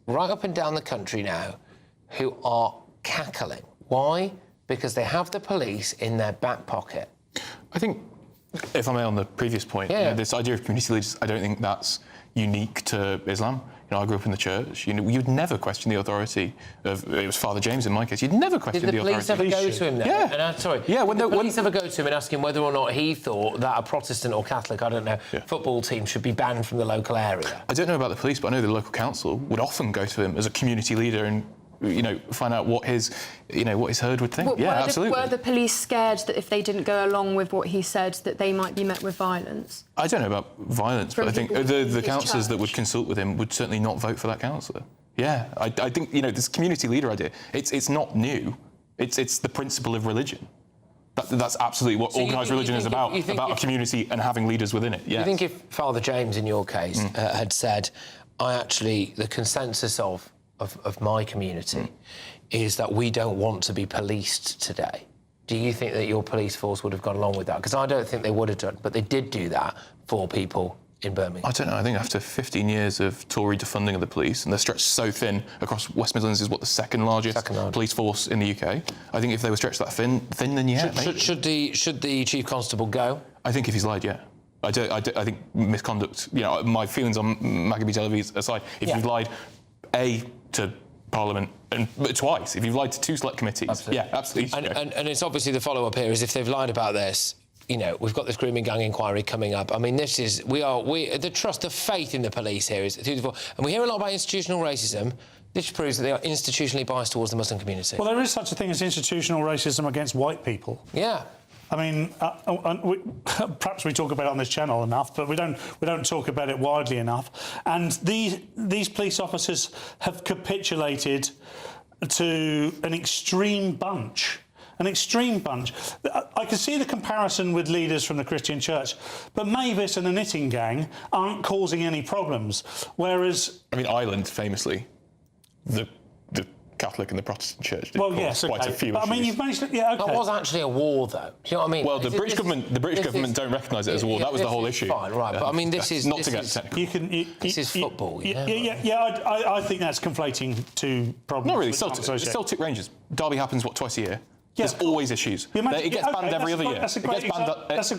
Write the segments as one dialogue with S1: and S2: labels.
S1: right up and down the country now who are cackling. Why? Because they have the police in their back pocket.
S2: I think, if I may, on the previous point, this idea of community leaders, I don't think that's unique to Islam. I grew up in the church. You'd never question the authority of... It was Father James in my case. You'd never question the authority.
S1: Did the police ever go to him then?
S2: Yeah.
S1: Sorry.
S2: Yeah,
S1: did the police ever go to him and ask him whether or not he thought that a Protestant or Catholic, I don't know, football team should be banned from the local area?
S2: I don't know about the police, but I know the local council would often go to him as a community leader and find out what his herd would think. Absolutely.
S3: Were the police scared that if they didn't go along with what he said, that they might be met with violence?
S2: I don't know about violence, but I think the councillors that would consult with him would certainly not vote for that councillor. Yeah, I think this community leader idea. It's not new. It's the principle of religion. That's absolutely what organised religion is about a community and having leaders within it. Yes.
S1: You think if Father James, in your case, had said, the consensus of my community is that we don't want to be policed today. Do you think that your police force would have gone along with that? Because I don't think they would have done, but they did do that for people in Birmingham.
S2: I don't know. I think after 15 years of Tory defunding of the police, and they're stretched so thin across West Midlands, is what, the second largest police force in the UK. I think if they were stretched that thin, then
S1: should the Chief Constable go?
S2: I think if he's lied, yeah. I think misconduct. My feelings on Maghami Tel Aviv aside, if you've lied, to Parliament and twice, if you've lied to two select committees, absolutely.
S1: And it's obviously the follow-up here is if they've lied about this. We've got this grooming gang inquiry coming up. I mean, the faith in the police here is through the floor. And we hear a lot about institutional racism. This proves that they are institutionally biased towards the Muslim community.
S4: Well, there is such a thing as institutional racism against white people.
S1: Yeah.
S4: I mean, perhaps we talk about it on this channel enough, but we don't talk about it widely enough. And these police officers have capitulated to an extreme bunch. An extreme bunch. I can see the comparison with leaders from the Christian church, but Mavis and the knitting gang aren't causing any problems, whereas...
S2: I mean, Ireland, famously, the Catholic and the Protestant church did quite a few issues.
S4: I mean, you've managed to... Yeah, OK.
S1: That was actually a war, though. Do you know what I mean?
S2: Well, the British government don't recognise it as a war. That was the whole issue.
S1: Fine, right, but I mean, this is...
S2: Not to get technical.
S1: This is football,
S4: I think that's conflating two problems.
S2: Not really. Celtic Rangers. Derby happens, twice a year? There's always issues. It gets banned every other year.
S4: That's a great example.
S2: Fans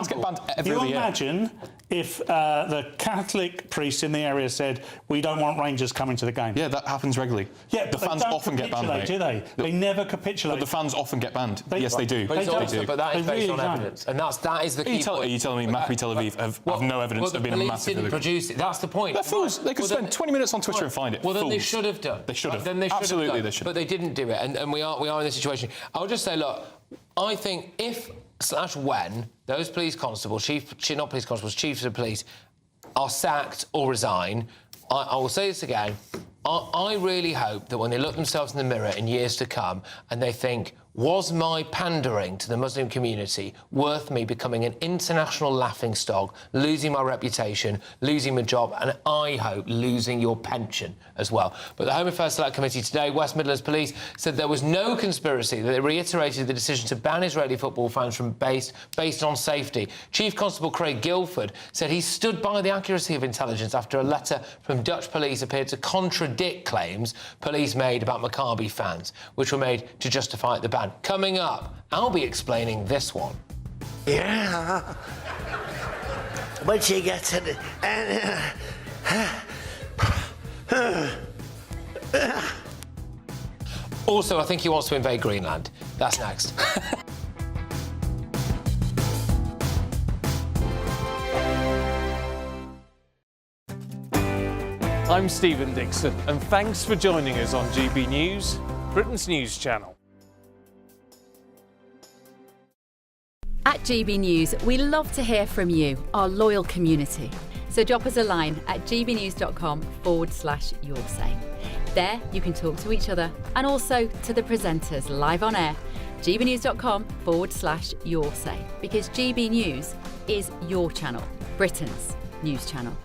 S2: get banned every other year.
S4: Imagine if the Catholic priest in the area said, we don't want Rangers coming to the game.
S2: Yeah, that happens regularly.
S4: Yeah,
S2: the fans often get banned, mate.
S4: Do they? They never capitulate.
S2: But the fans often get banned. Yes, they do.
S1: But that is based on evidence. And that is the key point.
S2: Are you telling me Maghami Tel Aviv have no evidence of being a massive...
S1: Well, the police didn't produce it. That's the point.
S2: They're fools. They could spend 20 minutes on Twitter and find it.
S1: Well, then they should have done.
S2: They should have.
S1: Absolutely, they should have. But they didn't do it. And we are in this situation. I'll just say, look, I think if/when those police constables, not police constables, chiefs of police, are sacked or resign, I will say this again, I really hope that when they look themselves in the mirror in years to come and they think, was my pandering to the Muslim community worth me becoming an international laughingstock, losing my reputation, losing my job, and I hope losing your pension as well? But the Home Affairs Select Committee today, West Midlands Police, said there was no conspiracy, that they reiterated the decision to ban Israeli football fans from based on safety. Chief Constable Craig Guildford said he stood by the accuracy of intelligence after a letter from Dutch police appeared to contradict claims police made about Maccabi fans, which were made to justify the ban. Coming up, I'll be explaining this one.
S5: Yeah. Once you get to the...
S1: Also, I think he wants to invade Greenland. That's next.
S6: I'm Stephen Dixon, and thanks for joining us on GB News, Britain's news channel.
S7: At GB News, we love to hear from you, our loyal community. So drop us a line at gbnews.com/yoursay. There you can talk to each other and also to the presenters live on air. gbnews.com/yoursay, because GB News is your channel, Britain's news channel.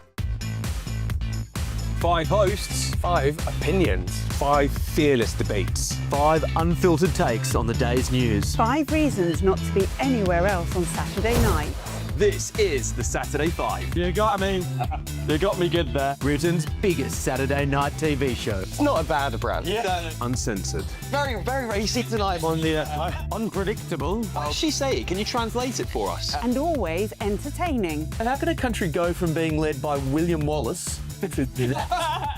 S8: 5 hosts, 5 opinions, 5 fearless debates, 5 unfiltered takes on the day's news.
S9: 5 reasons not to be anywhere else on Saturday night. This is the Saturday Five.
S10: You got me. You got me good there.
S9: Britain's biggest Saturday night TV show.
S8: It's not a bad brand.
S10: Yeah.
S9: Uncensored.
S8: Very, very racy tonight.
S10: On the unpredictable.
S8: What does she say? Can you translate it for us?
S11: And always entertaining.
S10: And how can a country go from being led by William Wallace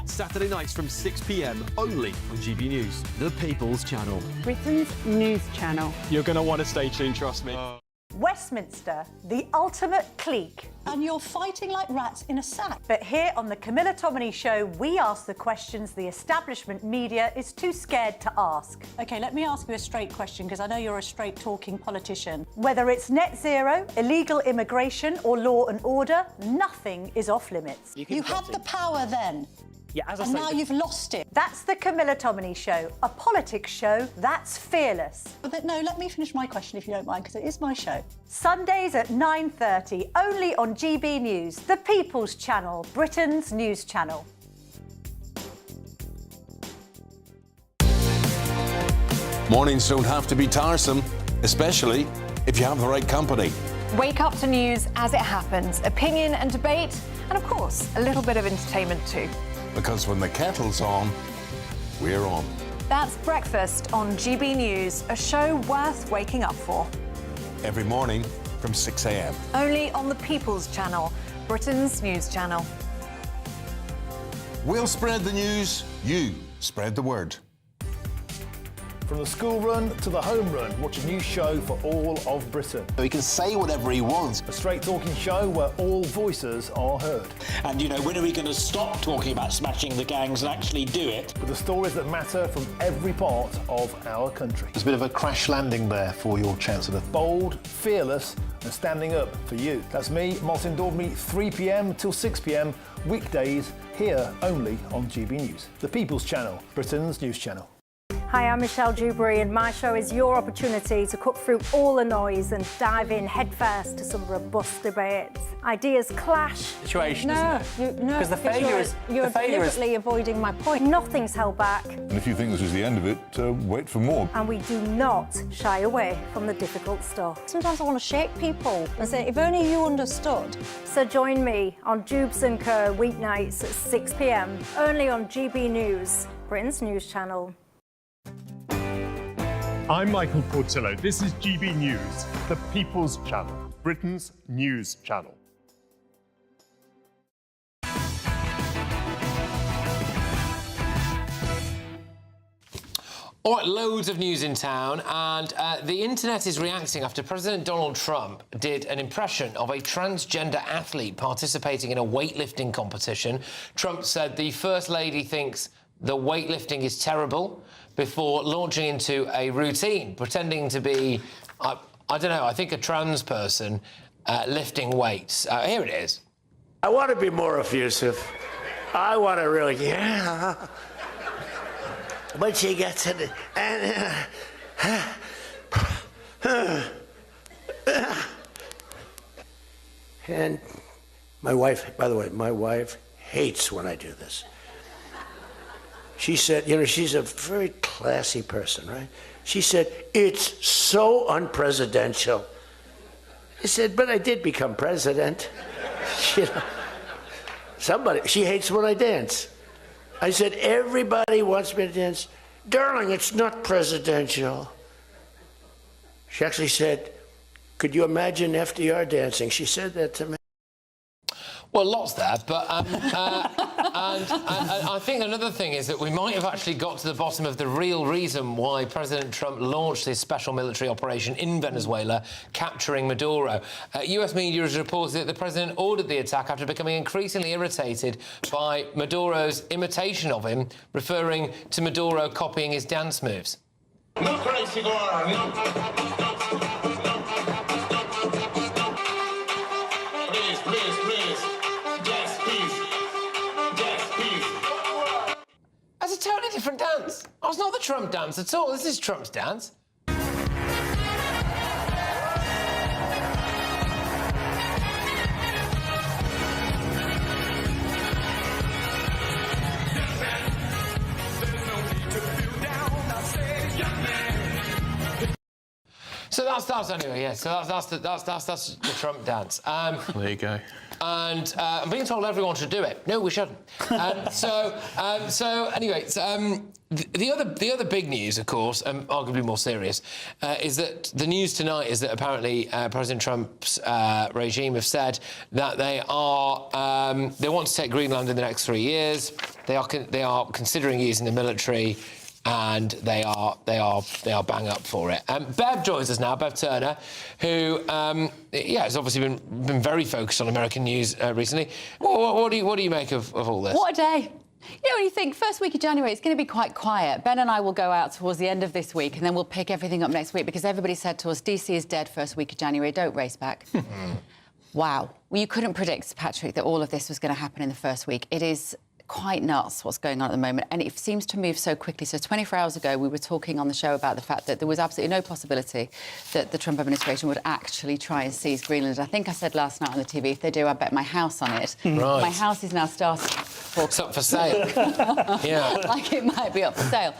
S9: Saturday nights from 6 p.m. only on GB News, the People's Channel.
S11: Britain's news channel.
S10: You're going to want to stay tuned, trust me.
S12: Westminster, the ultimate clique.
S11: And you're fighting like rats in a sack.
S12: But here on the Camilla Tominey Show, we ask the questions the establishment media is too scared to ask.
S11: OK, let me ask you a straight question, because I know you're a straight-talking politician.
S12: Whether it's net zero, illegal immigration or law and order, nothing is off limits.
S11: You had the power then.
S10: Yeah, as I
S11: and
S10: say,
S11: now you've lost it.
S12: That's the Camilla Tominey Show, a politics show that's fearless.
S11: But no, let me finish my question if you don't mind, because it is my show.
S12: Sundays at 9:30, only on GB News, the People's Channel, Britain's news channel.
S13: Mornings don't have to be tiresome, especially if you have the right company.
S14: Wake up to news as it happens, opinion and debate, and of course, a little bit of entertainment too.
S13: Because when the kettle's on, we're on.
S14: That's Breakfast on GB News, a show worth waking up for.
S13: Every morning from 6 a.m.
S14: Only on the People's Channel, Britain's news channel.
S13: We'll spread the news, you spread the word.
S15: From the school run to the home run, watch a new show for all of Britain.
S16: He can say whatever he wants.
S15: A straight-talking show where all voices are heard.
S17: And, you know, when are we going to stop talking about smashing the gangs and actually do it?
S15: With the stories that matter from every part of our country.
S16: There's a bit of a crash landing there for your Chancellor.
S15: Bold, fearless and standing up for you. That's me, Martin Daubney, 3 p.m. till 6 p.m, weekdays, here only on GB News. The People's Channel, Britain's news channel.
S12: Hi, I'm Michelle Dewberry, and my show is your opportunity to cut through all the noise and dive in headfirst to some robust debates. Ideas clash.
S10: Situation,
S12: No,
S10: Because the failure is...
S12: You're deliberately avoiding my point. Nothing's held back.
S18: And if you think this is the end of it, wait for more.
S12: And we do not shy away from the difficult stuff.
S11: Sometimes I want to shake people and say, if only you understood.
S12: So join me on Jubes & Co. weeknights at 6 p.m, only on GB News, Britain's news channel.
S19: I'm Michael Costello. This is GB News, the People's Channel, Britain's news channel.
S1: All right, loads of news in town, and the internet is reacting after President Donald Trump did an impression of a transgender athlete participating in a weightlifting competition. Trump said the First Lady thinks the weightlifting is terrible before launching into a routine, pretending to be, I don't know, I think a trans person lifting weights. Here it is.
S5: I want to be more effusive. I want to really, yeah. When she gets it, and my wife, by the way, my wife hates when I do this. She said, you know, she's a very classy person, right? She said, it's so unpresidential. I said, but I did become president. You know, she hates when I dance. I said, everybody wants me to dance. Darling, it's not presidential. She actually said, could you imagine FDR dancing? She said that to me.
S1: Well, lots there, but and I think another thing is that we might have actually got to the bottom of the real reason why President Trump launched this special military operation in Venezuela, capturing Maduro. US media has reported that the president ordered the attack after becoming increasingly irritated by Maduro's imitation of him, referring to Maduro copying his dance moves.
S5: No crazy going on.
S1: That's a totally different dance. Oh, it's not the Trump dance at all. This is Trump's dance. So that's anyway. Yeah. So that's the Trump dance.
S2: There you go.
S1: And I'm being told everyone should do it. No, we shouldn't. Anyway, the other big news, of course, and arguably more serious, is that the news tonight is that apparently President Trump's regime have said that they want to take Greenland in the next 3 years. They are considering using the military. And they are bang up for it. Bev joins us now, Bev Turner, who has obviously been very focused on American news recently. What do you make of all this?
S7: What a day! You know, when you think first week of January, it's going to be quite quiet. Ben and I will go out towards the end of this week, and then we'll pick everything up next week because everybody said to us, DC is dead first week of January. Don't race back. Wow. Well, you couldn't predict, Patrick, that all of this was going to happen in the first week. It is quite nuts what's going on at the moment, and it seems to move so quickly. So 24 hours ago, we were talking on the show about the fact that there was absolutely no possibility that the Trump administration would actually try and seize Greenland. I think I said last night on the TV, if they do, I bet my house on it.
S1: Right.
S7: My house is now starting.
S1: It's up for sale. Yeah.
S7: Like it might be up for sale.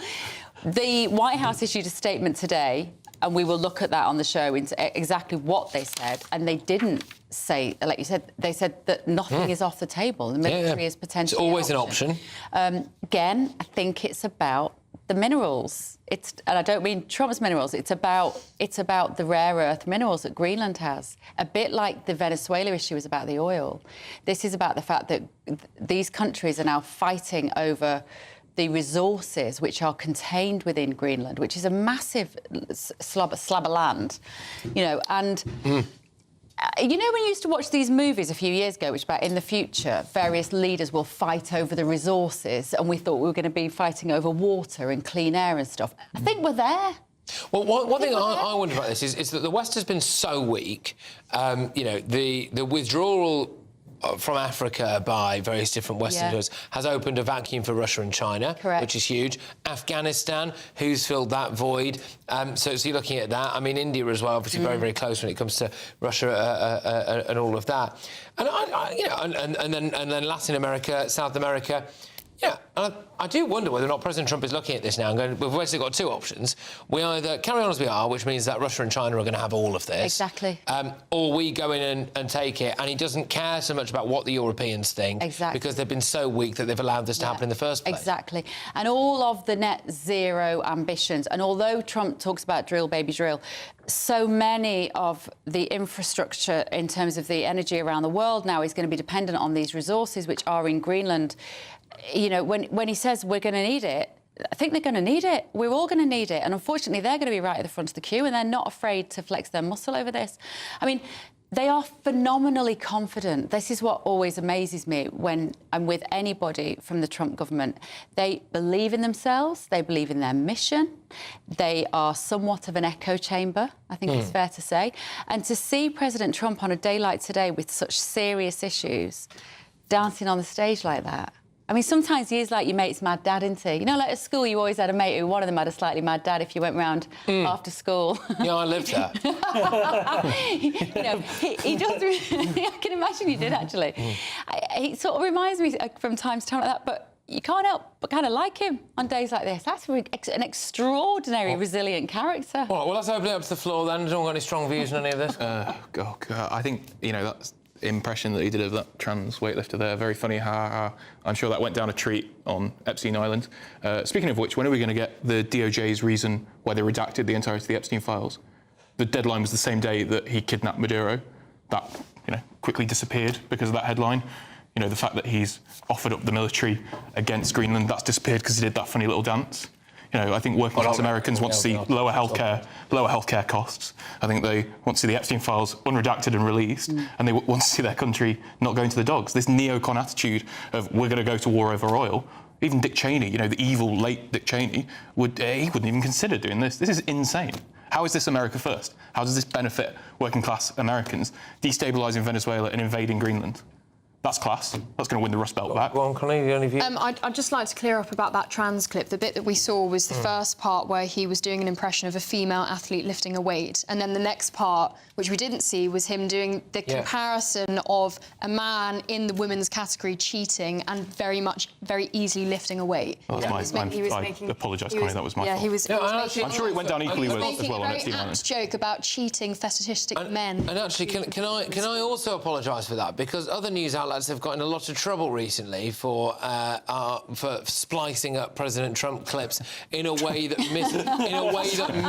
S7: The White House issued a statement today, and we will look at that on the show into exactly what they said, and they didn't say, like you said, they said that nothing is off the table. The military is potentially
S1: it's always an option.
S7: Again, I think it's about the minerals. And I don't mean Trump's minerals. It's about the rare earth minerals that Greenland has. A bit like the Venezuela issue is about the oil. This is about the fact that these countries are now fighting over the resources which are contained within Greenland, which is a massive slab of land, you know, and. You know when you used to watch these movies a few years ago, which about in the future, various leaders will fight over the resources, and we thought we were going to be fighting over water and clean air and stuff. I think we're there.
S1: Well, one thing I wonder about this is that the West has been so weak. You know, the withdrawal from Africa by various different Western countries has opened a vacuum for Russia and China, which is huge. Afghanistan, who's filled that void? So you're looking at that. I mean, India as well, obviously very, very close when it comes to Russia and all of that. And and then Latin America, South America. Yeah, and I do wonder whether or not President Trump is looking at this now and going, we've basically got two options. We either carry on as we are, which means that Russia and China are going to have all of this.
S7: Exactly.
S1: Or we go in and take it, and he doesn't care so much about what the Europeans think.
S7: Exactly.
S1: Because they've been so weak that they've allowed this to happen in the first place.
S7: Exactly. And all of the net zero ambitions, and although Trump talks about drill, baby, drill, so many of the infrastructure in terms of the energy around the world now is going to be dependent on these resources which are in Greenland. You know, when he says we're going to need it, I think they're going to need it. We're all going to need it. And unfortunately, they're going to be right at the front of the queue, and they're not afraid to flex their muscle over this. I mean, they are phenomenally confident. This is what always amazes me when I'm with anybody from the Trump government. They believe in themselves. They believe in their mission. They are somewhat of an echo chamber, I think it's fair to say. And to see President Trump on a day like today with such serious issues dancing on the stage like that, I mean, sometimes he is like your mate's mad dad, isn't he? You know, like at school, you always had a mate who one of them had a slightly mad dad if you went round after school.
S1: Yeah, I lived that.
S7: You know, he does. I can imagine you did, actually. He sort of reminds me from time to time like that, but you can't help but kind of like him on days like this. That's an extraordinary, resilient character.
S1: All right, well, let's open it up to the floor then. Has anyone got any strong views on any of this?
S2: God, I think, you know, that's impression that he did of that trans weightlifter there. Very funny. I'm sure that went down a treat on Epstein Island. Speaking of which, when are we going to get the DOJ's reason why they redacted the entirety of the Epstein files? The deadline was the same day that he kidnapped Maduro. That, you know, quickly disappeared because of that headline. You know, the fact that he's offered up the military against Greenland, that's disappeared because he did that funny little dance. You know, I think working class Americans want to see lower healthcare costs. I think they want to see the Epstein files unredacted and released, and they want to see their country not going to the dogs. This neocon attitude of we're going to go to war over oil. Even Dick Cheney, you know, the evil late Dick Cheney, he wouldn't even consider doing this. This is insane. How is this America first? How does this benefit working class Americans? Destabilising Venezuela and invading Greenland. That's class. That's going to win the Rust Belt back.
S1: Go on, Connie, the only view.
S3: I'd just like to clear up about that trans clip. The bit that we saw was the first part where he was doing an impression of a female athlete lifting a weight, and then the next part, which we didn't see, was him doing the comparison of a man in the women's category cheating and very easily lifting a weight.
S2: Oh, that's I apologise, Connie, that was my fault. I'm sure it went down equally well on
S3: a very apt joke about cheating fetishistic men.
S1: And actually, can I also apologise for that, because other news outlets have got in a lot of trouble recently for splicing up President Trump clips in a way that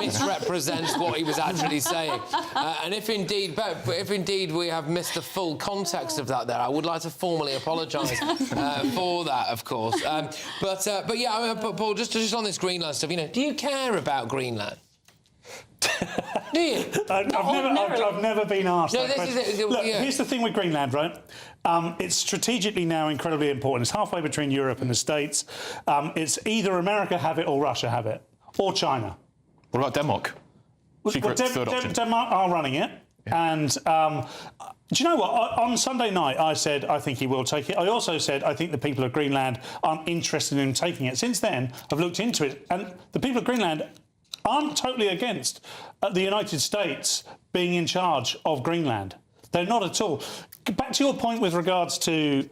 S1: misrepresents what he was actually saying. And if indeed we have missed the full context of that, there, I would like to formally apologise for that, of course. But yeah, Paul, just on this Greenland stuff, do you care about Greenland? Do you?
S4: I've never been asked that question. Look, here's the thing with Greenland, right? It's strategically now incredibly important. It's halfway between Europe and the States. It's either America have it or Russia have it, or China.
S2: What about Denmark?
S4: Denmark are running it. Yeah. And do you know what? On Sunday night, I said I think he will take it. I also said I think the people of Greenland aren't interested in taking it. Since then, I've looked into it, and the people of Greenland aren't totally against the United States being in charge of Greenland. They're not at all. Back to your point with regards to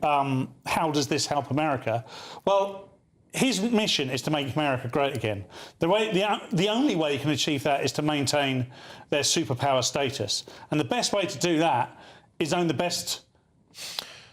S4: how does this help America? Well, his mission is to make America great again. The only way he can achieve that is to maintain their superpower status. And the best way to do that is own the best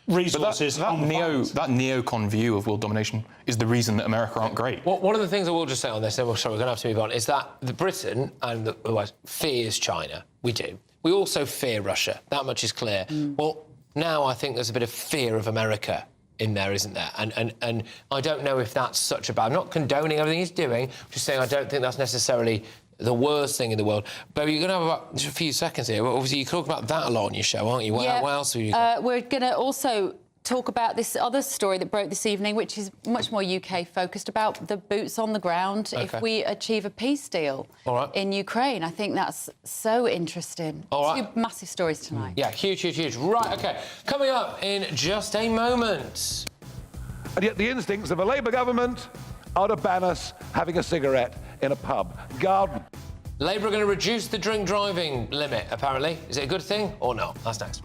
S4: resources.
S2: But that neocon view of world domination is the reason that America aren't great.
S1: Well, one of the things I will just say on this, and we're going to have to move on, is that Britain and the West fears China. We do. We also fear Russia. That much is clear. Well, now I think there's a bit of fear of America in there, isn't there? And I don't know if that's such a bad... I'm not condoning everything he's doing. I'm just saying I don't think that's necessarily the worst thing in the world. But you're going to have about just a few seconds here. Well, obviously, you talk about that a lot on your show, aren't you? What else have you got?
S7: We're going to also talk about this other story that broke this evening, which is much more UK-focused, about the boots on the ground if we achieve a peace deal in Ukraine. I think that's so interesting. Two massive stories tonight.
S1: Yeah, huge. Right, OK. Coming up in just a moment.
S20: And yet the instincts of a Labour government are to ban us having a cigarette in a pub garden.
S1: Labour are going to reduce the drink driving limit, apparently. Is it a good thing or not? That's next.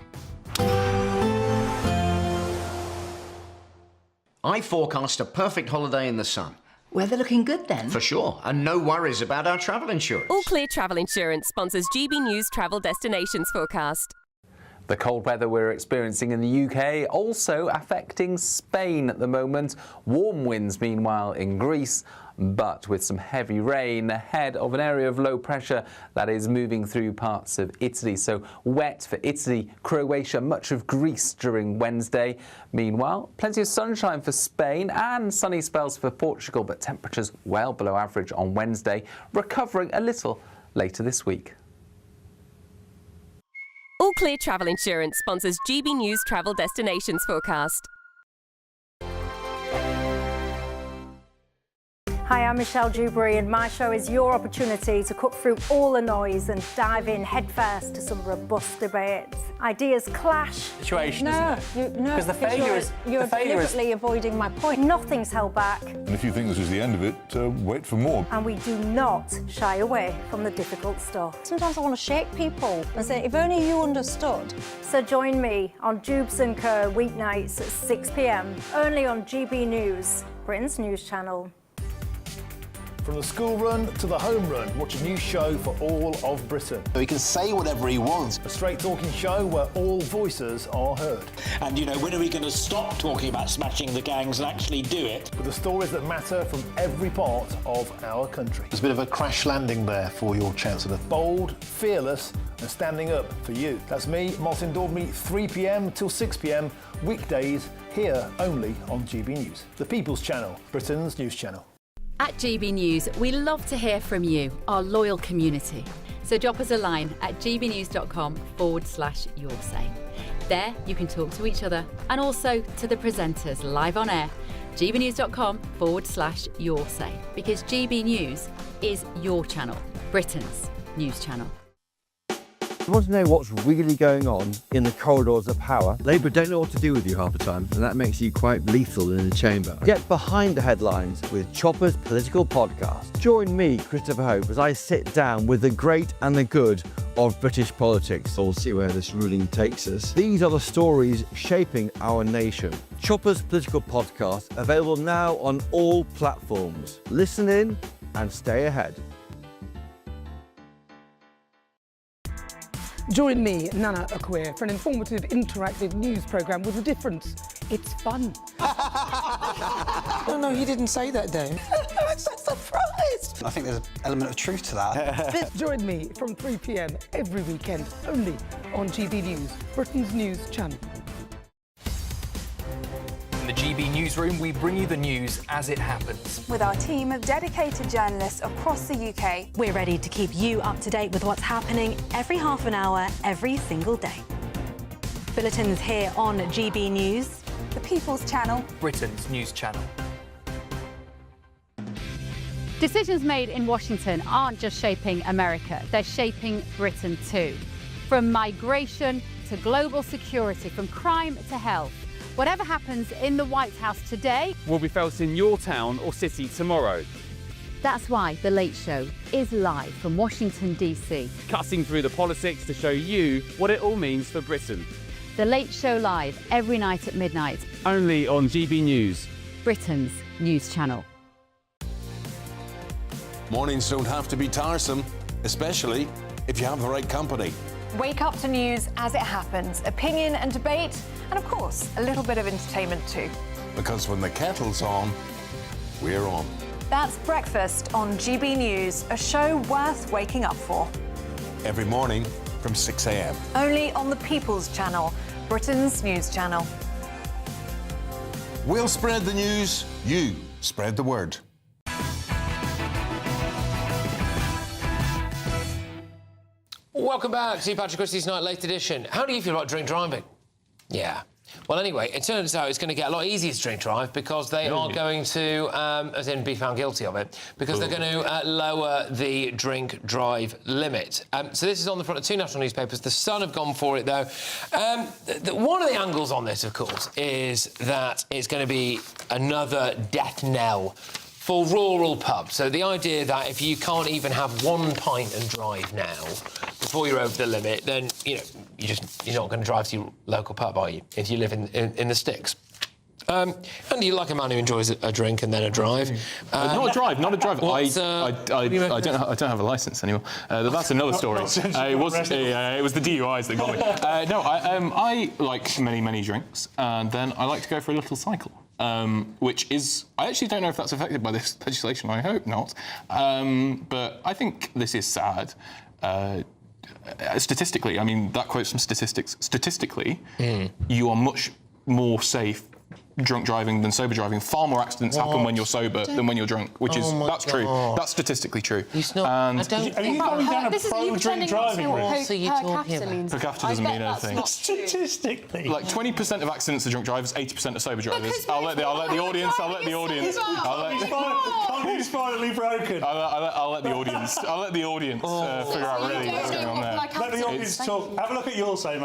S21: I forecast a perfect holiday in the sun.
S22: Weather looking good then?
S21: For sure, and no worries about our travel insurance.
S23: All Clear Travel Insurance sponsors GB News Travel Destinations forecast.
S24: The cold weather we're experiencing in the UK also affecting Spain at the moment. Warm winds, meanwhile, in Greece, but with some heavy rain ahead of an area of low pressure that is moving through parts of Italy. So wet for Italy, Croatia, much of Greece during Wednesday. Meanwhile, plenty of sunshine for Spain and sunny spells for Portugal, but temperatures well below average on Wednesday, recovering a little later this week.
S23: All Clear Travel Insurance sponsors GB News Travel Destinations forecast.
S12: Hi, I'm Michelle Dewberry, and my show is your opportunity to cut through all the noise and dive in headfirst to some robust debates. Ideas clash.
S10: Situation,
S12: no,
S10: isn't it? Because the failure is...
S12: You're deliberately avoiding my point. Nothing's held back.
S18: And if you think this is the end of it, wait for more.
S12: And we do not shy away from the difficult stuff.
S11: Sometimes I want to shake people and say, if only you understood.
S12: So join me on Jubes & Kerr weeknights at 6 p.m, only on GB News, Britain's news channel.
S15: From the school run to the home run, watch a new show for all of Britain.
S16: So he can say whatever he wants.
S15: A straight talking show where all voices are heard.
S17: And, when are we going to stop talking about smashing the gangs and actually do it?
S15: With the stories that matter from every part of our country.
S16: There's a bit of a crash landing there for your Chancellor.
S15: Bold, fearless and standing up for you. That's me, Martin Daubney, 3 p.m. till 6 p.m, weekdays, here only on GB News. The People's Channel, Britain's news channel.
S25: At GB News, we love to hear from you, our loyal community. So drop us a line at gbnews.com/your say. There you can talk to each other and also to the presenters live on air. gbnews.com/your say, because GB News is your channel, Britain's news channel.
S6: You want to know what's really going on in the corridors of power? Labour don't know what to do with you half the time, and that makes you quite lethal in the chamber. Get behind the headlines with Chopper's Political Podcast. Join me, Christopher Hope, as I sit down with the great and the good of British politics. We'll see where this ruling takes us. These are the stories shaping our nation. Chopper's Political Podcast, available now on all platforms. Listen in and stay ahead.
S8: Join me, Nana Akwe, for an informative, interactive news programme with a difference. It's fun.
S9: No, he didn't say that, Dave.
S8: I'm so surprised.
S9: I think there's an element of truth to that.
S8: Join me from 3 p.m. every weekend, only on GB News, Britain's news channel.
S14: In the GB Newsroom, we bring you the news as it happens.
S22: With our team of dedicated journalists across the UK, we're ready to keep you up to date with what's happening every half an hour, every single day. Bulletins here on GB News, the People's Channel,
S14: Britain's news channel.
S25: Decisions made in Washington aren't just shaping America, they're shaping Britain too. From migration to global security, from crime to health. Whatever happens in the White House today
S26: will be felt in your town or city tomorrow.
S25: That's why The Late Show is live from Washington, D.C.
S26: Cutting through the politics to show you what it all means for Britain.
S25: The Late Show live every night at midnight.
S26: Only on GB News,
S25: Britain's news channel.
S13: Mornings don't have to be tiresome, especially if you have the right company.
S22: Wake up to news as it happens, opinion and debate, and of course, a little bit of entertainment too.
S13: Because when the kettle's on, we're on.
S22: That's Breakfast on GB News, a show worth waking up for.
S13: Every morning from 6 a.m.
S22: Only on the People's Channel, Britain's news channel.
S13: We'll spread the news, you spread the word.
S1: Welcome back to Patrick Christie's Night Late Edition. How do you feel about drink driving? Yeah. Well, anyway, it turns out it's going to get a lot easier to drink drive because they are going to, as in be found guilty of it, because they're going to lower the drink drive limit. So this is on the front of two national newspapers. The Sun have gone for it, though. One of the angles on this, of course, is that it's going to be another death knell for rural pubs. So the idea that if you can't even have one pint and drive now before you're over the limit, then you're not going to drive to your local pub, are you? If you live in the sticks. And you like a man who enjoys a drink and then a drive.
S2: Not a drive. I don't have a licence anymore. That's another story. It was the DUIs that got me. I like many drinks, and then I like to go for a little cycle. Which is, I actually don't know if that's affected by this legislation. I hope not. But I think this is sad. Statistically, I mean, that quotes from statistics. Statistically, you are much more safe drunk driving than sober driving. Far more accidents happen when you're sober than when you're drunk, which that's true. That's statistically true.
S1: It's not.
S4: Are you going down a pro-drink driving route?
S1: So you're talking about?
S2: Per capita doesn't mean anything.
S4: Statistically,
S2: like 20% of accidents are drunk drivers, 80% are sober drivers. I'll let the audience.
S4: Connie's finally broken.
S2: I'll let the audience. Figure out really what's going on there.
S4: Let the audience talk. Have a look at yours, mate.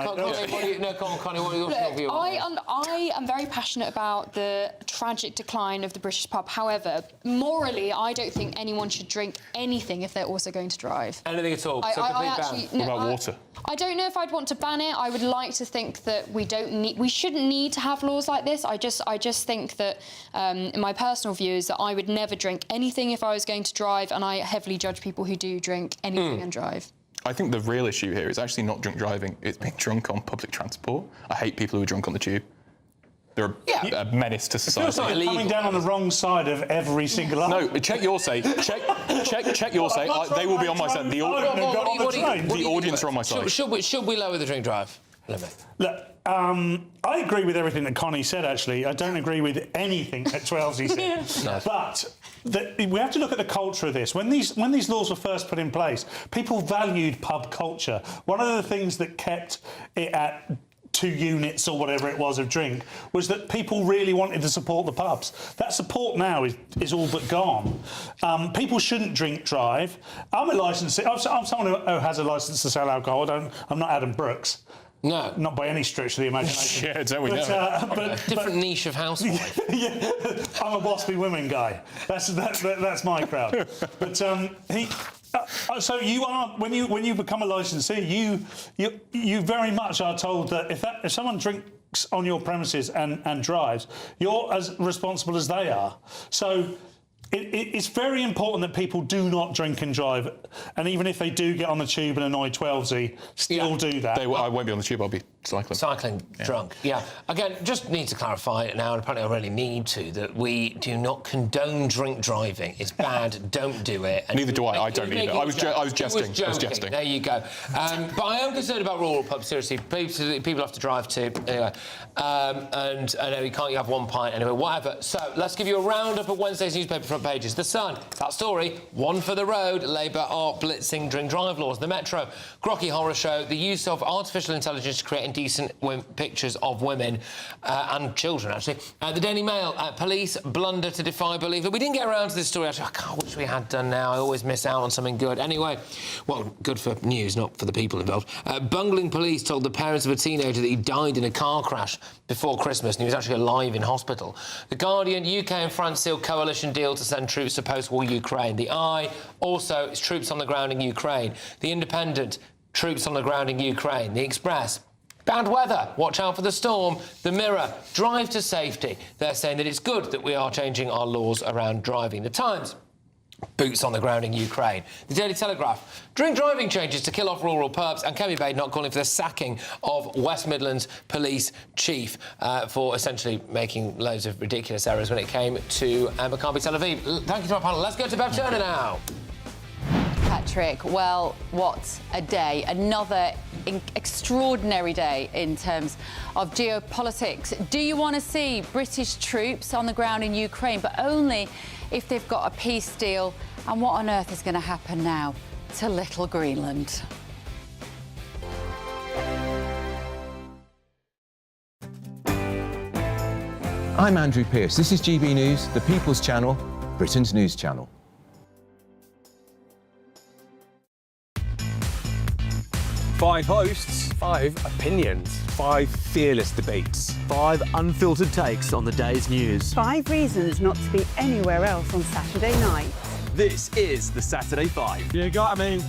S1: Connie, what are your view on that?
S3: I am very passionate about the tragic decline of the British pub. However, morally, I don't think anyone should drink anything if they're also going to drive.
S1: Anything at all? So complete ban.
S2: What about water?
S3: I don't know if I'd want to ban it. I would like to think that we shouldn't need to have laws like this. I just think that my personal view is that I would never drink anything if I was going to drive, and I heavily judge people who do drink anything and drive.
S2: I think the real issue here is actually not drunk driving, it's being drunk on public transport. I hate people who are drunk on the tube. They're a menace to society.
S4: It feels like you're coming down on the wrong side of every single line.
S2: No, check your say. Check your say. They will be on my side. The audience are on my side.
S1: Should we lower the drink drive limit?
S4: Look, I agree with everything that Connie said, actually. I don't agree with anything that Twelsey said.
S1: No.
S4: But we have to look at the culture of this. When these laws were first put in place, people valued pub culture. One of the things that kept it at 2 units or whatever it was of drink, was that people really wanted to support the pubs. That support now is all but gone. People shouldn't drink drive. I'm someone who has a licence to sell alcohol. I'm not Adam Brooks.
S1: No.
S4: Not by any stretch of the imagination.
S2: Yeah, don't we know?
S1: Different niche of housewife.
S4: Yeah, I'm a waspy women guy. That's my crowd. But so you are, when you become a licensee, you very much are told that if someone drinks on your premises and drives, you're as responsible as they are. So it's very important that people do not drink and drive, and even if they do get on the tube and annoy 12Z, still do that.
S2: I won't be on the tube, I'll be cycling.
S1: Cycling drunk, yeah. Again, just need to clarify it now, and apparently I really need to, that we do not condone drink driving. It's bad, don't do it. And
S2: Neither do I don't either. I was jesting. I was jesting.
S1: There you go. But I am concerned about rural pubs, seriously. People have to drive to, anyway. And I know you can't have one pint anyway, whatever. So let's give you a roundup of Wednesday's newspaper front pages. The Sun, that story, one for the road. Labour are blitzing drink drive laws. The Metro, Grocky horror show, the use of artificial intelligence to create indecent pictures of women and children, actually. The Daily Mail, police blunder to defy belief. We didn't get around to this story, actually. I wish we had done now. I always miss out on something good. Anyway, well, good for news, not for the people involved. Bungling police told the parents of a teenager that he died in a car crash before Christmas, and he was actually alive in hospital. The Guardian, UK and France seal coalition deal to send troops to post-war Ukraine. The Eye, also, it's troops on the ground in Ukraine. The Independent, troops on the ground in Ukraine. The Express, bad weather, watch out for the storm. The Mirror, drive to safety. They're saying that it's good that we are changing our laws around driving. The Times, boots on the ground in Ukraine. The Daily Telegraph, drink driving changes to kill off rural pubs, and Kemi Bade not calling for the sacking of West Midlands police chief for essentially making loads of ridiculous errors when it came to Maccabi Tel Aviv. Thank you to our panel. Let's go to Bev Turner now.
S5: Patrick, well, what a day. Another extraordinary day in terms of geopolitics. Do you want to see British troops on the ground in Ukraine, but only if they've got a peace deal? And what on earth is going to happen now to little Greenland?
S7: I'm Andrew Pearce. This is GB News, the People's Channel, Britain's news channel.
S10: 5 hosts, 5 opinions, 5 fearless debates, 5 unfiltered takes on the day's news.
S8: 5 reasons not to be anywhere else on Saturday night.
S10: This is the Saturday 5. You got me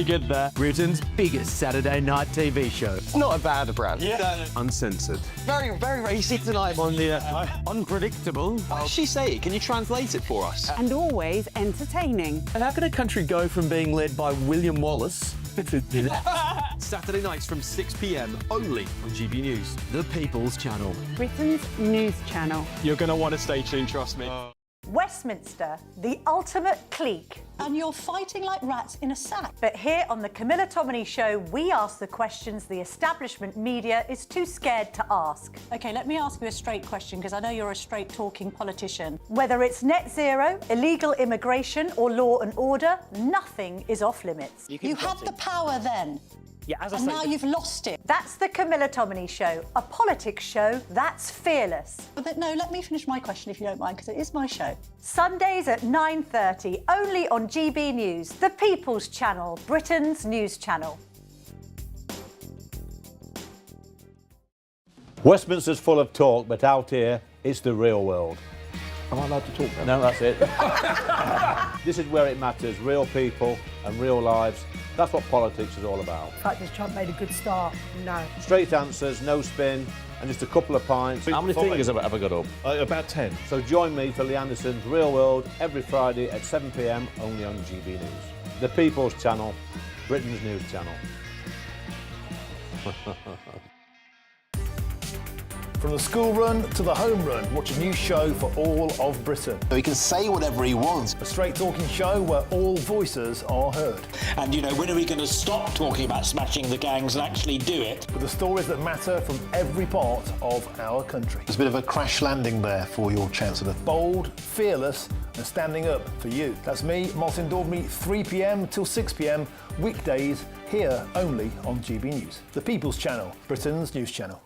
S10: good there. Britain's biggest Saturday night TV show.
S19: It's not a bad brand.
S10: Yeah. Uncensored.
S19: Very, very racy tonight.
S10: On the unpredictable.
S19: What did she say? Can you translate it for us?
S8: And always entertaining.
S10: And how can a country go from being led by William Wallace to Saturday nights from 6 p.m. only on GB News, the People's Channel.
S8: Britain's news channel.
S10: You're going to want to stay tuned, trust me.
S12: Westminster, the ultimate clique.
S11: And you're fighting like rats in a sack.
S12: But here on the Camilla Tominey Show, we ask the questions the establishment media is too scared to ask.
S11: OK, let me ask you a straight question, because I know you're a straight-talking politician.
S12: Whether it's net zero, illegal immigration or law and order, nothing is off limits.
S11: You had the power then.
S10: Yeah, as I
S11: and
S10: say,
S11: now you've lost it.
S12: That's the Camilla Tominey Show, a politics show that's fearless.
S11: But no, let me finish my question if you don't mind, because it is my show.
S12: Sundays at 9:30, only on GB News, the People's Channel, Britain's news channel.
S20: Westminster's full of talk, but out here, it's the real world.
S19: Am I allowed to talk now?
S20: No, that's it. This is where it matters, real people and real lives. That's what politics is all about.
S8: In fact, has Trump made a good start? No.
S20: Straight answers, no spin, and just a couple of pints. How many fingers have I ever got up?
S18: About 10.
S20: So join me for Lee Anderson's Real World every Friday at 7 p.m. only on GB News. The People's Channel, Britain's news channel.
S15: From the school run to the home run, watch a new show for all of Britain.
S16: So he can say whatever he wants.
S15: A straight-talking show where all voices are heard.
S17: And, you know, when are we going to stop talking about smashing the gangs and actually do it?
S15: With the stories that matter from every part of our country.
S16: There's a bit of a crash landing there for your Chancellor.
S15: Bold, fearless and standing up for you. That's me, Martin Daubney, 3 p.m. till 6 p.m, weekdays, here only on GB News. The People's Channel, Britain's news channel.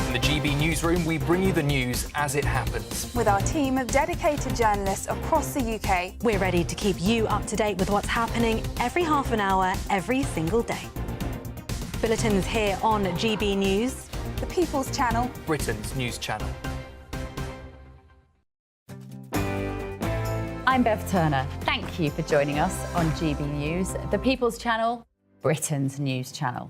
S14: In the GB newsroom, we bring you the news as it happens.
S22: With our team of dedicated journalists across the UK, we're ready to keep you up to date with what's happening every half an hour, every single day. Bulletins here on GB News.
S11: The People's Channel,
S14: Britain's news channel.
S25: I'm Bev Turner. Thank you for joining us on GB News, the People's Channel, Britain's news channel.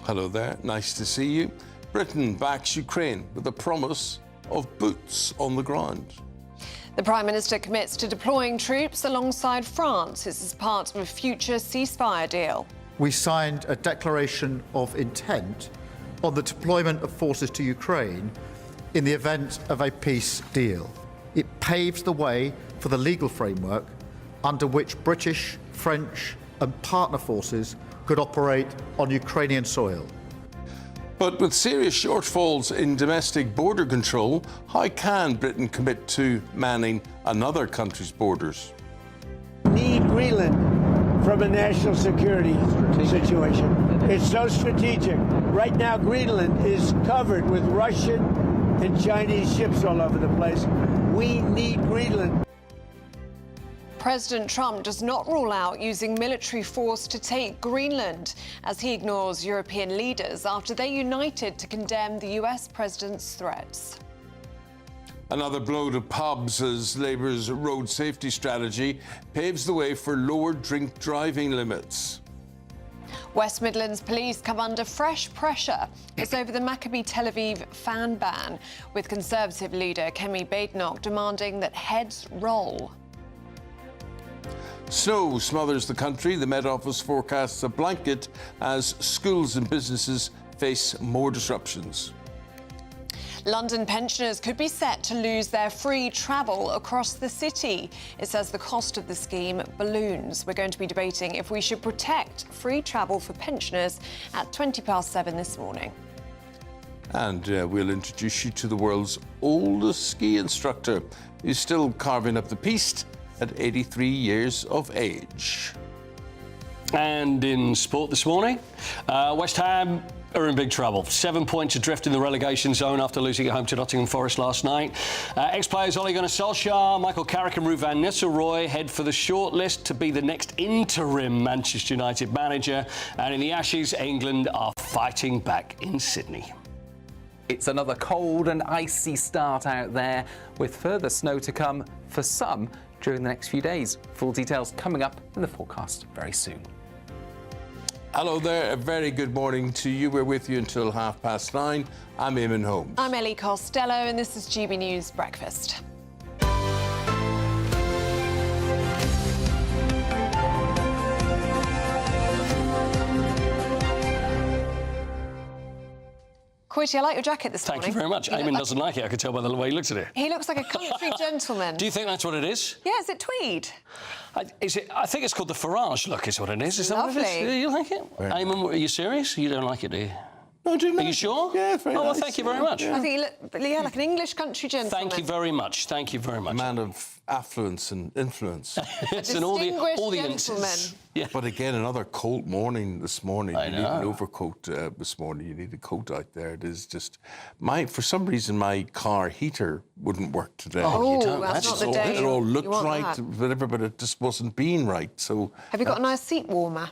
S13: Hello there, nice to see you. Britain backs Ukraine with the promise of boots on the ground.
S21: The Prime Minister commits to deploying troops alongside France. This is part of a future ceasefire deal.
S23: We signed a declaration of intent on the deployment of forces to Ukraine in the event of a peace deal. It paves the way for the legal framework under which British, French and partner forces could operate on Ukrainian soil.
S13: But with serious shortfalls in domestic border control, how can Britain commit to manning another country's borders?
S24: Need Greenland from a national security situation. It's so strategic. Right now, Greenland is covered with Russian and Chinese ships all over the place. We need Greenland.
S21: President Trump does not rule out using military force to take Greenland, as he ignores European leaders after they united to condemn the US president's threats.
S13: Another blow to pubs as Labour's road safety strategy paves the way for lower drink driving limits.
S21: West Midlands police come under fresh pressure. It's over the Maccabi Tel Aviv fan ban, with Conservative leader Kemi Badenoch demanding that heads roll.
S13: Snow smothers the country. The Met Office forecasts a blanket as schools and businesses face more disruptions.
S21: London pensioners could be set to lose their free travel across the city. It says the cost of the scheme balloons. We're going to be debating if we should protect free travel for pensioners at 7:20 this morning.
S13: And we'll introduce you to the world's oldest ski instructor, who's still carving up the piste at 83 years of age.
S27: And in sport this morning, West Ham are in big trouble. 7 points adrift in the relegation zone after losing at home to Nottingham Forest last night. Ex-players Ole Gunnar Solskjaer, Michael Carrick and Ruud van Nistelrooy head for the shortlist to be the next interim Manchester United manager. And in the Ashes, England are fighting back in Sydney.
S28: It's another cold and icy start out there, with further snow to come for some during the next few days. Full details coming up in the forecast very soon.
S13: Hello there, a very good morning to you. We're with you until 9:30. I'm Eamonn Holmes.
S21: I'm Ellie Costello, and this is GB News Breakfast. Quitty, I like your jacket this morning.
S27: Thank you very much. Eamonn doesn't like it. I could tell by the way he looks at it.
S21: He looks like a country gentleman.
S27: Do you think that's what it is?
S21: Yeah, is it tweed?
S27: I think it's called the Farage look, is what it is. Is that what it
S21: Lovely.
S27: is? Do you like it? Eamonn, are you serious? You don't like it, do you?
S13: No, I do like
S27: Are you sure?
S13: Yeah, it's very
S27: well,
S13: nice.
S27: thank you very much.
S21: I think you look, like an English country gentleman.
S27: Thank you very much. Thank you very much.
S13: A man of affluence and influence.
S27: Yes, and all the
S21: gentleman.
S27: Yeah.
S13: But again, another cold morning this morning.
S27: I
S13: you need
S27: know.
S13: an overcoat this morning. You need a coat out there. It is just for some reason, my car heater wouldn't work today.
S21: Oh, you don't. That's not the day
S13: It all
S21: you
S13: looked
S21: want
S13: right,
S21: that.
S13: whatever, but it just wasn't being right. So.
S21: Have you got a nice seat warmer?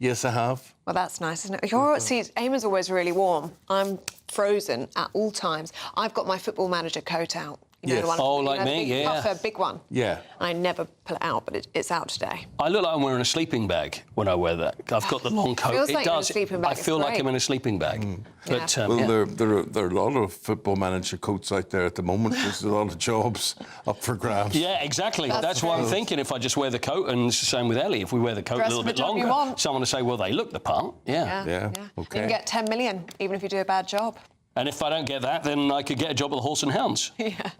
S13: Yes, I have.
S21: Well, that's nice, isn't it? Your seat, Eamon's always really warm. I'm frozen at all times. I've got my football manager coat out. You know, the one,
S27: like me,
S21: big
S27: yeah.
S21: puffer, big one.
S13: Yeah.
S21: I never pull it out, but it's out today.
S27: I look like I'm wearing a sleeping bag when I wear that. I've got the long coat.
S21: Feels
S27: It
S21: like you're in a
S27: does.
S21: sleeping bag.
S27: I feel
S21: It's
S27: like
S21: great.
S27: I'm in a sleeping bag. But,
S13: Well, there are a lot of football manager coats out there at the moment. There's a lot of jobs up for grabs.
S27: Yeah, exactly. That's why I'm thinking if I just wear the coat, and it's the same with Ellie, if we wear the coat
S21: Dress
S27: a little
S21: for the
S27: bit
S21: job you
S27: longer,
S21: want.
S27: someone will say, well, they look the part. Yeah.
S13: Yeah.
S21: You
S13: Okay.
S21: can get 10 million, even if you do a bad job.
S27: And if I don't get that, then I could get a job at the Horse and Hounds.
S21: Yeah.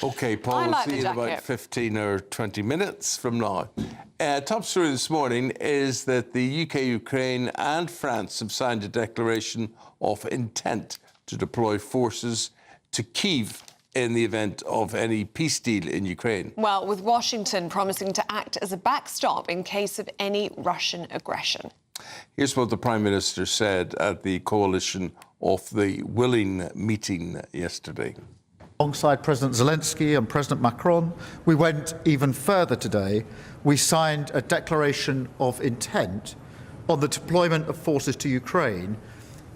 S13: OK, Paul,
S21: I
S13: we'll
S21: like
S13: see
S21: the
S13: you in about
S21: jacket.
S13: 15 or 20 minutes from now. Top story this morning is that the UK, Ukraine and France have signed a declaration of intent to deploy forces to Kyiv in the event of any peace deal in Ukraine.
S21: Well, with Washington promising to act as a backstop in case of any Russian aggression.
S13: Here's what the Prime Minister said at the Coalition of the Willing meeting yesterday.
S23: Alongside President Zelensky and President Macron, we went even further today. We signed a declaration of intent on the deployment of forces to Ukraine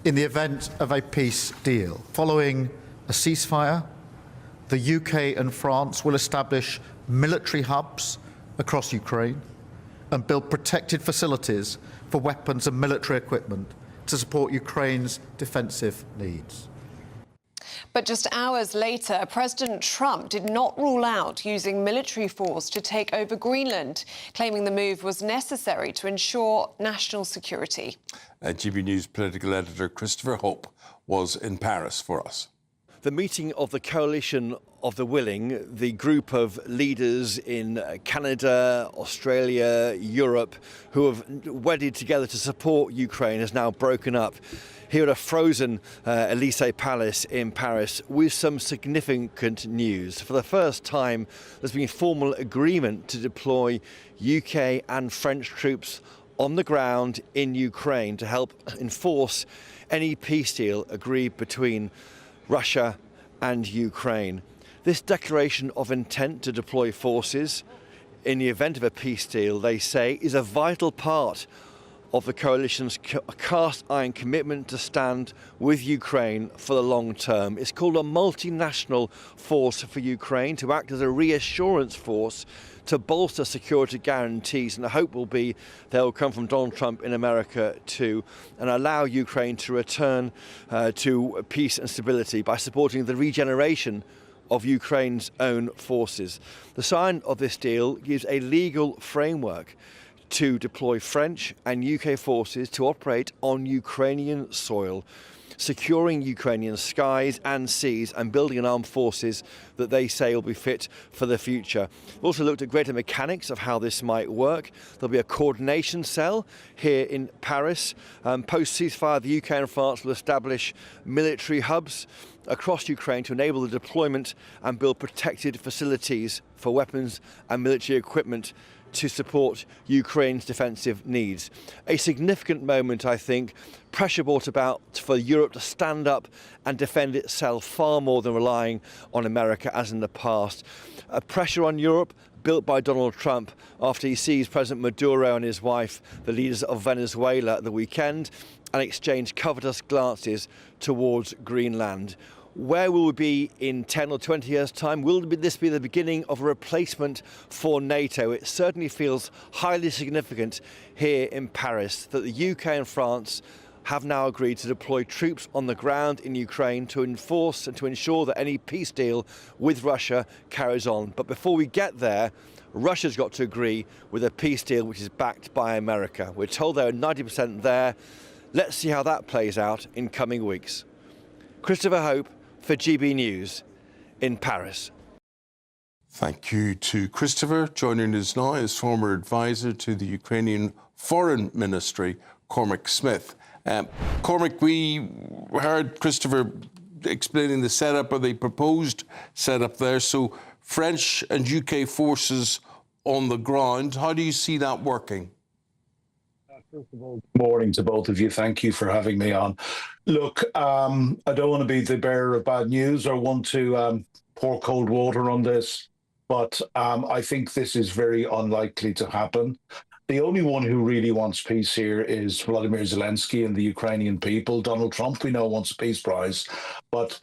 S23: in the event of a peace deal. Following a ceasefire, the UK and France will establish military hubs across Ukraine and build protected facilities for weapons and military equipment to support Ukraine's defensive needs.
S21: But just hours later, President Trump did not rule out using military force to take over Greenland, claiming the move was necessary to ensure national security.
S13: GB News political editor Christopher Hope was in Paris for us.
S1: The meeting of the Coalition of the Willing, the group of leaders in Canada, Australia, Europe, who have wedded together to support Ukraine, has now broken up here at a frozen Elysee Palace in Paris with some significant news. For the first time, there's been formal agreement to deploy UK and French troops on the ground in Ukraine to help enforce any peace deal agreed between Russia and Ukraine. This declaration of intent to deploy forces in the event of a peace deal, they say, is a vital part of the coalition's cast-iron commitment to stand with Ukraine for the long term. It's called a multinational force for Ukraine to act as a reassurance force to bolster security guarantees, and the hope will be they'll come from Donald Trump in America too, and allow Ukraine to return to peace and stability by supporting the regeneration of Ukraine's own forces. The sign of this deal gives a legal framework to deploy French and UK forces to operate on Ukrainian soil, securing Ukrainian skies and seas and building an armed forces that they say will be fit for the future. We've also looked at greater mechanics of how this might work. There'll be a coordination cell here in Paris. Post-ceasefire, the UK and France will establish military hubs across Ukraine to enable the deployment and build protected facilities for weapons and military equipment to support Ukraine's defensive needs. A significant moment, I think, pressure brought about for Europe to stand up and defend itself far more than relying on America as in the past. A pressure on Europe built by Donald Trump after he sees President Maduro and his wife, the leaders of Venezuela, at the weekend, and exchanged covetous glances towards Greenland. Where will we be in 10 or 20 years' time? Will this be the beginning of a replacement for NATO? It certainly feels highly significant here in Paris that the UK and France have now agreed to deploy troops on the ground in Ukraine to enforce and to ensure that any peace deal with Russia carries on. But before we get there, Russia's got to agree with a peace deal which is backed by America. We're told they're 90% there. Let's see how that plays out in coming weeks. Christopher Hope for GB News in Paris.
S13: Thank you to Christopher. Joining us now is former advisor to the Ukrainian Foreign Ministry, Cormac Smith. Cormac, we heard Christopher explaining the setup, or the proposed setup there. So French and UK forces on the ground. How do you see that working?
S2: First of all, good morning to both of you. Thank you for having me on. Look, I don't want to be the bearer of bad news or want to pour cold water on this, but I think this is very unlikely to happen. The only one who really wants peace here is Volodymyr Zelensky and the Ukrainian people. Donald Trump, we know, wants a peace prize, but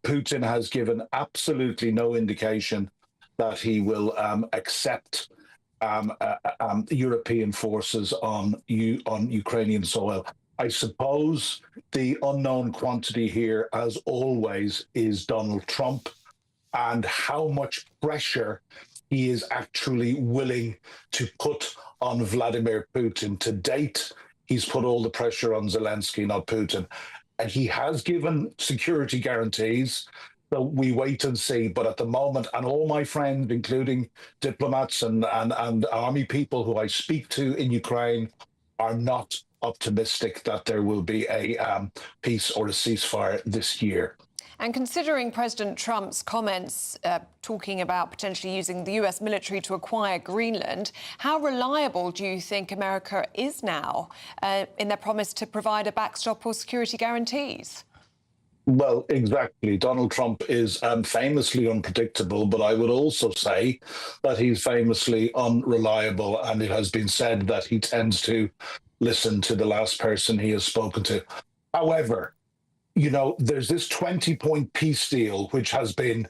S2: Putin has given absolutely no indication that he will accept European forces on Ukrainian soil. I suppose the unknown quantity here, as always, is Donald Trump and how much pressure he is actually willing to put on Vladimir Putin. To date, he's put all the pressure on Zelensky, not Putin. And he has given security guarantees. So we wait and see. But at the moment, and all my friends, including diplomats and army people who I speak to in Ukraine, are not optimistic that there will be a peace or a ceasefire this year.
S21: And considering President Trump's comments talking about potentially using the US military to acquire Greenland, how reliable do you think America is now in their promise to provide a backstop or security guarantees?
S2: Well, exactly. Donald Trump is famously unpredictable, but I would also say that he's famously unreliable. And it has been said that he tends to listen to the last person he has spoken to. However, you know, there's this 20-point peace deal, which has been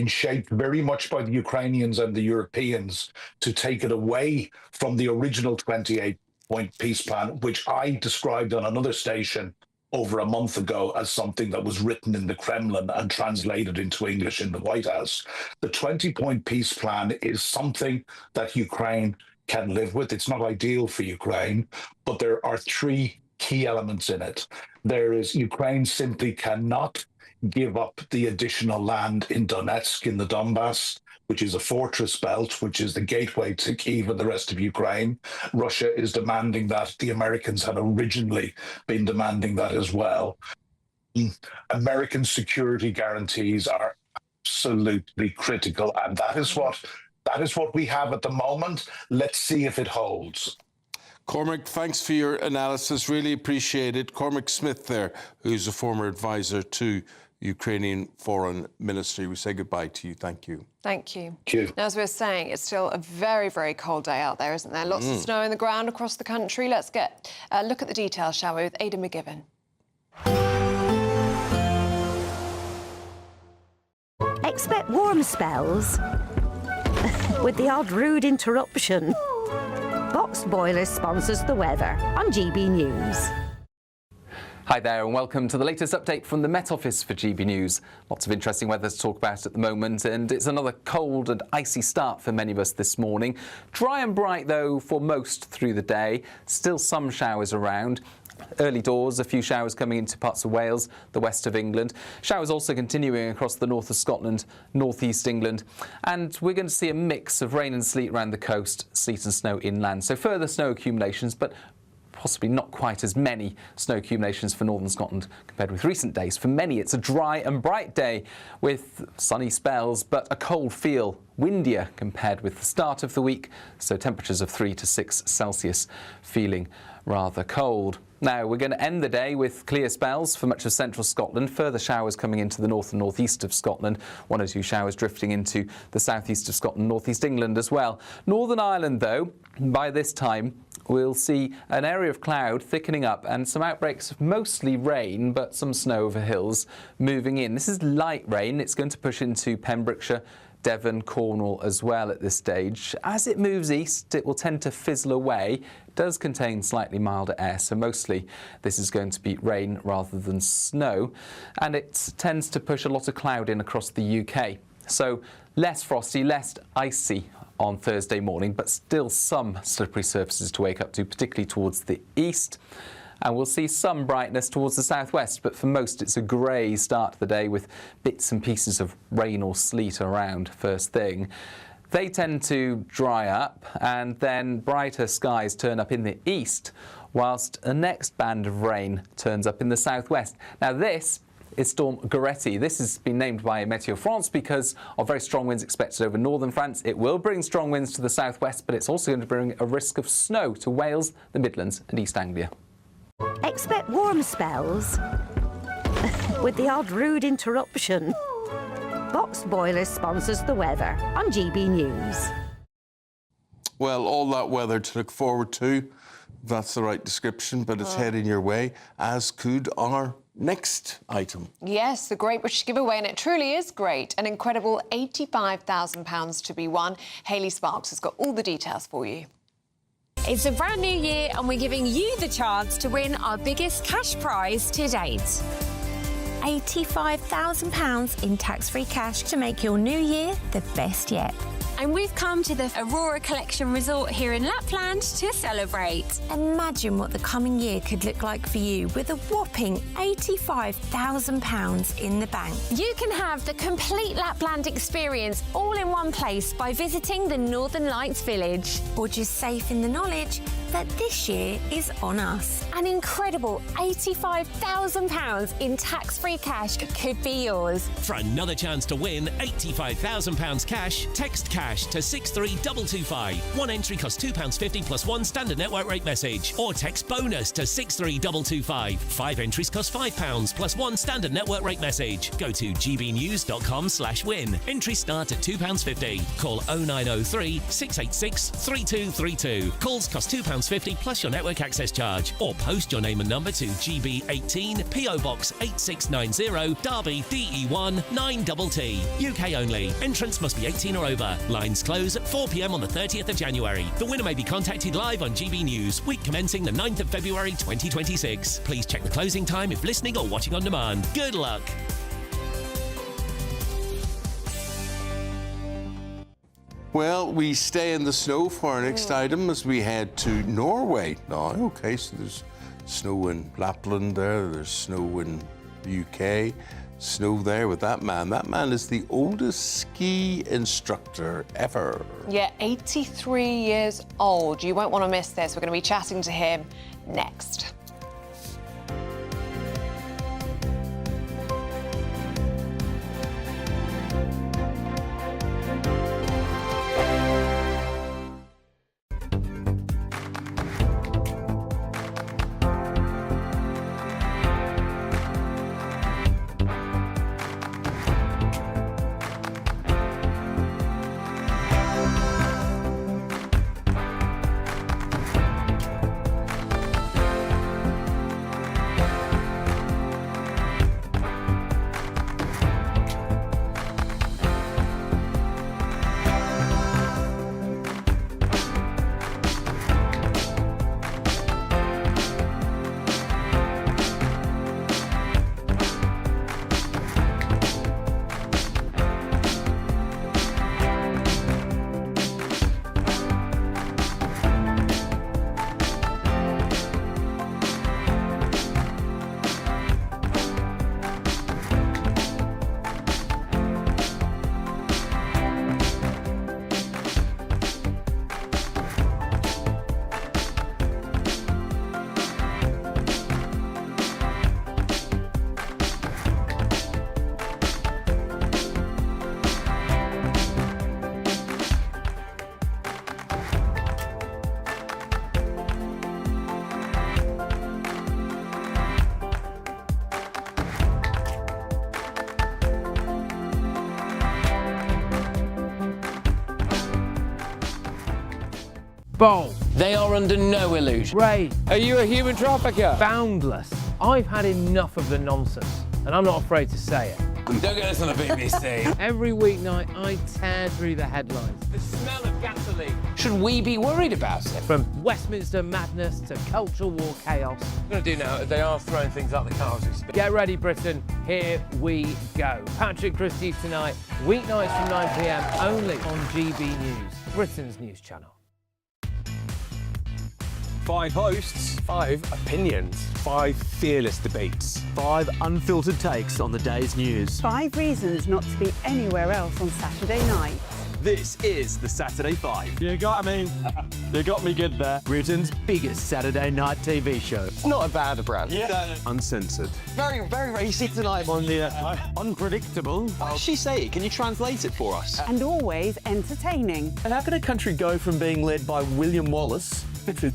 S2: shaped very much by the Ukrainians and the Europeans to take it away from the original 28-point peace plan, which I described on another station over a month ago as something that was written in the Kremlin and translated into English in the White House. The 20-point peace plan is something that Ukraine can live with. It's not ideal for Ukraine, but there are three key elements in it. There is Ukraine simply cannot give up the additional land in Donetsk, in the Donbass, which is a fortress belt, which is the gateway to Kyiv and the rest of Ukraine. Russia is demanding that. The Americans had originally been demanding that as well. American security guarantees are absolutely critical, and that is what we have at the moment. Let's see if it holds.
S13: Cormac, thanks for your analysis. Really appreciate it. Cormac Smith there, who's a former advisor to Ukrainian Foreign Ministry. We say goodbye to you. Thank you.
S21: Thank you.
S2: Thank you.
S21: Now, as we're saying, it's still a very, very cold day out there, isn't there? Lots of snow on the ground across the country. Let's get a look at the details, shall we, with Aidan McGibbon.
S3: Expect warm spells with the odd rude interruption. Boxed Boilers sponsors the weather on GB News.
S28: Hi there and welcome to the latest update from the Met Office for GB News. Lots of interesting weather to talk about at the moment, and it's another cold and icy start for many of us this morning. Dry and bright though for most through the day. Still some showers around. Early doors, a few showers coming into parts of Wales, the west of England. Showers also continuing across the north of Scotland, northeast England. And we're going to see a mix of rain and sleet around the coast, sleet and snow inland. So further snow accumulations, but possibly not quite as many snow accumulations for northern Scotland compared with recent days. For many, it's a dry and bright day with sunny spells, but a cold feel, windier compared with the start of the week. So temperatures of 3 to 6 Celsius, feeling rather cold. Now, we're going to end the day with clear spells for much of central Scotland, further showers coming into the north and northeast of Scotland, 1 or 2 showers drifting into the southeast of Scotland, northeast England as well. Northern Ireland, though, by this time, we'll see an area of cloud thickening up and some outbreaks of mostly rain, but some snow over hills moving in. This is light rain. It's going to push into Pembrokeshire, Devon, Cornwall as well at this stage. As it moves east, it will tend to fizzle away. It does contain slightly milder air, so mostly this is going to be rain rather than snow. And it tends to push a lot of cloud in across the UK. So less frosty, less icy on Thursday morning, but still some slippery surfaces to wake up to, particularly towards the east. and we'll see some brightness towards the southwest, but for most it's a grey start to the day with bits and pieces of rain or sleet around first thing. They tend to dry up, and then brighter skies turn up in the east, whilst a next band of rain turns up in the southwest. Now this is Storm Goretti. This has been named by Météo France because of very strong winds expected over northern France. It will bring strong winds to the southwest, but it's also going to bring a risk of snow to Wales, the Midlands and East Anglia.
S3: Expect warm spells with the odd rude interruption. Boxed Boilers sponsors the weather on GB News.
S13: Well, all that weather to look forward to. That's the right description, but it's heading your way, as could our next item.
S21: Yes, the Great British Giveaway, and it truly is great. An incredible £85,000 to be won. Hayley Sparks has got all the details for you.
S4: It's a brand new year and we're giving you the chance to win our biggest cash prize to date. £85,000 in tax-free cash to make your new year the best yet. And we've come to the Aurora Collection Resort here in Lapland to celebrate. Imagine what the coming year could look like for you with a whopping £85,000 in the bank. You can have the complete Lapland experience all in one place by visiting the Northern Lights Village. Or just safe in the knowledge that this year is on us. An incredible £85,000 in tax-free cash could be yours.
S5: For another chance to win £85,000 cash, text cash to 63225. One entry costs £2.50 plus one standard network rate message. Or text bonus to 63225. 5 entries cost £5 plus one standard network rate message. Go to gbnews.com/win. Entries start at £2.50. Call 0903 686 3232. Calls cost £2.50 plus your network access charge. Or post your name and number to GB18 PO Box 8690 Derby DE1 9TT. UK only. Entrance must be 18 or over. Lines close at 4 p.m. on the 30th of January. The winner may be contacted live on GB News, week commencing the 9th of February 2026. Please check the closing time if listening or watching on demand. Good luck.
S13: Well, we stay in the snow for our next item as we head to Norway now. Okay, so there's snow in Lapland there's snow in the UK, snow there with that man. That man is the oldest ski instructor ever.
S21: Yeah, 83 years old. You won't want to miss this. We're going to be chatting to him next.
S6: Bold. They are under no illusion.
S7: Ray.
S6: Are you a human trafficker?
S7: Boundless. I've had enough of the nonsense, and I'm not afraid to say it.
S6: Don't get this on the BBC.
S7: Every weeknight, I tear through the headlines.
S6: The smell of gasoline. Should we be worried about it?
S7: From Westminster madness to cultural war chaos.
S6: What I'm going to do now is they are throwing things out the car as we speak.
S7: Get ready, Britain. Here we go. Patrick Christie tonight, weeknights from 9 p.m. only on GB News, Britain's news channel.
S8: 5 hosts, 5 opinions, 5 fearless debates,
S9: 5 unfiltered takes on the day's news.
S10: 5 reasons not to be anywhere else on Saturday night.
S9: This is the Saturday 5.
S8: You got me. You got me good there.
S9: Britain's biggest Saturday night TV show.
S8: It's not a bad brand.
S9: Yeah.
S8: Uncensored.
S9: Very, very racy tonight on the unpredictable.
S10: What
S9: does she say? Can you translate it for us?
S10: And always entertaining.
S9: And how can a country go from being led by William Wallace to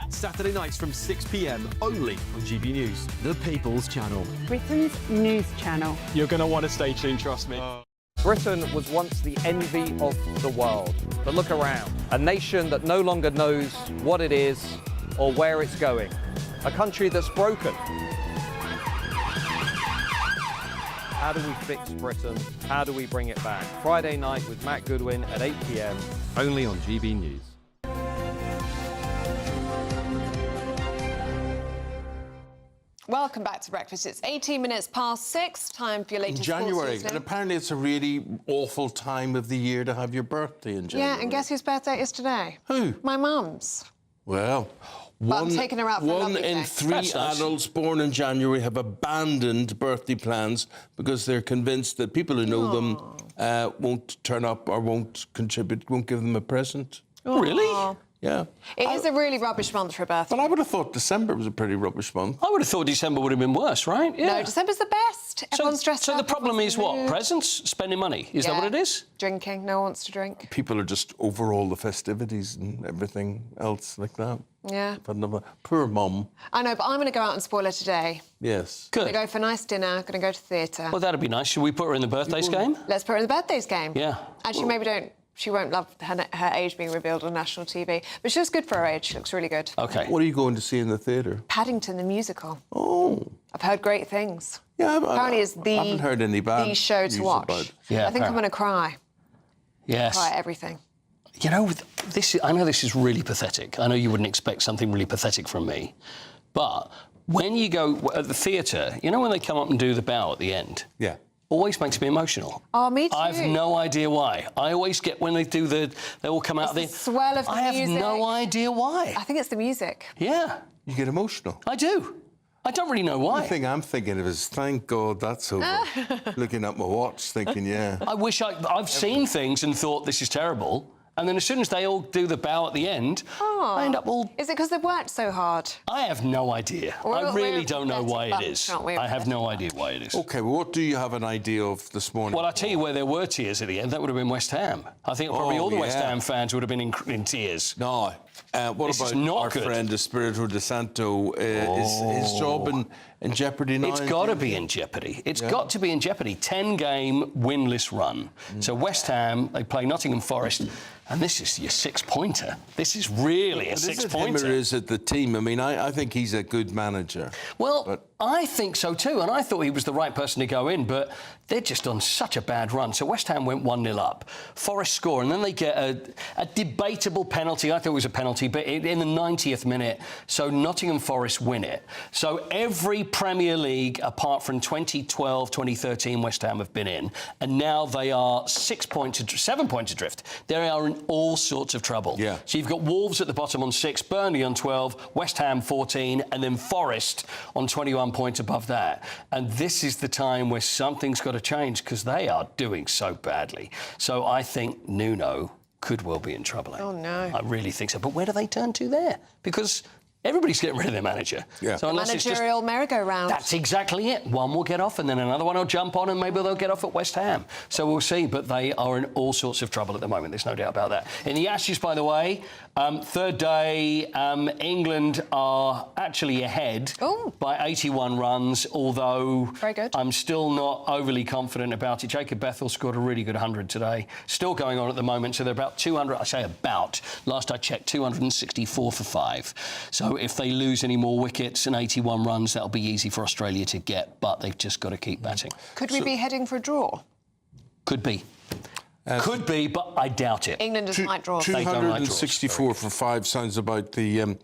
S9: Saturday nights from 6 p.m. only on GB News, the People's Channel.
S10: Britain's news channel.
S8: You're going to want to stay tuned, trust me.
S12: Britain was once the envy of the world. But look around. A nation that no longer knows what it is or where it's going. A country that's broken. How do we fix Britain? How do we bring it back? Friday night with Matt Goodwin at 8 p.m. only on GB News.
S21: Welcome back to Breakfast. It's 18 minutes past 6. Time for your latest
S13: January,
S21: sports news.
S13: and apparently it's a really awful time of the year to have your birthday in January.
S21: Yeah, and guess whose birthday it is today?
S13: Who?
S21: My mum's.
S13: Well,
S21: I'm taking her out for a
S13: one
S21: lovely
S13: in
S21: day.
S13: 3
S21: That's nice.
S13: adults born in January have abandoned birthday plans because they're convinced that people who know them won't turn up or won't contribute, won't give them a present.
S21: Oh, really?
S13: Yeah.
S21: It is a really rubbish month for a birthday.
S13: But I would have thought December was a pretty rubbish month.
S27: I would have thought December would have been worse, right? Yeah.
S21: No, December's the best. Everyone's dressed
S27: So
S21: up.
S27: the problem is what?
S21: Mood.
S27: Presents? Spending money? Is that what it is?
S21: Drinking. No one wants to drink.
S13: People are just over all the festivities and everything else like that.
S21: Yeah.
S13: I've had another poor mum.
S21: I know, but I'm going to go out and spoil her today.
S13: Yes.
S21: Going to go for a nice dinner. Going to go to theatre.
S27: Well, that'd be nice. Should we put her in the birthdays game?
S21: Let's put her in the birthdays game.
S27: Yeah.
S21: Actually, maybe don't. She won't love her age being revealed on national TV. But she looks good for her age. She looks really good.
S27: OK.
S13: What are you going to see in the theatre?
S21: Paddington, the musical.
S13: Oh.
S21: I've heard great things.
S13: Yeah,
S21: apparently it's
S13: I haven't heard any bad
S21: the show to
S13: news
S21: watch.
S13: about it.
S27: Yeah,
S21: I think I'm going to cry.
S27: Yes.
S21: Cry at everything.
S27: You know, I know this is really pathetic. I know you wouldn't expect something really pathetic from me. But when you go at the theatre, you know when they come up and do the bow at the end?
S13: Yeah.
S27: Always makes me emotional.
S21: Oh, me too.
S27: I've no idea why. I always get when they do they all come out
S21: It's the swell of the
S27: I
S21: music.
S27: have no idea why.
S21: I think it's the music.
S27: Yeah.
S13: You get emotional.
S27: I do. I don't really know why.
S13: The thing I'm thinking of is, thank God that's over. Looking at my watch, thinking, yeah.
S27: I wish I've seen things and thought this is terrible. And then as soon as they all do the bow at the end, I end up all...
S21: Is it because they've worked so hard?
S27: I have no idea. I really don't know why it is. I have no idea why it is.
S13: OK, well, what do you have an idea of this morning?
S27: Well, I'll tell you where there were tears at the end. That would have been West Ham. I think probably all the West Ham fans would have been in tears.
S13: No. What about our friend Espirito de Santo? Is his job in jeopardy now?
S27: It's got to be in jeopardy. It's got to be in jeopardy. 10-game winless run. So West Ham, they play Nottingham Forest, and this is your 6-pointer. This is really a 6-pointer.
S13: Is it him or is it the team? I mean, I think he's a good manager.
S27: Well, I think so too, and I thought he was the right person to go in, but they're just on such a bad run. So West Ham went 1-0 up. Forest score, and then they get a debatable penalty. I thought it was a penalty, but in the 90th minute, so Nottingham Forest win it. So every Premier League, apart from 2012, 2013, West Ham have been in, and now they are 7 points adrift. They are in all sorts of trouble.
S13: Yeah.
S27: So you've got Wolves at the bottom on 6, Burnley on 12, West Ham 14, and then Forest on 21 points above that. And this is the time where something's got to change because they are doing so badly. So I think Nuno could well be in trouble.
S21: Oh, no.
S27: I really think so. But where do they turn to there? Because everybody's getting rid of their manager.
S13: Yeah.
S27: So unless it's just...
S21: Managerial merry-go-round.
S27: That's exactly it. One will get off and then another one will jump on and maybe they'll get off at West Ham. So we'll see. But they are in all sorts of trouble at the moment. There's no doubt about that. In the Ashes, by the way, third day, England are actually ahead by 81 runs, although
S21: very good.
S27: I'm still not overly confident about it. Jacob Bethel scored a really good 100 today. Still going on at the moment, so they're about 200, I say about, last I checked, 264 for 5. So if they lose any more wickets and 81 runs, that'll be easy for Australia to get, but they've just got to keep batting.
S21: Could we be heading for a draw?
S27: Could be. Could be, but I doubt it.
S21: England doesn't like draws.
S13: 264 for 5 sounds about the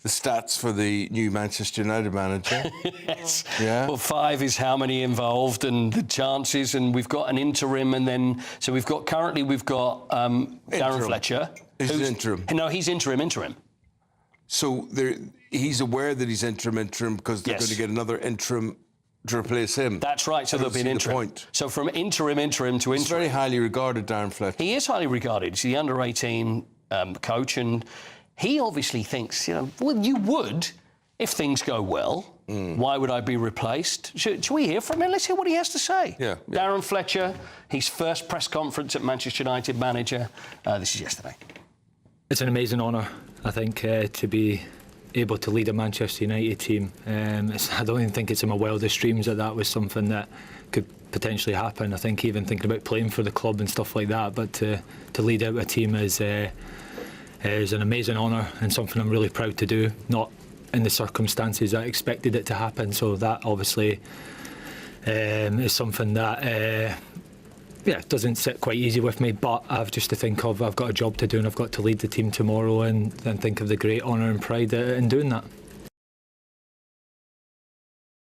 S13: stats for the new Manchester United manager.
S27: Yes.
S13: Yeah.
S27: Well, 5 is how many involved and the chances, and we've got an interim, and then so we've got Darren Fletcher.
S13: He's interim.
S27: No, he's interim.
S13: So he's aware that he's interim because they're going to get another interim to replace him.
S27: That's right, so there'll be an interim. So from interim to interim.
S13: He's very highly regarded, Darren Fletcher.
S27: He is highly regarded. He's the under-18 coach, and he obviously thinks, well, you would if things go well. Why would I be replaced? Should we hear from him? Let's hear what he has to say.
S13: Yeah.
S27: Darren Fletcher, his first press conference at Manchester United manager. This is yesterday.
S15: It's an amazing honour, I think, to be able to lead a Manchester United team. I don't even think it's in my wildest dreams that was something that could potentially happen. I think even thinking about playing for the club and stuff like that, but to lead out a team is an amazing honour and something I'm really proud to do. Not in the circumstances I expected it to happen, so that obviously is something that doesn't sit quite easy with me, but I've just to think of I've got a job to do and I've got to lead the team tomorrow and then think of the great honour and pride in doing that.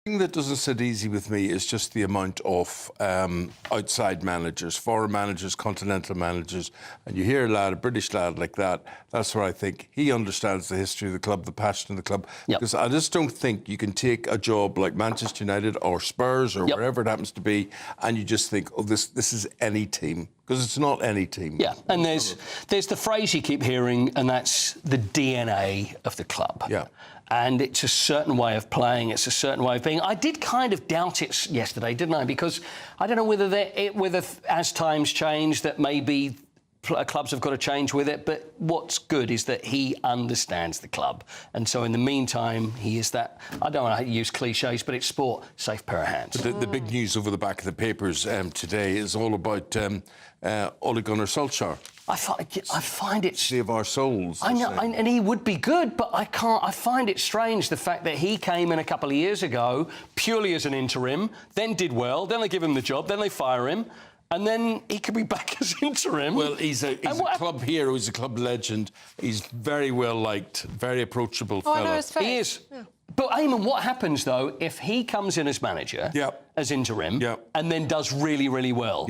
S13: The thing that doesn't sit easy with me is just the amount of outside managers, foreign managers, continental managers, and you hear a British lad like that, that's where I think he understands the history of the club, the passion of the club, because I just don't think you can take a job like Manchester United or Spurs or wherever it happens to be, and you just think, oh, this is any team, because it's not any team.
S27: Yeah, and there's the phrase you keep hearing, and that's the DNA of the club.
S13: Yeah.
S27: And it's a certain way of playing, it's a certain way of being. I did kind of doubt it yesterday, didn't I? Because I don't know whether as times change that maybe clubs have got to change with it, but what's good is that he understands the club. And so in the meantime, he is that, I don't want to use cliches, but it's sport, safe pair of hands.
S13: But the big news over the back of the papers today is all about Ole Gunnar Solskjaer.
S27: I find it...
S13: Save our souls.
S27: I know, and he would be good, but I find it strange, the fact that he came in a couple of years ago purely as an interim, then did well, then they give him the job, then they fire him, and then he could be back as interim.
S13: Well, he's a club hero, he's a club legend. He's very well liked, very approachable fella.
S27: I know his face. He is. Yeah. But, Eamonn, what happens, though, if he comes in as manager, as interim, and then does really, really well?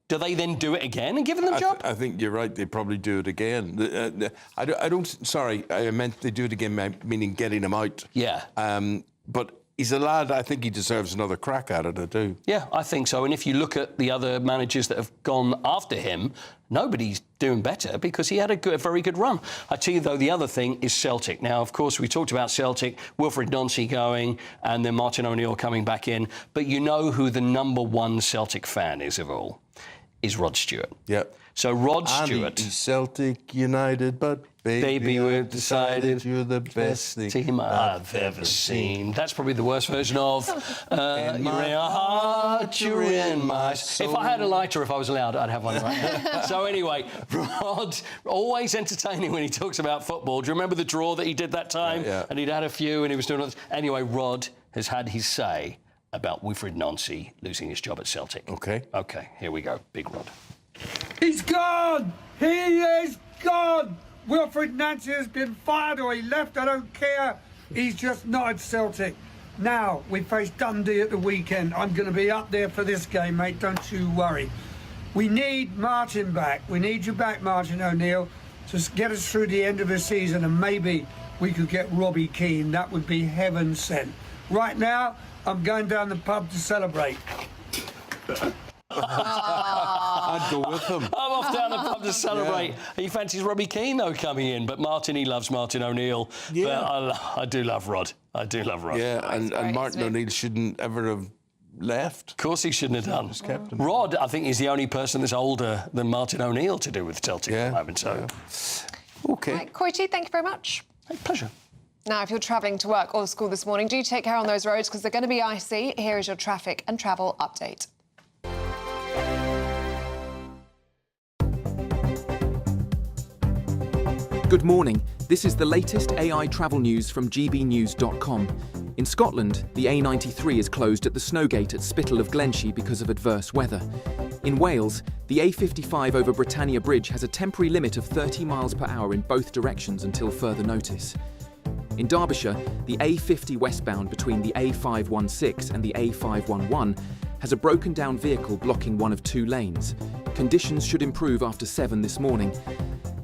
S27: Do they then do it again and give them the job?
S13: I think you're right. They probably do it again. I don't. Sorry, I meant they do it again, meaning getting him out.
S27: Yeah.
S13: But he's a lad. I think he deserves another crack at it. I do.
S27: Yeah, I think so. And if you look at the other managers that have gone after him, nobody's doing better because he had a very good run. I tell you, though, the other thing is Celtic. Now, of course, we talked about Celtic, Wilfred Nancy going, and then Martin O'Neill coming back in. But you know who the #1 Celtic fan is of all? Is Rod Stewart.
S13: Yeah.
S27: So Rod Stewart.
S13: Celtic United, but baby, we've decided you're the best
S27: team I've ever seen. That's probably the worst version of You're in my heart, you're in my soul. If I had a lighter, if I was allowed, I'd have one right now. So anyway, Rod, always entertaining when he talks about football. Do you remember the draw that he did that time?
S13: Yeah.
S27: And he'd had a few and he was doing all this. Anyway, Rod has had his say about Wilfred Nancy losing his job at Celtic.
S13: OK.
S27: OK, here we go. Big Rod.
S16: He's gone! He is gone! Wilfred Nancy has been fired or he left, I don't care. He's just not at Celtic. Now, we face Dundee at the weekend. I'm going to be up there for this game, mate, don't you worry. We need Martin back. We need you back, Martin O'Neill, to get us through the end of the season, and maybe we could get Robbie Keane. That would be heaven sent. Right now, I'm going down the pub to celebrate.
S13: I'd go with him.
S27: I'm off down the pub to celebrate. Yeah. He fancies Robbie Keane, though, coming in. But Martin, he loves Martin O'Neill.
S13: Yeah.
S27: But I do love Rod. I do love Rod.
S13: Yeah, and Martin O'Neill shouldn't ever have left.
S27: Of course he shouldn't have done.
S13: Just kept him.
S27: Rod, I think, is the only person that's older than Martin O'Neill to do with Celtic at the moment. So,
S13: OK.
S21: Right, Coity, thank you very much.
S27: Hey, pleasure.
S21: Now, if you're travelling to work or school this morning, do take care on those roads because they're going to be icy. Here is your traffic and travel update.
S17: Good morning. This is the latest AI travel news from gbnews.com. In Scotland, the A93 is closed at the Snowgate at Spittal of Glenshie because of adverse weather. In Wales, the A55 over Britannia Bridge has a temporary limit of 30 miles per hour in both directions until further notice. In Derbyshire, the A50 westbound between the A516 and the A511 has a broken down vehicle blocking one of two lanes. Conditions should improve after 7 this morning.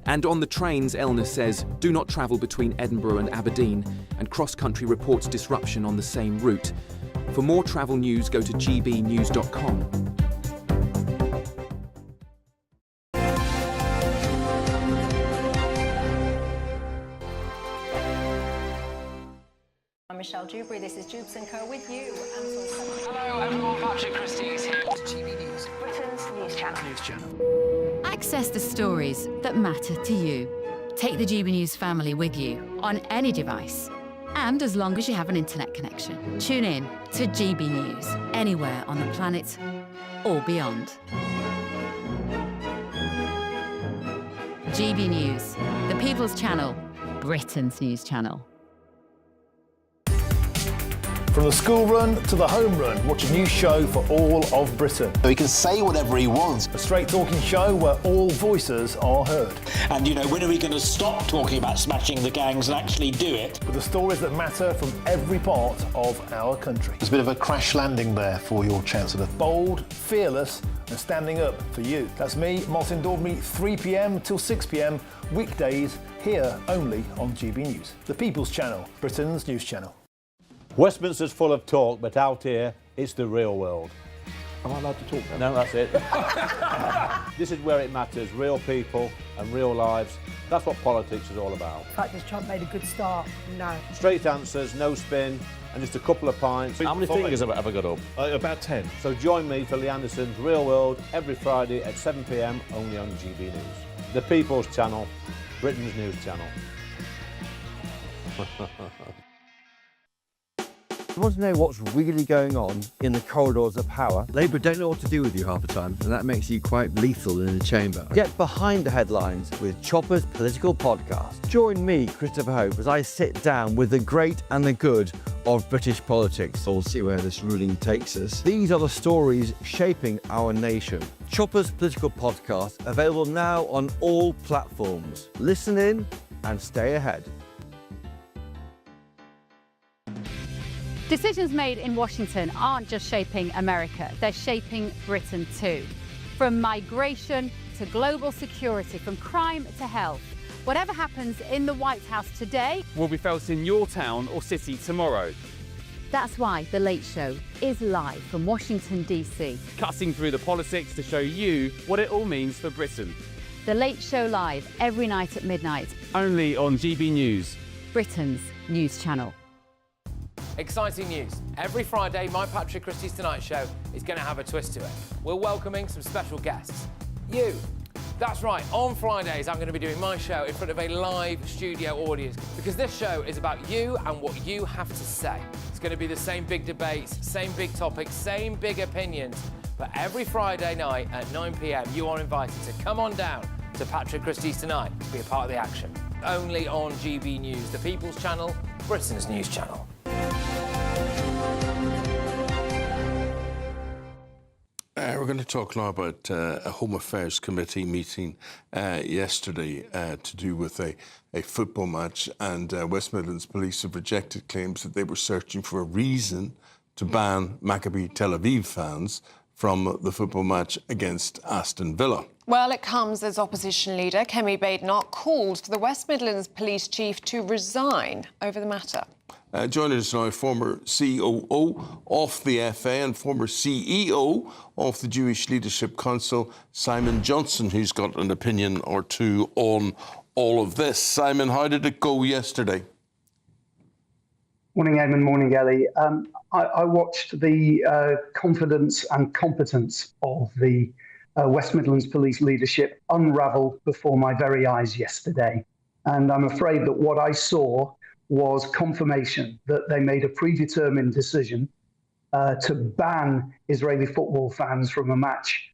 S17: And on the trains, Elna says, do not travel between Edinburgh and Aberdeen, and Cross Country reports disruption on the same route. For more travel news, go to gbnews.com.
S11: I'm Michelle Dewberry, this is Jubes & Co with you.
S6: Hello everyone, Patrick Christie is here. GB News,
S11: Britain's news channel.
S14: Access the stories that matter to you. Take the GB News family with you on any device. And as long as you have an internet connection, tune in to GB News anywhere on the planet or beyond. GB News, the People's Channel, Britain's news channel.
S18: From the school run to the home run, watch a new show for all of Britain.
S19: So he can say whatever he wants.
S18: A straight-talking show where all voices are heard.
S20: And, you know, when are we going to stop talking about smashing the gangs and actually do it?
S18: With the stories that matter from every part of our country.
S19: There's a bit of a crash landing there for your Chancellor.
S18: Bold, fearless and standing up for you. That's me, Martin Daubney, 3 p.m. till 6 p.m, weekdays, here only on GB News. The People's Channel, Britain's news channel.
S22: Westminster's full of talk, but out here, it's the real world.
S19: Am I allowed to talk now?
S22: No, that's it. This is where it matters, real people and real lives. That's what politics is all about.
S25: In fact, has Trump made a good start? No.
S22: Straight answers, no spin, and just a couple of pints. How many fingers have I got up? About 10. So join me for Lee Anderson's Real World every Friday at 7 p.m, only on GB News. The People's Channel, Britain's news channel.
S26: You want to know what's really going on in the corridors of power?
S29: Labour don't know what to do with you half the time, and that makes you quite lethal in the chamber.
S26: Get behind the headlines with Chopper's Political Podcast. Join me, Christopher Hope, as I sit down with the great and the good of British politics.
S29: We'll see where this ruling takes us.
S26: These are the stories shaping our nation. Chopper's Political Podcast, available now on all platforms. Listen in and stay ahead.
S30: Decisions made in Washington aren't just shaping America, they're shaping Britain too. From migration to global security, from crime to health. Whatever happens in the White House today
S31: will be felt in your town or city tomorrow.
S30: That's why The Late Show is live from Washington, D.C.
S31: Cutting through the politics to show you what it all means for Britain.
S30: The Late Show live every night at midnight.
S31: Only on GB News,
S30: Britain's news channel.
S7: Exciting news. Every Friday, my Patrick Christie's Tonight Show is going to have a twist to it. We're welcoming some special guests. You. That's right, on Fridays I'm going to be doing my show in front of a live studio audience because this show is about you and what you have to say. It's going to be the same big debates, same big topics, same big opinions. But every Friday night at 9 p.m, you are invited to come on down to Patrick Christie's Tonight to be a part of the action. Only on GB News, the People's Channel, Britain's news channel.
S13: We're going to talk now about a Home Affairs Committee meeting yesterday to do with a football match, and West Midlands Police have rejected claims that they were searching for a reason to ban Maccabi Tel Aviv fans from the football match against Aston Villa.
S21: Well, it comes as opposition leader Kemi Badenoch called for the West Midlands Police Chief to resign over the matter.
S13: Joining us now, former COO of the FA and former CEO of the Jewish Leadership Council, Simon Johnson, who's got an opinion or two on all of this. Simon, how did it go yesterday?
S32: Morning, Eamonn. Morning, Ellie. I watched the confidence and competence of the West Midlands Police leadership unravel before my very eyes yesterday. And I'm afraid that what I saw was confirmation that they made a predetermined decision to ban Israeli football fans from a match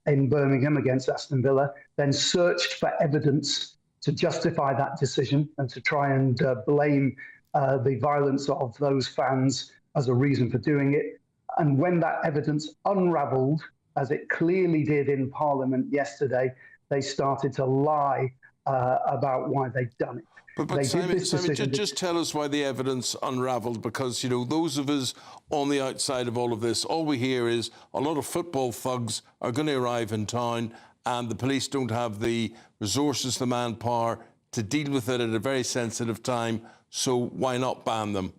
S32: in Birmingham against Aston Villa, then searched for evidence to justify that decision and to try and blame the violence of those fans as a reason for doing it. And when that evidence unraveled, as it clearly did in Parliament yesterday, they started to lie about why they'd done it.
S13: But Simon, just tell us why the evidence unravelled, because, you know, those of us on the outside of all of this, all we hear is a lot of football thugs are going to arrive in town and the police don't have the resources, the manpower to deal with it at a very sensitive time, so why not ban them?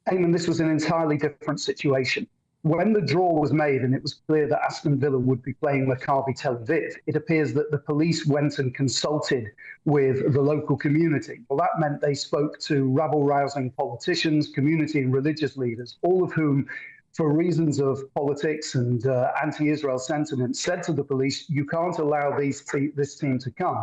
S32: Eamonn, this was an entirely different situation. When the draw was made and it was clear that Aston Villa would be playing Maccabi Tel Aviv, it appears that the police went and consulted with the local community. Well, that meant they spoke to rabble-rousing politicians, community and religious leaders, all of whom, for reasons of politics and anti-Israel sentiment, said to the police, you can't allow this team to come.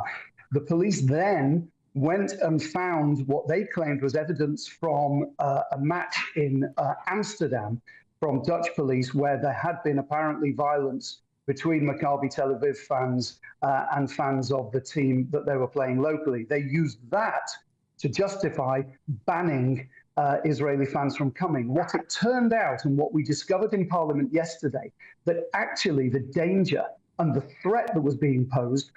S32: The police then went and found what they claimed was evidence from a match in Amsterdam from Dutch police, where there had been apparently violence between Maccabi Tel Aviv fans and fans of the team that they were playing locally. They used that to justify banning Israeli fans from coming. What it turned out, and what we discovered in Parliament yesterday, that actually the danger and the threat that was being posed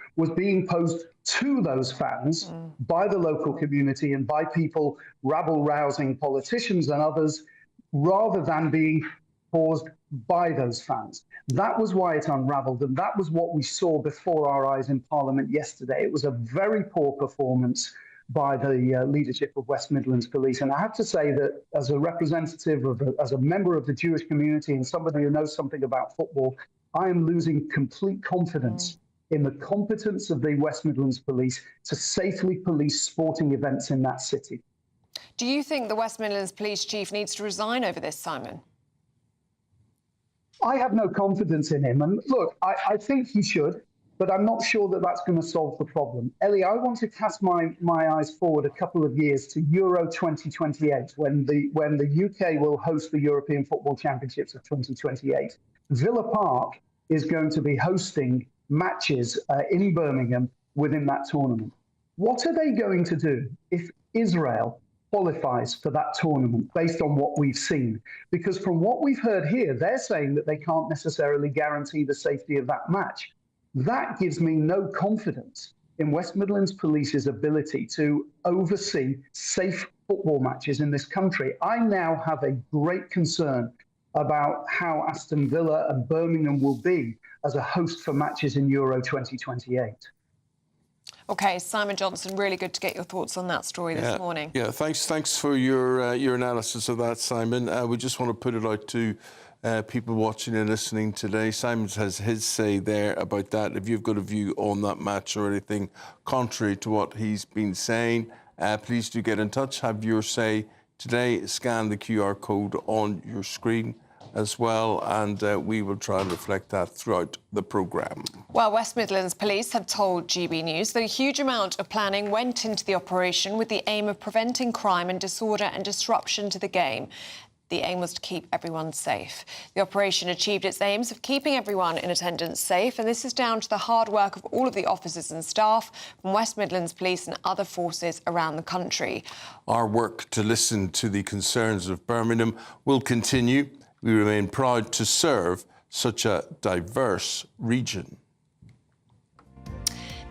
S32: to those fans by the local community and by people rabble-rousing politicians and others, rather than being caused by those fans. That was why it unravelled, and that was what we saw before our eyes in Parliament yesterday. It was a very poor performance by the leadership of West Midlands Police. And I have to say that as a representative, as a member of the Jewish community and somebody who knows something about football, I am losing complete confidence in the competence of the West Midlands Police to safely police sporting events in that city.
S21: Do you think the West Midlands Police Chief needs to resign over this, Simon?
S32: I have no confidence in him. And look, I think he should, but I'm not sure that that's going to solve the problem. Ellie, I want to cast my eyes forward a couple of years to Euro 2028, when the UK will host the European Football Championships of 2028. Villa Park is going to be hosting matches in Birmingham within that tournament. What are they going to do if Israel qualifies for that tournament based on what we've seen? Because from what we've heard here, they're saying that they can't necessarily guarantee the safety of that match. That gives me no confidence in West Midlands Police's ability to oversee safe football matches in this country. I now have a great concern about how Aston Villa and Birmingham will be as a host for matches in Euro 2028.
S21: OK, Simon Johnson, really good to get your thoughts on that story this morning.
S13: Yeah, thanks for your analysis of that, Simon. We just want to put it out to people watching and listening today. Simon has his say there about that. If you've got a view on that match or anything contrary to what he's been saying, please do get in touch, have your say today. Scan the QR code on your screen as well, and we will try and reflect that throughout the programme.
S21: Well, West Midlands Police have told GB News that a huge amount of planning went into the operation with the aim of preventing crime and disorder and disruption to the game. The aim was to keep everyone safe. The operation achieved its aims of keeping everyone in attendance safe, and this is down to the hard work of all of the officers and staff from West Midlands Police and other forces around the country.
S13: Our work to listen to the concerns of Birmingham will continue. We remain proud to serve such a diverse region.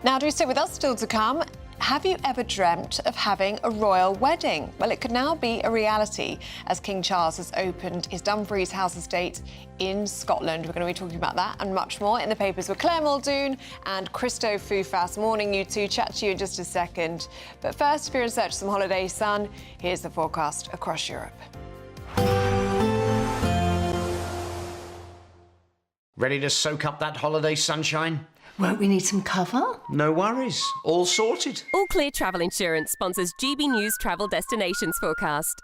S21: Now, do stay with us, still to come. Have you ever dreamt of having a royal wedding? Well, it could now be a reality as King Charles has opened his Dumfries House estate in Scotland. We're going to be talking about that and much more in the papers with Claire Muldoon and Christo Fufas. Morning, you two. Chat to you in just a second. But first, if you're in search of some holiday sun, here's the forecast across Europe.
S1: Ready to soak up that holiday sunshine?
S2: Won't we need some cover?
S1: No worries. All sorted.
S3: All Clear Travel Insurance sponsors GB News Travel Destinations Forecast.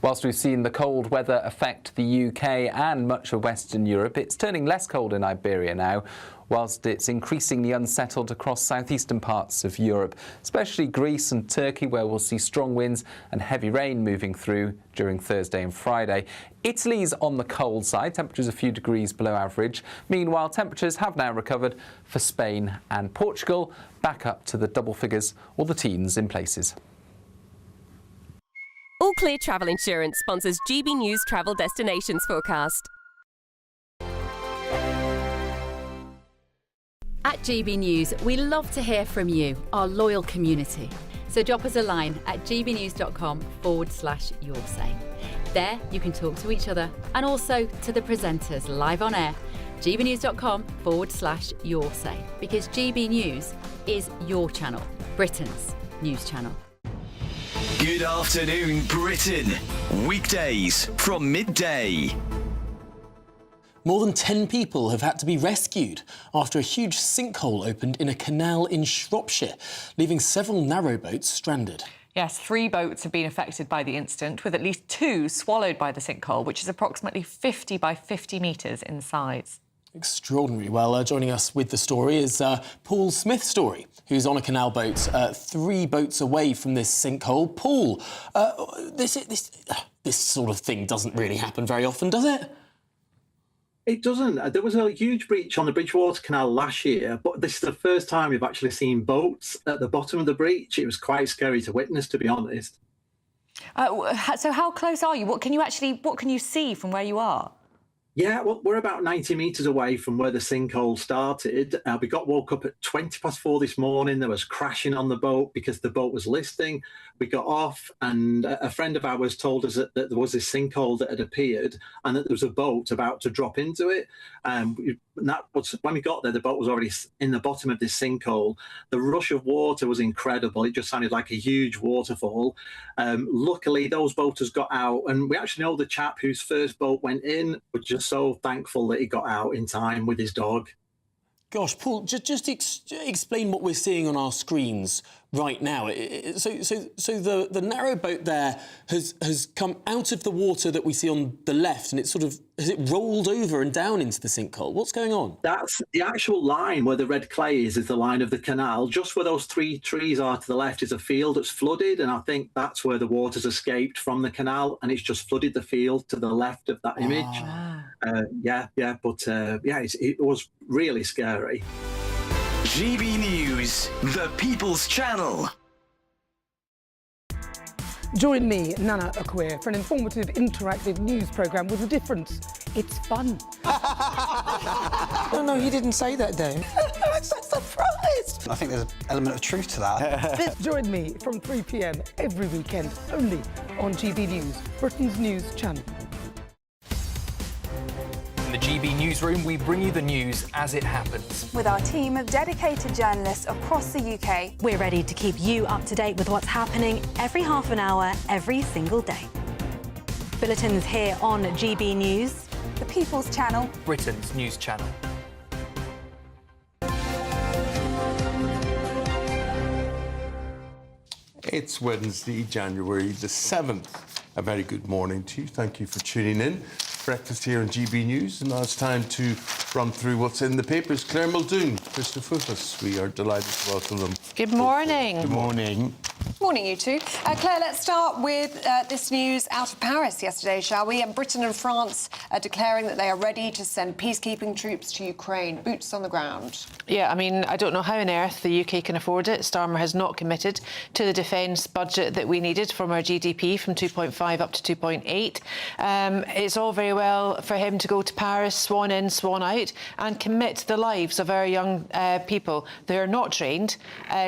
S4: Whilst we've seen the cold weather affect the UK and much of Western Europe, it's turning less cold in Iberia now, whilst it's increasingly unsettled across southeastern parts of Europe, especially Greece and Turkey, where we'll see strong winds and heavy rain moving through during Thursday and Friday. Italy's on the cold side, temperatures a few degrees below average. Meanwhile, temperatures have now recovered for Spain and Portugal, back up to the double figures or the teens in places.
S3: All Clear Travel Insurance sponsors GB News Travel Destinations Forecast.
S14: At GB News, we love to hear from you, our loyal community. So drop us a line at gbnews.com/yoursay. There you can talk to each other and also to the presenters live on air gbnews.com/yoursay, because GB News is your channel, Britain's news channel.
S2: Good afternoon, Britain. Weekdays from midday.
S5: More than 10 people have had to be rescued after a huge sinkhole opened in a canal in Shropshire, leaving several narrowboats stranded.
S8: Yes, 3 boats have been affected by the incident, with at least 2 swallowed by the sinkhole, which is approximately 50 by 50 metres in size.
S5: Extraordinary. Well, joining us with the story is Paul Smith-Story, who's on a canal boat 3 boats away from this sinkhole. Paul, this sort of thing doesn't really happen very often, does it?
S9: It doesn't. There was a huge breach on the Bridgewater Canal last year, but this is the first time we've actually seen boats at the bottom of the breach. It was quite scary to witness, to be honest.
S8: So how close are you? What can you see from where you are?
S9: Yeah, well, we're about 90 metres away from where the sinkhole started. We got woke up at 4:20 this morning. There was crashing on the boat because the boat was listing. We got off, and a friend of ours told us that there was this sinkhole that had appeared and that there was a boat about to drop into it. And that was, when we got there, the boat was already in the bottom of this sinkhole. The rush of water was incredible. It just sounded like a huge waterfall. Luckily, those boaters got out, and we actually know the chap whose first boat went in. We're just so thankful that he got out in time with his dog.
S5: Gosh, Paul, just explain what we're seeing on our screens right now. So the narrow boat there has come out of the water that we see on the left, and has it rolled over and down into the sinkhole? What's going on?
S9: That's the actual line where the red clay is the line of the canal. Just where those 3 trees are to the left is a field that's flooded, and I think that's where the water's escaped from the canal, and it's just flooded the field to the left of that image. It was really scary.
S2: GB News, the People's Channel.
S25: Join me, Nana Akwe, for an informative, interactive news programme with a difference. It's fun.
S10: No, he didn't say that, Dave.
S25: I'm so surprised.
S10: I think there's an element of truth to that.
S25: Join me from 3 p.m. every weekend, only on GB News, Britain's news channel.
S12: In the GB Newsroom, we bring you the news as it happens.
S15: With our team of dedicated journalists across the UK,
S16: we're ready to keep you up to date with what's happening every half an hour, every single day. Bulletins here on GB News,
S15: the People's Channel,
S12: Britain's news channel.
S13: It's Wednesday, January the 7th. A very good morning to you. Thank you for tuning in. Breakfast here on GB News, and now it's time to run through what's in the papers. Claire Muldoon, Christopher Fufus, we are delighted to welcome them.
S21: Good morning.
S13: Good morning.
S21: Morning, you two. Claire, let's start with this news out of Paris yesterday, shall we? And Britain and France are declaring that they are ready to send peacekeeping troops to Ukraine, boots on the ground.
S8: Yeah, I mean, I don't know how on earth the UK can afford it. Starmer has not committed to the defence budget that we needed from our GDP, from 2.5 up to 2.8. It's all very well for him to go to Paris, swan in, swan out, and commit the lives of our young people that are not trained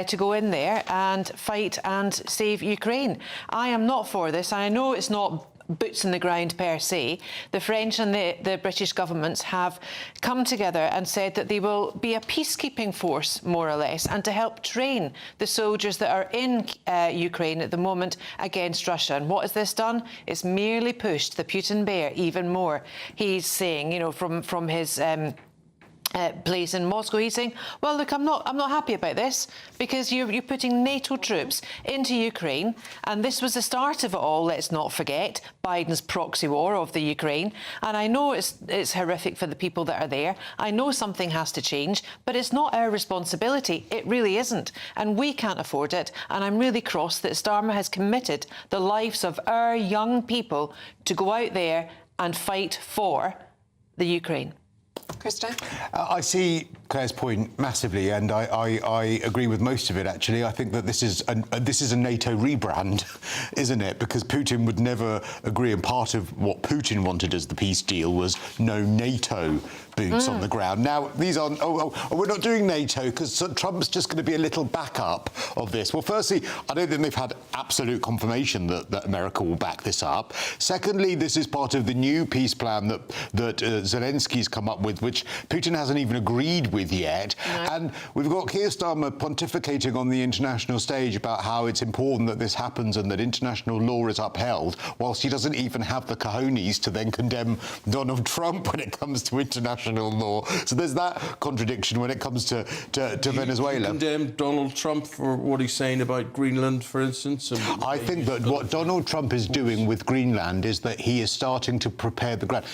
S8: to go in there and fight and save Ukraine. I am not for this. I know it's not boots on the ground per se. The French and the British governments have come together and said that they will be a peacekeeping force, more or less, and to help train the soldiers that are in Ukraine at the moment against Russia. And what has this done? It's merely pushed the Putin bear even more. He's saying, you know, from his place in Moscow, he's saying, well, look, I'm not happy about this, because you're putting NATO troops into Ukraine, and this was the start of it all, let's not forget, Biden's proxy war of the Ukraine. And I know it's horrific for the people that are there. I know something has to change, but it's not our responsibility. It really isn't. And we can't afford it. And I'm really cross that Starmer has committed the lives of our young people to go out there and fight for the Ukraine.
S21: Christo?
S19: I see
S6: Claire's point massively, and I agree with most of it, actually. I think that this is a NATO rebrand, isn't it? Because Putin would never agree, and part of what Putin wanted as the peace deal was no NATO boots on the ground. Now, these aren't, we're not doing NATO because Trump's just going to be a little backup of this. Well, firstly, I don't think they've had absolute confirmation that America will back this up. Secondly, this is part of the new peace plan that Zelensky's come up with, which Putin hasn't even agreed with yet. No. And we've got Keir Starmer pontificating on the international stage about how it's important that this happens and that international law is upheld, whilst he doesn't even have the cojones to then condemn Donald Trump when it comes to international law. So there's that contradiction when it comes to Venezuela.
S13: You condemn Donald Trump for what he's saying about Greenland, for instance?
S6: I think that what Donald Trump is doing with Greenland is that he is starting to prepare the ground.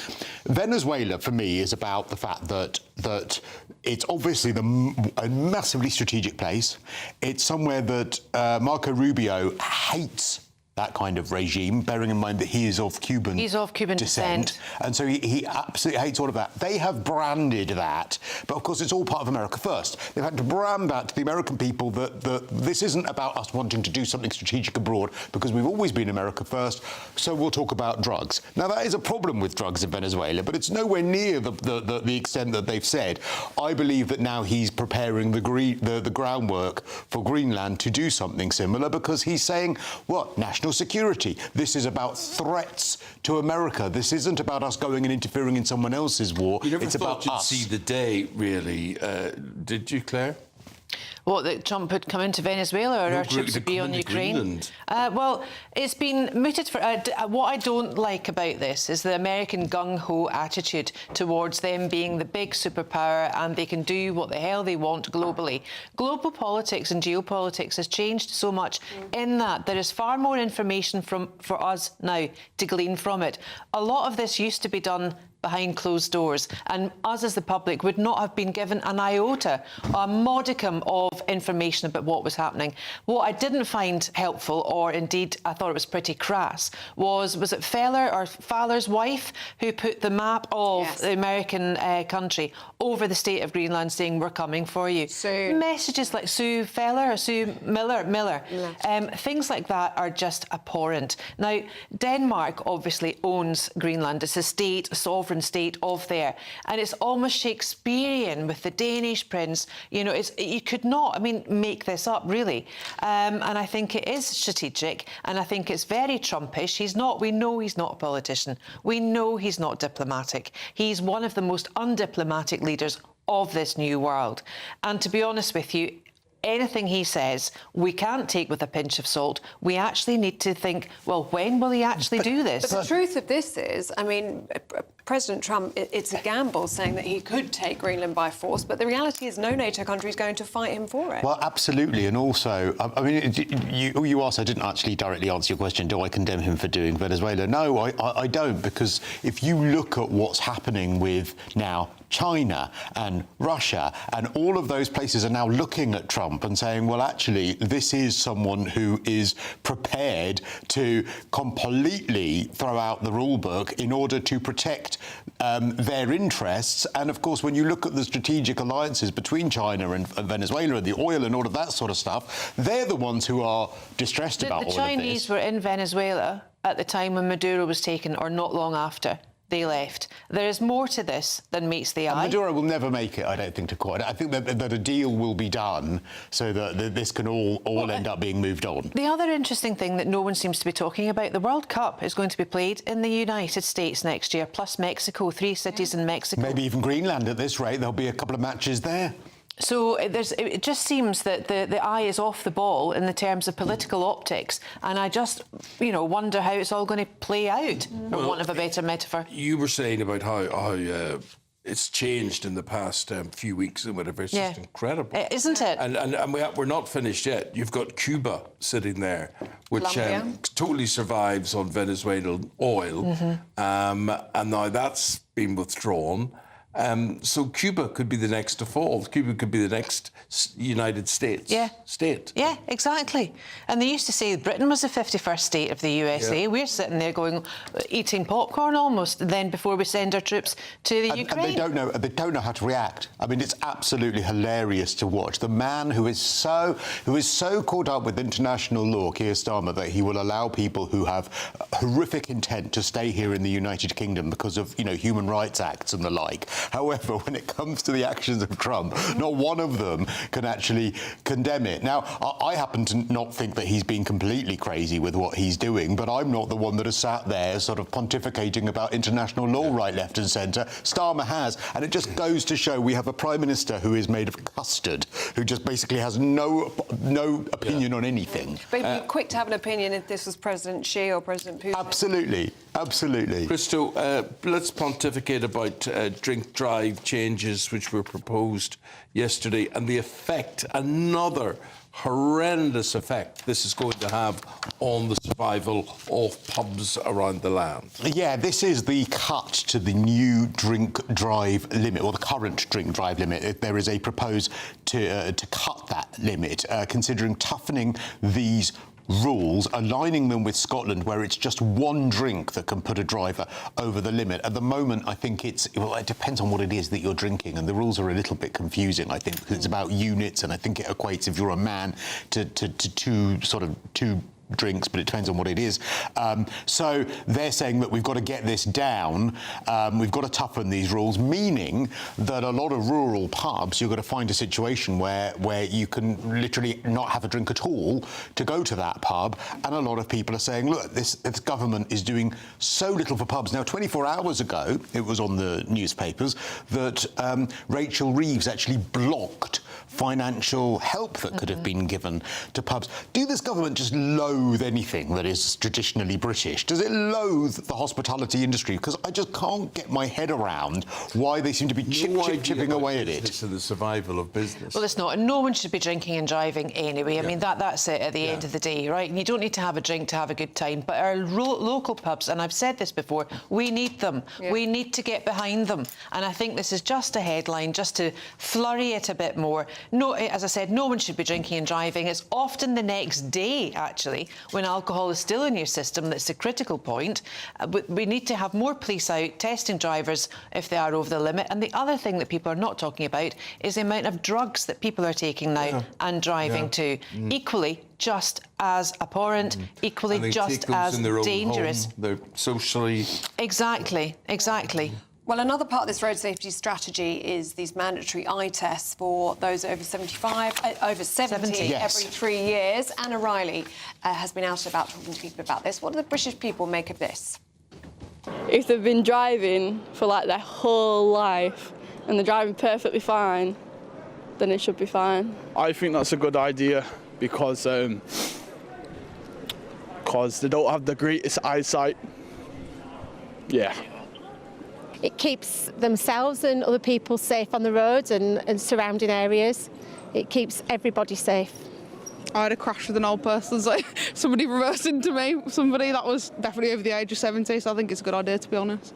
S6: Venezuela, for me, is about the fact that it's obviously a massively strategic place. It's somewhere that Marco Rubio hates that kind of regime, bearing in mind that he is of Cuban descent. And so he absolutely hates all of that. They have branded that, but of course it's all part of America First. They've had to brand that to the American people that this isn't about us wanting to do something strategic abroad, because we've always been America First, so we'll talk about drugs. Now, that is a problem with drugs in Venezuela, but it's nowhere near the extent that they've said. I believe that now he's preparing the groundwork for Greenland to do something similar, because he's saying, what, national security. This is about threats to America. This isn't about us going and interfering in someone else's war.
S13: You never
S6: it's
S13: thought
S6: about
S13: you'd
S6: us.
S13: see the day, really, did you, Claire?
S8: What, that Trump would come into Venezuela, or our troops would be on Ukraine? Well, it's been mooted for... what I don't like about this is the American gung-ho attitude towards them being the big superpower and they can do what the hell they want globally. Global politics and geopolitics has changed so much in that there is far more information for us now to glean from it. A lot of this used to be done behind closed doors, and us as the public would not have been given an iota, a modicum of information about what was happening. What I didn't find helpful, or indeed I thought it was pretty crass, was it Fowler's wife who put the map of the American country over the state of Greenland saying, we're coming for you. Messages like Sue Feller or Sue Miller. Things like that are just abhorrent. Now, Denmark obviously owns Greenland. It's a state, a sovereign state of there, and it's almost Shakespearean with the Danish prince. You know, you could not, make this up, really. And I think it is strategic, and I think it's very Trumpish. We know he's not a politician. We know he's not diplomatic. He's one of the most undiplomatic leaders of this new world. And to be honest with you, anything he says, we can't take with a pinch of salt. We actually need to think, well, when will he actually do this?
S21: But the truth of this is, President Trump, it's a gamble saying that he could take Greenland by force, but the reality is no NATO country is going to fight him for it.
S6: Well, absolutely. And also, you asked, I didn't actually directly answer your question, do I condemn him for doing Venezuela? No, I don't, because if you look at what's happening with now China and Russia, and all of those places are now looking at Trump and saying, well, actually, this is someone who is prepared to completely throw out the rule book in order to protect their interests. And of course, when you look at the strategic alliances between China and Venezuela and the oil and all of that sort of stuff, they're the ones who are distressed about all of this.
S8: The Chinese were in Venezuela at the time when Maduro was taken, or not long after they left. There is more to this than meets the eye.
S6: And Maduro will never make it, I don't think, to court. I think that a deal will be done so that this can all end up being moved on.
S8: The other interesting thing that no one seems to be talking about, the World Cup is going to be played in the United States next year, plus Mexico, 3 cities in Mexico.
S6: Maybe even Greenland at this rate. There'll be a couple of matches there.
S8: So it just seems that the eye is off the ball in the terms of political optics, and I just, wonder how it's all going to play out, for want of a better metaphor.
S13: You were saying about how it's changed in the past few weeks and whatever. It's just incredible.
S8: Isn't it?
S13: And we're not finished yet. You've got Cuba sitting there, which totally survives on Venezuelan oil, and now that's been withdrawn. So Cuba could be the next to fall. Cuba could be the next United States state.
S8: Yeah, exactly. And they used to say Britain was the 51st state of the USA.
S13: Yeah.
S8: We're sitting there going, eating popcorn almost, then before we send our troops to the Ukraine.
S6: And they don't know how to react. I mean, it's absolutely hilarious to watch. The man who is so caught up with international law, Keir Starmer, that he will allow people who have horrific intent to stay here in the United Kingdom because of, human rights acts and the like. However, when it comes to the actions of Trump, not one of them can actually condemn it. Now, I happen to not think that he's being completely crazy with what he's doing, but I'm not the one that has sat there sort of pontificating about international law right, left and centre. Starmer has, and it just goes to show we have a Prime Minister who is made of custard, who just basically has no opinion on anything.
S21: But you'd be quick to have an opinion if this was President Xi or President Putin.
S6: Absolutely.
S13: Christo, let's pontificate about drink-drive changes which were proposed yesterday and the effect, another horrendous effect this is going to have on the survival of pubs around the land.
S6: Yeah, this is the cut to the new drink-drive limit, or the current drink-drive limit. There is a proposal to cut that limit, considering toughening these rules, aligning them with Scotland, where it's just one drink that can put a driver over the limit. At the moment, I think it depends on what it is that you're drinking, and the rules are a little bit confusing, I think, because it's about units, and I think it equates, if you're a man, to two drinks, but it depends on what it is. So they're saying that we've got to get this down, we've got to toughen these rules, meaning that a lot of rural pubs, you're going to find a situation where you can literally not have a drink at all to go to that pub, and a lot of people are saying, look, this government is doing so little for pubs. Now, 24 hours ago, it was on the newspapers that Rachel Reeves actually blocked financial help that could have been given to pubs. Do this government just loathe anything that is traditionally British? Does it loathe the hospitality industry? Because I just can't get my head around why they seem to be chipping away at it.
S13: To the survival of business.
S8: Well, it's not. And no one should be drinking and driving anyway. I mean, that's it at the end of the day, right? And you don't need to have a drink to have a good time. But our local pubs, and I've said this before, we need them. Yeah. We need to get behind them. And I think this is just a headline, just to flurry it a bit more. No, as I said, no one should be drinking and driving. It's often the next day, actually, when alcohol is still in your system, that's the critical point. We need to have more police out testing drivers if they are over the limit. And the other thing that people are not talking about is the amount of drugs that people are taking now and driving too. Equally, just as abhorrent, equally just as dangerous.
S13: They're socially...
S21: Exactly. Well, another part of this road safety strategy is these mandatory eye tests for those over 70 every 3 years. Anna Riley has been out and about talking to people about this. What do the British people make of this?
S11: If they've been driving for like their whole life and they're driving perfectly fine, then it should be fine.
S17: I think that's a good idea because they don't have the greatest eyesight. Yeah.
S18: It keeps themselves and other people safe on the roads and surrounding areas. It keeps everybody safe.
S20: I had a crash with an old person, so somebody reversed into me, somebody that was definitely over the age of 70, so I think it's a good idea, to be honest.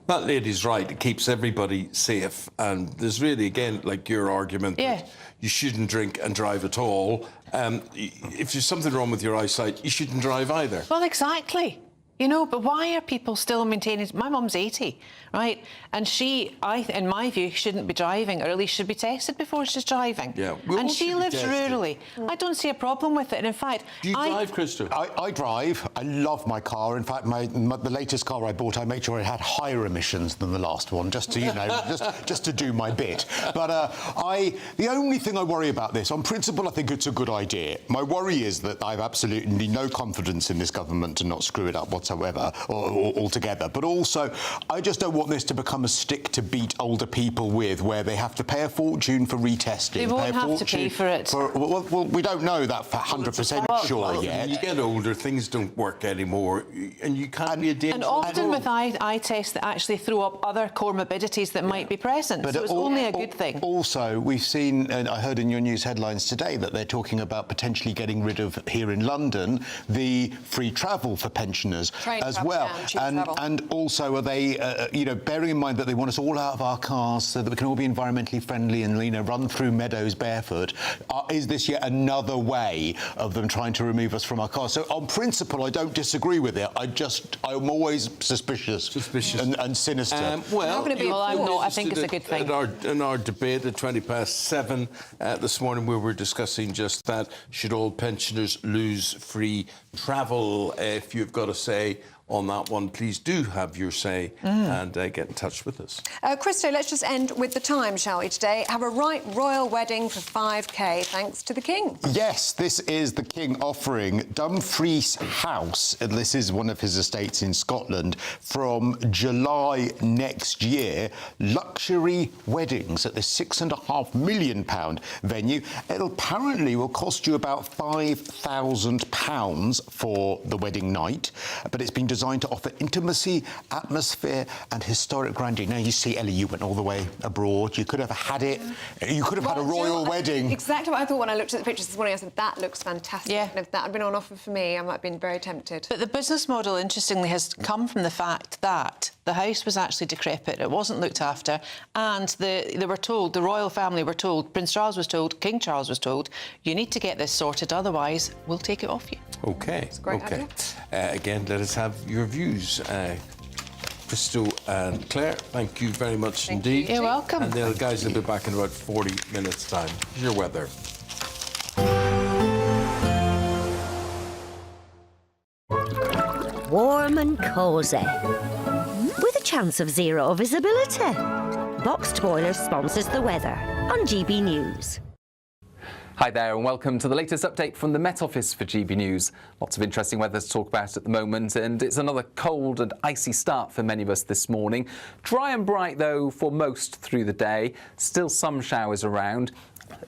S13: That lady's right. It keeps everybody safe. And there's really, again, like your argument that you shouldn't drink and drive at all. If there's something wrong with your eyesight, you shouldn't drive either.
S8: Well, exactly. But why are people still maintaining... My mum's 80, right? And she, in my view, shouldn't be driving, or at least should be tested before she's driving.
S13: Yeah.
S8: And she lives rurally. I don't see a problem with it. And in fact...
S13: Do you drive, Christo?
S6: I drive. I love my car. In fact, the latest car I bought, I made sure it had higher emissions than the last one, just to, just to do my bit. But the only thing I worry about this, on principle, I think it's a good idea. My worry is that I have absolutely no confidence in this government to not screw it up whatsoever, or altogether. But also, I just don't want this to become a stick to beat older people with, where they have to pay a fortune for retesting.
S8: They won't have to pay for it.
S6: Well, we don't know that for 100% sure yet.
S13: When you get older, things don't work anymore, and you can't be a danger.
S8: And often with eye tests that actually throw up other comorbidities that might be present, but so it's only a good thing.
S6: Also, we've seen, and I heard in your news headlines today, that they're talking about potentially getting rid of, here in London, the free travel for pensioners,
S21: Train
S6: as
S21: travel,
S6: well.
S21: yeah, cheap travel.
S6: And also, are they, bearing in mind that they want us all out of our cars so that we can all be environmentally friendly and, run through meadows barefoot, is this yet another way of them trying to remove us from our cars? So on principle, I don't disagree with it. I'm always suspicious and sinister.
S8: I'm not. I think it's a good thing.
S13: In our debate at 7:20 this morning, we were discussing just that. Should all pensioners lose free travel? If you've got a say on that one, please do have your say and get in touch with us.
S21: Christo, let's just end with the time, shall we, today? Have a right royal wedding for 5k, thanks to the King.
S6: Yes, this is the King offering Dumfries House, and this is one of his estates in Scotland, from July next year, luxury weddings at the £6.5 million venue. It apparently will cost you about £5,000 for the wedding night, but it's been designed to offer intimacy, atmosphere and historic grandeur. Now, you see, Ellie, you went all the way abroad. You could have had it. You could have had a royal wedding.
S21: Exactly what I thought when I looked at the pictures this morning. I said, that looks fantastic. Yeah. And if that had been on offer for me, I might have been very tempted.
S8: But the business model, interestingly, has come from the fact that the house was actually decrepit, it wasn't looked after, and they were told, the royal family were told, Prince Charles was told, King Charles was told, you need to get this sorted, otherwise we'll take it off you.
S13: OK.
S21: It's a great idea.
S13: Again, let us have your views. Christo and Claire, thank you very much indeed.
S8: You're welcome.
S13: And the guys will be back in about 40 minutes' time. Here's your weather.
S1: Warm and cosy, with a chance of zero visibility. Boxed Boilers sponsors the weather on GB News.
S4: Hi there and welcome to the latest update from the Met Office for GB News. Lots of interesting weather to talk about at the moment, and it's another cold and icy start for many of us this morning. Dry and bright though for most through the day, still some showers around.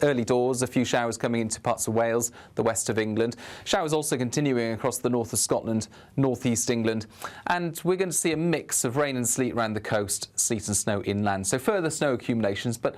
S4: Early doors, a few showers coming into parts of Wales, the west of England. Showers also continuing across the north of Scotland, northeast England. And we're going to see a mix of rain and sleet around the coast, sleet and snow inland. So further snow accumulations, but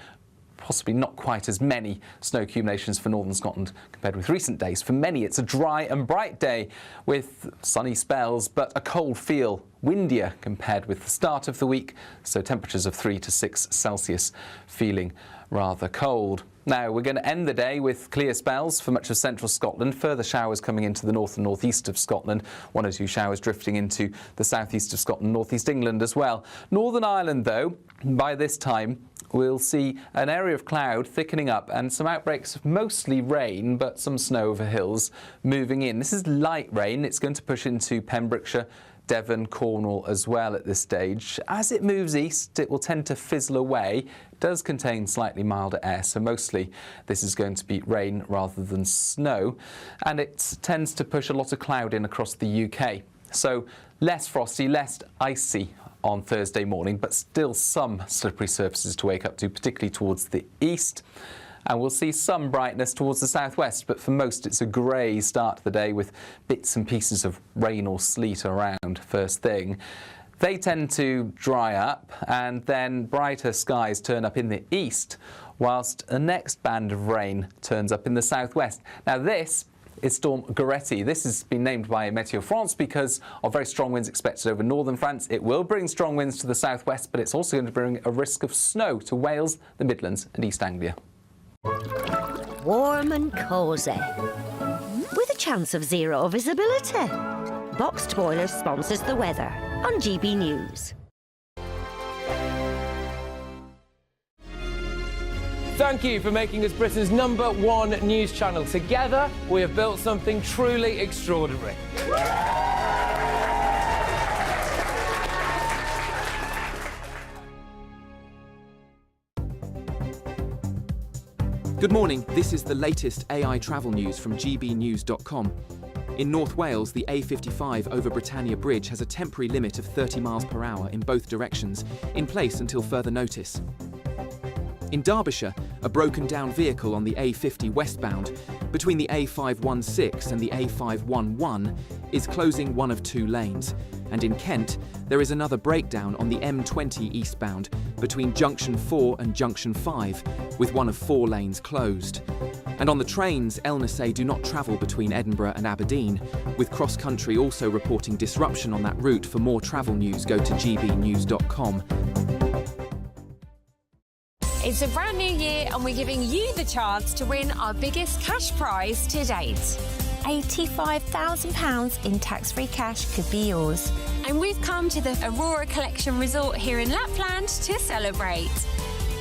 S4: possibly not quite as many snow accumulations for northern Scotland compared with recent days. For many, it's a dry and bright day with sunny spells, but a cold feel, windier compared with the start of the week. So temperatures of 3 to 6 Celsius, feeling rather cold. Now, we're going to end the day with clear spells for much of central Scotland, further showers coming into the north and northeast of Scotland, 1 or 2 showers drifting into the southeast of Scotland, northeast England as well. Northern Ireland, though, by this time, we'll see an area of cloud thickening up and some outbreaks of mostly rain, but some snow over hills moving in. This is light rain. It's going to push into Pembrokeshire, Devon, Cornwall as well at this stage. As it moves east, it will tend to fizzle away. It does contain slightly milder air, so mostly this is going to be rain rather than snow. And it tends to push a lot of cloud in across the UK. So less frosty, less icy on Thursday morning, but still some slippery surfaces to wake up to, particularly towards the east. And we'll see some brightness towards the southwest, but for most it's a grey start to the day with bits and pieces of rain or sleet around first thing. They tend to dry up and then brighter skies turn up in the east, whilst the next band of rain turns up in the southwest. Now this is Storm Goretti. This has been named by Météo France because of very strong winds expected over northern France. It will bring strong winds to the southwest, but it's also going to bring a risk of snow to Wales, the Midlands and East Anglia.
S1: Warm and cosy, with a chance of zero visibility. Boxed Boilers sponsors the weather on GB News.
S7: Thank you for making us Britain's #1 news channel. Together, we have built something truly extraordinary.
S22: Good morning, this is the latest AI travel news from gbnews.com. In North Wales, the A55 over Britannia Bridge has a temporary limit of 30 miles per hour in both directions, in place until further notice. In Derbyshire, a broken down vehicle on the A50 westbound between the A516 and the A511 is closing one of 2 lanes. And in Kent, there is another breakdown on the M20 eastbound between Junction 4 and Junction 5, with one of 4 lanes closed. And on the trains, LNSA do not travel between Edinburgh and Aberdeen, with Cross Country also reporting disruption on that route. For more travel news, go to gbnews.com.
S3: It's a brand new year and we're giving you the chance to win our biggest cash prize to date. £85,000 in tax-free cash could be yours. And we've come to the Aurora Collection Resort here in Lapland to celebrate.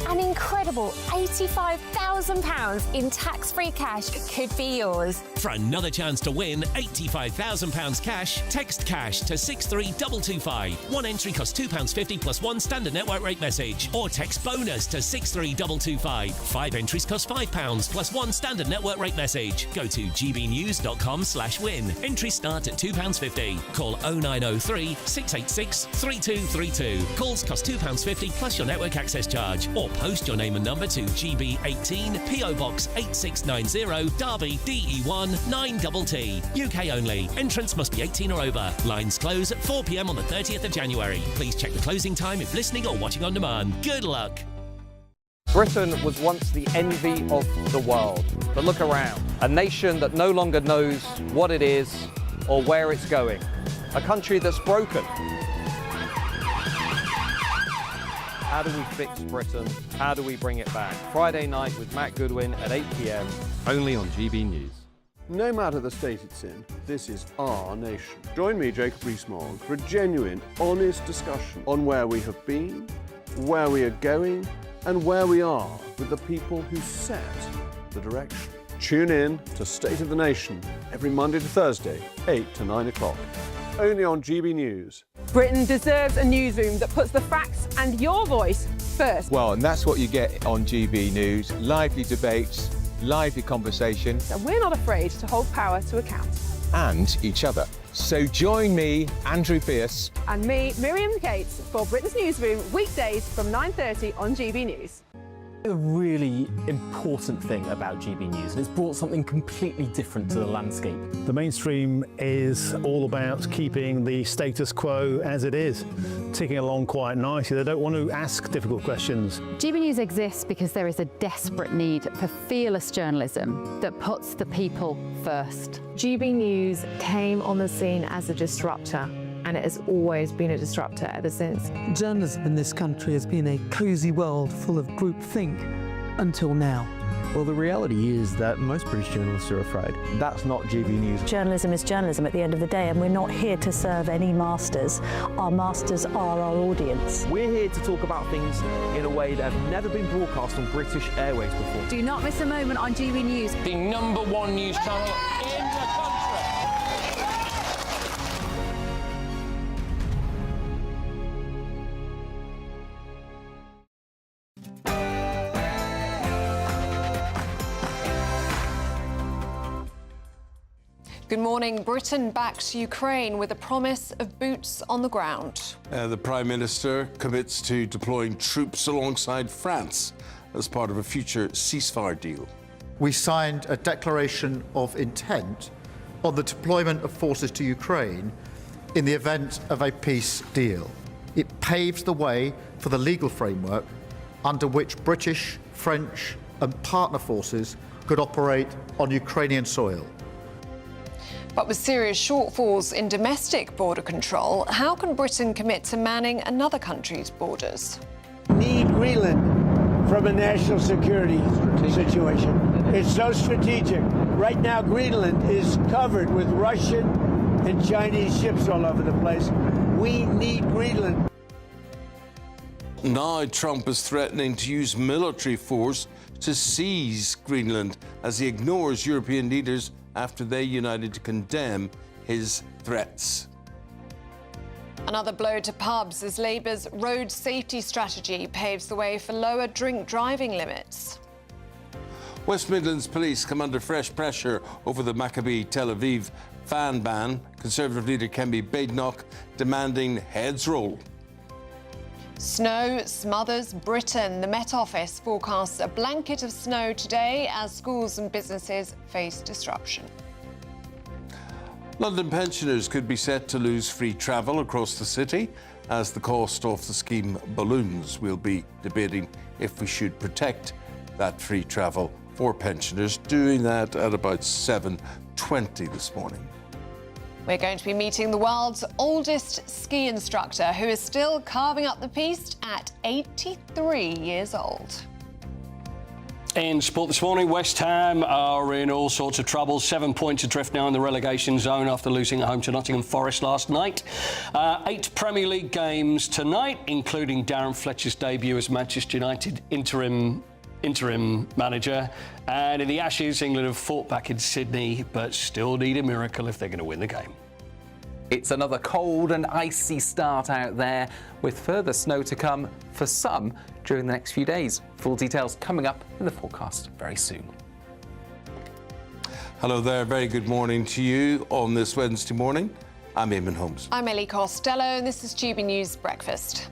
S3: An incredible £85,000 in tax-free cash could be yours.
S5: For another chance to win £85,000 cash, text cash to 63225. One entry costs £2.50 plus 1 standard network rate message. Or text bonus to 63225. 5 entries cost £5 plus 1 standard network rate message. Go to gbnews.com/win. Entries start at £2.50. Call 0903 686 3232. Calls cost £2.50 plus your network access charge. Or post your name and number to GB18 PO Box 8690 Derby DE1 9TT. UK only. Entrance must be 18 or over. Lines close at 4 p.m. on the 30th of January. Please check the closing time if listening or watching on demand. Good luck.
S14: Britain was once the envy of the world. But look around. A nation that no longer knows what it is or where it's going. A country that's broken. How do we fix Britain? How do we bring it back? Friday night with Matt Goodwin at 8 p.m, only on GB News.
S23: No matter the state it's in, this is our nation. Join me, Jacob Rees-Mogg, for a genuine, honest discussion on where we have been, where we are going, and where we are with the people who set the direction. Tune in to State of the Nation every Monday to Thursday, 8 to 9 o'clock. Only on GB News.
S24: Britain deserves a newsroom that puts the facts and your voice first.
S26: Well, and that's what you get on GB News. Lively debates, lively conversation.
S24: And we're not afraid to hold power to account.
S26: And each other. So join me, Andrew Pierce.
S24: And me, Miriam Cates, for Britain's Newsroom, weekdays from 9:30 on GB News.
S27: A really important thing about GB News, and it's brought something completely different to the landscape.
S28: The mainstream is all about keeping the status quo as it is, ticking along quite nicely. They don't want to ask difficult questions.
S29: GB News exists because there is a desperate need for fearless journalism that puts the people first.
S30: GB News came on the scene as a disruptor, and it has always been a disruptor ever since.
S25: Journalism in this country has been a cosy world full of groupthink until now.
S19: Well, the reality is that most British journalists are afraid. That's not GB News.
S31: Journalism is journalism at the end of the day, and we're not here to serve any masters. Our masters are our audience.
S27: We're here to talk about things in a way that have never been broadcast on British airways before.
S29: Do not miss a moment on GB News.
S7: The #1 news channel in the country.
S21: Good morning. Britain backs Ukraine with a promise of boots on the ground.
S13: The Prime Minister commits to deploying troops alongside France as part of a future ceasefire deal.
S32: We signed a declaration of intent on the deployment of forces to Ukraine in the event of a peace deal. It paves the way for the legal framework under which British, French and partner forces could operate on Ukrainian soil.
S21: But with serious shortfalls in domestic border control, how can Britain commit to manning another country's borders?
S33: Need Greenland from a national security situation. It's so strategic. Right now, Greenland is covered with Russian and Chinese ships all over the place. We need Greenland.
S13: Now Trump is threatening to use military force to seize Greenland as he ignores European leaders after they united to condemn his threats.
S21: Another blow to pubs as Labour's road safety strategy paves the way for lower drink driving limits.
S13: West Midlands police come under fresh pressure over the Maccabi Tel Aviv fan ban. Conservative leader Kemi Badenoch demanding heads roll.
S21: Snow smothers Britain. The Met Office forecasts a blanket of snow today as schools and businesses face disruption.
S13: London pensioners could be set to lose free travel across the city as the cost of the scheme balloons. We'll be debating if we should protect that free travel for pensioners, doing that at about 7:20 this morning.
S21: We're going to be meeting the world's oldest ski instructor, who is still carving up the piste at 83 years old.
S2: In sport this morning, West Ham are in all sorts of trouble. 7 points adrift now in the relegation zone after losing at home to Nottingham Forest last night. 8 Premier League games tonight, including Darren Fletcher's debut as Manchester United interim manager. And in the Ashes, England have fought back in Sydney, but still need a miracle if they're going to win the game.
S4: It's another cold and icy start out there, with further snow to come for some during the next few days. Full details coming up in the forecast very soon.
S13: Hello there, very good morning to you on this Wednesday morning. I'm Eamonn Holmes.
S21: I'm Ellie Costello, and this is GB News Breakfast.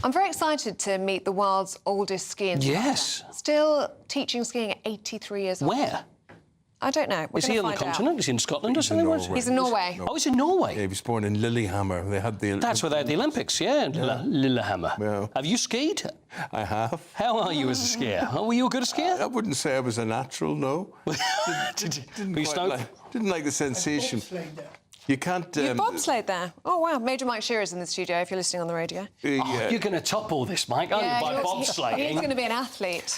S21: I'm very excited to meet the world's oldest ski instructor.
S2: Yes.
S21: Still teaching skiing at 83 years old.
S2: Where?
S21: I don't know.
S2: Is he on the continent? Is he in Scotland or something?
S21: He's in Norway.
S2: Oh, he's in Norway?
S13: Yeah, he was born in Lillehammer. They had the...
S2: That's where they had the Olympics, yeah. Lillehammer.
S13: Yeah.
S2: Have you skied?
S13: I have.
S2: How are you as a skier? Oh, were you a good skier?
S13: I wouldn't say I was a natural, no. Didn't like the sensation. You can't...
S21: You bobsleighed there. Oh, wow. Major Mike Shearer's in the studio, if you're listening on the radio.
S2: You're going to top all this, Mike, aren't you, by bobsleighing?
S21: He's going to be an athlete.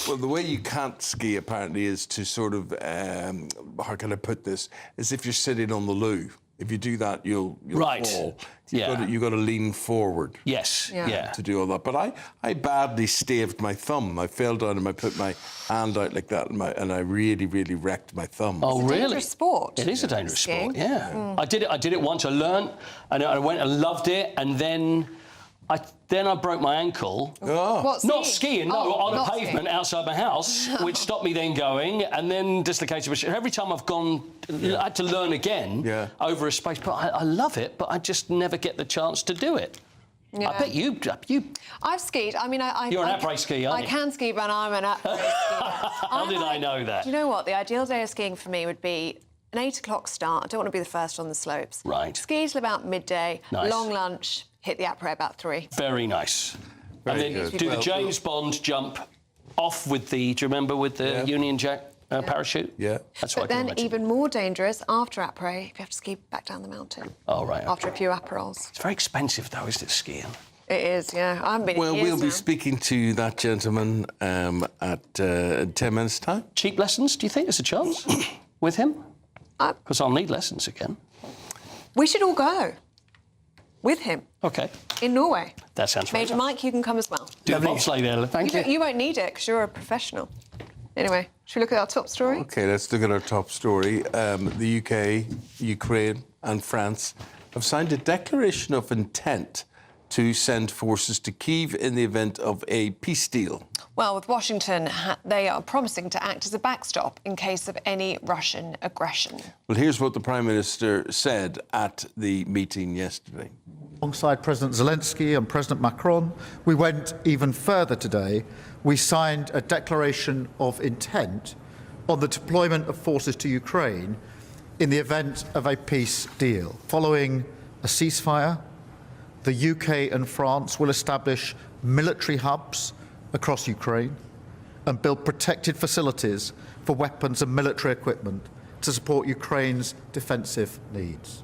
S13: Well, the way you can't ski, apparently, is to sort of... how can I put this? As if you're sitting on the loo. If you do that, you'll fall. You've got to lean forward.
S2: Yes, yeah.
S13: To do all that. But I badly staved my thumb. I fell down and I put my hand out like that and I really, really wrecked my thumb.
S2: Oh, really?
S21: It's a dangerous sport.
S2: It is a dangerous
S21: Skiing.
S2: sport, yeah. I did it once. I learnt, and I went and loved it, and then I broke my ankle.
S13: Oh.
S21: What,
S2: not skiing, no, on a pavement
S21: skiing.
S2: outside my house, which stopped me then going, and then dislocated my shoulder. Every time I've gone, I had to learn again over a space. But I love it, but I just never get the chance to do it.
S21: Yeah.
S2: I bet you...
S21: I've skied. I mean,
S2: You're an après ski, aren't you?
S21: I can ski, but I'm an après skier.
S2: How did I know that?
S21: Do you know what? The ideal day of skiing for me would be an 8 o'clock start. I don't want to be the first on the slopes.
S2: Right.
S21: Ski till about midday,
S2: Nice.
S21: long lunch, hit the après about 3.
S2: Very nice.
S13: Very
S2: and then
S13: good.
S2: do the James Bond jump off with the... Do you remember with the Union Jack parachute?
S13: Yeah.
S2: That's what
S21: But
S2: I can
S21: then
S2: imagine.
S21: even more dangerous after après, if you have to ski back down the mountain.
S2: Oh, right.
S21: After a few Aperols.
S2: It's very expensive, though, isn't it, skiing?
S21: It is, yeah. I haven't been
S13: Well,
S21: in years
S13: we'll be
S21: now.
S13: speaking to that gentleman at 10 minutes' time.
S2: Cheap lessons, do you think there's a chance with him? Because I'll need lessons again.
S21: We should all go with him
S2: OK.
S21: in Norway.
S2: That sounds right.
S21: Major Mike, you can come as well.
S2: Do the bobsleigh there, thank you.
S21: You won't need it because you're a professional. Anyway, should we look at our top story?
S13: OK, let's look at our top story. The UK, Ukraine and France have signed a declaration of intent to send forces to Kyiv in the event of a peace deal.
S21: Well, with Washington, they are promising to act as a backstop in case of any Russian aggression.
S13: Well, here's what the Prime Minister said at the meeting yesterday.
S32: Alongside President Zelensky and President Macron, we went even further today. We signed a declaration of intent on the deployment of forces to Ukraine in the event of a peace deal. Following a ceasefire, the UK and France will establish military hubs across Ukraine and build protected facilities for weapons and military equipment to support Ukraine's defensive needs.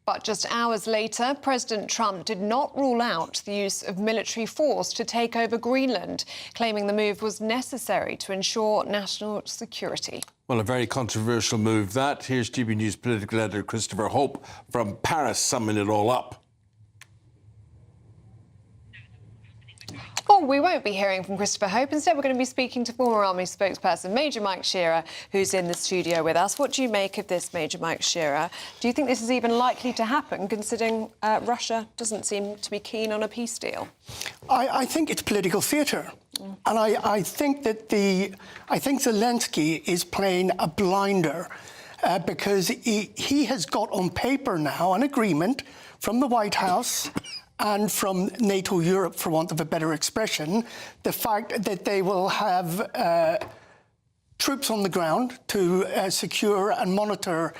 S21: But just hours later, President Trump did not rule out the use of military force to take over Greenland, claiming the move was necessary to ensure national security.
S13: Well, a very controversial move, that. Here's GB News political editor Christopher Hope from Paris summing it all up.
S21: Oh, we won't be hearing from Christopher Hope. Instead, we're going to be speaking to former Army spokesperson Major Mike Shearer, who's in the studio with us. What do you make of this, Major Mike Shearer? Do you think this is even likely to happen, considering Russia doesn't seem to be keen on a peace deal?
S6: I think it's political theatre. And I think that Zelensky is playing a blinder because he has got on paper now an agreement from the White House and from NATO Europe, for want of a better expression, the fact that they will have troops on the ground to secure and monitor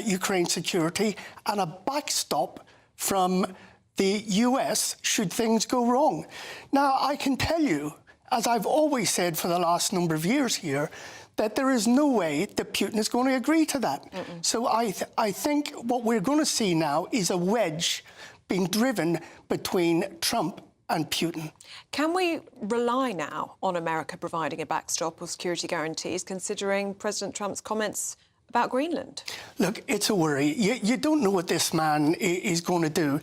S6: Ukraine's security, and a backstop from the US should things go wrong. Now, I can tell you, as I've always said for the last number of years here, that there is no way that Putin is going to agree to that. So I think what we're going to see now is a wedge being driven between Trump and Putin.
S21: Can we rely now on America providing a backstop or security guarantees, considering President Trump's comments about Greenland?
S6: Look, it's a worry. You don't know what this man is going to do.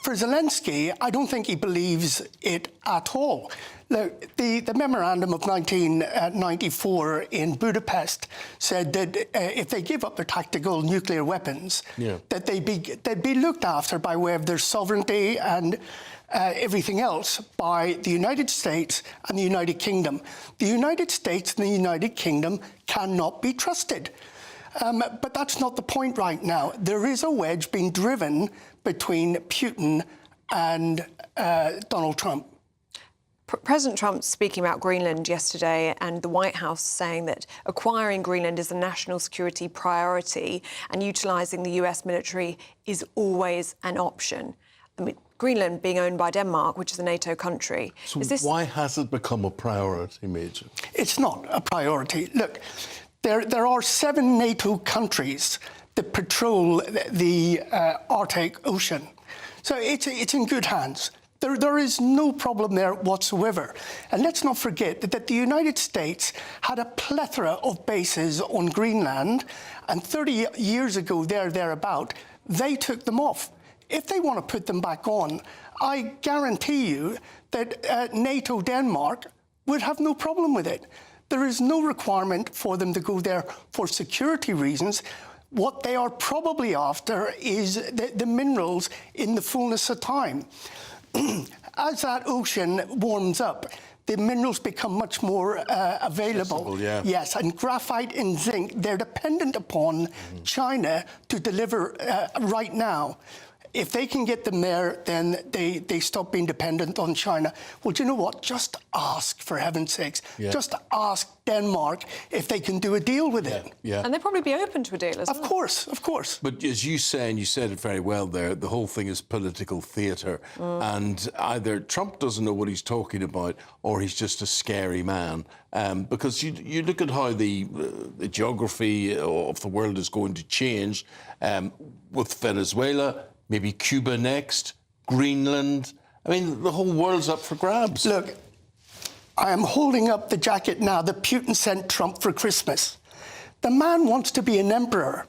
S6: For Zelensky, I don't think he believes it at all. Look, the memorandum of 1994 in Budapest said that if they give up their tactical nuclear weapons, that they'd be looked after by way of their sovereignty and everything else by the United States and the United Kingdom. The United States and the United Kingdom cannot be trusted. But that's not the point right now. There is a wedge being driven between Putin and Donald Trump.
S21: President Trump speaking about Greenland yesterday, and the White House saying that acquiring Greenland is a national security priority and utilising the US military is always an option. I mean, Greenland being owned by Denmark, which is a NATO country.
S13: So why has it become a priority, Major?
S6: It's not a priority. Look, there are 7 NATO countries that patrol the Arctic Ocean. So it's in good hands. There is no problem there whatsoever. And let's not forget that the United States had a plethora of bases on Greenland, and 30 years ago, thereabout, they took them off. If they want to put them back on, I guarantee you that NATO Denmark would have no problem with it. There is no requirement for them to go there for security reasons. What they are probably after is the minerals in the fullness of time. As that ocean warms up, the minerals become much more available. Yes, and graphite and zinc, they're dependent upon China to deliver right now. If they can get them there, then they stop being dependent on China. Well, do you know what? Just ask, for heaven's sakes. Just ask Denmark if they can do a deal with it.
S21: And they'd probably be open to a deal as well.
S6: Of course.
S13: But as you say, and you said it very well there, the whole thing is political theatre. And either Trump doesn't know what he's talking about, or he's just a scary man. Because you look at how the geography of the world is going to change with Venezuela, maybe Cuba next, Greenland. I mean, the whole world's up for grabs.
S6: Look, I am holding up the jacket now that Putin sent Trump for Christmas. The man wants to be an emperor.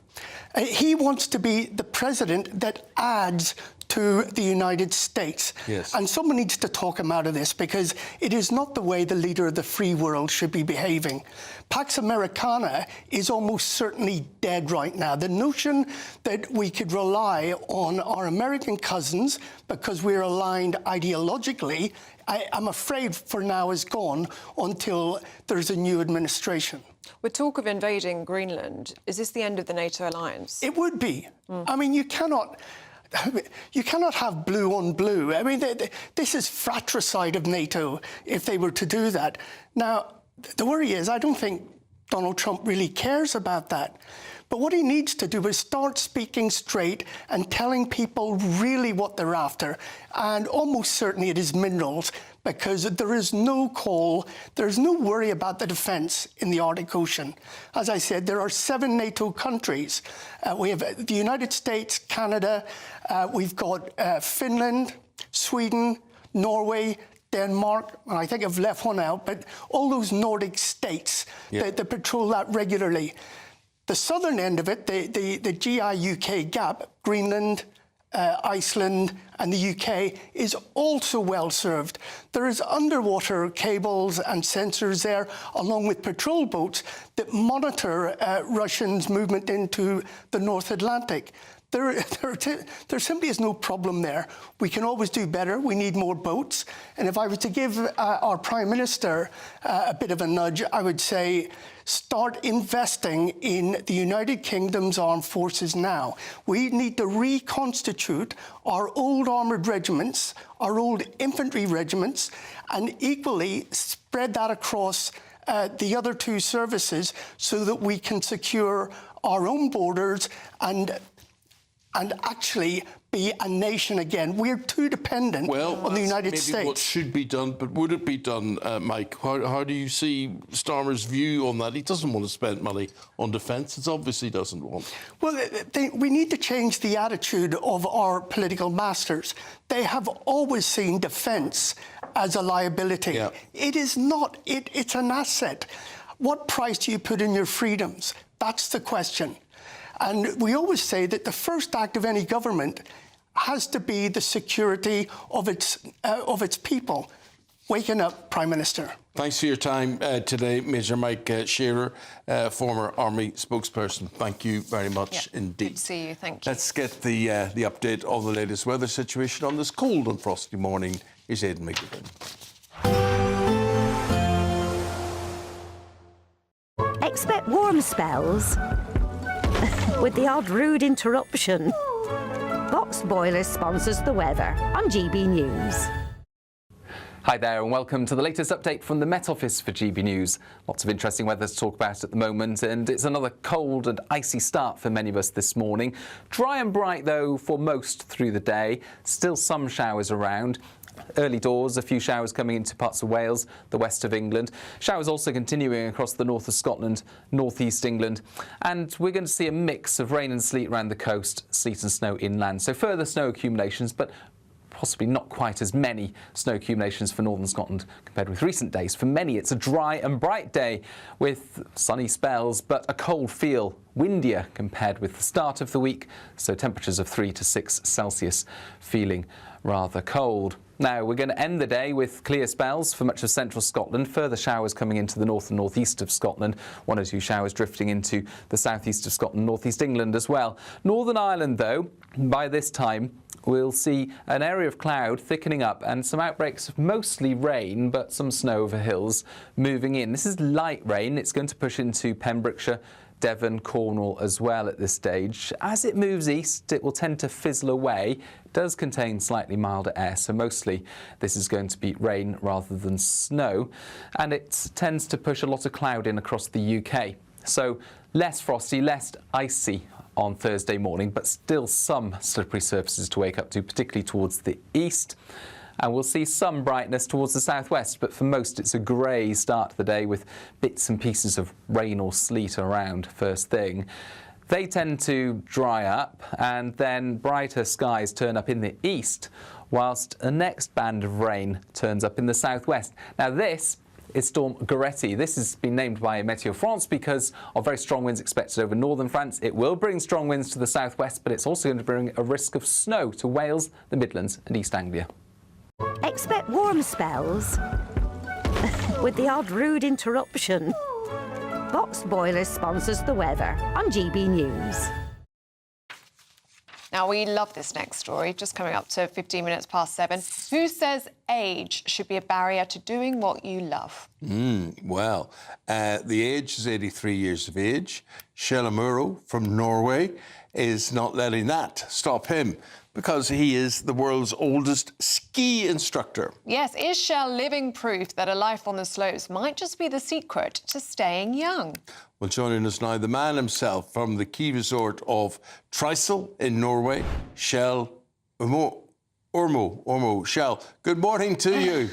S6: He wants to be the president that adds to the United States. And someone needs to talk him out of this, because it is not the way the leader of the free world should be behaving. Pax Americana is almost certainly dead right now. The notion that we could rely on our American cousins because we're aligned ideologically, I'm afraid for now is gone until there's a new administration.
S21: With talk of invading Greenland, is this the end of the NATO alliance?
S6: It would be. I mean, you cannot have blue on blue. I mean, this is fratricide of NATO if they were to do that. Now, the worry is, I don't think Donald Trump really cares about that. But what he needs to do is start speaking straight and telling people really what they're after. And almost certainly it is minerals, because there is no call, there's no worry about the defence in the Arctic Ocean. As I said, there are 7 NATO countries. We have the United States, Canada, we've got Finland, Sweden, Norway, Denmark, and I think I've left one out, but all those Nordic states, they patrol that regularly. The southern end of it, the GI-UK gap, Greenland, Iceland and the UK, is also well served. There is underwater cables and sensors there, along with patrol boats that monitor Russians' movement into the North Atlantic. There simply is no problem there. We can always do better. We need more boats. And if I was to give our Prime Minister a bit of a nudge, I would say start investing in the United Kingdom's armed forces now. We need to reconstitute our old armoured regiments, our old infantry regiments, and equally spread that across the other two services so that we can secure our own borders and actually be a nation again. We're too dependent on the United
S13: maybe
S6: States.
S13: What should be done, but would it be done, Mike? How do you see Starmer's view on that? He doesn't want to spend money on defence. It obviously doesn't want.
S6: Well, we need to change the attitude of our political masters. They have always seen defence as a liability.
S13: Yeah.
S6: It is not. It's an asset. What price do you put in your freedoms? That's the question. And we always say that the first act of any government has to be the security of its people. Waking up, Prime Minister.
S13: Thanks for your time today, Major Mike Shearer, former Army spokesperson. Thank you very much indeed.
S21: Good to see you. Thank you.
S13: Let's get the update on the latest weather situation on this cold and frosty morning. Is Aidan McGibbon.
S31: Expect warm spells with the odd rude interruption. Box Boiler sponsors the weather on GB News.
S4: Hi there and welcome to the latest update from the Met Office for GB News. Lots of interesting weather to talk about at the moment, and it's another cold and icy start for many of us this morning. Dry and bright though for most through the day. Still some showers around. Early doors, a few showers coming into parts of Wales, the west of England. Showers also continuing across the north of Scotland, northeast England. And we're going to see a mix of rain and sleet around the coast, sleet and snow inland. So further snow accumulations, but possibly not quite as many snow accumulations for northern Scotland compared with recent days. For many, it's a dry and bright day with sunny spells, but a cold feel, windier compared with the start of the week. So temperatures of 3 to 6 Celsius, feeling rather cold. Now, we're going to end the day with clear spells for much of central Scotland, further showers coming into the north and northeast of Scotland, 1 or 2 showers drifting into the southeast of Scotland, northeast England as well. Northern Ireland, though, by this time, we'll see an area of cloud thickening up and some outbreaks of mostly rain, but some snow over hills moving in. This is light rain. It's going to push into Pembrokeshire, Devon, Cornwall as well at this stage. As it moves east, it will tend to fizzle away. It does contain slightly milder air, so mostly this is going to be rain rather than snow. And it tends to push a lot of cloud in across the UK. So less frosty, less icy on Thursday morning, but still some slippery surfaces to wake up to, particularly towards the east. And we'll see some brightness towards the southwest, but for most it's a grey start to the day with bits and pieces of rain or sleet around first thing. They tend to dry up and then brighter skies turn up in the east, whilst a next band of rain turns up in the southwest. Now this is Storm Goretti. This has been named by Meteo France because of very strong winds expected over northern France. It will bring strong winds to the southwest, but it's also going to bring a risk of snow to Wales, the Midlands and East Anglia.
S31: Expect warm spells with the odd rude interruption. Box Boiler sponsors the weather on GB News.
S21: Now, we love this next story, just coming up to 15 minutes past 7. Who says age should be a barrier to doing what you love?
S13: Well, the age is 83 years of age. Kjell Amuro from Norway is not letting that stop him because he is the world's oldest ski instructor.
S21: Yes, is Kjell living proof that a life on the slopes might just be the secret to staying young?
S13: Well, joining us now, the man himself from the key resort of Trysil in Norway, Kjell Amuro. Kjell, good morning to you.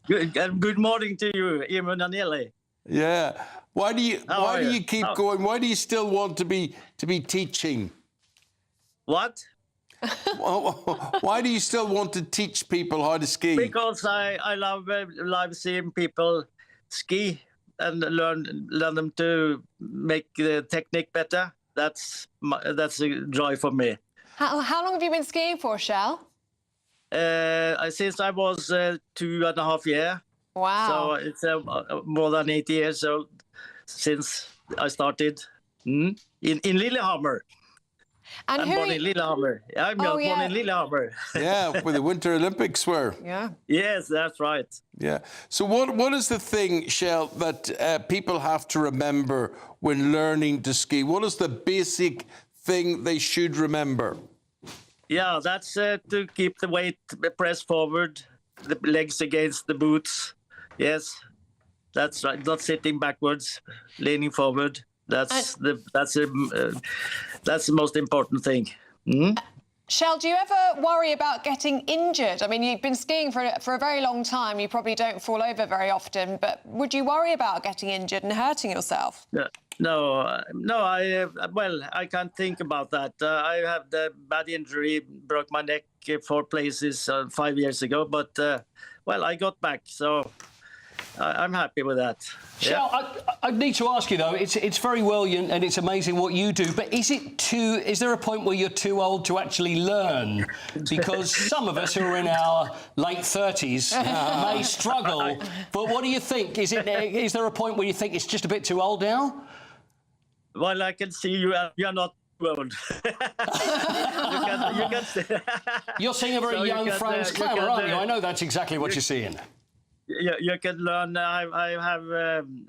S1: Good morning to you, Eamonn and Ellie.
S13: Yeah. Why do you keep going? Why do you still want to be teaching?
S1: What?
S13: Why do you still want to teach people how to ski?
S1: Because I love seeing people ski and learn them to make the technique better. That's a joy for me.
S21: How long have you been skiing for, Kjell?
S1: Since I was 2.5 years.
S21: Wow.
S1: So it's more than 8 years since I started in Lillehammer.
S21: And
S1: I'm
S21: who
S1: born
S21: are
S1: in
S21: you-
S1: Lillehammer. I'm
S21: Oh,
S1: born
S21: yeah.
S1: in Lillehammer.
S13: Yeah, where the Winter Olympics were.
S21: Yeah.
S1: Yes, that's right.
S13: Yeah. So what is the thing, Shell, that people have to remember when learning to ski? What is the basic thing they should remember?
S1: Yeah, that's to keep the weight pressed forward, the legs against the boots. Yes, that's right. Not sitting backwards, leaning forward. That's the most important thing. Hmm?
S21: Shell, do you ever worry about getting injured? I mean, you've been skiing for a very long time. You probably don't fall over very often, but would you worry about getting injured and hurting yourself?
S1: No. I can't think about that. I have the bad injury, broke my neck 4 places 5 years ago, but I got back, so I'm happy with that.
S2: Shell, I need to ask you though. It's very well and it's amazing what you do, but is there a point where you're too old to actually learn? Because some of us who are in our late 30s may struggle. But what do you think? Is there a point where you think it's just a bit too old now?
S1: Well, I can see you're not too old.
S2: You're seeing a very young Franz Klammer, aren't you? I know that's exactly what you're seeing.
S1: You can learn. I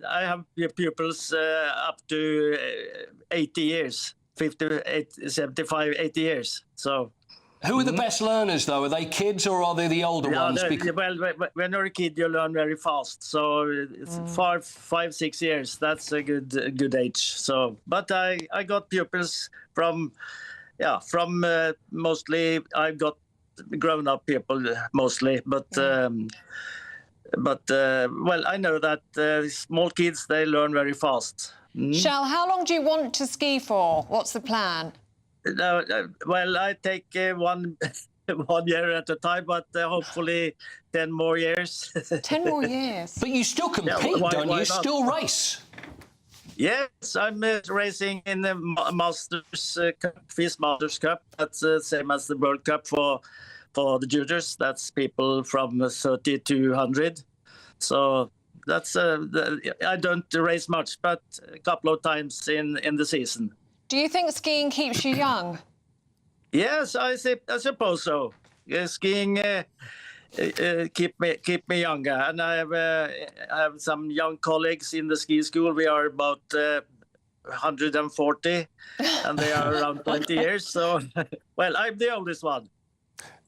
S1: have pupils up to 80 years, 75, 80 years. So,
S2: who are the best learners though? Are they kids or are they the older ones?
S1: Well, when you're a kid, you learn very fast. So it's 5, 6 years. That's a good age. So, but I got pupils from mostly. I've got grown-up people mostly, but. I know that small kids, they learn very fast.
S21: Shell, how long do you want to ski for? What's the plan?
S1: I take 1 year at a time, but hopefully 10 more years.
S21: 10 more years?
S2: But you still compete, don't you? You still race?
S1: Yes, I'm racing in the Masters Cup, FIS Masters Cup. That's the same as the World Cup for the judges. That's people from 30 to 100. So that's I don't race much, but a couple of times in the season.
S21: Do you think skiing keeps you young?
S1: Yes, I suppose so. Skiing keep me younger, and I have some young colleagues in the ski school. We are about 140, and they are around 20 years. So, I'm the oldest one.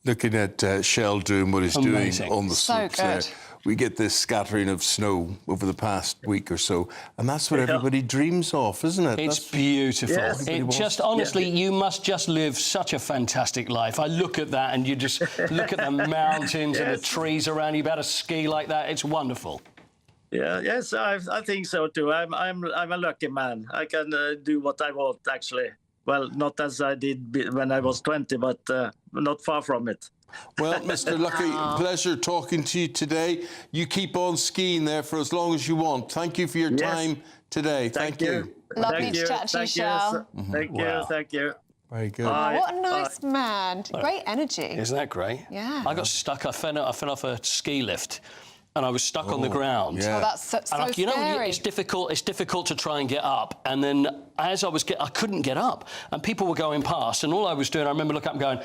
S13: Looking at Shell doing what he's doing on the slopes there, we get this scattering of snow over the past week or so, and that's what everybody dreams of, isn't it?
S2: It's beautiful. Yes. It just, honestly, you must just live such a fantastic life. I look at that and you just look at the mountains and the trees around you, be able to ski like that. It's wonderful.
S1: Yeah, yes, I think so too. I'm a lucky man. I can do what I want, actually. Well, not as I did when I was 20, but not far from it.
S13: Well, Mr. Lucky, pleasure talking to you today. You keep on skiing there for as long as you want. Thank you for your time today. Thank you.
S21: Lovely to chat to you, Shell.
S1: Thank you.
S13: Very good.
S21: Oh, what a nice man. Great energy.
S2: Isn't that great?
S21: Yeah.
S2: I got stuck. I fell off a ski lift. And I was stuck on the ground.
S21: Yeah. Oh, that's so scary.
S2: You know, it's difficult to try and get up. And then as I couldn't get up. And people were going past. And all I was doing, I remember looking up and going,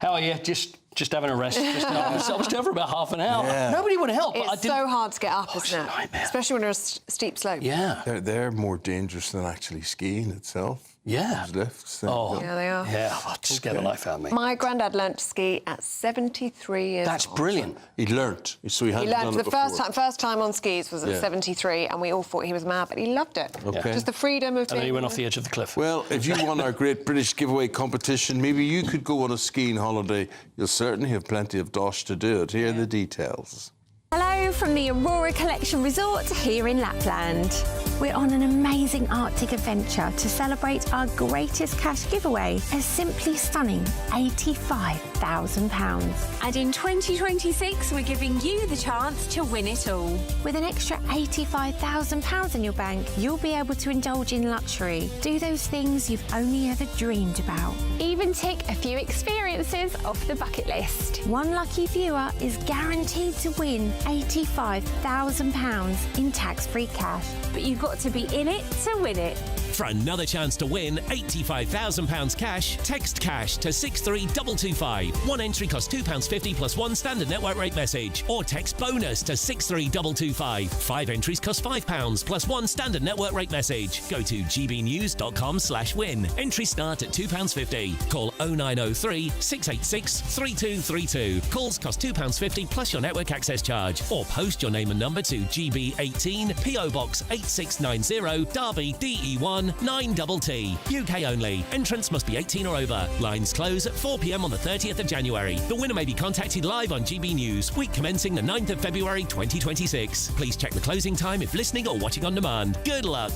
S2: how are you? Just having a rest. I was doing for about half an hour. Yeah. Nobody would help.
S21: It's so hard to get up, isn't it? Especially when you're a steep slope.
S2: Yeah.
S13: They're more dangerous than actually skiing itself.
S2: Yeah.
S13: Those lifts.
S21: Yeah, they are.
S2: Yeah, just scare the life out of me.
S21: My granddad learnt to ski at 73 years old.
S2: That's brilliant.
S13: He learnt, so he hadn't done it before.
S21: The first time on skis was at 73, and we all thought he was mad, but he loved it.
S13: Okay.
S21: Just the freedom of
S2: And then he went off the edge of the cliff.
S13: Well, if you won our Great British Giveaway competition, maybe you could go on a skiing holiday. You'll certainly have plenty of dosh to do it. Here are the details.
S31: Hello from the Aurora Collection Resort here in Lapland. We're on an amazing Arctic adventure to celebrate our greatest cash giveaway, a simply stunning £85,000.
S3: And in 2026, we're giving you the chance to win it all.
S31: With an extra £85,000 in your bank, you'll be able to indulge in luxury, do those things you've only ever dreamed about.
S3: Even tick a few experiences off the bucket list.
S31: One lucky viewer is guaranteed to win £85,000 in tax-free cash.
S3: But you've got to be in it to win it.
S5: For another chance to win £85,000 cash, text cash to 63225. One entry costs £2.50 plus one standard network rate message. Or text bonus to 63225. 5 entries cost £5 plus one standard network rate message. Go to gbnews.com/win. Entries start at £2.50. Call 0903 686 3232. Calls cost £2.50 plus your network access charge. Or post your name and number to GB18 PO Box 8690 Derby DE1 9TT. UK only. Entrance must be 18 or over. Lines close at 4 p.m. on the 30th of January. The winner may be contacted live on GB News, week commencing the 9th of February 2026. Please check the closing time if listening or watching on demand. Good luck.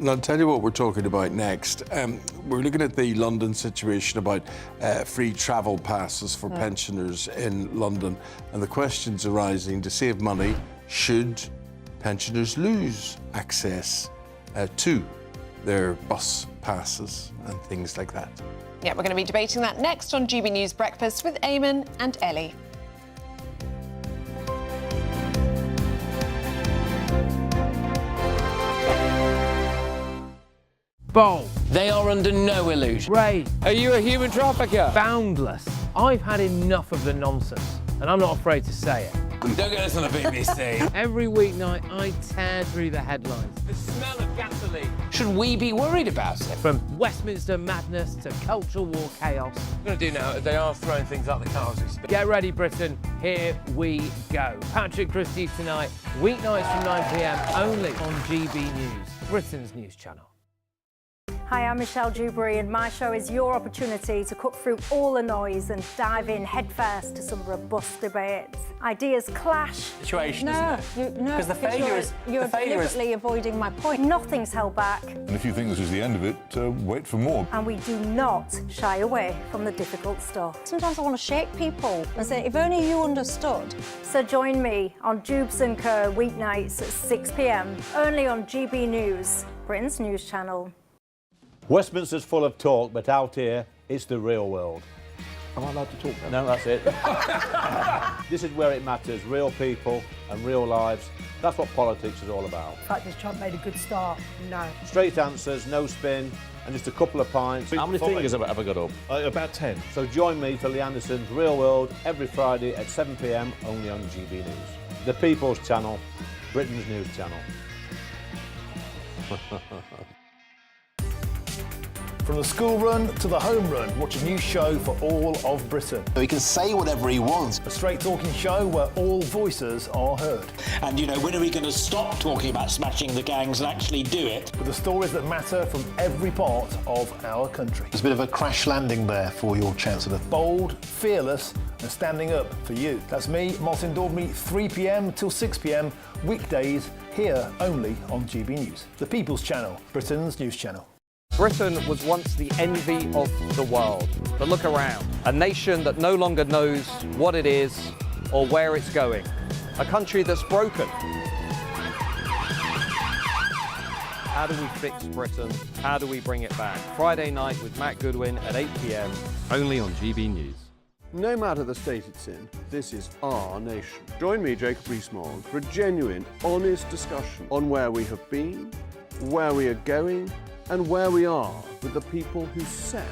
S13: Now, I'll tell you what we're talking about next. We're looking at the London situation about free travel passes for pensioners in London. And the questions arising: to save money, should pensioners lose access to their bus passes and things like that?
S21: Yeah, we're going to be debating that next on GB News Breakfast with Eamonn and Ellie.
S7: Bold. They are under no illusion. Ray, are you a human trafficker? Boundless. I've had enough of the nonsense, and I'm not afraid to say it.
S8: Don't get us on the BBC.
S7: Every weeknight, I tear through the headlines.
S8: The smell of gasoline.
S7: Should we be worried about it? From Westminster madness to cultural war chaos.
S8: What I'm going to do now is they are throwing things out the car as we speak.
S7: Get ready, Britain. Here we go. Patrick Christie's tonight, weeknights from 9 p.m. only on GB News, Britain's news channel.
S9: Hi, I'm Michelle Dewberry, and my show is your opportunity to cut through all the noise and dive in headfirst to some robust debates. Ideas clash.
S8: Situation,
S9: no,
S8: isn't it?
S9: No,
S8: Because the failure is
S9: you're deliberately avoiding my point. Nothing's held back.
S10: And if you think this is the end of it, wait for more.
S9: And we do not shy away from the difficult stuff. Sometimes I want to shake people and say, if only you understood. So join me on Jubes & Co. weeknights at 6 p.m. only on GB News, Britain's news channel.
S23: Westminster's full of talk, but out here, it's the real world.
S10: Am I allowed to talk now?
S23: No, that's it. This is where it matters, real people and real lives. That's what politics is all about.
S25: In fact, has Trump made a good start? No.
S23: Straight answers, no spin, and just a couple of pints.
S10: How many fingers have I got up? About 10.
S23: So join me for Lee Anderson's Real World every Friday at 7 p.m. only on GB News. The People's Channel, Britain's news channel.
S28: From the school run to the home run, watch a new show for all of Britain.
S11: He can say whatever he wants.
S28: A straight talking show where all voices are heard.
S12: And, you know, when are we going to stop talking about smashing the gangs and actually do it?
S28: With the stories that matter from every part of our country.
S11: There's a bit of a crash landing there for your Chancellor.
S28: Bold, fearless and standing up for you. That's me, Martin Daubney, 3 p.m. till 6 p.m. weekdays here only on GB News. The People's Channel, Britain's news channel.
S14: Britain was once the envy of the world. But look around. A nation that no longer knows what it is or where it's going. A country that's broken. How do we fix Britain? How do we bring it back? Friday night with Matt Goodwin at 8 p.m. only on GB News.
S23: No matter the state it's in, this is our nation. Join me, Jacob Rees-Mogg, for a genuine, honest discussion on where we have been, where we are going, and where we are with the people who set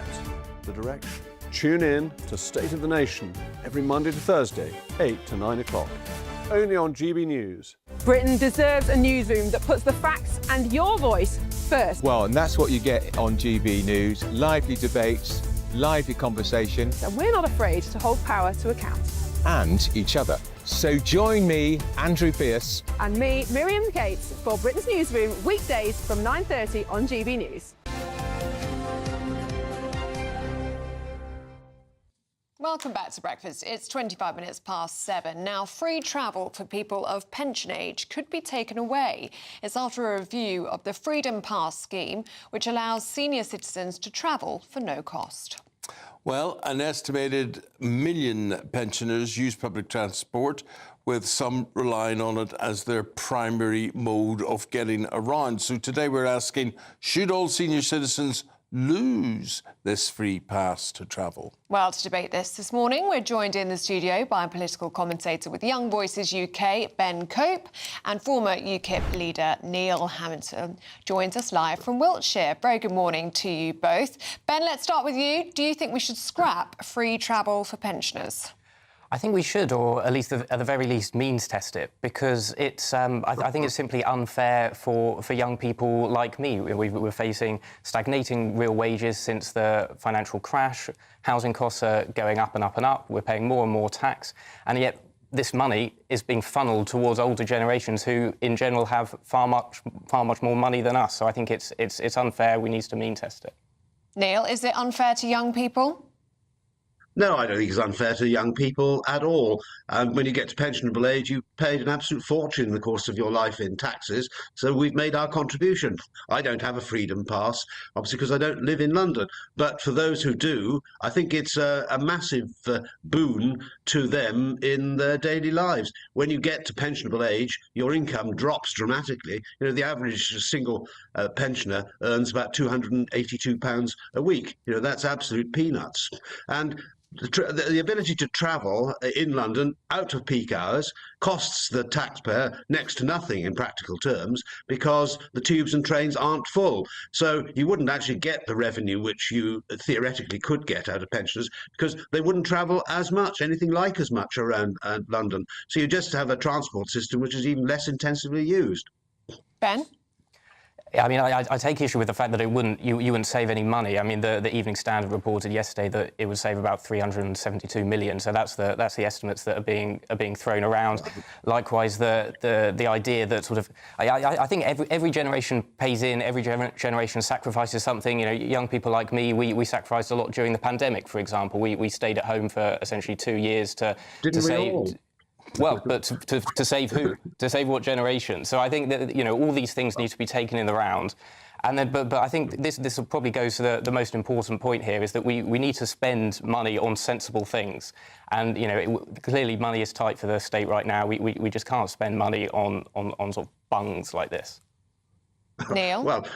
S23: the direction. Tune in to State of the Nation every Monday to Thursday, 8 to 9 o'clock, only on GB News.
S24: Britain deserves a newsroom that puts the facts and your voice first.
S26: Well, and that's what you get on GB News. Lively debates, lively conversation.
S24: And we're not afraid to hold power to account.
S26: And each other. So join me, Andrew Pierce.
S24: And me, Miriam Cates, for Britain's Newsroom, weekdays from 9:30 on GB News.
S21: Welcome back to Breakfast. It's 25 minutes past 7. Now, free travel for people of pension age could be taken away. It's after a review of the Freedom Pass scheme, which allows senior citizens to travel for no cost.
S13: Well, an estimated 1 million pensioners use public transport, with some relying on it as their primary mode of getting around. So today we're asking, should all senior citizens lose this free pass to travel?
S21: Well, to debate this morning, we're joined in the studio by a political commentator with Young Voices UK, Ben Cope, and former UKIP leader Neil Hamilton joins us live from Wiltshire. Very good morning to you both. Ben, let's start with you. Do you think we should scrap free travel for pensioners?
S6: I think we should, or at least at the very least, means test it, because it's. I think it's simply unfair for young people like me. We're facing stagnating real wages since the financial crash. Housing costs are going up and up and up. We're paying more and more tax, and yet this money is being funneled towards older generations who, in general, have far much more money than us. So I think it's unfair. We need to mean test it.
S21: Neil, is it unfair to young people?
S15: No, I don't think it's unfair to young people at all. When you get to pensionable age, you've paid an absolute fortune in the course of your life in taxes, so we've made our contribution. I don't have a freedom pass, obviously, because I don't live in London. But for those who do, I think it's a massive boon to them in their daily lives. When you get to pensionable age, your income drops dramatically. You know, the average single pensioner earns about £282 a week. You know, that's absolute peanuts. And the ability to travel in London out of peak hours costs the taxpayer next to nothing in practical terms, because the tubes and trains aren't full. So you wouldn't actually get the revenue which you theoretically could get out of pensioners, because they wouldn't travel as much, anything like as much around London. So you just have a transport system which is even less intensively used.
S21: Ben?
S6: I mean, I take issue with the fact that you wouldn't save any money. I mean, the Evening Standard reported yesterday that it would save about 372 million. So that's the estimates that are being thrown around. Likewise, the idea that sort of I think every generation pays in, every generation sacrifices something. You know, young people like me, we sacrificed a lot during the pandemic, for example. We stayed at home for essentially 2 years to save. Well, but to save who? To save what generation? So I think that, you know, all these things need to be taken in the round. And then, but I think this probably goes to the most important point here, is that we need to spend money on sensible things. And, you know, clearly money is tight for the state right now. We just can't spend money on sort of bungs like this.
S21: Neil?
S15: Well,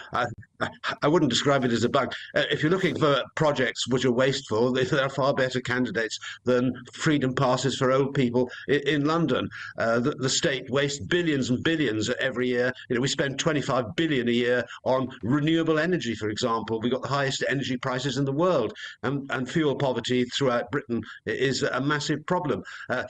S15: I wouldn't describe it as a bug. If you're looking for projects which are wasteful, there are far better candidates than freedom passes for old people in London. The state wastes billions and billions every year. You know, we spend 25 billion a year on renewable energy, for example. We've got the highest energy prices in the world, and fuel poverty throughout Britain is a massive problem.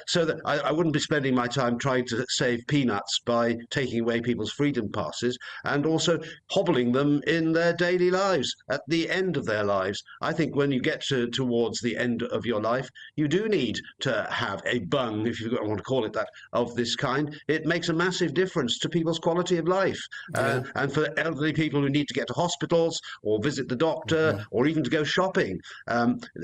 S15: So that I wouldn't be spending my time trying to save peanuts by taking away people's freedom passes and also hobbling them in their daily lives at the end of their lives. I think when you get towards the end of your life, you do need to have a bung, if you want to call it that, of this kind. It makes a massive difference to people's quality of life. And for elderly people who need to get to hospitals or visit the doctor or even to go shopping,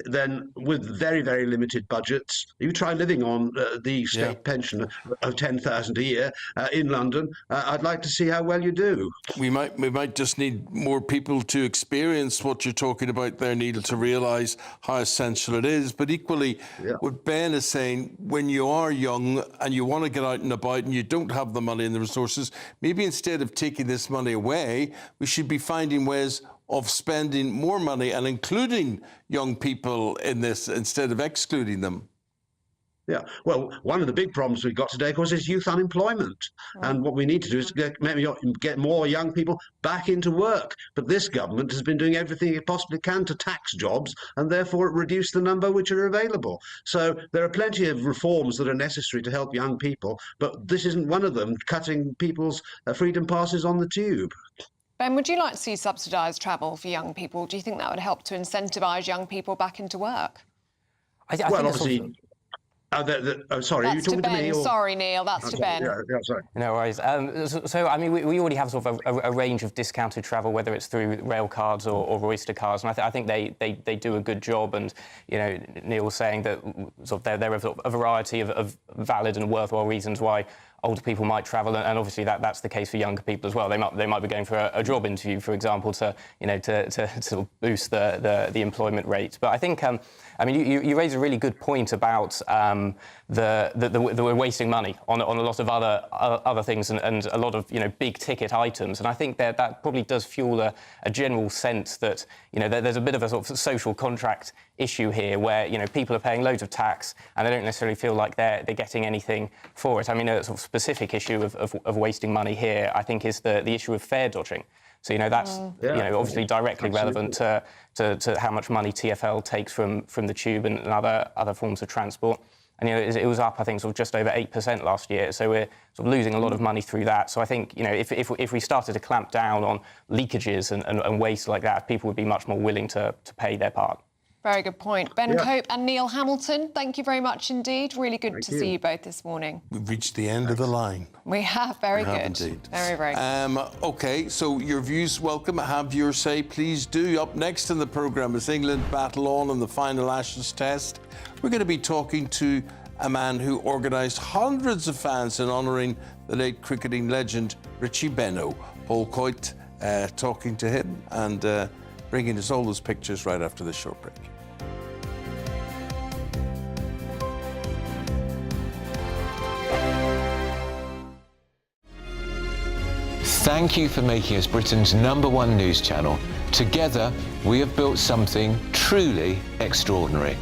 S15: then with very, very limited budgets, you try living on the state pension of 10,000 a year in London. I'd like to see how well you do.
S13: We might just need more people to experience what you're talking about there, Neil, to realise how essential it is. But equally, what Ben is saying, when you are young and you want to get out and about and you don't have the money and the resources, maybe instead of taking this money away, we should be finding ways of spending more money and including young people in this instead of excluding them.
S15: Yeah, well, one of the big problems we've got today, of course, is youth unemployment. And what we need to do is get more young people back into work. But this government has been doing everything it possibly can to tax jobs and therefore reduce the number which are available. So there are plenty of reforms that are necessary to help young people, but this isn't one of them, cutting people's freedom passes on the tube.
S21: Ben, would you like to see subsidised travel for young people? Do you think that would help to incentivise young people back into work?
S15: I think obviously... sorry, are you talking to me? Or...
S21: Sorry, Neil, that's to Ben.
S15: Yeah, sorry.
S6: No worries. So, I mean, we already have sort of a range of discounted travel, whether it's through rail cards or Oyster cards, and I think they do a good job. And, you know, Neil was saying that sort of there are a variety of valid and worthwhile reasons why older people might travel, and obviously that's the case for younger people as well. They might be going for a job interview, for example, to sort of boost the employment rate. But I think I mean you raise a really good point about we're wasting money on a lot of other things and a lot of big ticket items, and I think that probably does fuel a general sense that there's a bit of a sort of social contract issue here where people are paying loads of tax and they don't necessarily feel like they're getting anything for it. I mean, a sort of specific issue of wasting money here, I think, is the issue of fare dodging. So that's obviously directly relevant to how much money TfL takes from the tube and other forms of transport. And it was up, I think, sort of just over 8% last year. So we're sort of losing a lot of money through that. So I think if we started to clamp down on leakages and waste like that, people would be much more willing to pay their part.
S21: Very good point. Ben Cope and Neil Hamilton, thank you very much indeed. Really good to see you both this morning.
S13: We've reached the end of the line.
S21: We have. Very good.
S13: Indeed.
S21: Very, very good.
S13: OK, so your views welcome. Have your say, please do. Up next in the programme is England battle on in the final Ashes test. We're going to be talking to a man who organised hundreds of fans in honouring the late cricketing legend Richie Benaud. Paul Coyte talking to him and bringing us all those pictures right after this short break.
S26: Thank you for making us Britain's #1 news channel. Together, we have built something truly extraordinary.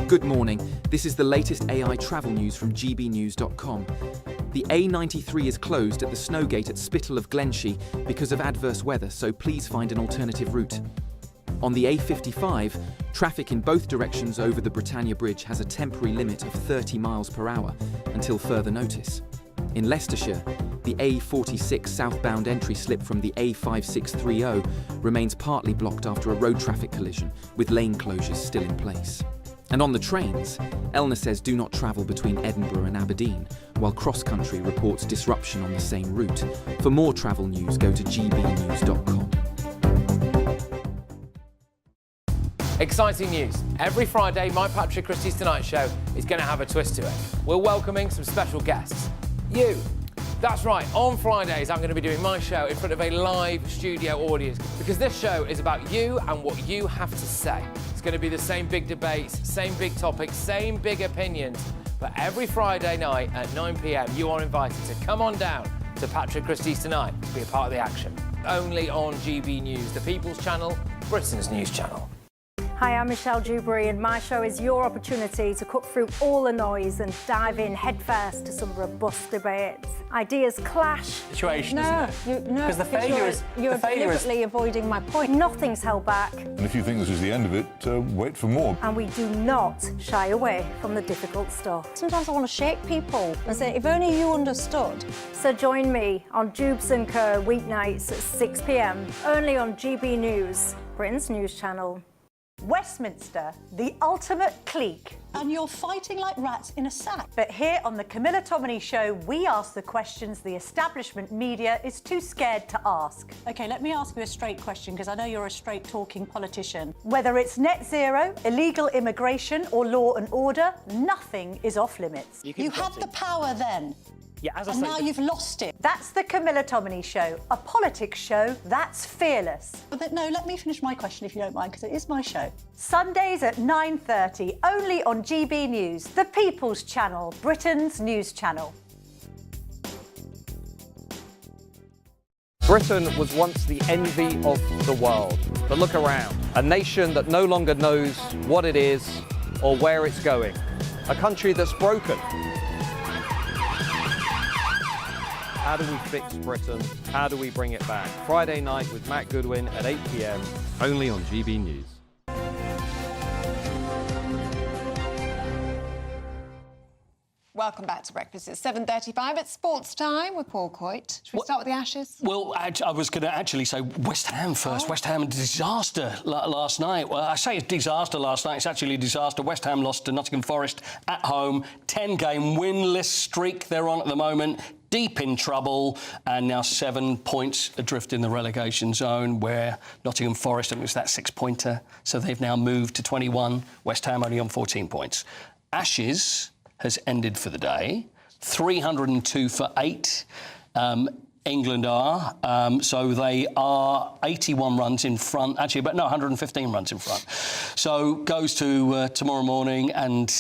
S1: Good morning. This is the latest AI travel news from gbnews.com. The A93 is closed at the Snowgate at Spittal of Glenshie because of adverse weather, so please find an alternative route. On the A55, traffic in both directions over the Britannia Bridge has a temporary limit of 30 miles per hour until further notice. In Leicestershire, the A46 southbound entry slip from the A5630 remains partly blocked after a road traffic collision, with lane closures still in place. And on the trains, Elna says do not travel between Edinburgh and Aberdeen, while Cross Country reports disruption on the same route. For more travel news, go to gbnews.com.
S7: Exciting news. Every Friday, my Patrick Christie's Tonight Show is going to have a twist to it. We're welcoming some special guests. You. That's right, on Fridays I'm going to be doing my show in front of a live studio audience because this show is about you and what you have to say. It's going to be the same big debates, same big topics, same big opinions. But every Friday night at 9 p.m, you are invited to come on down to Patrick Christie's Tonight to be a part of the action. Only on GB News, the People's Channel, Britain's news channel.
S9: Hi, I'm Michelle Dewberry, and my show is your opportunity to cut through all the noise and dive in headfirst to some robust debates. Ideas clash.
S4: Situation, isn't it?
S9: No,
S4: because the failure is
S9: you're deliberately avoiding my point. Nothing's held back.
S10: And if you think this is the end of it, wait for more.
S9: And we do not shy away from the difficult stuff. Sometimes I want to shake people and say, if only you understood. So join me on Jubes & Co weeknights at 6 p.m, only on GB News, Britain's news channel.
S16: Westminster, the ultimate clique. And you're fighting like rats in a sack. But here on the Camilla Tominey Show, we ask the questions the establishment media is too scared to ask. OK, let me ask you a straight question, because I know you're a straight-talking politician. Whether it's net zero, illegal immigration or law and order, nothing is off limits. You had the power then.
S4: Yeah, as I
S16: and
S4: say,
S16: now you've lost it. That's the Camilla Tominey Show, a politics show that's fearless. But no, let me finish my question if you don't mind, because it is my show. Sundays at 9:30, only on GB News, the People's Channel, Britain's news channel.
S14: Britain was once the envy of the world. But look around. A nation that no longer knows what it is or where it's going. A country that's broken. How do we fix Britain? How do we bring it back? Friday night with Matt Goodwin at 8 p.m, only on GB News.
S21: Welcome back to Breakfast. It's 7:35. It's sports time with Paul Coyte. Should we start with the Ashes?
S2: Well, I was going to actually say West Ham first. West Ham disaster last night. Well, I say it's disaster last night. It's actually a disaster. West Ham lost to Nottingham Forest at home. 10-game winless streak they're on at the moment. deep in trouble and now 7 points adrift in the relegation zone, where Nottingham Forest, I think it was that 6-pointer, so they've now moved to 21. West Ham only on 14 points. Ashes has ended for the day. 302 for 8. England are. So they are 81 runs in front. Actually, but no, 115 runs in front. So goes to tomorrow morning, and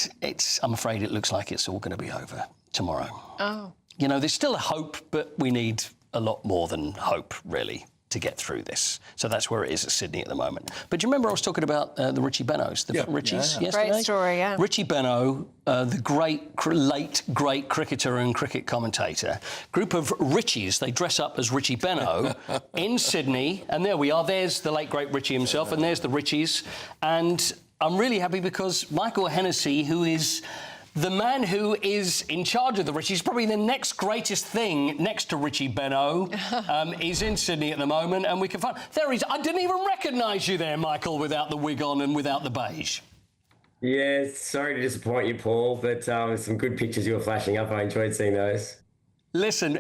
S2: I'm afraid it looks like it's all going to be over tomorrow.
S21: Oh.
S2: You know, there's still a hope, but we need a lot more than hope, really, to get through this. So that's where it is at Sydney at the moment. But do you remember I was talking about the Richie Benauds, Richies yesterday?
S21: Great story, yeah.
S2: Richie Benaud, the late great cricketer and cricket commentator. Group of Richies, they dress up as Richie Benaud in Sydney, and there we are. There's the late great Richie himself, and there's the Richies. And I'm really happy because Michael Hennessy, who is the man who is in charge of the Richies, probably the next greatest thing next to Richie Benaud, is in Sydney at the moment, and we can find... There he is. I didn't even recognise you there, Michael, without the wig on and without the beige.
S3: Yeah, sorry to disappoint you, Paul, but some good pictures you were flashing up. I enjoyed seeing those.
S2: Listen,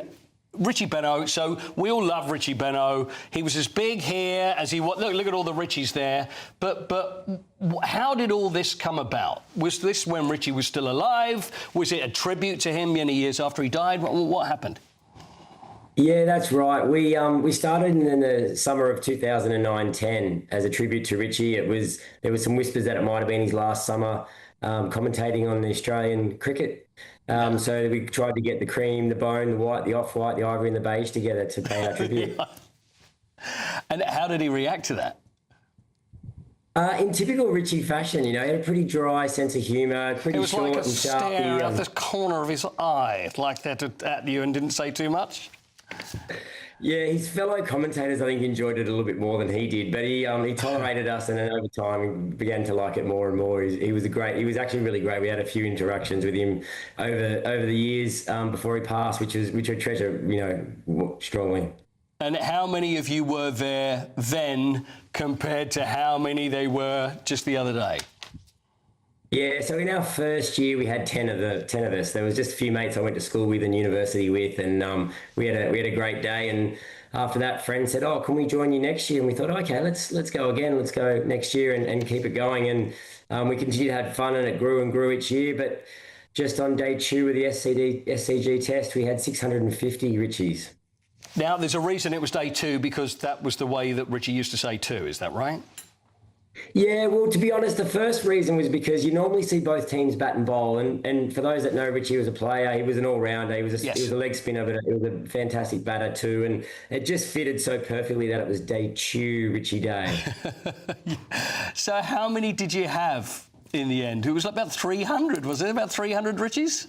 S2: Richie Benaud, so we all love Richie Benaud. He was as big here as he was... Look at all the Richies there. But how did all this come about? Was this when Richie was still alive? Was it a tribute to him many years after he died? What happened?
S3: Yeah, that's right. We started in the summer of 2009-10 as a tribute to Richie. There was some whispers that it might have been his last summer commentating on the Australian cricket. So we tried to get the cream, the bone, the white, the off-white, the ivory and the beige together to pay our tribute.
S2: And how did he react to that?
S3: In typical Richie fashion, you know, he had a pretty dry sense of humour, pretty short and sharp.
S2: It was like a stare out the corner of his eye, like that at you, and didn't say too much?
S3: Yeah, his fellow commentators, I think, enjoyed it a little bit more than he did, but he tolerated us, and then over time he began to like it more and more. He was actually really great. We had a few interactions with him over the years before he passed, which I treasure, you know, strongly.
S2: And how many of you were there then compared to how many they were just the other day?
S3: Yeah, so in our first year we had 10 of us. There was just a few mates I went to school with and university with, and we had a great day. And after that, friend said, "Oh, can we join you next year?" And we thought, "Okay, let's go again. Let's go next year and keep it going." And we continued to have fun, and it grew and grew each year. But just on day 2 of the SCG test, we had 650 Richies.
S2: Now, there's a reason it was day 2, because that was the way that Richie used to say 2. Is that right?
S3: Yeah, well, to be honest, the first reason was because you normally see both teams bat and bowl, and for those that know Richie was a player, he was an all-rounder, he was a leg spinner, but he was a fantastic batter too, and it just fitted so perfectly that it was day 2 Richie Day.
S2: So how many did you have in the end? It was about 300, was it? About 300 Richies?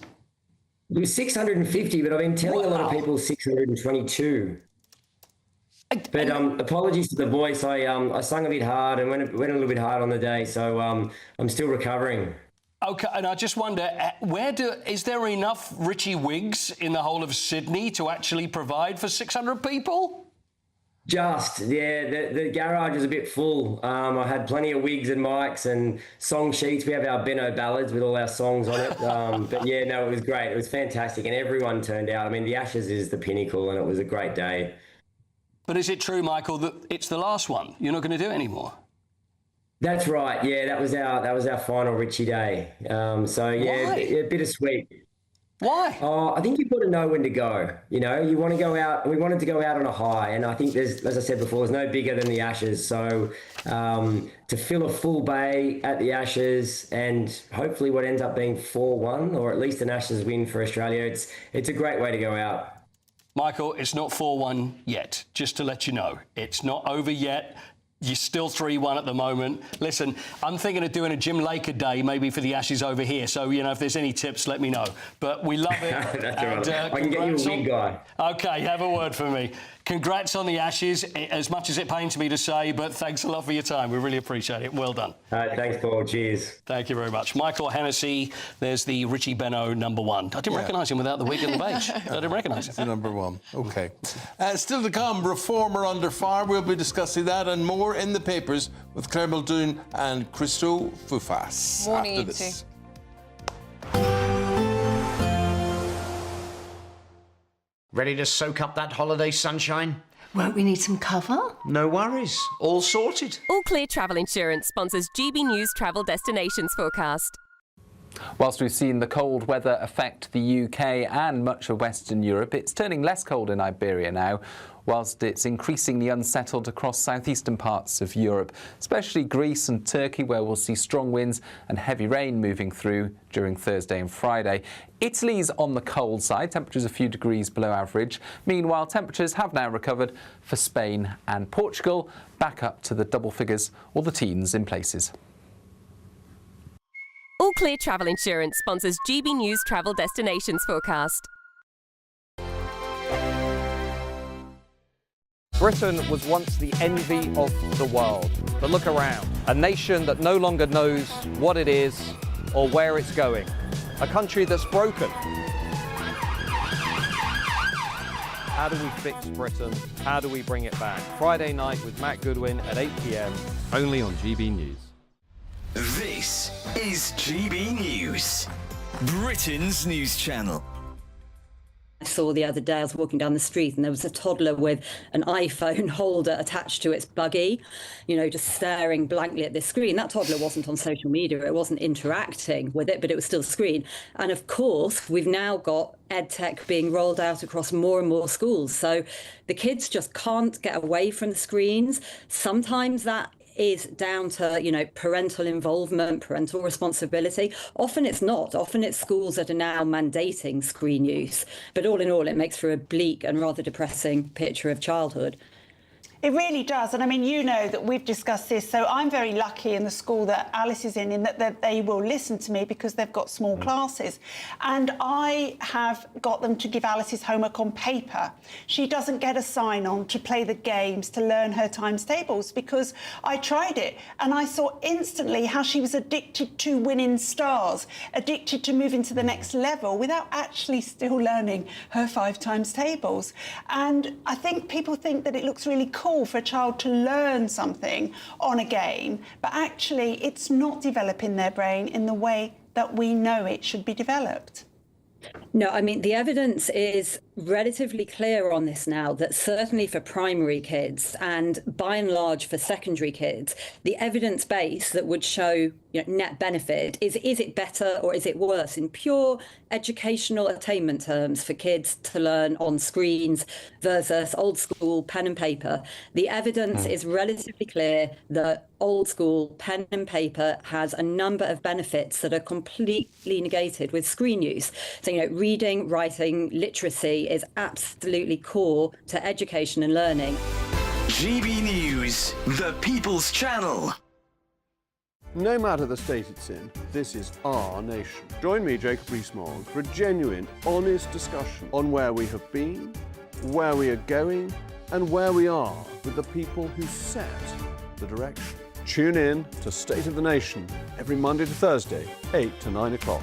S3: It was 650, but I've been telling a lot of people 622. But apologies to the voice. I sung a bit hard and went a little bit hard on the day, so I'm still recovering.
S2: OK, and I just wonder, is there enough Richie wigs in the whole of Sydney to actually provide for 600 people?
S3: The garage is a bit full. I had plenty of wigs and mics and song sheets. We have our Benaud ballads with all our songs on it. But yeah, no, it was great. It was fantastic, and everyone turned out. I mean, the Ashes is the pinnacle, and it was a great day.
S2: But is it true, Michael, that it's the last one? You're not going to do it anymore?
S3: That's right. Yeah, that was our final Richie Day. So yeah, bittersweet.
S2: Why?
S3: Oh, I think you've got to know when to go. You know, you want to go out. We wanted to go out on a high, and I think there's, as I said before, there's no bigger than the Ashes. So to fill a full bay at the Ashes, and hopefully what ends up being 4-1, or at least an Ashes win for Australia, it's a great way to go out.
S2: Michael, it's not 4-1 yet, just to let you know. It's not over yet. You're still 3-1 at the moment. Listen, I'm thinking of doing a Jim Laker day, maybe for the Ashes over here. So, you know, if there's any tips, let me know. But we love it.
S3: That's all right. I can get you a wig guy.
S2: OK, have a word for me. Congrats on the Ashes, as much as it pains me to say, but thanks a lot for your time. We really appreciate it. Well done.
S3: Thanks, Paul. Cheers.
S2: Thank you very much. Michael Hennessy, there's the Richie Benaud #1. I didn't recognise him without the wig and the beige. I didn't recognise him.
S13: The #1. OK. Still to come, Reformer under fire. We'll be discussing that and more in the papers with Claire Muldoon and Christo Fufas.
S21: Morning,
S13: after this.
S21: you two.
S5: Ready to soak up that holiday sunshine?
S8: Won't we need some cover?
S5: No worries. All sorted.
S17: All Clear Travel Insurance sponsors GB News Travel Destinations Forecast.
S18: Whilst we've seen the cold weather affect the UK and much of Western Europe, it's turning less cold in Iberia now, whilst it's increasingly unsettled across southeastern parts of Europe, especially Greece and Turkey, where we'll see strong winds and heavy rain moving through during Thursday and Friday. Italy's on the cold side, temperatures a few degrees below average. Meanwhile, temperatures have now recovered for Spain and Portugal, back up to the double figures or the teens in places.
S17: All Clear Travel Insurance sponsors GB News Travel Destinations Forecast.
S14: Britain was once the envy of the world. But look around. A nation that no longer knows what it is or where it's going. A country that's broken. How do we fix Britain? How do we bring it back? Friday night with Matt Goodwin at 8 p.m, only on GB News.
S19: This is GB News, Britain's news channel.
S20: I saw the other day, I was walking down the street and there was a toddler with an iPhone holder attached to its buggy, you know, just staring blankly at this screen. That toddler wasn't on social media, it wasn't interacting with it, but it was still a screen. And of course, we've now got EdTech being rolled out across more and more schools. So the kids just can't get away from the screens. Sometimes that is down to, you know, parental involvement, parental responsibility. Often it's not. Often it's schools that are now mandating screen use. But all in all, it makes for a bleak and rather depressing picture of childhood.
S22: It really does. And I mean, you know that we've discussed this. So I'm very lucky in the school that Alice is in that they will listen to me because they've got small classes. And I have got them to give Alice's homework on paper. She doesn't get a sign-on to play the games, to learn her times tables, because I tried it and I saw instantly how she was addicted to winning stars, addicted to moving to the next level without actually still learning her 5 times tables. And I think people think that it looks really cool for a child to learn something on a game, but actually it's not developing their brain in the way that we know it should be developed.
S20: No, I mean, the evidence is relatively clear on this now, that certainly for primary kids and by and large for secondary kids, the evidence base that would show, you know, net benefit is it better or is it worse in pure educational attainment terms for kids to learn on screens versus old school pen and paper. The evidence is relatively clear that old school pen and paper has a number of benefits that are completely negated with screen use. So, you know, reading, writing, literacy is absolutely core to education and learning.
S19: GB News, the People's Channel.
S23: No matter the state it's in, this is our nation. Join me, Jacob Rees-Mogg, for a genuine, honest discussion on where we have been, where we are going, and where we are with the people who set the direction. Tune in to State of the Nation every Monday to Thursday, 8 to 9 o'clock.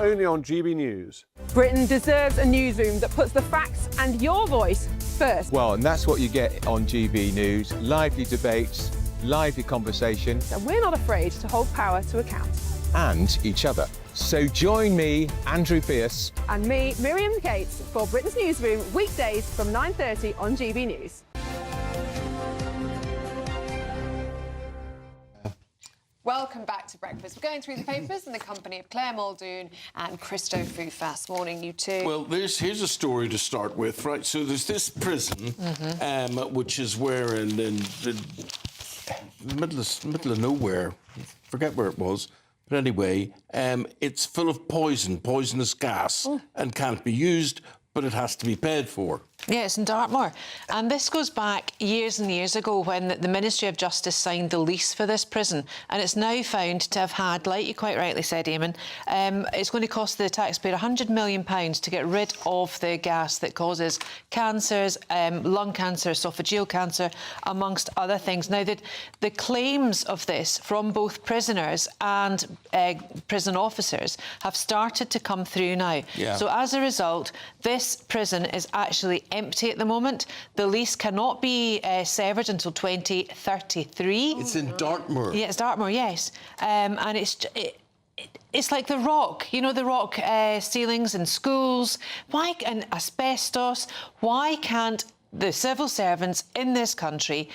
S23: Only on GB News.
S24: Britain deserves a newsroom that puts the facts and your voice first.
S26: Well, and that's what you get on GB News. Lively debates, lively conversation.
S24: And we're not afraid to hold power to account.
S26: And each other. So join me, Andrew Pierce.
S24: And me, Miriam Cates, for Britain's Newsroom, weekdays from 9:30 on GB News.
S21: Welcome back to Breakfast. We're going through the papers in the company of Claire Muldoon and Christo Fufas. Morning, you two.
S12: Well, here's a story to start with, right? So there's this prison, which is where in the middle of nowhere, forget where it was, but anyway, it's full of poisonous gas, and can't be used, but it has to be paid for.
S27: Yeah, it's in Dartmoor. And this goes back years and years ago when the Ministry of Justice signed the lease for this prison. And it's now found to have had, like you quite rightly said, Eamonn, it's going to cost the taxpayer £100 million to get rid of the gas that causes cancers, lung cancer, esophageal cancer, amongst other things. Now, the claims of this from both prisoners and prison officers have started to come through now.
S12: Yeah.
S27: So as a result, this prison is actually empty at the moment. The lease cannot be severed until 2033.
S12: It's in Dartmoor.
S27: Yeah, it's Dartmoor, yes. And it's like the rock, the rock ceilings in schools. Why, and asbestos, why can't the civil servants in this country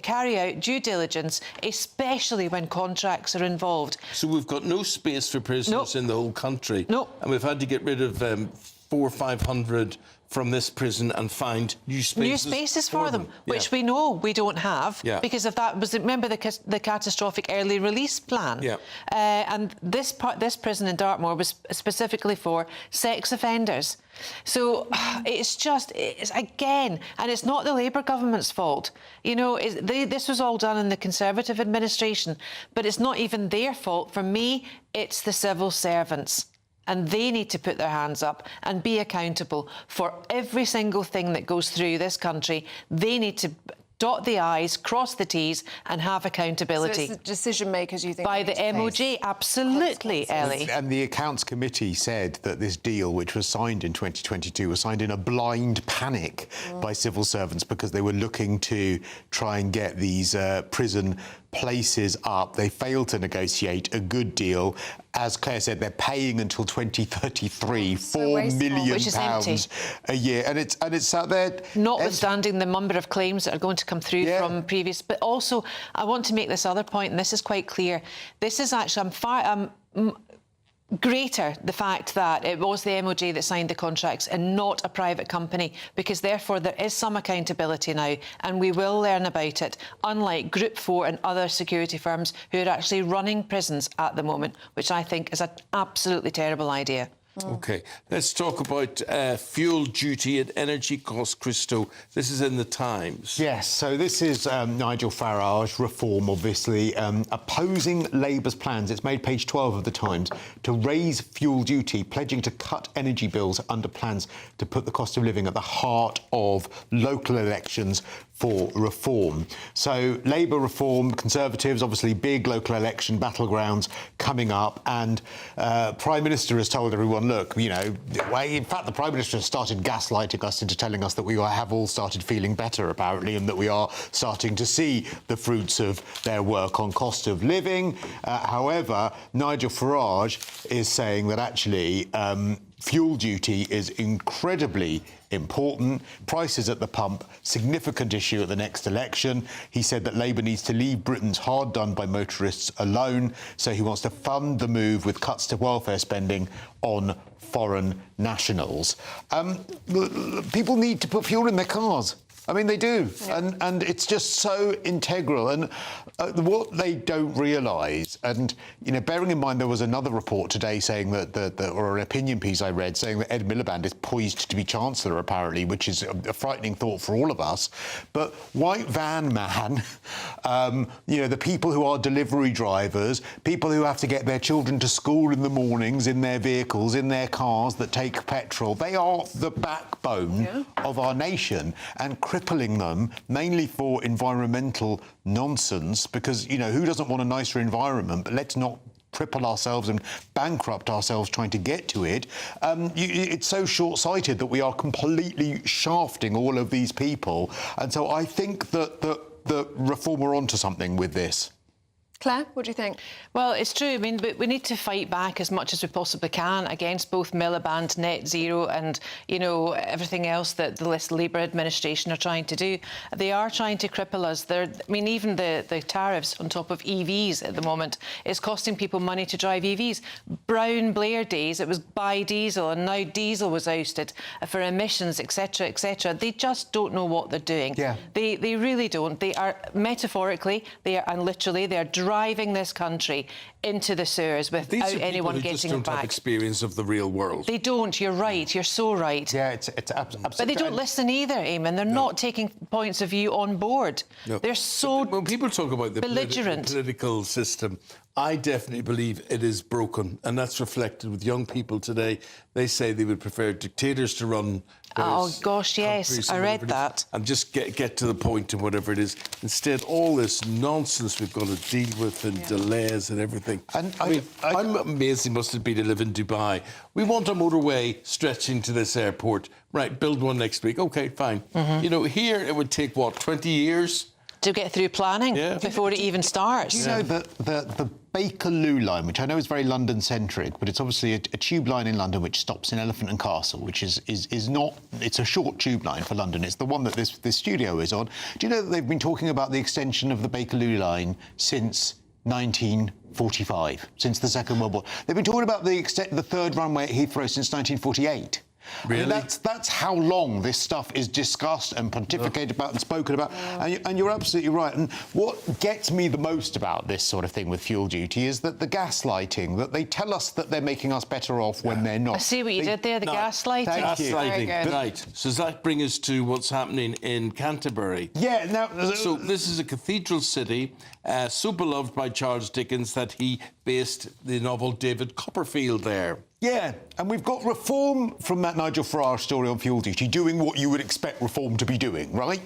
S27: carry out due diligence, especially when contracts are involved?
S12: So we've got no space for prisoners in the whole country.
S27: No.
S12: And we've had to get rid of 400 or 500 from this prison and find new spaces
S27: for them, which we know we don't have because of that. Remember the catastrophic early release plan?
S12: Yeah.
S27: And this prison in Dartmoor was specifically for sex offenders. So it's again, and it's not the Labour government's fault. This was all done in the Conservative administration, but it's not even their fault. For me, it's the civil servants. And they need to put their hands up and be accountable for every single thing that goes through this country. They need to dot the I's, cross the T's and have accountability.
S4: So it's the decision makers, you think?
S27: By the MOJ, absolutely, Ellie.
S1: And the Accounts Committee said that this deal, which was signed in 2022, was signed in a blind panic by civil servants because they were looking to try and get these prison places up. They failed to negotiate a good deal. As Claire said, they're paying until 2033, £4 million a year, and it's out there.
S27: Notwithstanding the number of claims that are going to come through from previous, but also I want to make this other point, and this is quite clear. This is actually greater the fact that it was the MOJ that signed the contracts and not a private company, because therefore there is some accountability now and we will learn about it, unlike Group 4 and other security firms who are actually running prisons at the moment, which I think is an absolutely terrible idea.
S12: OK, let's talk about fuel duty and energy costs, Christo. This is in the Times.
S1: Yes, so this is Nigel Farage, Reform, obviously, opposing Labour's plans. It's made page 12 of the Times to raise fuel duty, pledging to cut energy bills under plans to put the cost of living at the heart of local elections for reform. So Labour reform, Conservatives, obviously big local election battlegrounds coming up, and Prime Minister has told everyone, look, in fact, the Prime Minister has started gaslighting us into telling us that we have all started feeling better, apparently, and that we are starting to see the fruits of their work on cost of living. However, Nigel Farage is saying that actually fuel duty is incredibly important. Prices at the pump, significant issue at the next election. He said that Labour needs to leave Britain's hard done by motorists alone, so he wants to fund the move with cuts to welfare spending on foreign nationals. People need to put fuel in their cars. I mean, they do, and it's just so integral. And what they don't realise, and bearing in mind there was another report today saying or an opinion piece I read saying that Ed Miliband is poised to be Chancellor, apparently, which is a frightening thought for all of us. But white van man, the people who are delivery drivers, people who have to get their children to school in the mornings in their vehicles, in their cars that take petrol, they are the backbone of our nation, and crippling them, mainly for environmental nonsense, because, who doesn't want a nicer environment? But let's not cripple ourselves and bankrupt ourselves trying to get to it. It's so short-sighted that we are completely shafting all of these people. And so I think that the Reform are onto something with this.
S4: Claire, what do you think?
S27: Well, it's true. I mean, we need to fight back as much as we possibly can against both Miliband, Net Zero and, everything else that the Labour administration are trying to do. They are trying to cripple us. Even the tariffs on top of EVs at the moment is costing people money to drive EVs. Brown Blair days, it was buy diesel, and now diesel was ousted for emissions, etc., etc. They just don't know what they're doing.
S1: Yeah.
S27: They really don't. They are metaphorically, and literally, they are driving this country into the sewers without anyone getting it back.
S12: These are people who just don't have experience of the real world.
S27: They don't. You're right. You're so right.
S1: Yeah, it's absolutely.
S27: But they don't listen either, Eamonn. They're not taking points of view on board.
S12: No.
S27: They're so
S12: when people talk about the political system, I definitely believe it is broken, and that's reflected with young people today. They say they would prefer dictators to run.
S27: Oh gosh, yes, I read that.
S12: And just get to the point and whatever it is. Instead, all this nonsense we've got to deal with and delays and everything. And I'm amazed it must have been to live in Dubai. We want a motorway stretching to this airport. Right, build one next week. OK, fine. Here it would take, 20 years?
S27: to get through planning before it even starts.
S1: Do you know that the Bakerloo line, which I know is very London-centric, but it's obviously a tube line in London which stops in Elephant and Castle, which is not... It's a short tube line for London. It's the one that this studio is on. Do you know that they've been talking about the extension of the Bakerloo line since 1945, since the Second World War? They've been talking about the third runway at Heathrow since 1948.
S12: Really?
S1: I mean, that's how long this stuff is discussed and pontificated about and spoken about. And you're absolutely right. And what gets me the most about this sort of thing with fuel duty is that the gaslighting, that they tell us that they're making us better off when they're not.
S27: I see what you did there, the gaslighting.
S12: Gaslighting, right. So does that bring us to what's happening in Canterbury?
S1: Yeah, now...
S12: So this is a cathedral city, so beloved by Charles Dickens that he based the novel David Copperfield there.
S1: Yeah, and we've got Reform from that Nigel Farage story on fuel duty doing what you would expect Reform to be doing, right?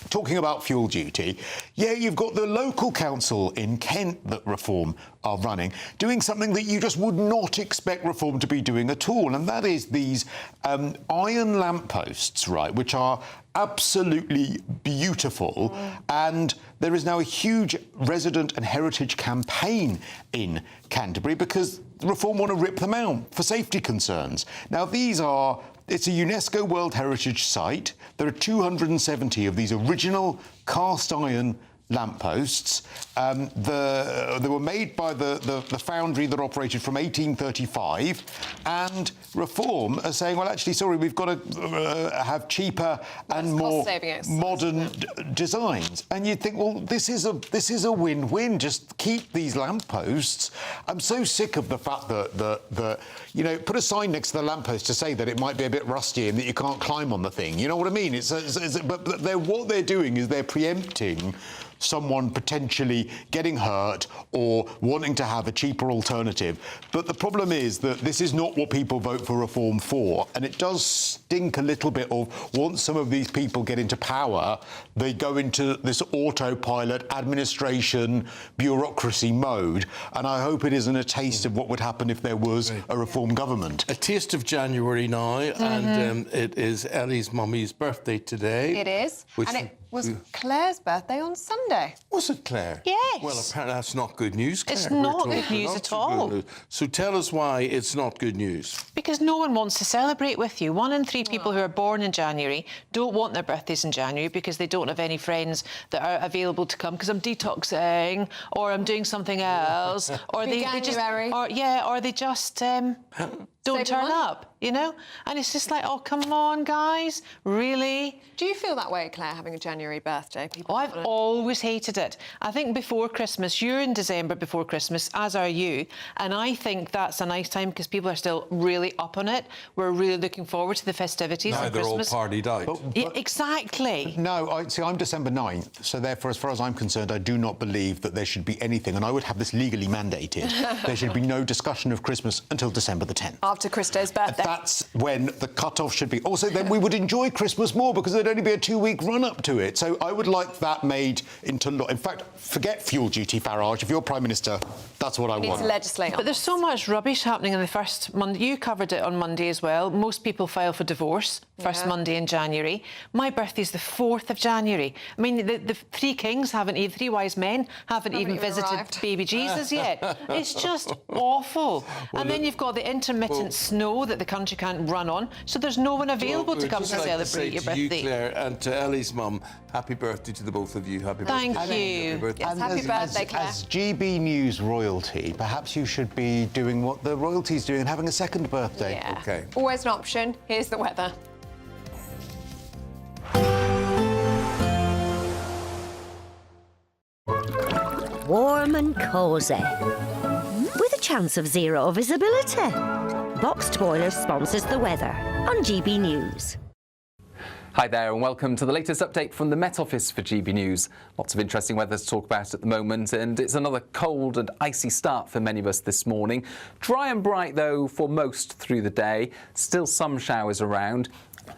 S1: Talking about fuel duty. Yeah, you've got the local council in Kent that Reform are running, doing something that you just would not expect Reform to be doing at all, and that is these iron lampposts, right, which are absolutely beautiful, and there is now a huge resident and heritage campaign in Canterbury because Reform want to rip them out for safety concerns. Now, it's a UNESCO World Heritage Site. There are 270 of these original cast iron lampposts. They were made by the foundry that operated from 1835, and Reform are saying, well, actually, sorry, we've got to have cheaper and more modern designs. And you'd think, well, this is a win-win. Just keep these lampposts. I'm so sick of the fact that you know, put a sign next to the lamppost to say that it might be a bit rusty and that you can't climb on the thing. You know what I mean? But what they're doing is they're preempting someone potentially getting hurt or wanting to have a cheaper alternative. But the problem is that this is not what people vote for Reform for, and it does stink a little bit of once some of these people get into power, they go into this autopilot administration bureaucracy mode, and I hope it isn't a taste of what would happen if there was a Reform government.
S12: A taste of January now, and it is Ellie's mummy's birthday today.
S21: It is, and it was Claire's birthday on Sunday.
S12: Was it, Claire?
S21: Yes.
S12: Well, apparently that's not good news, Claire.
S27: It's not good news at all.
S12: So tell us why it's not good news.
S27: Because no one wants to celebrate with you. 1 in 3 people who are born in January don't want their birthdays in January because they don't have any friends that are available to come because I'm detoxing or I'm doing something else, or they just don't turn up, you know? And it's just like, oh, come on, guys, really?
S21: Do you feel that way, Claire, having a January birthday?
S27: I've always hated it. I think before Christmas, you're in December before Christmas, as are you, and I think that's a nice time because people are still really up on it. We're really looking forward to the festivities
S12: now
S27: of
S12: they're
S27: Christmas.
S12: all partied out.
S27: Yeah, exactly.
S1: No, I'm December 9th, so therefore, as far as I'm concerned, I do not believe that there should be anything, and I would have this legally mandated. There should be no discussion of Christmas until December the 10th.
S21: After Christo's birthday.
S1: That's when the cut-off should be. Also, then we would enjoy Christmas more because there'd only be a 2-week run-up to it. So I would like that made into law. In fact, forget fuel duty, Farage. If you're Prime Minister, that's what I want.
S21: Need to legislate.
S27: But there's so much rubbish happening on the first Monday. You covered it on Monday as well. Most people file for divorce first Monday in January. My birthday's the 4th of January. I mean, the 3 kings haven't even, 3 wise men haven't even visited
S21: arrived.
S27: baby Jesus yet. It's just awful.
S12: Well,
S27: and then you've got the intermittent snow that the country can't run on, so there's no one available to come to celebrate your birthday.
S12: You, Claire, and to Ellie's mum, happy birthday to the both of you. Happy birthday.
S27: Thank you.
S12: Happy birthday.
S21: Yes, happy birthday, Claire.
S1: As GB News royalty, perhaps you should be doing what the royalty's doing and having a second birthday.
S21: Yeah.
S12: Okay.
S21: Always an option. Here's the weather.
S6: Warm and cosy, with a chance of zero visibility. Boxed Boilers sponsors the weather on GB News.
S18: Hi there and welcome to the latest update from the Met Office for GB News. Lots of interesting weather to talk about at the moment, and it's another cold and icy start for many of us this morning. Dry and bright though for most through the day, still some showers around.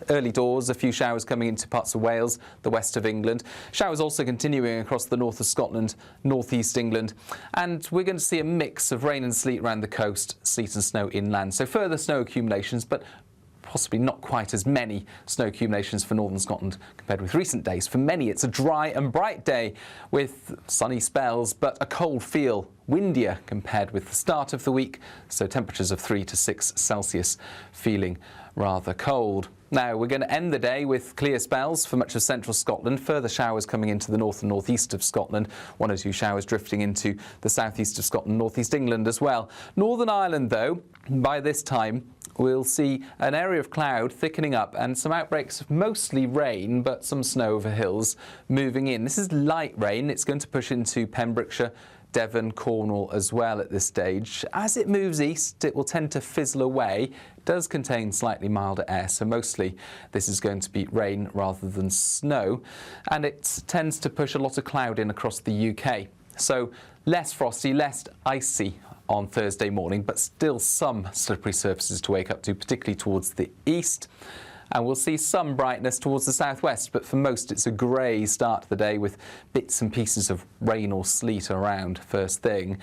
S18: Early doors, a few showers coming into parts of Wales, the west of England. Showers also continuing across the north of Scotland, northeast England. And we're going to see a mix of rain and sleet around the coast, sleet and snow inland. So further snow accumulations, but possibly not quite as many snow accumulations for northern Scotland compared with recent days. For many, it's a dry and bright day with sunny spells, but a cold feel, windier compared with the start of the week, so temperatures of 3 to 6 Celsius, feeling rather cold. Now, we're going to end the day with clear spells for much of central Scotland, further showers coming into the north and northeast of Scotland, 1 or 2 showers drifting into the southeast of Scotland, northeast England as well. Northern Ireland, though, by this time, we'll see an area of cloud thickening up and some outbreaks of mostly rain, but some snow over hills moving in. This is light rain. It's going to push into Pembrokeshire, Devon, Cornwall as well at this stage. As it moves east, it will tend to fizzle away. It does contain slightly milder air, so mostly this is going to be rain rather than snow. And it tends to push a lot of cloud in across the UK. So less frosty, less icy on Thursday morning, but still some slippery surfaces to wake up to, particularly towards the east. And we'll see some brightness towards the southwest, but for most it's a grey start to the day with bits and pieces of rain or sleet around first thing.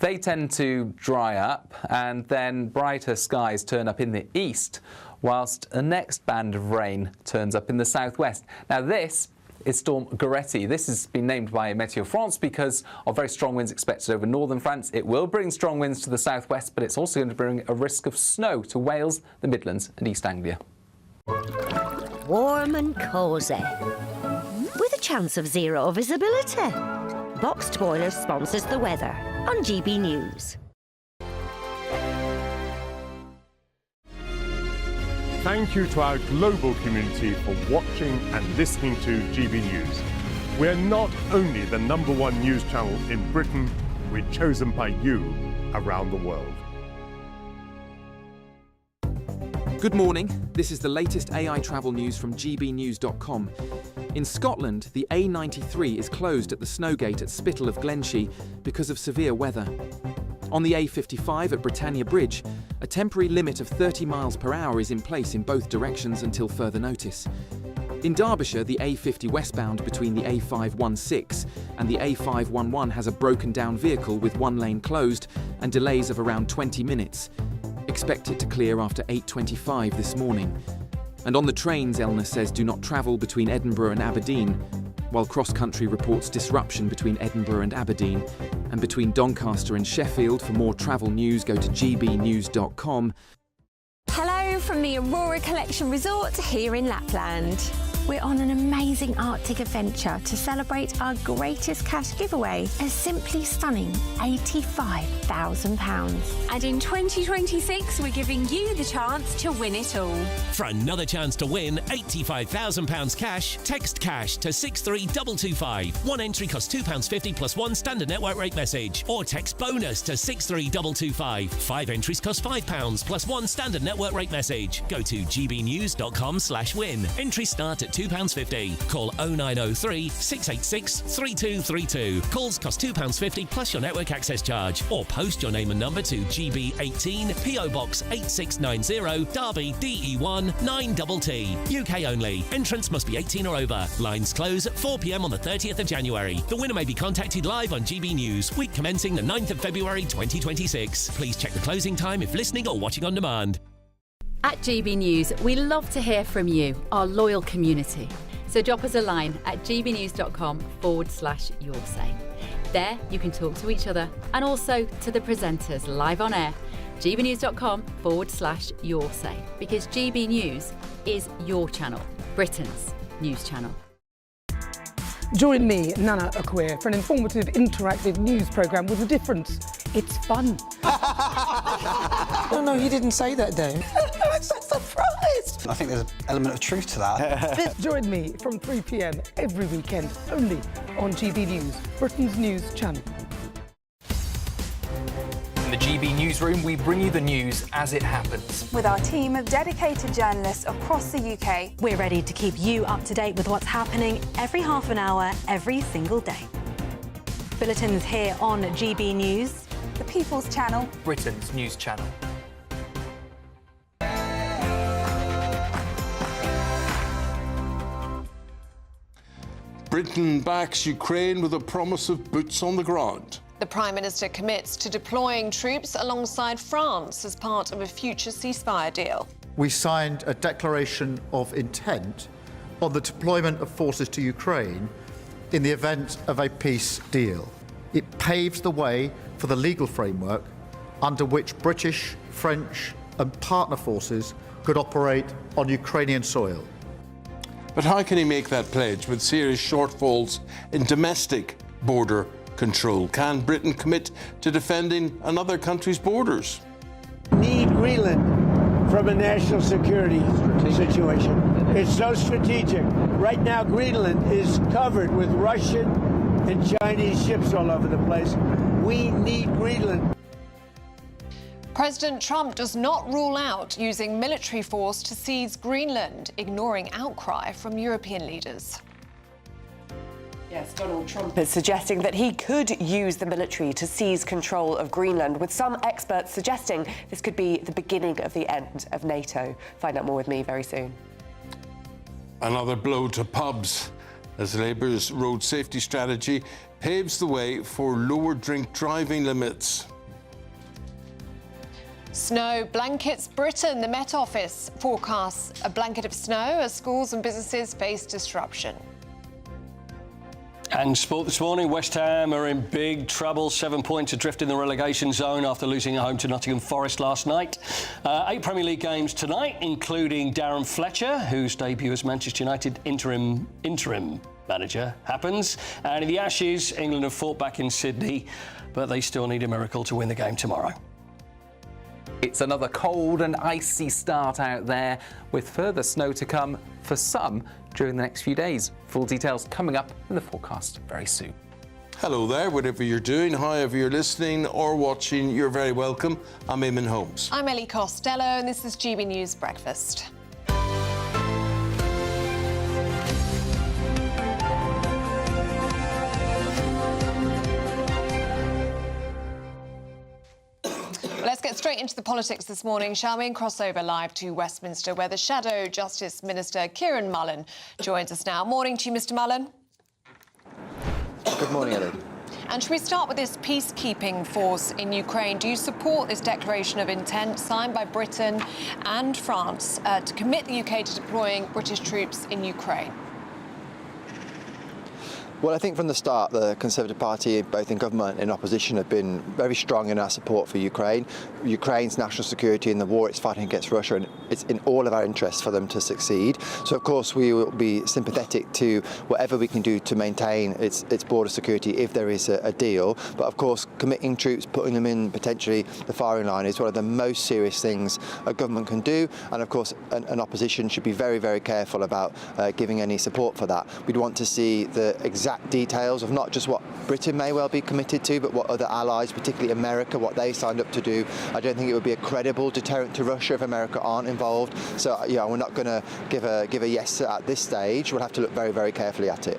S18: They tend to dry up and then brighter skies turn up in the east, whilst a next band of rain turns up in the southwest. Now this is Storm Goretti. This has been named by Meteo France because of very strong winds expected over northern France. It will bring strong winds to the southwest, but it's also going to bring a risk of snow to Wales, the Midlands and East Anglia.
S6: Warm and cosy, with a chance of zero visibility. Boxed Boilers sponsors the weather on GB News.
S7: Thank you to our global community for watching and listening to GB News. We're not only the #1 news channel in Britain, we're chosen by you around the world.
S8: Good morning. This is the latest AI travel news from gbnews.com. In Scotland, the A93 is closed at the Snowgate at Spittal of Glenshee because of severe weather. On the A55 at Britannia Bridge, a temporary limit of 30 miles per hour is in place in both directions until further notice. In Derbyshire, the A50 westbound between the A516 and the A511 has a broken down vehicle with one lane closed and delays of around 20 minutes. Expect it to clear after 8:25 this morning. And on the trains, Elna says do not travel between Edinburgh and Aberdeen, while Cross Country reports disruption between Edinburgh and Aberdeen, and between Doncaster and Sheffield. For more travel news, go to gbnews.com.
S9: Hello from the Aurora Collection Resort here in Lapland. We're on an amazing Arctic adventure to celebrate our greatest cash giveaway, a simply stunning £85,000. And in 2026, we're giving you the chance to win it all.
S10: For another chance to win £85,000 cash, text cash to 63225. One entry costs £2.50 plus one standard network rate message. Or text bonus to 63225. 5 entries cost £5 plus one standard network rate message. Go to gbnews.com/win. Entries start at £2.50. Call 0903 686 3232. Calls cost £2.50 plus your network access charge. Or post your name and number to GB18 PO Box 8690 Derby DE1 9TT. UK only. Entrance must be 18 or over. Lines close at 4 p.m. on the 30th of January. The winner may be contacted live on GB News, week commencing the 9th of February 2026. Please check the closing time if listening or watching on demand.
S11: At GB News, we love to hear from you, our loyal community. So drop us a line at gbnews.com/yoursay. There you can talk to each other and also to the presenters live on air. gbnews.com/yoursay, because GB News is your channel, Britain's news channel.
S15: Join me, Nana Akwe, for an informative, interactive news programme with a difference. It's fun.
S25: No, he didn't say that, Dave.
S15: I'm so surprised.
S25: I think there's an element of truth to that.
S15: Join me from 3 p.m. every weekend, only on GB News, Britain's news channel.
S28: In the GB Newsroom, we bring you the news as it happens.
S29: With our team of dedicated journalists across the UK,
S16: we're ready to keep you up to date with what's happening every half an hour, every single day. Bulletins here on GB News,
S29: the People's Channel,
S28: Britain's news channel.
S12: Britain backs Ukraine with a promise of boots on the ground.
S21: The Prime Minister commits to deploying troops alongside France as part of a future ceasefire deal.
S2: we signed a declaration of intent on the deployment of forces to Ukraine in the event of a peace deal. It paves the way for the legal framework under which British, French and partner forces could operate on Ukrainian soil.
S12: But how can he make that pledge with serious shortfalls in domestic border control? Can Britain commit to defending another country's borders?
S3: Need Greenland from a national security situation. It's so strategic. Right now, Greenland is covered with Russian and Chinese ships all over the place. We need Greenland.
S21: President Trump does not rule out using military force to seize Greenland, ignoring outcry from European leaders.
S5: Yes, Donald Trump is suggesting that he could use the military to seize control of Greenland, with some experts suggesting this could be the beginning of the end of NATO. Find out more with me very soon.
S12: Another blow to pubs as Labour's road safety strategy paves the way for lower drink driving limits.
S21: Snow blankets Britain. The Met Office forecasts a blanket of snow as schools and businesses face disruption.
S13: And sport this morning, West Ham are in big trouble. 7 points adrift in the relegation zone after losing at home to Nottingham Forest last night. 8 Premier League games tonight, including Darren Fletcher, whose debut as Manchester United interim manager happens. And in the Ashes, England have fought back in Sydney, but they still need a miracle to win the game tomorrow.
S18: It's another cold and icy start out there, with further snow to come for some during the next few days. Full details coming up in the forecast very soon.
S12: Hello there, whatever you're doing, however you're listening or watching, you're very welcome. I'm Eamonn Holmes.
S21: I'm Ellie Costello, and this is GB News Breakfast. Let's get straight into the politics this morning, shall we? And cross over live to Westminster, where the Shadow Justice Minister Kieran Mullen joins us now. Morning to you, Mr Mullen.
S14: Good morning, Ellie.
S21: And should we start with this peacekeeping force in Ukraine? Do you support this declaration of intent signed by Britain and France to commit the UK to deploying British troops in Ukraine?
S14: Well, I think from the start, the Conservative Party, both in government and in opposition, have been very strong in our support for Ukraine. Ukraine's national security in the war it's fighting against Russia, and it's in all of our interests for them to succeed. So, of course, we will be sympathetic to whatever we can do to maintain its border security if there is a deal. But, of course, committing troops, putting them in potentially the firing line is one of the most serious things a government can do. And, of course, an opposition should be very, very careful about giving any support for that. We'd want to see the exact details of not just what Britain may well be committed to, but what other allies, particularly America, what they signed up to do. I don't think it would be a credible deterrent to Russia if America aren't involved. So, yeah, we're not going to give a yes at this stage. We'll have to look very, very carefully at it.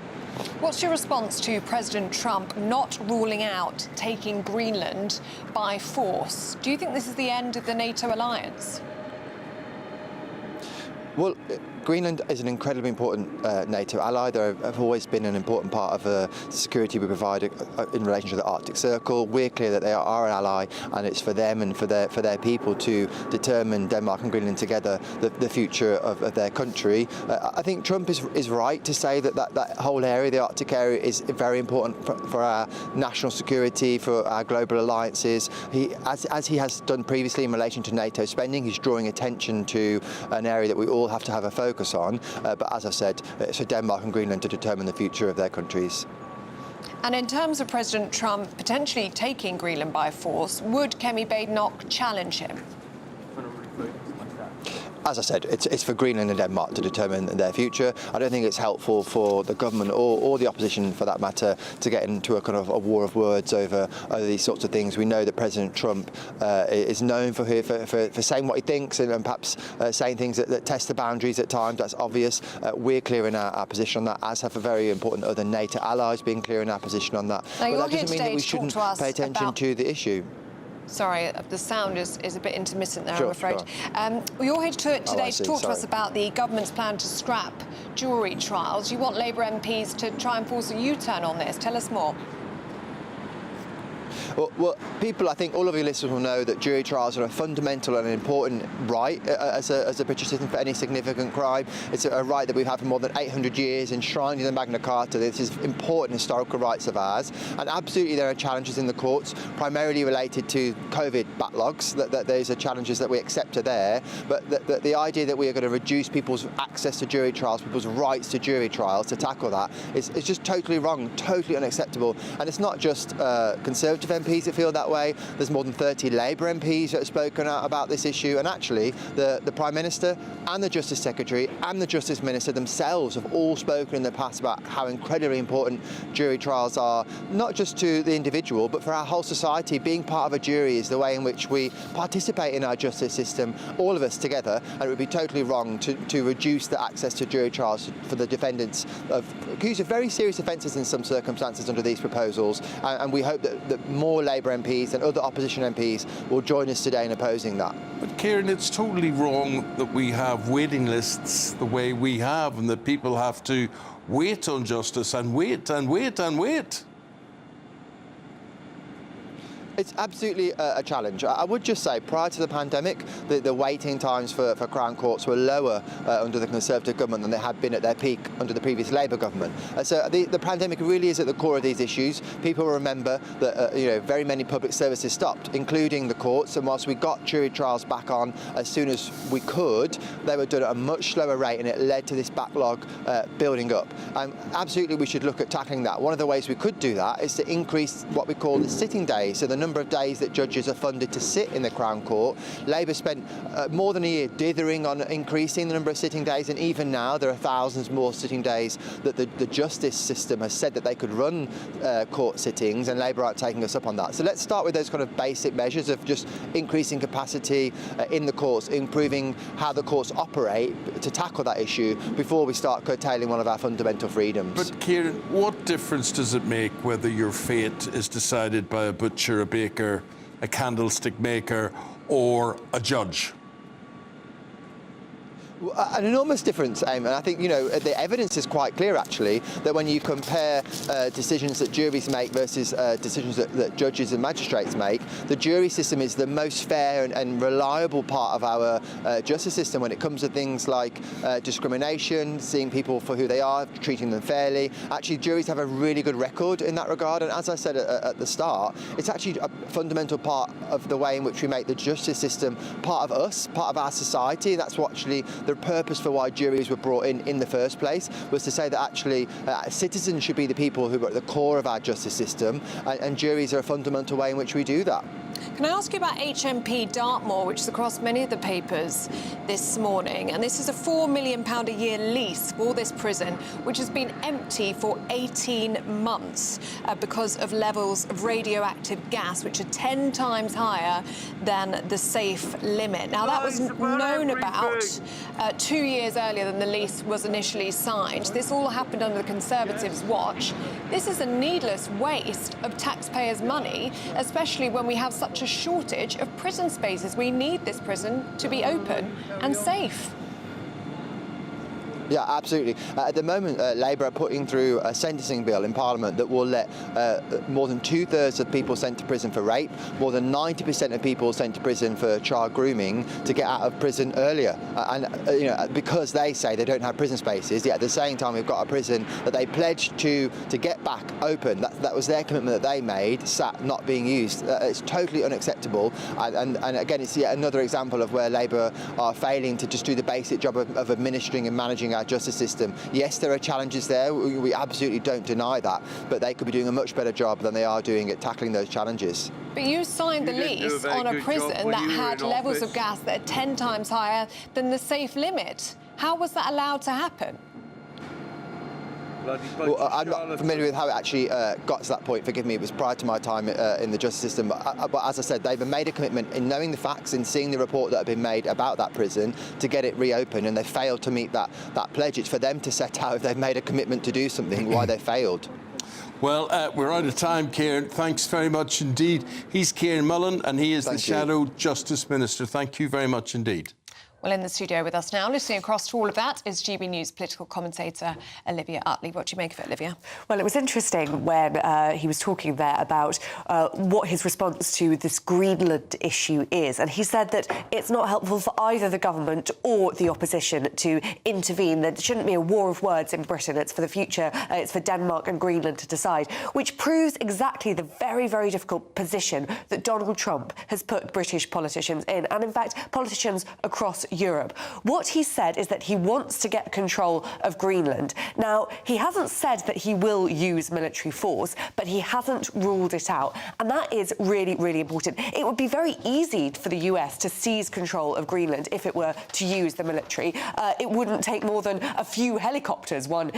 S21: What's your response to President Trump not ruling out taking Greenland by force? Do you think this is the end of the NATO alliance?
S14: Well, Greenland is an incredibly important NATO ally. They have always been an important part of the security we provide in relation to the Arctic Circle. We're clear that they are an ally, and it's for them and for their people to determine, Denmark and Greenland together, the future of their country. I think Trump is right to say that whole area, the Arctic area, is very important for our national security, for our global alliances. As he has done previously in relation to NATO spending, he's drawing attention to an area that we all have to have a focus on, but as I said, it's for Denmark and Greenland to determine the future of their countries.
S21: And in terms of President Trump potentially taking Greenland by force, would Kemi Badenoch challenge him?
S14: As I said, it's for Greenland and Denmark to determine their future. I don't think it's helpful for the government or the opposition, for that matter, to get into a kind of a war of words over these sorts of things. We know that President Trump is known for saying what he thinks and perhaps saying things that test the boundaries at times. That's obvious. We're clear in our position on that, as have a very important other NATO allies being clear in our position on that.
S21: Now,
S14: but that doesn't mean that we shouldn't pay attention to the issue.
S21: Sorry, the sound is a bit intermittent there,
S14: Sure,
S21: I'm afraid.
S14: sure.
S21: You're here today to talk to us
S14: Sorry.
S21: about the government's plan to scrap jury trials. You want Labour MPs to try and force a U-turn on this. Tell us more.
S14: Well, people, I think all of your listeners will know that jury trials are a fundamental and important right as a British citizen for any significant crime. It's a right that we've had for more than 800 years, enshrined in the Magna Carta. This is important historical rights of ours. And absolutely there are challenges in the courts, primarily related to COVID backlogs, that those are challenges that we accept are there. But the idea that we are going to reduce people's access to jury trials, people's rights to jury trials, to tackle that is just totally wrong, totally unacceptable. And it's not just Conservative MPs that feel that way. There's more than 30 Labour MPs that have spoken out about this issue, and actually the Prime Minister and the Justice Secretary and the Justice Minister themselves have all spoken in the past about how incredibly important jury trials are, not just to the individual but for our whole society. Being part of a jury is the way in which we participate in our justice system, all of us together, and it would be totally wrong to reduce the access to jury trials for the defendants accused of very serious offences in some circumstances under these proposals, and we hope that more Labour MPs and other opposition MPs will join us today in opposing that.
S12: But Kieran, it's totally wrong that we have waiting lists the way we have, and that people have to wait on justice and wait and wait and wait.
S14: It's absolutely a challenge. I would just say, prior to the pandemic, the waiting times for Crown Courts were lower under the Conservative government than they had been at their peak under the previous Labour government. So the pandemic really is at the core of these issues. People remember that very many public services stopped, including the courts, and whilst we got jury trials back on as soon as we could, they were done at a much slower rate, and it led to this backlog building up. Absolutely, we should look at tackling that. One of the ways we could do that is to increase what we call the sitting days, so the number of days that judges are funded to sit in the Crown Court. Labour spent more than a year dithering on increasing the number of sitting days, and even now there are thousands more sitting days that the justice system has said that they could run court sittings, and Labour aren't taking us up on that. So let's start with those kind of basic measures of just increasing capacity in the courts, improving how the courts operate to tackle that issue before we start curtailing one of our fundamental freedoms.
S12: But Kieran, what difference does it make whether your fate is decided by a butcher, a baker, a candlestick maker, or a judge?
S14: An enormous difference, Eamonn. I think, the evidence is quite clear, actually, that when you compare decisions that juries make versus decisions that judges and magistrates make, the jury system is the most fair and reliable part of our justice system when it comes to things like discrimination, seeing people for who they are, treating them fairly. Actually, juries have a really good record in that regard, and as I said at the start, it's actually a fundamental part of the way in which we make the justice system part of us, part of our society. That's what actually the purpose for why juries were brought in the first place, was to say that actually citizens should be the people who are at the core of our justice system, and juries are a fundamental way in which we do that.
S21: Can I ask you about HMP Dartmoor, which is across many of the papers this morning? And this is a £4 million a year lease for this prison, which has been empty for 18 months because of levels of radioactive gas, which are 10 times higher than the safe limit. Now, that was known about 2 years earlier than the lease was initially signed. This all happened under the Conservatives' watch. This is a needless waste of taxpayers' money, especially when we have such a shortage of prison spaces. We need this prison to be open and safe.
S14: Yeah, absolutely. At the moment, Labour are putting through a sentencing bill in Parliament that will let more than 2/3 of people sent to prison for rape, more than 90% of people sent to prison for child grooming, to get out of prison earlier. Because they say they don't have prison spaces, yet at the same time we've got a prison that they pledged to get back open. That was their commitment that they made, sat not being used. It's totally unacceptable. And again, it's yet another example of where Labour are failing to just do the basic job of administering and managing our justice system. Yes, there are challenges there. We absolutely don't deny that, but they could be doing a much better job than they are doing at tackling those challenges.
S21: But you signed the lease on a prison that had levels of gas that are 10 times higher than the safe limit. How was that allowed to happen?
S14: Well, I'm not familiar with how it actually got to that point. Forgive me, it was prior to my time in the justice system. But as I said, they've made a commitment in knowing the facts and seeing the report that had been made about that prison to get it reopened, and they failed to meet that pledge. It's for them to set out, if they've made a commitment to do something, why they failed.
S12: Well, we're out of time, Kieran. Thanks very much indeed. He's Kieran Mullen, and he is the Shadow Justice Minister. Thank you very much indeed.
S21: Well, in the studio with us now, listening across to all of that, is GB News political commentator Olivia Utley. What do you make of it, Olivia?
S5: Well, it was interesting when he was talking there about what his response to this Greenland issue is. And he said that it's not helpful for either the government or the opposition to intervene. There shouldn't be a war of words in Britain. It's for the future. It's for Denmark and Greenland to decide, which proves exactly the very, very difficult position that Donald Trump has put British politicians in, and in fact, politicians across Europe. What he said is that he wants to get control of Greenland. Now, he hasn't said that he will use military force, but he hasn't ruled it out. And that is really, really important. It would be very easy for the US to seize control of Greenland if it were to use the military. It wouldn't take more than a few helicopters, one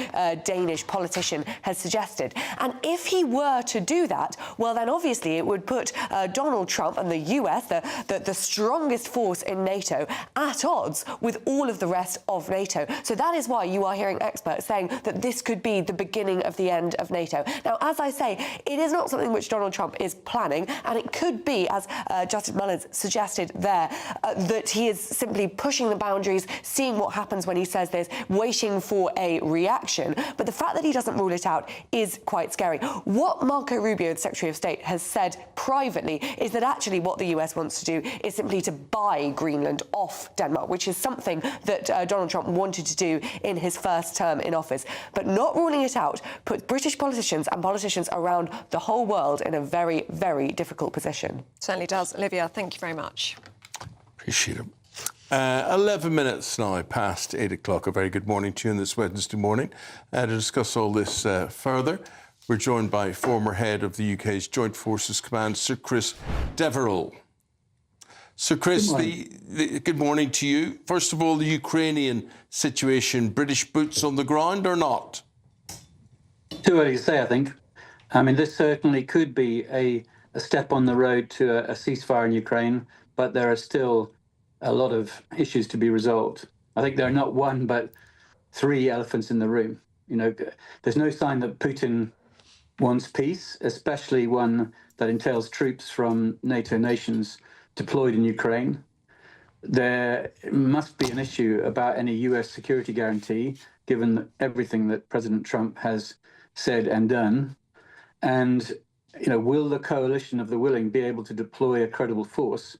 S5: Danish politician has suggested. And if he were to do that, well, then obviously it would put Donald Trump and the US, the strongest force in NATO, at odds with all of the rest of NATO. So that is why you are hearing experts saying that this could be the beginning of the end of NATO. Now, as I say, it is not something which Donald Trump is planning, and it could be, as Justice Mullins suggested there, that he is simply pushing the boundaries, seeing what happens when he says this, waiting for a reaction. But the fact that he doesn't rule it out is quite scary. What Marco Rubio, the Secretary of State, has said privately is that actually what the US wants to do is simply to buy Greenland off Denmark, which is something that Donald Trump wanted to do in his first term in office. But not ruling it out puts British politicians and politicians around the whole world in a very, very difficult position.
S21: Certainly does. Olivia, thank you very much.
S12: Appreciate it. 11 minutes now past 8 o'clock. A very good morning to you on this Wednesday morning. To discuss all this further, we're joined by former head of the UK's Joint Forces Command, Sir Chris Deverell. Sir Chris, good morning to you. First of all, the Ukrainian situation, British boots on the ground or not?
S4: Too early to say, I think. I mean, this certainly could be a step on the road to a ceasefire in Ukraine, but there are still a lot of issues to be resolved. I think there are not one, but three elephants in the room. You know, there's no sign that Putin wants peace, especially one that entails troops from NATO nations deployed in Ukraine. There must be an issue about any US security guarantee, given everything that President Trump has said and done. And, you know, will the coalition of the willing be able to deploy a credible force?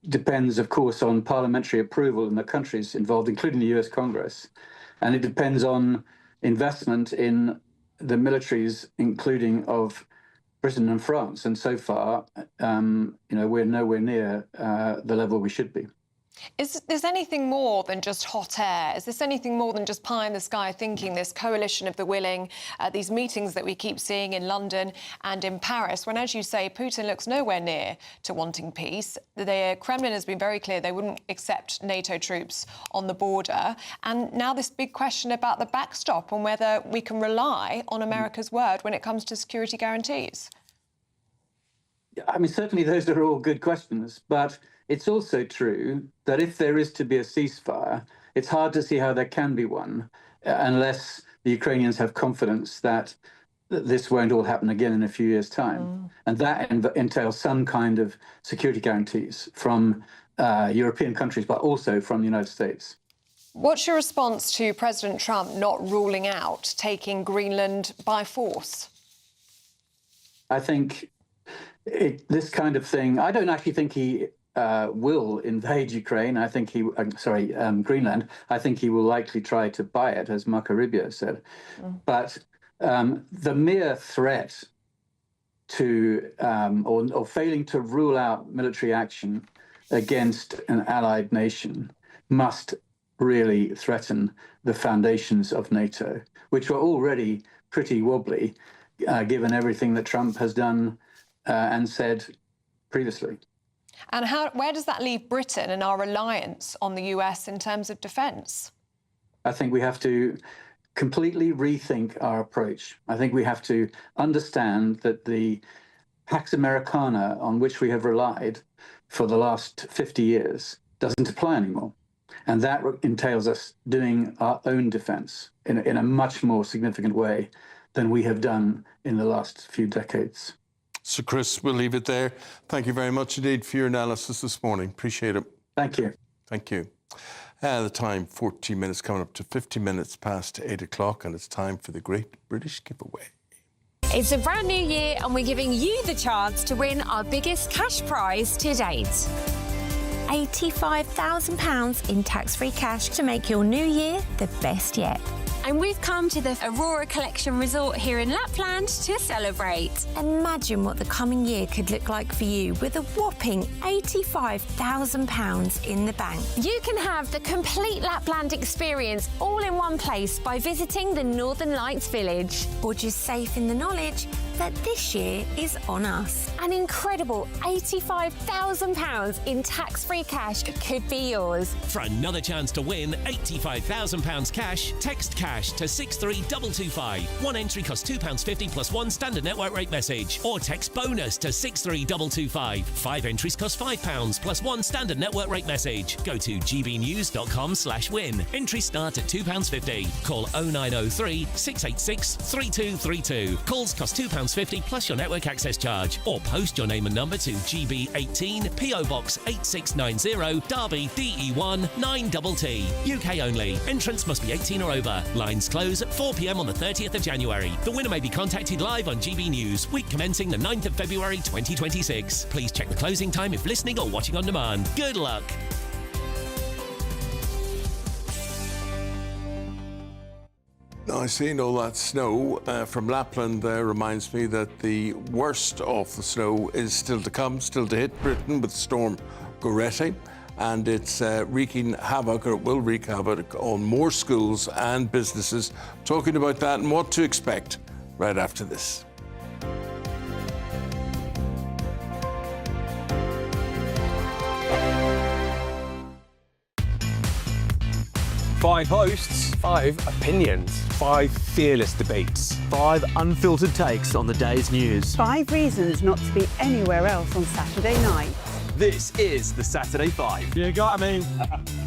S4: Depends, of course, on parliamentary approval in the countries involved, including the US Congress. And it depends on investment in the militaries, including of Britain and France. And so far, you know, we're nowhere near the level we should be.
S21: Is there anything more than just hot air? Is this anything more than just pie in the sky thinking, this coalition of the willing, these meetings that we keep seeing in London and in Paris, when, as you say, Putin looks nowhere near to wanting peace? The Kremlin has been very clear they wouldn't accept NATO troops on the border. And now this big question about the backstop and whether we can rely on America's word when it comes to security guarantees.
S4: I mean, certainly those are all good questions, but it's also true that if there is to be a ceasefire, it's hard to see how there can be one unless the Ukrainians have confidence that this won't all happen again in a few years' time. And that entails some kind of security guarantees from European countries, but also from the United States.
S21: What's your response to President Trump not ruling out taking Greenland by force?
S4: I think this kind of thing, I don't actually think he will invade Ukraine. I think Greenland. I think he will likely try to buy it, as Marco Rubio said. But the mere threat to or failing to rule out military action against an allied nation must really threaten the foundations of NATO, which were already pretty wobbly, given everything that Trump has done and said previously.
S21: And where does that leave Britain and our reliance on the US in terms of defence?
S4: I think we have to completely rethink our approach. I think we have to understand that the Pax Americana on which we have relied for the last 50 years doesn't apply anymore. And that entails us doing our own defence in a much more significant way than we have done in the last few decades.
S12: So, Chris, we'll leave it there. Thank you very much indeed for your analysis this morning. Appreciate it.
S4: Thank you.
S12: Thank you. The time, 14 minutes, coming up to 50 minutes past 8 o'clock, and it's time for the Great British Giveaway.
S9: It's a brand new year and we're giving you the chance to win our biggest cash prize to date. £85,000 in tax-free cash to make your new year the best yet. And we've come to the Aurora Collection Resort here in Lapland to celebrate. Imagine what the coming year could look like for you with a whopping £85,000 in the bank. You can have the complete Lapland experience all in one place by visiting the Northern Lights Village, or just safe in the knowledge that this year is on us. An incredible £85,000 in tax-free cash could be yours.
S10: For another chance to win £85,000 cash, text cash to 63225. One entry costs £2.50 plus one standard network rate message, or text bonus to 63225. 5 entries cost £5 plus one standard network rate message. Go to gbnews.com/win. Entries start at £2.50. Call 0903 686 3232. Calls cost £2.50 plus your network access charge, or post your name and number to GB18 PO Box 8690 Derby DE1 9TT. UK only. Entrance must be 18 or over. Lines close at 4 p.m. on the 30th of January. The winner may be contacted live on GB News, week commencing the 9th of February 2026. Please check the closing time if listening or watching on demand. Good luck.
S12: Now, seeing all that snow from Lapland there reminds me that the worst of the snow is still to come, still to hit Britain with Storm Goretti. And it's wreaking havoc, or it will wreak havoc, on more schools and businesses. Talking about that and what to expect right after this.
S1: Five hosts, 5 opinions, 5 fearless debates, 5 unfiltered takes on the day's news.
S17: 5 reasons not to be anywhere else on Saturday night.
S1: This is the Saturday 5. You got me.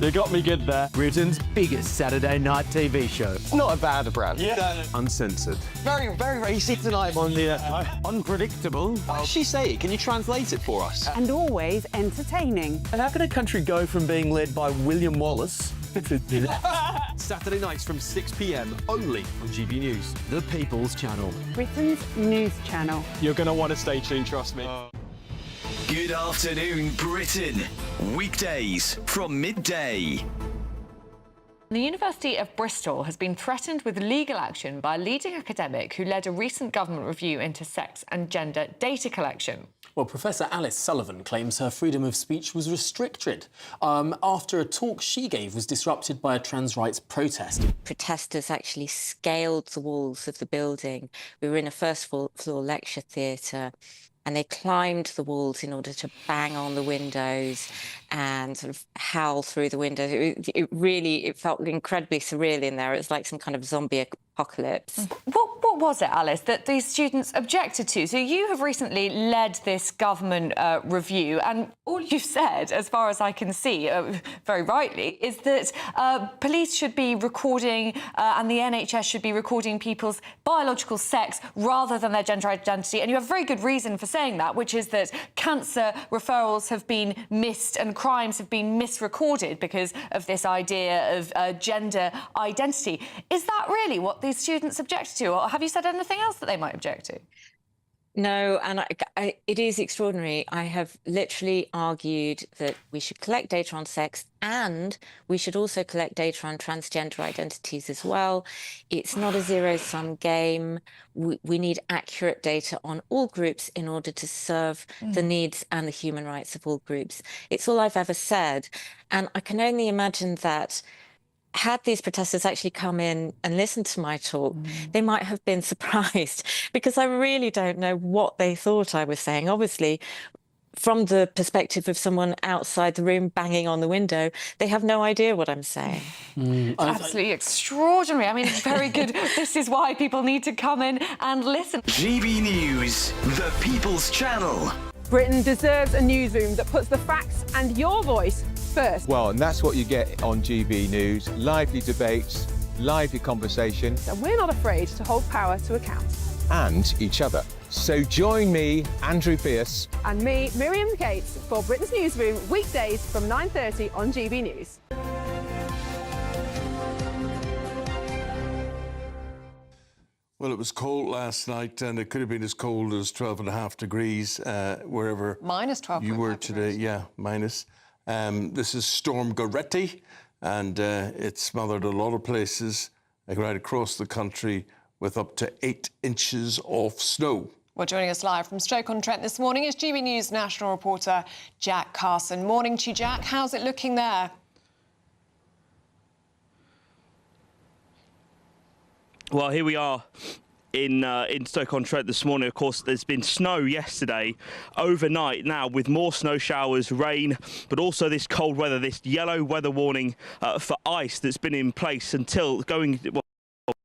S1: You got me good there. Britain's biggest Saturday night TV show.
S19: It's not a bad brand.
S1: Yeah. Uncensored.
S19: Very, very racy tonight.
S1: On the unpredictable.
S19: What does she say? Can you translate it for us?
S17: And always entertaining.
S1: And how can a country go from being led by William Wallace Saturday nights from 6 p.m. only on GB News, the People's Channel.
S17: Britain's news channel.
S1: You're going to want to stay tuned, trust me.
S20: Good afternoon, Britain. Weekdays from midday.
S22: The University of Bristol has been threatened with legal action by a leading academic who led a recent government review into sex and gender data collection.
S23: Well, Professor Alice Sullivan claims her freedom of speech was restricted after a talk she gave was disrupted by a trans rights protest.
S24: Protesters actually scaled the walls of the building. We were in a first-floor lecture theatre, and they climbed the walls in order to bang on the windows and sort of howl through the windows. It felt incredibly surreal in there. It was like some kind of zombie apocalypse.
S22: What was it, Alice, that these students objected to? So you have recently led this government review, and all you've said, as far as I can see, very rightly, is that police should be recording and the NHS should be recording people's biological sex rather than their gender identity. And you have very good reason for saying that, which is that cancer referrals have been missed and crimes have been misrecorded because of this idea of gender identity. Is that really what these students object to, or have you said anything else that they might object to?
S24: No, and it is extraordinary. I have literally argued that we should collect data on sex and we should also collect data on transgender identities as well. It's not a zero-sum game. We need accurate data on all groups in order to serve the needs and the human rights of all groups. It's all I've ever said. And I can only imagine that had these protesters actually come in and listened to my talk, they might have been surprised, because I really don't know what they thought I was saying. Obviously, from the perspective of someone outside the room banging on the window, they have no idea what I'm saying.
S22: It's absolutely extraordinary. I mean, very good. This is why people need to come in and listen.
S20: GB News, the People's Channel.
S15: Britain deserves a newsroom that puts the facts and your voice first.
S26: Well, and that's what you get on GB News. Lively debates, lively conversation.
S15: And we're not afraid to hold power to account.
S26: And each other. So join me, Andrew Pearce.
S15: And me, Miriam Cates, for Britain's Newsroom, weekdays from 9:30 on GB News.
S12: Well, it was cold last night, and it could have been as cold as 12.5 degrees wherever
S21: minus 12
S12: you were today. Yeah, minus. This is Storm Goretti, and it smothered a lot of places right across the country with up to 8 inches of snow.
S21: Well, joining us live from Stoke-on-Trent this morning is GB News national reporter Jack Carson. Morning to you, Jack. How's it looking there?
S6: Well, here we are in Stoke-on-Trent this morning. Of course, there's been snow yesterday, overnight now, with more snow showers, rain, but also this cold weather, this yellow weather warning for ice that's been in place until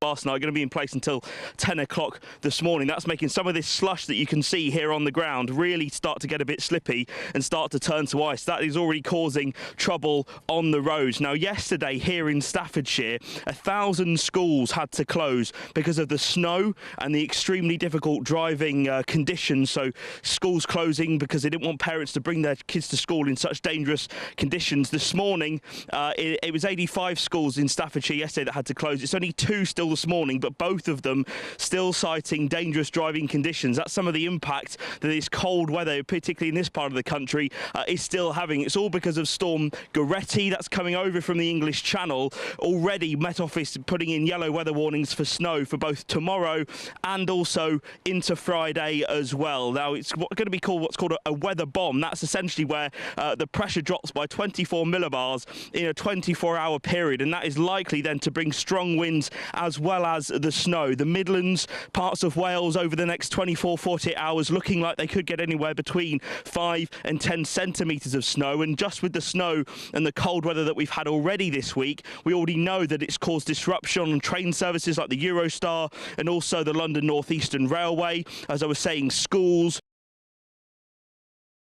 S6: last night, going to be in place until 10 o'clock this morning. That's making some of this slush that you can see here on the ground really start to get a bit slippy and start to turn to ice. That is already causing trouble on the roads. Now, yesterday here in Staffordshire, 1,000 schools had to close because of the snow and the extremely difficult driving conditions. So schools closing because they didn't want parents to bring their kids to school in such dangerous conditions. This morning, it was 85 schools in Staffordshire yesterday that had to close. It's only 2 still this morning, but both of them still citing dangerous driving conditions. That's some of the impact that this cold weather, particularly in this part of the country, is still having. It's all because of Storm Goretti that's coming over from the English Channel. Already Met Office putting in yellow weather warnings for snow for both tomorrow and also into Friday as well. Now, it's going to be called what's called a weather bomb. That's essentially where the pressure drops by 24 millibars in a 24-hour period, and that is likely then to bring strong winds as well as the snow. The Midlands, parts of Wales over the next 24, 48 hours looking like they could get anywhere between 5 and 10 centimetres of snow. And just with the snow and the cold weather that we've had already this week, we already know that it's caused disruption on train services like the Eurostar and also the London North Eastern Railway. As I was saying, schools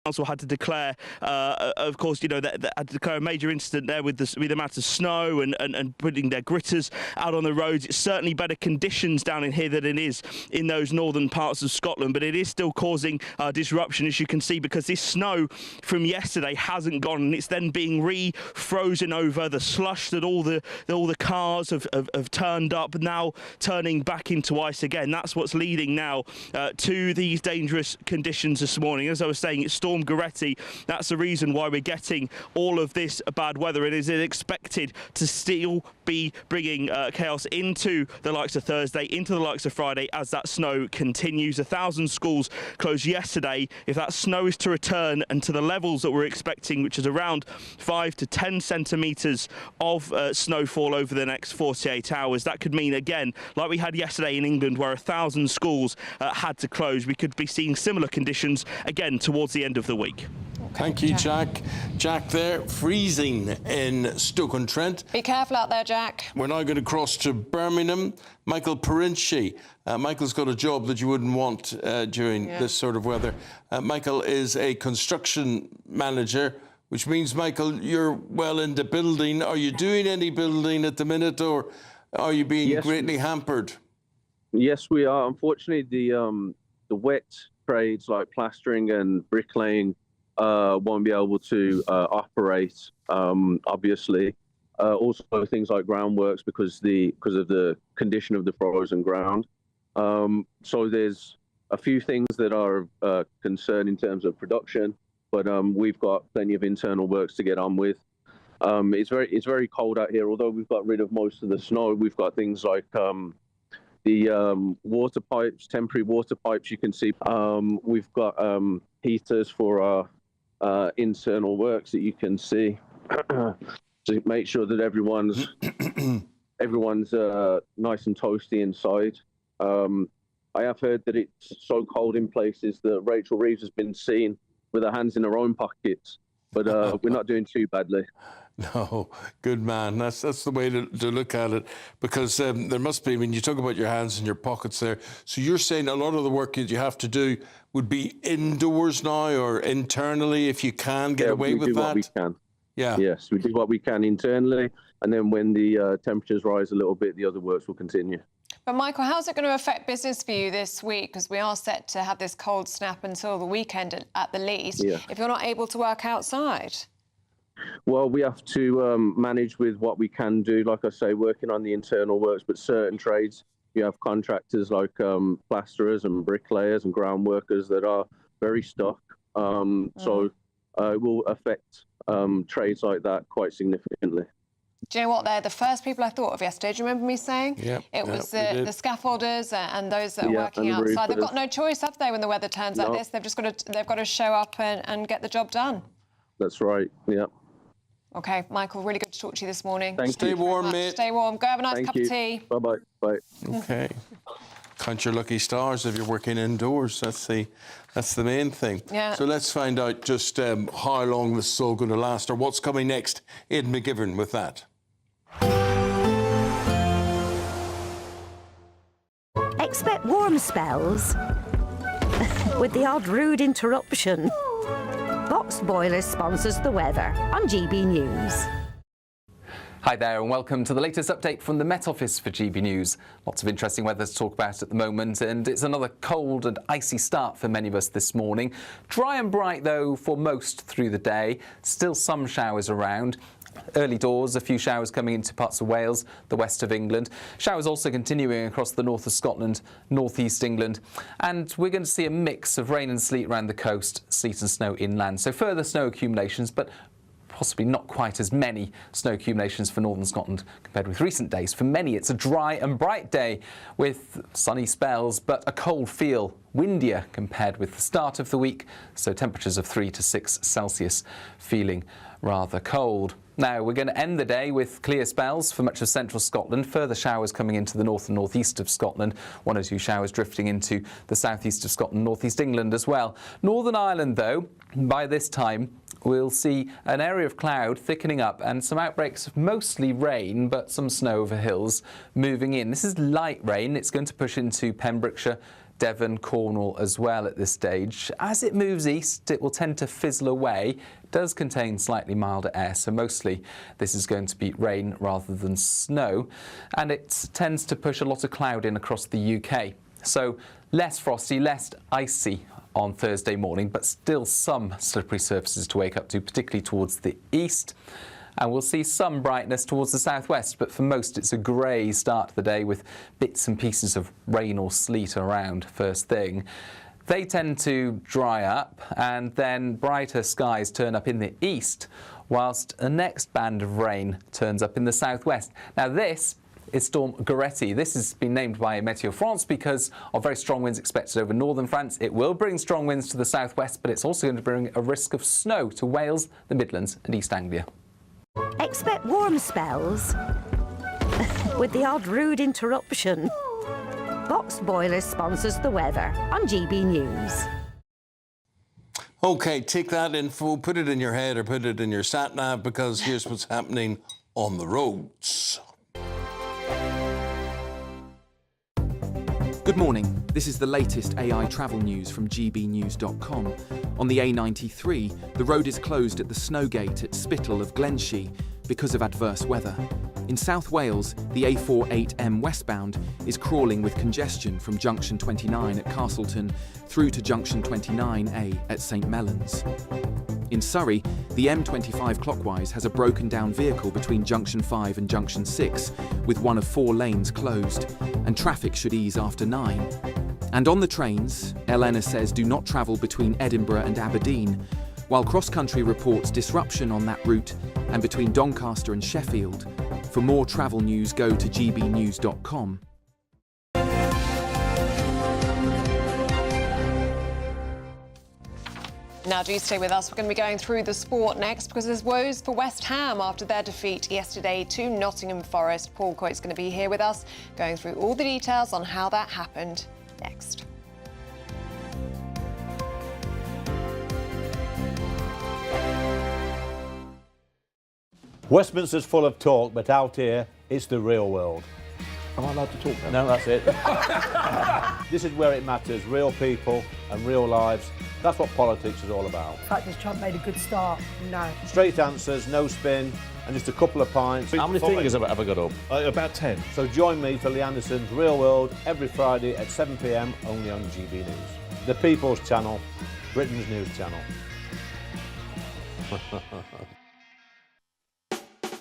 S6: also had to declare, of course, you know, that had to declare a major incident there with the amount of snow and putting their gritters out on the roads. It's certainly better conditions down in here than it is in those northern parts of Scotland, but it is still causing disruption, as you can see, because this snow from yesterday hasn't gone, and it's then being re-frozen over. The slush that all the cars have turned up, now turning back into ice again. That's what's leading now to these dangerous conditions this morning. As I was saying, it's Storm Goretti. That's the reason why we're getting all of this bad weather. It is expected to still be bringing chaos into the likes of Thursday, into the likes of Friday, as that snow continues. 1,000 schools closed yesterday. If that snow is to return and to the levels that we're expecting, which is around 5 to 10 centimetres of snowfall over the next 48 hours, that could mean, again, like we had yesterday in England, where 1,000 schools had to close, we could be seeing similar conditions again towards the end of the week.
S12: Thank you, Jack. Jack there, freezing in Stoke-on-Trent.
S21: Be careful out there, Jack.
S12: We're now going to cross to Birmingham. Michael Perinci. Michael's got a job that you wouldn't want during this sort of weather. Michael is a construction manager, which means, Michael, you're well into building. Are you doing any building at the minute, or are you being greatly hampered?
S7: Yes, we are. Unfortunately, the wet trades like plastering and bricklaying won't be able to operate, obviously. Also things like groundworks because of the condition of the frozen ground. So there's a few things that are of concern in terms of production, but we've got plenty of internal works to get on with. It's very cold out here. Although we've got rid of most of the snow, we've got things like the water pipes, temporary water pipes, you can see. We've got heaters for our internal works that you can see to make sure that everyone's nice and toasty inside. I have heard that it's so cold in places that Rachel Reeves has been seen with her hands in her own pockets, but we're not doing too badly.
S12: No, good man. That's the way to look at it, because there must be, when you talk about your hands in your pockets there, so you're saying a lot of the work that you have to do would be indoors now or internally, if you can get away with that?
S7: What we can.
S12: Yeah.
S7: Yes, we do what we can internally, and then when the temperatures rise a little bit, the other works will continue.
S21: But Michael, how's it going to affect business for you this week? Because we are set to have this cold snap until the weekend at the least, if you're not able to work outside.
S7: Well, we have to manage with what we can do, like I say, working on the internal works, but certain trades You have contractors like plasterers and bricklayers and ground workers that are very stuck. So it will affect trades like that quite significantly.
S21: Do you know what? They're the first people I thought of yesterday. Do you remember me saying?
S12: Yeah.
S21: It was the scaffolders and those that are working outside. They've got no choice, have they, when the weather turns like this? They've just got to show up and get the job done. That's
S7: right. Yeah.
S21: Okay, Michael, really good to talk to you this morning.
S12: Stay warm, mate.
S21: Stay warm. Go have a nice cup of tea.
S7: Bye-bye. Bye.
S12: Okay. Count your lucky stars if you're working indoors. That's the main thing.
S21: Yeah.
S12: So let's find out just how long this is all going to last, or what's coming next. Ed McGivern with that.
S2: Expect warm spells with the odd rude interruption. Box Boilers sponsors the weather on GB News.
S18: Hi there and welcome to the latest update from the Met Office for GB News. Lots of interesting weather to talk about at the moment, and it's another cold and icy start for many of us this morning. Dry and bright though for most through the day. Still some showers around. Early doors, a few showers coming into parts of Wales, the west of England. Showers also continuing across the north of Scotland, northeast England. And we're going to see a mix of rain and sleet around the coast, sleet and snow inland. So further snow accumulations, but possibly not quite as many snow accumulations for northern Scotland compared with recent days. For many, it's a dry and bright day with sunny spells, but a cold feel, windier compared with the start of the week. So temperatures of 3 to 6 Celsius, feeling rather cold. Now, we're going to end the day with clear spells for much of central Scotland, further showers coming into the north and northeast of Scotland, 1 or 2 showers drifting into the southeast of Scotland, northeast England as well. Northern Ireland, though, by this time, we'll see an area of cloud thickening up and some outbreaks of mostly rain, but some snow over hills moving in. This is light rain. It's going to push into Pembrokeshire, Devon, Cornwall as well at this stage. As it moves east, it will tend to fizzle away. It does contain slightly milder air, so mostly this is going to be rain rather than snow. And it tends to push a lot of cloud in across the UK. So less frosty, less icy on Thursday morning, but still some slippery surfaces to wake up to, particularly towards the east. And we'll see some brightness towards the southwest, but for most it's a grey start to the day with bits and pieces of rain or sleet around first thing. They tend to dry up and then brighter skies turn up in the east, whilst a next band of rain turns up in the southwest. Now this is Storm Goretti. This has been named by Météo France because of very strong winds expected over northern France. It will bring strong winds to the southwest, but it's also going to bring a risk of snow to Wales, the Midlands and East Anglia.
S2: Expect warm spells with the odd rude interruption. Box Boilers sponsors the weather on GB News.
S12: Okay, take that info, put it in your head or put it in your sat-nav, because here's what's happening on the roads.
S3: Good morning. This is the latest AI travel news from gbnews.com. On the A93, the road is closed at the Snowgate at Spittal of Glenshee because of adverse weather. In South Wales, the A48M westbound is crawling with congestion from junction 29 at Castleton through to junction 29A at St Mellons. In Surrey, the M25 clockwise has a broken down vehicle between junction 5 and junction 6, with 1 of 4 lanes closed, and traffic should ease after 9. And on the trains, Elena says do not travel between Edinburgh and Aberdeen, while Cross Country reports disruption on that route and between Doncaster and Sheffield. For more travel news, go to gbnews.com.
S21: Now, do stay with us. We're going to be going through the sport next because there's woes for West Ham after their defeat yesterday to Nottingham Forest. Paul Coyte's going to be here with us, going through all the details on how that happened next.
S8: Westminster's full of talk, but out here, it's the real world.
S11: Am I allowed to talk
S8: No,
S11: now?
S8: that's it. This is where it matters, real people and real lives. That's what politics is all about.
S15: The fact that Trump made a good start, no.
S8: Straight answers, no spin, and just a couple of pints.
S11: How many fingers have I got up? About 10.
S8: So join me for Lee Anderson's Real World every Friday at 7 p.m, only on GB News. The People's Channel, Britain's news channel.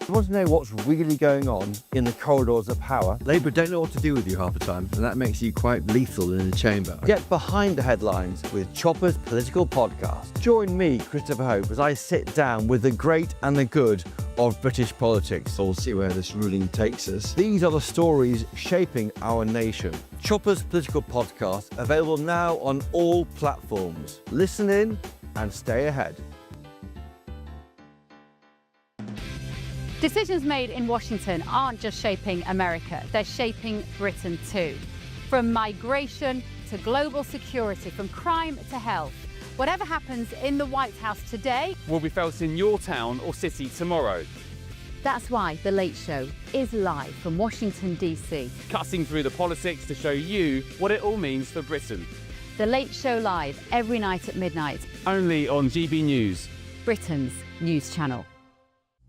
S4: You want to know what's really going on in the corridors of power?
S5: Labour don't know what to do with you half the time, and that makes you quite lethal in the chamber.
S4: Get behind the headlines with Chopper's Political Podcast. Join me, Christopher Hope, as I sit down with the great and the good of British politics.
S5: We'll see where this ruling takes us.
S4: These are the stories shaping our nation. Chopper's Political Podcast, available now on all platforms. Listen in and stay ahead.
S13: Decisions made in Washington aren't just shaping America, they're shaping Britain too. From migration to global security, from crime to health. Whatever happens in the White House today
S14: will be felt in your town or city tomorrow.
S13: That's why The Late Show is live from Washington, D.C.
S14: Cutting through the politics to show you what it all means for Britain.
S13: The Late Show live every night at midnight.
S14: Only on GB News,
S13: Britain's news channel.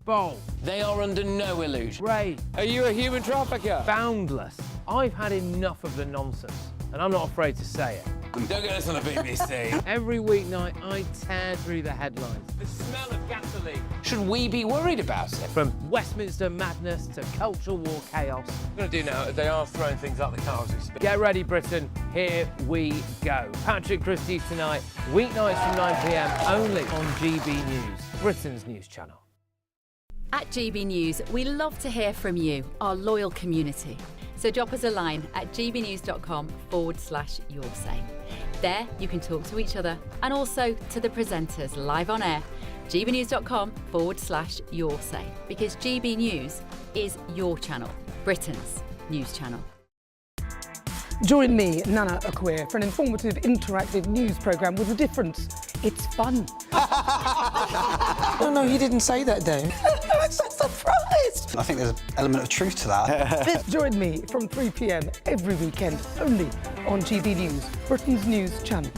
S16: Bowl. They are under no illusion.
S25: Ray.
S16: Are you a human trafficker?
S25: Boundless. I've had enough of the nonsense, and I'm not afraid to say it.
S16: Don't get this on the BBC.
S25: Every weeknight, I tear through the headlines.
S16: The smell of gasoline. Should we be worried about it?
S25: From Westminster madness to cultural war chaos.
S16: What I'm going to do now is they are throwing things up the car as we speak.
S25: Get ready, Britain. Here we go. Patrick Christie tonight, weeknights from 9 p.m, only on GB News, Britain's news channel.
S13: At GB News, we love to hear from you, our loyal community. So drop us a line at gbnews.com/yoursay. There you can talk to each other and also to the presenters live on air. gbnews.com/yoursay, because GB News is your channel, Britain's news channel.
S15: Join me, Nana Akweer, for an informative, interactive news programme with a difference. It's fun.
S27: No, he didn't say that, Dave.
S15: I'm so surprised.
S27: I think there's an element of truth to that.
S15: Join me from 3 p.m. every weekend, only on GB News, Britain's news channel.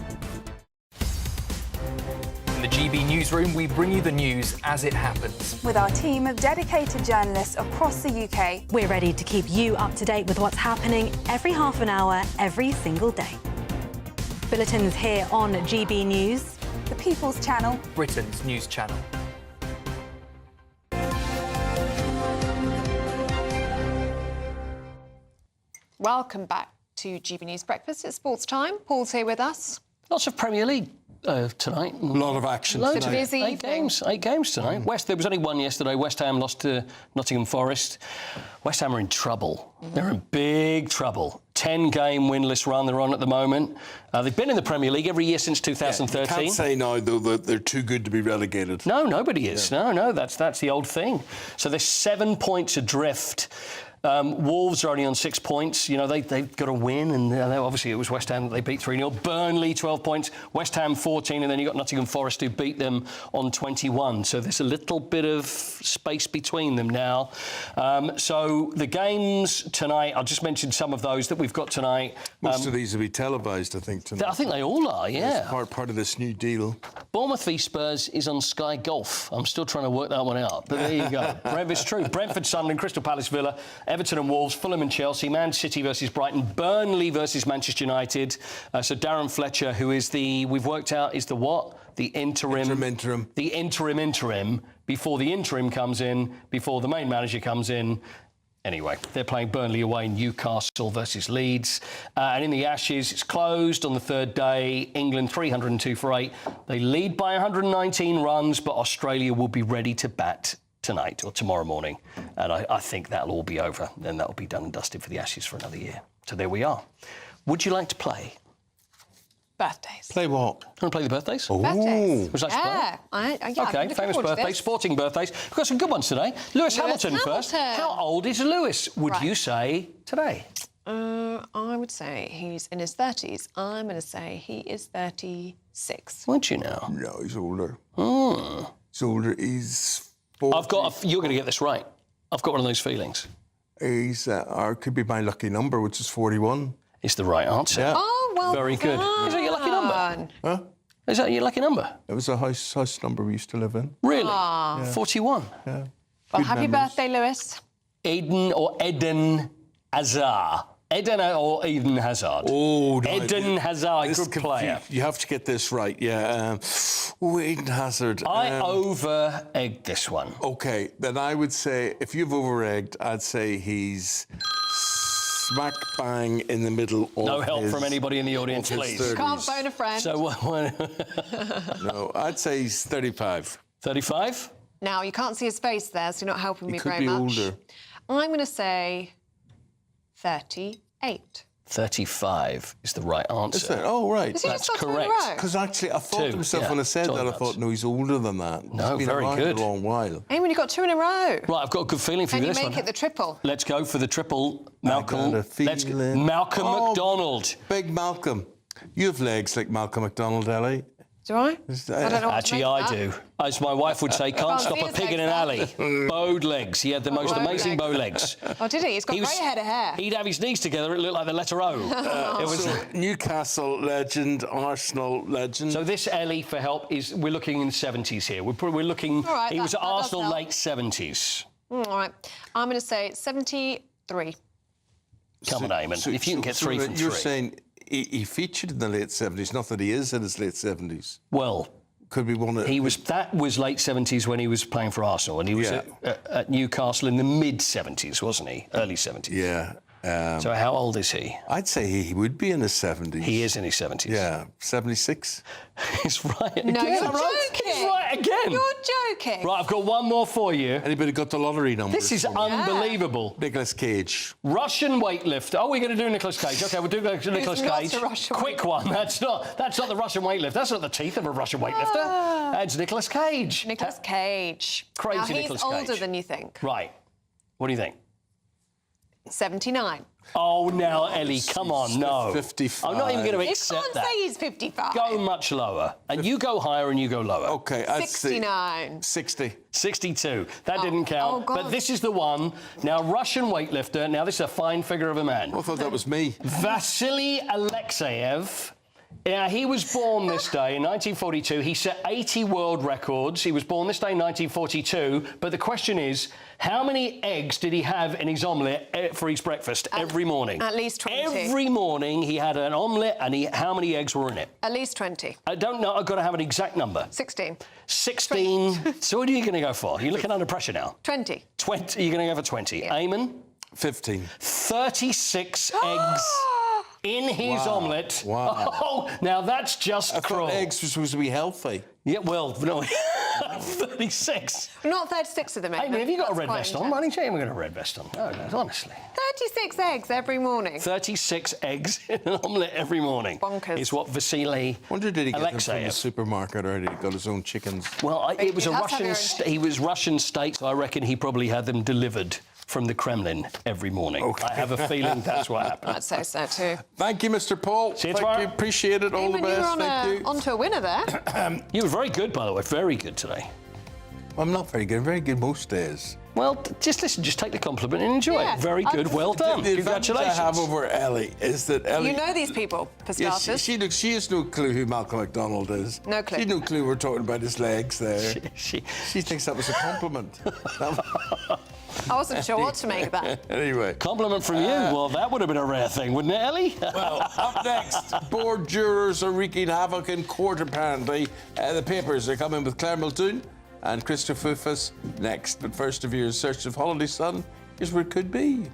S28: In the GB newsroom, we bring you the news as it happens.
S29: With our team of dedicated journalists across the UK,
S2: we're ready to keep you up to date with what's happening every half an hour, every single day. Bulletins here on GB News,
S29: the People's Channel,
S28: Britain's news channel.
S21: Welcome back to GB News Breakfast. It's sports time. Paul's here with us.
S23: Lots of Premier League tonight.
S12: A lot of action
S21: Loads
S12: tonight.
S21: of busy
S23: Eight games tonight. There was only one yesterday. West Ham lost to Nottingham Forest. West Ham are in trouble. They're in big trouble. 10-game winless run they're on at the moment. They've been in the Premier League every year since 2013.
S12: You can't say now, though, that they're too good to be relegated.
S23: No, nobody is. Yeah. No, that's the old thing. So they're 7 points adrift. Wolves are only on 6 points. You know, they've got to win, and obviously it was West Ham that they beat 3-0. Burnley, 12 points. West Ham, 14, and then you've got Nottingham Forest who beat them on 21. So there's a little bit of space between them now. So the games tonight, I'll just mention some of those that we've got tonight.
S12: Most of these will be televised, I think, tonight.
S23: I think they all are, yeah.
S12: It's part of this new deal.
S23: Bournemouth v Spurs is on Sky Golf. I'm still trying to work that one out, but there you go. It's true. Brentford, Sunderland, Crystal Palace, Villa, Everton and Wolves, Fulham and Chelsea, Man City versus Brighton, Burnley versus Manchester United. So Darren Fletcher, who is we've worked out, is the what? The interim. The interim before the interim comes in, before the main manager comes in. Anyway, they're playing Burnley away, Newcastle versus Leeds. And in the Ashes, it's closed on the third day. England 302 for 8. They lead by 119 runs, but Australia will be ready to bat tonight or tomorrow morning. And I think that'll all be over. Then that'll be done and dusted for the Ashes for another year. So there we are. Would you like to play?
S21: Birthdays.
S12: Play what?
S23: Want to play the birthdays?
S21: Birthdays.
S23: Would you like to play?
S21: Okay,
S23: famous birthdays, sporting birthdays. We've got some good ones today. Lewis Hamilton first. How old is Lewis, would you say, today?
S21: I would say he's in his 30s. I'm going to say he is 36.
S23: Would you know?
S12: No, he's older.
S23: He's
S12: older. He's 40.
S23: You're going to get this right. I've got one of those feelings.
S12: He's, or it could be my lucky number, which is 41.
S23: It's the right answer.
S12: Yeah.
S21: Oh, well
S23: Very good. Is that your lucky number?
S12: Huh?
S23: Is that your lucky number?
S12: It was a house number we used to live in.
S23: Really?
S21: Yeah.
S23: 41?
S12: Yeah.
S21: Well, happy birthday, Lewis.
S23: Eden Azar. Eden Hazard.
S12: Oh, no,
S23: Eden Hazard, good player.
S12: You have to get this right, yeah. Eden Hazard.
S23: I over-egged this one.
S12: Okay, then I would say, if you've over-egged, I'd say he's smack bang in the middle of
S23: No help from anybody in the audience, please.
S12: 30s.
S21: Can't phone a friend.
S23: So,
S12: No, I'd say he's 35.
S23: 35?
S21: Now, you can't see his face there, so you're not helping me
S12: He could
S21: very
S12: be
S21: much.
S12: older.
S21: I'm going to say 38.
S23: 35 is the right answer.
S12: Is it? Oh, right.
S21: Is he
S23: That's
S21: just got two in a
S23: correct.
S21: row?
S12: Because actually, I thought to
S23: Two,
S12: myself
S23: yeah,
S12: when I said
S23: John
S12: that, I
S23: does.
S12: thought, no, he's older than that.
S23: No,
S12: He's been
S23: very
S12: around
S23: good.
S12: a long while.
S21: Eamonn, you got two in a row.
S23: Right, I've got a good feeling for
S21: Can
S23: you
S21: you
S23: this
S21: make
S23: one.
S21: it the triple?
S23: Let's go for the triple. Malcolm.
S12: got a feeling.
S23: Malcolm
S12: Oh,
S23: McDonald.
S12: Big Malcolm. You have legs like Malcolm McDonald, Ellie.
S21: Do I? I don't know what
S23: Actually,
S21: to make
S23: I
S21: of
S23: do. As my wife would say, can't stop a pig in an alley. Bowed legs. He had the most
S21: Bowed
S23: amazing
S21: legs.
S23: bow legs.
S21: that. Oh, did he? He's got a great head of hair.
S23: He'd have his knees together, it looked like the letter O. It was.
S12: So, Newcastle legend, Arsenal legend.
S23: So this Ellie for help is we're looking in the 70s here. We're looking.
S21: All right,
S23: he was
S21: that
S23: at
S21: does
S23: Arsenal
S21: help.
S23: late 70s.
S21: All right. I'm going to say 73.
S23: Come on, Eamonn. If you can get three from
S12: You're
S23: three.
S12: saying he featured in the late 70s, not that he is in his late 70s.
S23: Well,
S12: could be one of...
S23: That was late 70s when he was playing for Arsenal, and he was at Newcastle in the mid 70s, wasn't he? Early 70s.
S12: Yeah.
S23: So how old is he?
S12: I'd say he would be in his 70s.
S23: He is in his 70s.
S12: Yeah, 76.
S23: He's right
S21: No,
S23: again.
S21: you're joking.
S23: He's right again.
S21: You're joking.
S23: Right, I've got one more for you.
S12: Anybody got the lottery numbers?
S23: This is unbelievable.
S12: Nicolas Cage.
S23: Russian weightlifter. Oh, we're going to do Nicolas Cage. OK, we'll do Nicolas
S21: not
S23: Cage.
S21: a Russian
S23: Quick one. That's not the Russian weightlifter. That's not the teeth of a Russian weightlifter. That's Nicolas Cage.
S21: Nicolas Cage.
S23: Crazy
S21: now,
S23: Nicolas
S21: he's
S23: Cage.
S21: older than you think.
S23: Right. What do you think?
S21: 79.
S23: Oh, now, Ellie, come on, no.
S12: 55.
S23: I'm not even going to
S21: You
S23: accept
S21: can't
S23: that.
S21: say he's 55.
S23: Go much lower. And you go higher and you go lower.
S12: OK, I'd say
S21: 69.
S12: 60.
S23: 62. That didn't count.
S21: oh, God.
S23: But this is the one. Now, Russian weightlifter. Now, this is a fine figure of a man.
S12: I thought that was me.
S23: Vasily Alexeyev. Yeah, he was born this day in 1942. He set 80 world records. He was born this day in 1942. But the question is, how many eggs did he have in his omelette for his breakfast every morning?
S21: At least 20.
S23: Every morning he had an omelette, and how many eggs were in it?
S21: At least 20.
S23: I don't know. I've got to have an exact number.
S21: 16.
S23: 16. So what are you going to go for? You're looking under pressure now.
S21: 20.
S23: 20. You're going to go for 20.
S21: Yeah.
S23: Eamonn?
S12: 15.
S23: 36 eggs in his omelette.
S12: Wow.
S23: Oh, now that's just
S12: I
S23: cruel.
S12: thought eggs were supposed to be healthy.
S23: Yeah, well, no. 36.
S21: Not 36 of them.
S23: Hey, have you got a red vest on?
S21: Why
S23: Why don't you got a red vest on? No, honestly.
S21: 36 eggs every morning.
S23: 36 eggs in an omelette every morning.
S21: Bonkers.
S23: Is what Vasily
S12: Wonder did he get them from the
S23: Alexeyev.
S12: supermarket or did he got his own chickens?
S23: Well, it was a
S21: He has to have
S23: Russian.
S21: your own
S23: He was Russian state, so I reckon he probably had them delivered from the Kremlin every morning.
S12: Okay.
S23: I have a feeling that's what happened.
S21: I'd say so too.
S12: Thank you, Mr. Paul.
S23: See you
S12: Thank
S23: tomorrow.
S12: you. Appreciate it. All the
S21: Eamonn,
S12: best.
S21: you were
S12: Thank you.
S21: onto a winner there.
S23: You were very good, by the way. Very good today.
S12: I'm not very good. Very good most days.
S23: Well, just listen. Just take the compliment and enjoy
S21: Yeah,
S23: it. Very good. Well done.
S12: The advantage
S23: Congratulations.
S12: I have over Ellie is that Ellie...
S21: You know these people, for
S12: Yes,
S21: starters.
S12: she has no clue who Malcolm McDonald is.
S21: No clue.
S12: She has no clue we're talking about his legs there.
S23: She
S12: thinks that was a compliment.
S21: I wasn't sure what to make of that.
S12: Anyway.
S23: Compliment from you. Well, that would have been a rare thing, wouldn't it, Ellie?
S12: Well, up next, board jurors are wreaking havoc in court, apparently. The papers are coming with Claire Muldoon and Christopher Fufus next. But first of your search of holiday sun, here's where it could be.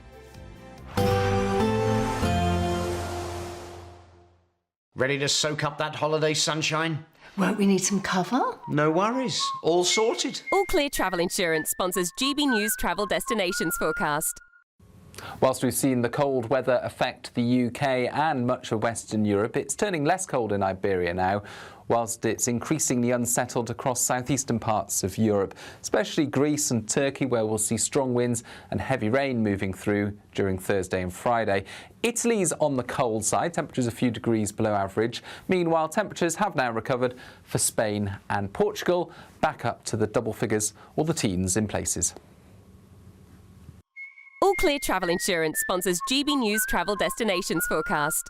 S1: Ready to soak up that holiday sunshine?
S9: Won't we need some cover?
S1: No worries. All sorted.
S10: All Clear Travel Insurance sponsors GB News Travel Destinations Forecast.
S18: Whilst we've seen the cold weather affect the UK and much of Western Europe, it's turning less cold in Iberia now, whilst it's increasingly unsettled across southeastern parts of Europe, especially Greece and Turkey, where we'll see strong winds and heavy rain moving through during Thursday and Friday. Italy's on the cold side, temperatures a few degrees below average. Meanwhile, temperatures have now recovered for Spain and Portugal, back up to the double figures or the teens in places.
S10: All Clear Travel Insurance sponsors GB News Travel Destinations Forecast.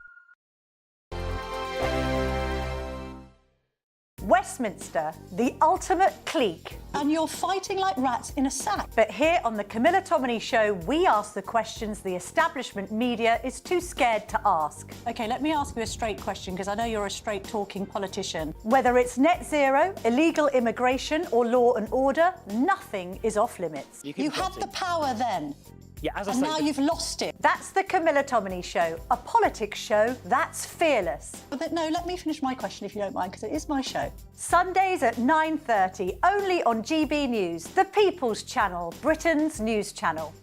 S6: Westminster, the ultimate clique. And you're fighting like rats in a sack. But here on the Camilla Tominey Show, we ask the questions the establishment media is too scared to ask. OK, let me ask you a straight question, because I know you're a straight-talking politician. Whether it's net zero, illegal immigration or law and order, nothing is off limits. You had the power then.
S7: Yeah, as I
S6: and
S7: say,
S6: now you've lost it. That's the Camilla Tominey Show, a politics show that's fearless. But no, let me finish my question if you don't mind, because it is my show. Sundays at 9:30, only on GB News, the People's Channel, Britain's news channel.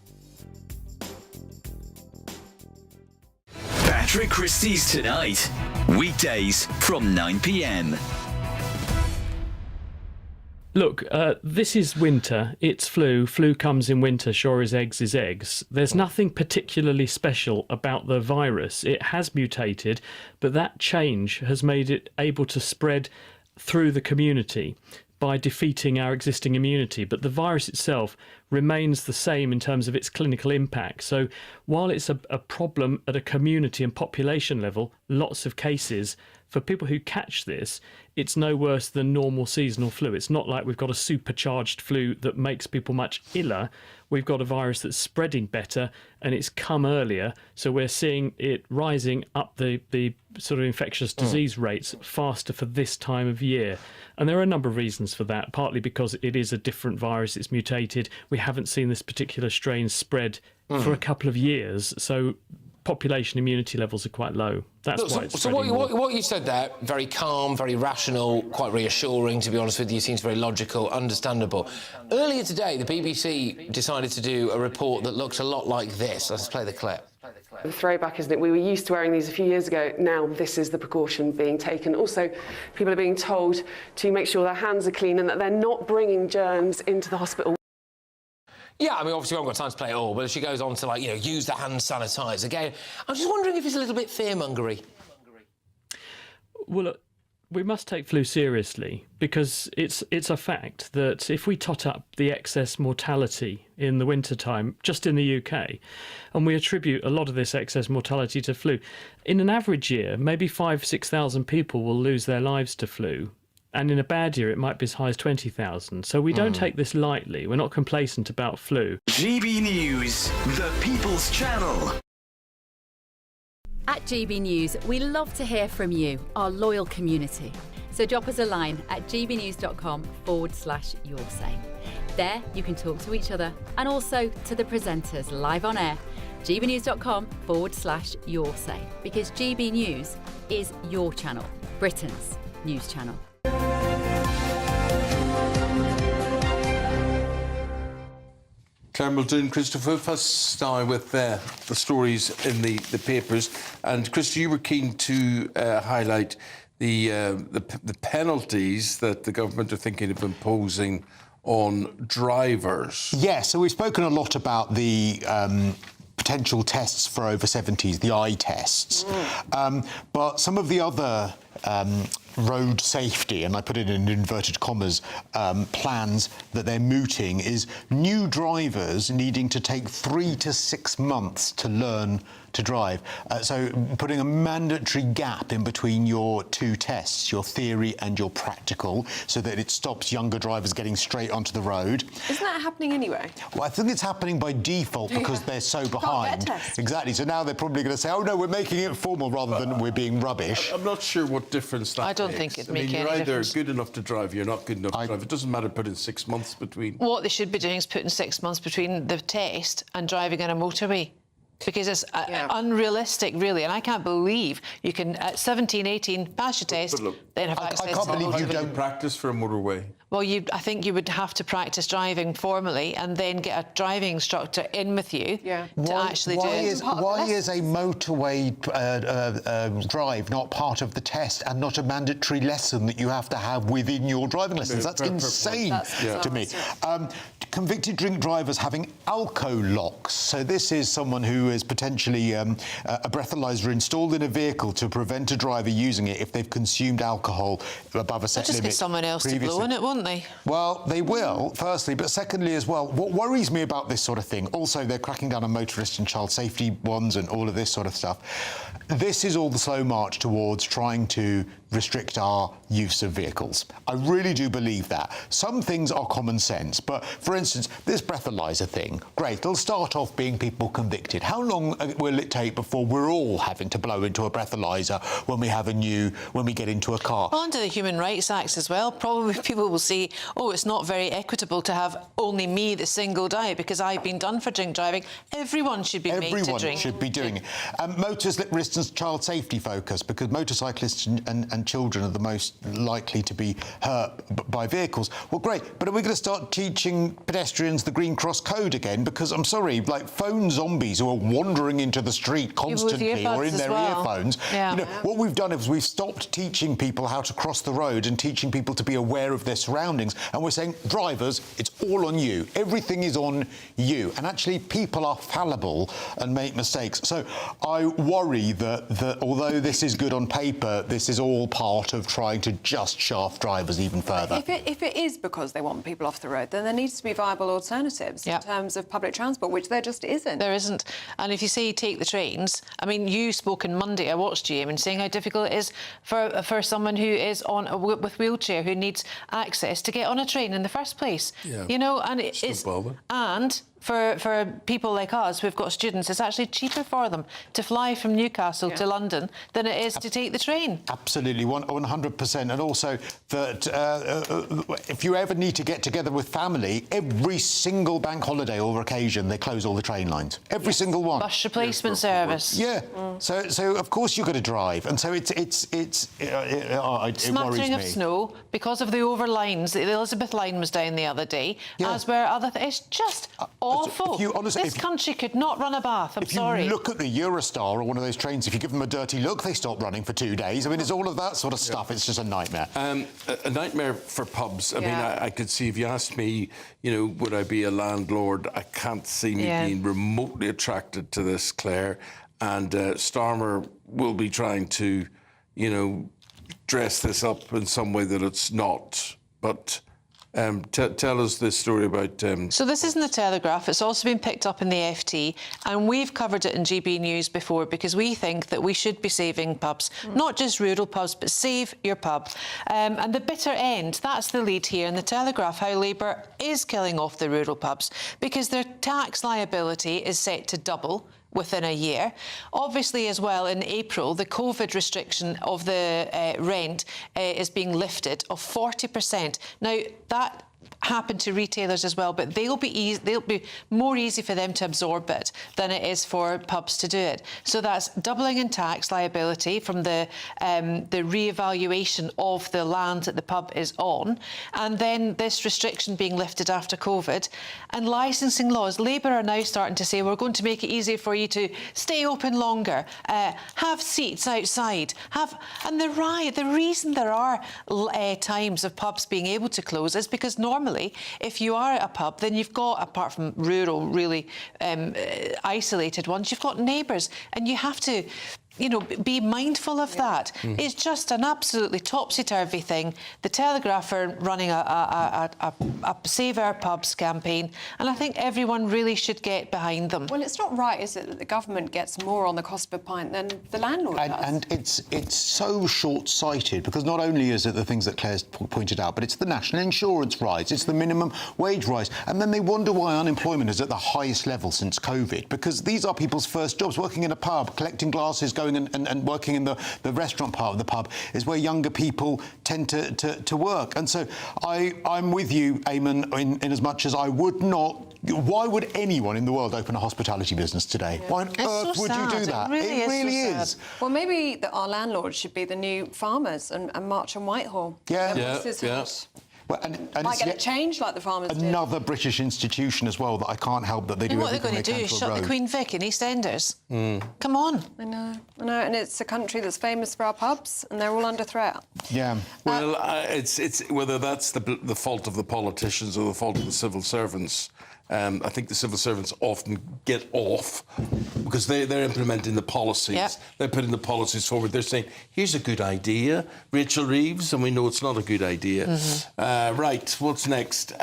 S9: Patrick Christie's Tonight, weekdays from 9 p.m.
S17: Look, this is winter. It's flu. Flu comes in winter. Sure as eggs is eggs. There's nothing particularly special about the virus. It has mutated, but that change has made it able to spread through the community by defeating our existing immunity. But the virus itself remains the same in terms of its clinical impact. So while it's a problem at a community and population level, lots of cases, for people who catch this, it's no worse than normal seasonal flu. It's not like we've got a supercharged flu that makes people much iller. We've got a virus that's spreading better and it's come earlier. So we're seeing it rising up the sort of infectious disease rates faster for this time of year. And there are a number of reasons for that, partly because it is a different virus, it's mutated. We haven't seen this particular strain spread for a couple of years. So population immunity levels are quite low. That's why it's
S16: so what you said there, very calm, very rational, quite reassuring, to be honest with you, seems very logical, understandable. Earlier today, the BBC decided to do a report that looks a lot like this. Let's play the clip.
S19: The throwback, isn't it? We were used to wearing these a few years ago. Now this is the precaution being taken. Also, people are being told to make sure their hands are clean and that they're not bringing germs into the hospital.
S16: Yeah, I mean, obviously, we haven't got time to play it all, but she goes on to, like, you know, use the hand sanitizer. Again, I'm just wondering if it's a little bit fear-mongery.
S17: Well, look, we must take flu seriously because it's a fact that if we tot up the excess mortality in the wintertime, just in the UK, and we attribute a lot of this excess mortality to flu, in an average year, maybe 5,000-6,000 people will lose their lives to flu. And in a bad year, it might be as high as 20,000. So we don't take this lightly. We're not complacent about flu.
S9: GB News, the People's Channel.
S13: At GB News, we love to hear from you, our loyal community. So drop us a line at gbnews.com/yoursay. There you can talk to each other and also to the presenters live on air. gbnews.com/yoursay, because GB News is your channel, Britain's news channel.
S12: Claire Muldoon, Christopher, first start with the stories in the papers. And Christopher, you were keen to highlight the penalties that the government are thinking of imposing on drivers.
S20: Yeah, so we've spoken a lot about the potential tests for over 70s, the eye tests. But some of the other road safety, and I put it in inverted commas, plans that they're mooting is new drivers needing to take 3 to 6 months to learn to drive. So putting a mandatory gap in between your two tests, your theory and your practical, so that it stops younger drivers getting straight onto the road.
S21: Isn't that happening anyway?
S20: Well, I think it's happening by default because they're so behind.
S21: Can't get a test.
S20: Exactly. So now they're probably going to say, oh no, we're making it formal rather than we're being rubbish.
S12: I'm not sure what difference that
S21: I don't
S12: makes.
S21: think it'd
S12: I mean,
S21: make any
S12: you're either
S21: difference.
S12: good enough to drive, you're not good enough to drive. It doesn't matter putting 6 months between.
S21: What they should be doing is putting 6 months between the test and driving on a motorway. Because it's unrealistic, really, and I can't believe you can, at 17, 18, pass your test,
S12: But look,
S21: then have access to the
S12: you
S21: motorway.
S12: don't practice for a motorway.
S21: Well, I think you would have to practice driving formally and then get a driving instructor in with you to actually do it.
S20: Why is a motorway drive not part of the test and not a mandatory lesson that you have to have within your driving lessons? That's insane to me. Convicted drink drivers having alco locks. So this is someone who is potentially a breathalyzer installed in a vehicle to prevent a driver using it if they've consumed alcohol above a set
S21: They'll just
S20: limit.
S21: get someone else to blow in it, won't they?
S20: Well, they will, firstly, but secondly as well, what worries me about this sort of thing, also they're cracking down on motorist and child safety ones and all of this sort of stuff. This is all the slow march towards trying to restrict our use of vehicles. I really do believe that. Some things are common sense, but for instance, this breathalyzer thing, great, it'll start off being people convicted. How long will it take before we're all having to blow into a breathalyzer when we get into a car?
S3: Well, under the Human Rights Act as well, probably people will say, oh, it's not very equitable to have only me that's singled out because I've been done for drink driving. Everyone should be made to drink.
S20: Everyone should be doing it. Motor slip risks and child safety focus, because motorcyclists and children are the most likely to be hurt by vehicles. Well, great, but are we going to start teaching pedestrians the Green Cross Code again? Because I'm sorry, like phone zombies who are wandering into the street constantly or in their earphones.
S3: Yeah.
S20: You know, what we've done is we've stopped teaching people how to cross the road and teaching people to be aware of their surroundings, and we're saying, drivers, it's all on you. Everything is on you. And actually, people are fallible and make mistakes. So I worry that although this is good on paper, this is all part of trying to just shaft drivers even further.
S21: If it is because they want people off the road, then there needs to be viable alternatives in terms of public transport, which there just isn't.
S3: There isn't. And if you say take the trains, I mean, you spoke on Monday, I watched you, Eamonn, saying how difficult it is for someone who is with wheelchair, who needs access to get on a train in the first place.
S12: Yeah.
S3: You know, and it's... And for people like us who've got students, it's actually cheaper for them to fly from Newcastle to London than it is to take the train.
S20: Absolutely, 100%. And also that if you ever need to get together with family, every single bank holiday or occasion, they close all the train lines. Every single one.
S3: Bus replacement service.
S20: Yeah. So of course you've got to drive, and so it worries
S3: Smattering
S20: me.
S3: of snow because of the overlines. The Elizabeth line was down the other day, as were other things. It's just awful. This country could not run a bath. I'm sorry.
S20: If you look at the Eurostar or one of those trains, if you give them a dirty look, they stop running for 2 days. I mean, it's all of that sort of stuff. It's just a nightmare.
S12: A nightmare for pubs. I mean, I could see if you asked me, you know, would I be a landlord? I can't see me being remotely attracted to this, Claire. And Starmer will be trying to, you know, dress this up in some way that it's not. But tell us this story about...
S3: So this is in the Telegraph. It's also been picked up in the FT, and we've covered it in GB News before because we think that we should be saving pubs, not just rural pubs, but save your pub. And the bitter end, that's the lead here in the Telegraph, how Labour is killing off the rural pubs because their tax liability is set to double within a year. Obviously, as well, in April, the COVID restriction of the rent is being lifted of 40%. Now, that happened to retailers as well, but they'll be more easy for them to absorb it than it is for pubs to do it. So that's doubling in tax liability from the re-evaluation of the land that the pub is on, and then this restriction being lifted after COVID. And licensing laws, Labour are now starting to say we're going to make it easier for you to stay open longer, have seats outside, and the reason there are times of pubs being able to close is because normally, if you are at a pub, then you've got, apart from rural, really isolated ones, you've got neighbours, and you have to, you know, be mindful of that. It's just an absolutely topsy-turvy thing. The Telegraph are running a Save Our Pubs campaign, and I think everyone really should get behind them.
S21: Well, it's not right, is it, that the government gets more on the cost of a pint than the landlord does?
S20: And it's so short-sighted, because not only is it the things that Claire's pointed out, but it's the national insurance rise, it's the minimum wage rise, and then they wonder why unemployment is at the highest level since COVID, because these are people's first jobs. Working in a pub, collecting glasses, going and working in the restaurant part of the pub is where younger people tend to work. And so I'm with you, Eamonn, in as much as I would not... Why would anyone in the world open a hospitality business today? Why on earth would you do that? It really is.
S21: Well, maybe our landlords should be the new farmers and march on Whitehall.
S20: Yeah.
S21: Well, might get a change like the farmers did.
S20: Another British institution as well that I can't help that they do everything they can.
S3: What they're going to do is shut the Queen Vic in EastEnders. Come on.
S21: I know, and it's a country that's famous for our pubs, and they're all under threat.
S20: Yeah.
S12: Well, it's whether that's the fault of the politicians or the fault of the civil servants. I think the civil servants often get off because they're implementing the policies.
S3: Yep.
S12: They're putting the policies forward. They're saying, here's a good idea, Rachel Reeves, and we know it's not a good idea. Right, what's next?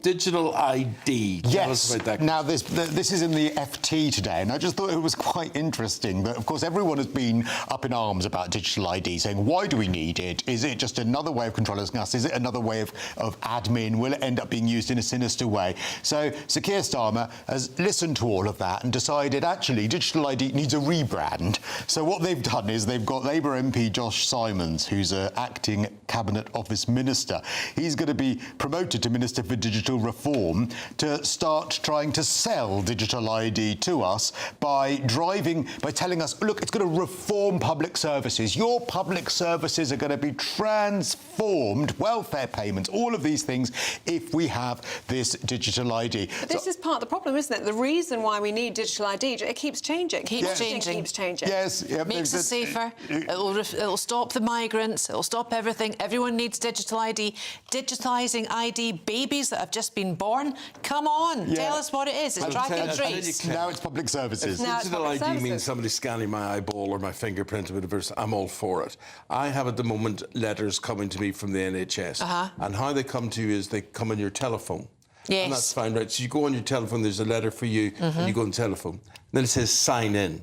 S12: Digital ID. Tell us about that.
S20: Now, this is in the FT today, and I just thought it was quite interesting that, of course, everyone has been up in arms about digital ID, saying, why do we need it? Is it just another way of controlling us? Is it another way of admin? Will it end up being used in a sinister way? So Keir Starmer has listened to all of that and decided, actually, digital ID needs a rebrand. So what they've done is they've got Labour MP Josh Simons, who's an acting Cabinet Office Minister. He's going to be promoted to Minister for Digital Reform to start trying to sell digital ID to us by telling us, look, it's going to reform public services. Your public services are going to be transformed, welfare payments, all of these things, if we have this digital ID.
S21: But this is part of the problem, isn't it? The reason why we need digital ID, it keeps changing.
S3: Keeps changing.
S20: Yes. Yeah,
S3: makes us safer. It'll stop the migrants. It'll stop everything. Everyone needs digital ID. Digitising ID babies that have just been born. Come on, tell us what it is. It's track and trace.
S20: Now it's public services.
S12: If digital ID means somebody scanning my eyeball or my fingerprint or whatever, I'm all for it. I have at the moment letters coming to me from the NHS, and how they come to you is they come on your telephone.
S3: Yes.
S12: And that's fine, right? So you go on your telephone, there's a letter for you, and you go on the telephone. And then it says sign in.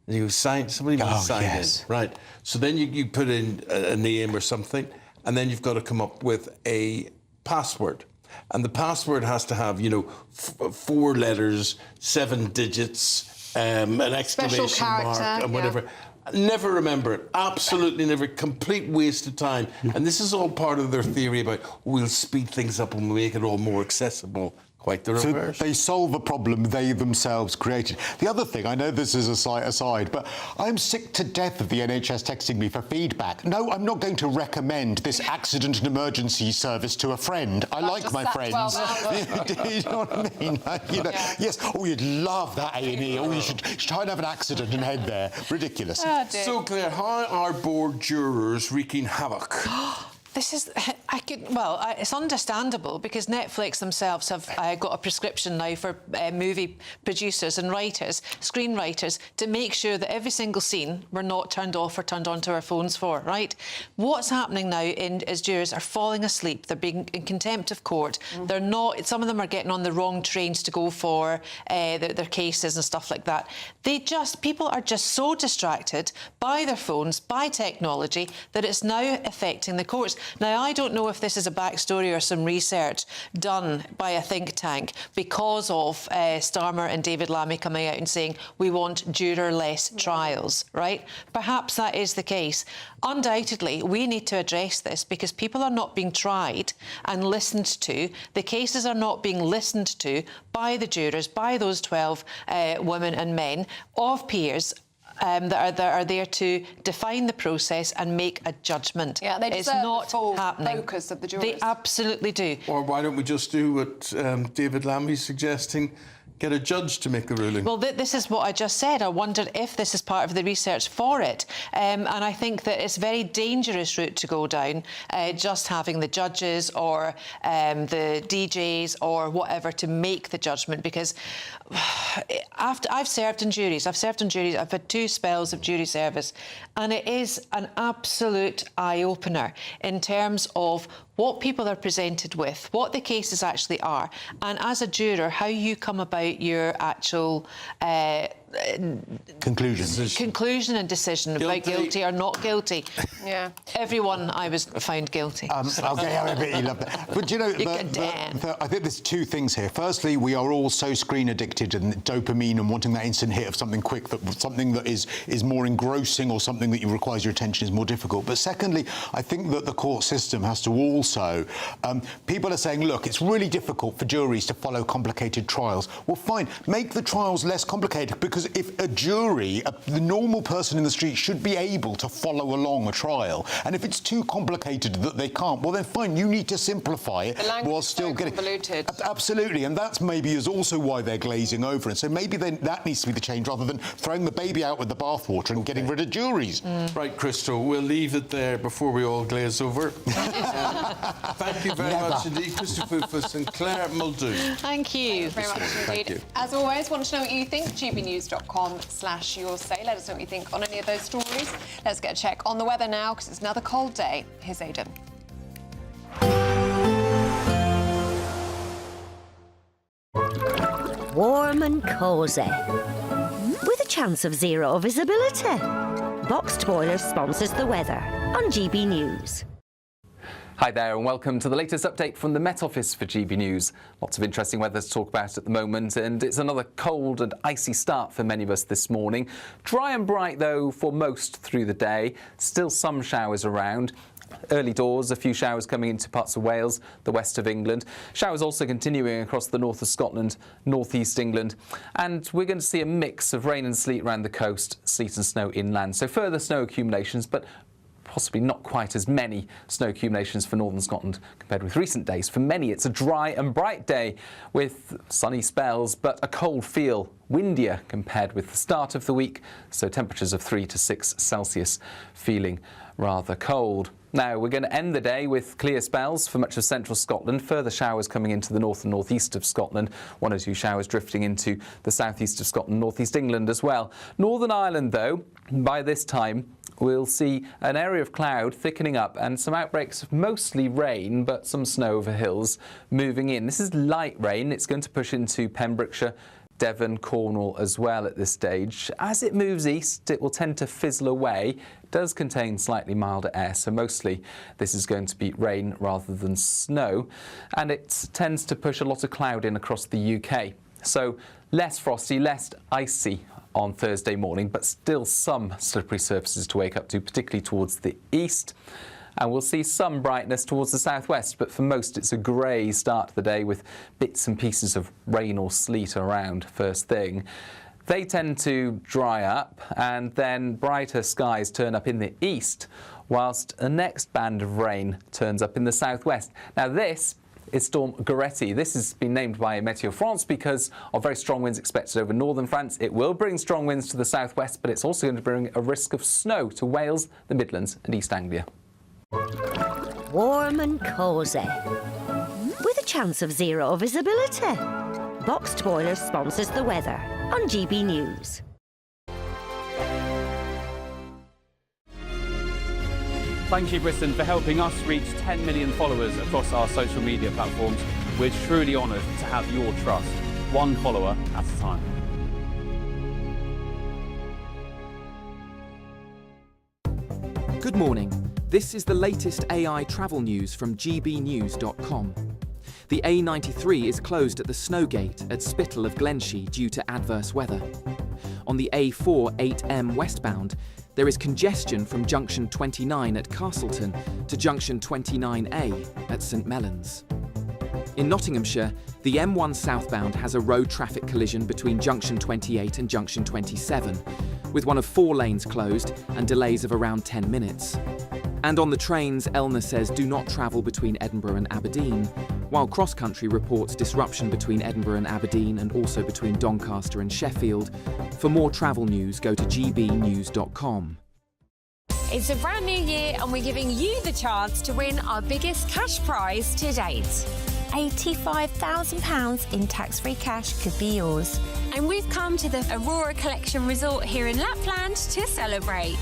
S12: And you sign, somebody must sign in. Right. So then you put in a name or something, and then you've got to come up with a password. And the password has to have, 4 letters, 7 digits, an exclamation mark, and whatever. Never remember it. Absolutely never. Complete waste of time. And this is all part of their theory about we'll speed things up and we'll make it all more accessible. Quite the reverse.
S20: So they solve a problem they themselves created. The other thing, I know this is a slight aside, but I'm sick to death of the NHS texting me for feedback. No, I'm not going to recommend this accident and emergency service to a friend. I like my friends. You know what I mean? Yes, you'd love that A&E. You should try and have an accident and head there. Ridiculous.
S12: So, Claire, how are board jurors wreaking havoc?
S3: This is, it's understandable because Netflix themselves have got a prescription now for movie producers and writers, screenwriters, to make sure that every single scene we're not turned off or turned onto our phones for, right? What's happening now is jurors are falling asleep. They're being in contempt of court. They're not, some of them are getting on the wrong trains to go for their cases and stuff like that. People are just so distracted by their phones, by technology, that it's now affecting the courts. Now, I don't know if this is a backstory or some research done by a think tank because of Starmer and David Lammy coming out and saying we want juror-less trials, right? Perhaps that is the case. Undoubtedly, we need to address this because people are not being tried and listened to. The cases are not being listened to by the jurors, by those 12 women and men of peers that are there to define the process and make a judgment.
S21: Yeah, they deserve the full focus of the jurors.
S3: They absolutely do.
S12: Or why don't we just do what David Lammy's suggesting? Get a judge to make the ruling.
S3: Well, this is what I just said. I wondered if this is part of the research for it. And I think that it's a very dangerous route to go down, just having the judges or the DJs or whatever to make the judgment, because I've served in juries. I've had 2 spells of jury service, and it is an absolute eye-opener in terms of what people are presented with, what the cases actually are, and as a juror, how you come about your actual conclusion and decision about guilty or not guilty.
S21: Yeah.
S3: Everyone I was found guilty.
S20: Okay, I bet you love that. But I think there's 2 things here. Firstly, we are all so screen addicted and dopamine and wanting that instant hit of something quick, something that is more engrossing or something that requires your attention is more difficult. But secondly, I think that the court system has to also, people are saying, look, it's really difficult for juries to follow complicated trials. Well, fine, make the trials less complicated, because because if a jury, the normal person in the street should be able to follow along a trial. And if it's too complicated that they can't, well, then fine, you need to simplify it while still getting...
S21: convoluted.
S20: Absolutely, and that's maybe is also why they're glazing over. And so maybe then that needs to be the change rather than throwing the baby out with the bathwater and getting rid of juries.
S12: Right, Crystal, we'll leave it there before we all glaze over. Thank you very much indeed, Crystal Poufas and Claire Muldoon.
S21: Thank you very much
S12: Thank
S21: indeed.
S12: you.
S21: As always, want to know what you think? gbnews.com/yoursay. Let us know what you think on any of those stories. Let's get a check on the weather now, because it's another cold day. Here's Aidan.
S2: Warm and cosy, with a chance of zero visibility. Boxed Boiler sponsors the weather on GB News.
S18: Hi there and welcome to the latest update from the Met Office for GB News. Lots of interesting weather to talk about at the moment, and it's another cold and icy start for many of us this morning. Dry and bright though for most through the day, still some showers around. Early doors, a few showers coming into parts of Wales, the west of England. Showers also continuing across the north of Scotland, northeast England. And we're going to see a mix of rain and sleet around the coast, sleet and snow inland. So further snow accumulations, but possibly not quite as many snow accumulations for northern Scotland compared with recent days. For many, it's a dry and bright day with sunny spells, but a cold feel, windier compared with the start of the week. So temperatures of 3 to 6 Celsius, feeling rather cold. Now, we're going to end the day with clear spells for much of central Scotland, further showers coming into the north and northeast of Scotland, 1 or 2 showers drifting into the southeast of Scotland, northeast England as well. Northern Ireland, though, by this time, we'll see an area of cloud thickening up and some outbreaks of mostly rain, but some snow over hills moving in. This is light rain. It's going to push into Pembrokeshire, Devon, Cornwall as well at this stage. As it moves east, it will tend to fizzle away. It does contain slightly milder air, so mostly this is going to be rain rather than snow. And it tends to push a lot of cloud in across the UK. So less frosty, less icy on Thursday morning, but still some slippery surfaces to wake up to, particularly towards the east. And we'll see some brightness towards the southwest, but for most it's a grey start to the day with bits and pieces of rain or sleet around first thing. They tend to dry up and then brighter skies turn up in the east, whilst the next band of rain turns up in the southwest. Now this is Storm Goretti. This has been named by Meteo France because of very strong winds expected over northern France. It will bring strong winds to the southwest, but it's also going to bring a risk of snow to Wales, the Midlands and East Anglia.
S2: Warm and cosy, with a chance of zero visibility. Boxed Boiler sponsors the weather on GB News.
S4: Thank you, Britain, for helping us reach 10 million followers across our social media platforms. We're truly honoured to have your trust, one follower at a time.
S5: Good morning. This is the latest AI travel news from gbnews.com. The A93 is closed at the Snowgate at Spittal of Glenshie due to adverse weather. On the A4 8M westbound, there is congestion from junction 29 at Castleton to junction 29A at St Mellons. In Nottinghamshire, the M1 southbound has a road traffic collision between junction 28 and junction 27, with one of 4 lanes closed and delays of around 10 minutes. And on the trains, Elna says do not travel between Edinburgh and Aberdeen, while Cross Country reports disruption between Edinburgh and Aberdeen and also between Doncaster and Sheffield. For more travel news, go to gbnews.com.
S7: It's a brand new year and we're giving you the chance to win our biggest cash prize to date. £85,000 in tax-free cash could be yours. And we've come to the Aurora Collection Resort here in Lapland to celebrate.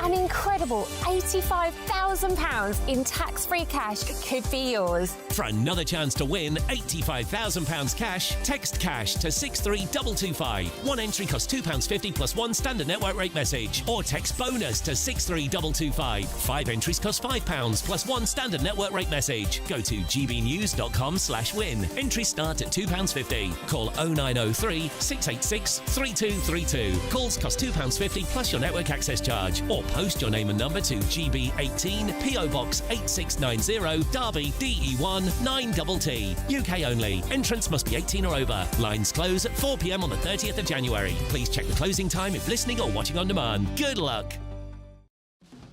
S7: An incredible £85,000 in tax-free cash could be yours.
S8: For another chance to win £85,000 cash, text cash to 63225. One entry costs £2.50 plus 1 standard network rate message. Or text bonus to 63225. 5 entries cost £5 plus 1 standard network rate message. Go to gbnews.com/win. Entries start at £2.50. Call 0903 686 3232. Calls cost £2.50 plus your network access charge. Or post your name and number to GB18 PO Box 8690 Derby DE1 9TT. UK only. Entrance must be 18 or over. Lines close at 4 p.m. on the 30th of January. Please check the closing time if listening or watching on demand. Good luck.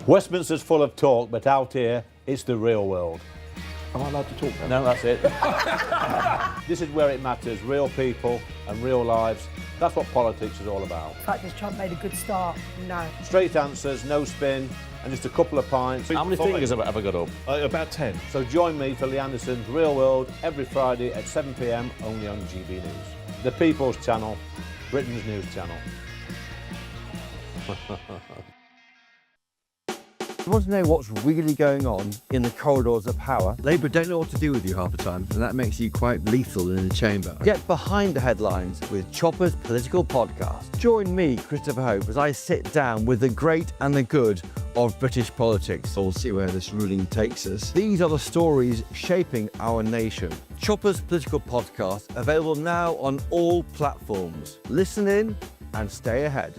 S11: Westminster's full of talk, but out here, it's the real world. Am I allowed to talk now? No, that's it. This is where it matters. Real people and real lives. That's what politics is all about.
S14: In fact, has Trump made a good start? No.
S11: Straight answers, no spin, and just a couple of pints. How many fingers have I got up? About 10. So join me for Lee Anderson's Real World every Friday at 7 p.m. only on GB News. The People's Channel, Britain's news channel.
S15: You want to know what's really going on in the corridors of power? Labour don't know what to do with you half the time, and that makes you quite lethal in the chamber. Get behind the headlines with Chopper's Political Podcast. Join me, Christopher Hope, as I sit down with the great and the good of British politics. We'll see where this ruling takes us. These are the stories shaping our nation. Chopper's Political Podcast, available now on all platforms. Listen in and stay ahead.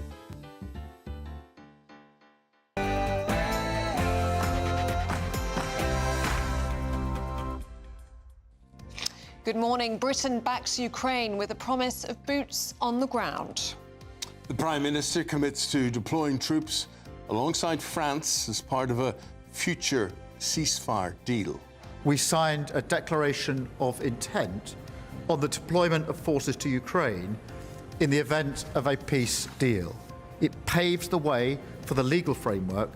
S21: Good morning. Britain backs Ukraine with a promise of boots on the ground.
S12: The Prime Minister commits to deploying troops alongside France as part of a future ceasefire deal.
S22: We signed a declaration of intent on the deployment of forces to Ukraine in the event of a peace deal. It paves the way for the legal framework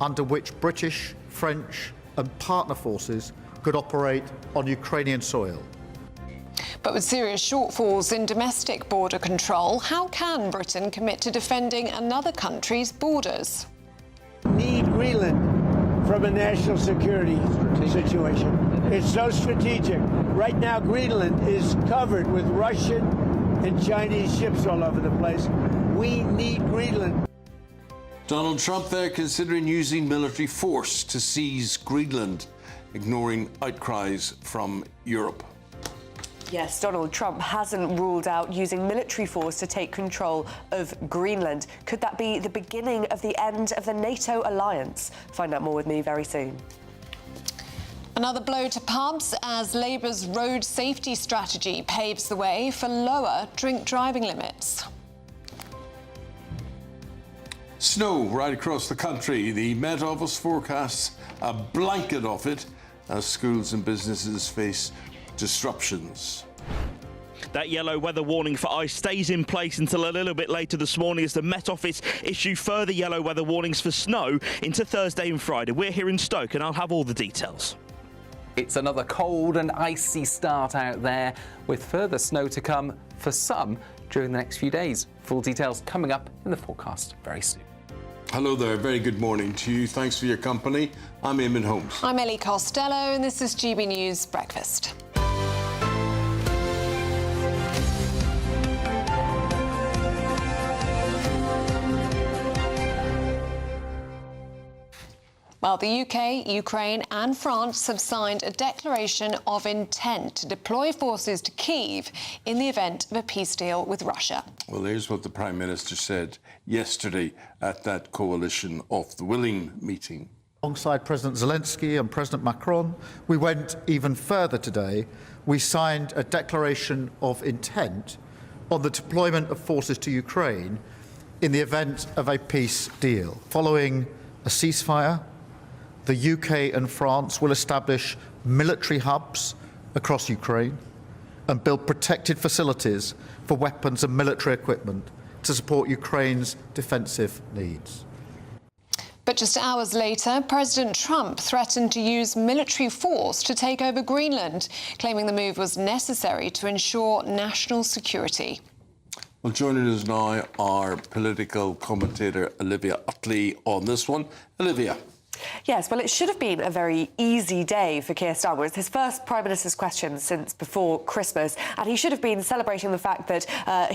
S22: under which British, French and partner forces could operate on Ukrainian soil.
S21: But with serious shortfalls in domestic border control, how can Britain commit to defending another country's borders?
S24: Need Greenland from a national security situation. It's so strategic. Right now, Greenland is covered with Russian and Chinese ships all over the place. We need Greenland.
S12: Donald Trump there considering using military force to seize Greenland, ignoring outcries from Europe.
S25: Yes, Donald Trump hasn't ruled out using military force to take control of Greenland. Could that be the beginning of the end of the NATO alliance? Find out more with me very soon.
S21: Another blow to pubs as Labour's road safety strategy paves the way for lower drink driving limits.
S12: Snow right across the country. The Met Office forecasts a blanket of it as schools and businesses face disruptions.
S26: That yellow weather warning for ice stays in place until a little bit later this morning as the Met Office issue further yellow weather warnings for snow into Thursday and Friday. We're here in Stoke and I'll have all the details.
S18: It's another cold and icy start out there, with further snow to come for some during the next few days. Full details coming up in the forecast very soon.
S12: Hello there, very good morning to you. Thanks for your company. I'm Eamonn Holmes.
S21: I'm Ellie Costello and this is GB News Breakfast. Well, the UK, Ukraine and France have signed a declaration of intent to deploy forces to Kyiv in the event of a peace deal with Russia.
S12: Well, here's what the Prime Minister said yesterday at that Coalition of the Willing meeting.
S22: Alongside President Zelensky and President Macron, we went even further today. We signed a declaration of intent on the deployment of forces to Ukraine in the event of a peace deal. Following a ceasefire, the UK and France will establish military hubs across Ukraine and build protected facilities for weapons and military equipment to support Ukraine's defensive needs.
S21: But just hours later, President Trump threatened to use military force to take over Greenland, claiming the move was necessary to ensure national security.
S12: Well, joining us now, our political commentator Olivia Utley on this one. Olivia.
S25: Yes, well, it should have been a very easy day for Keir Starmer. It's his first Prime Minister's question since before Christmas, and he should have been celebrating the fact that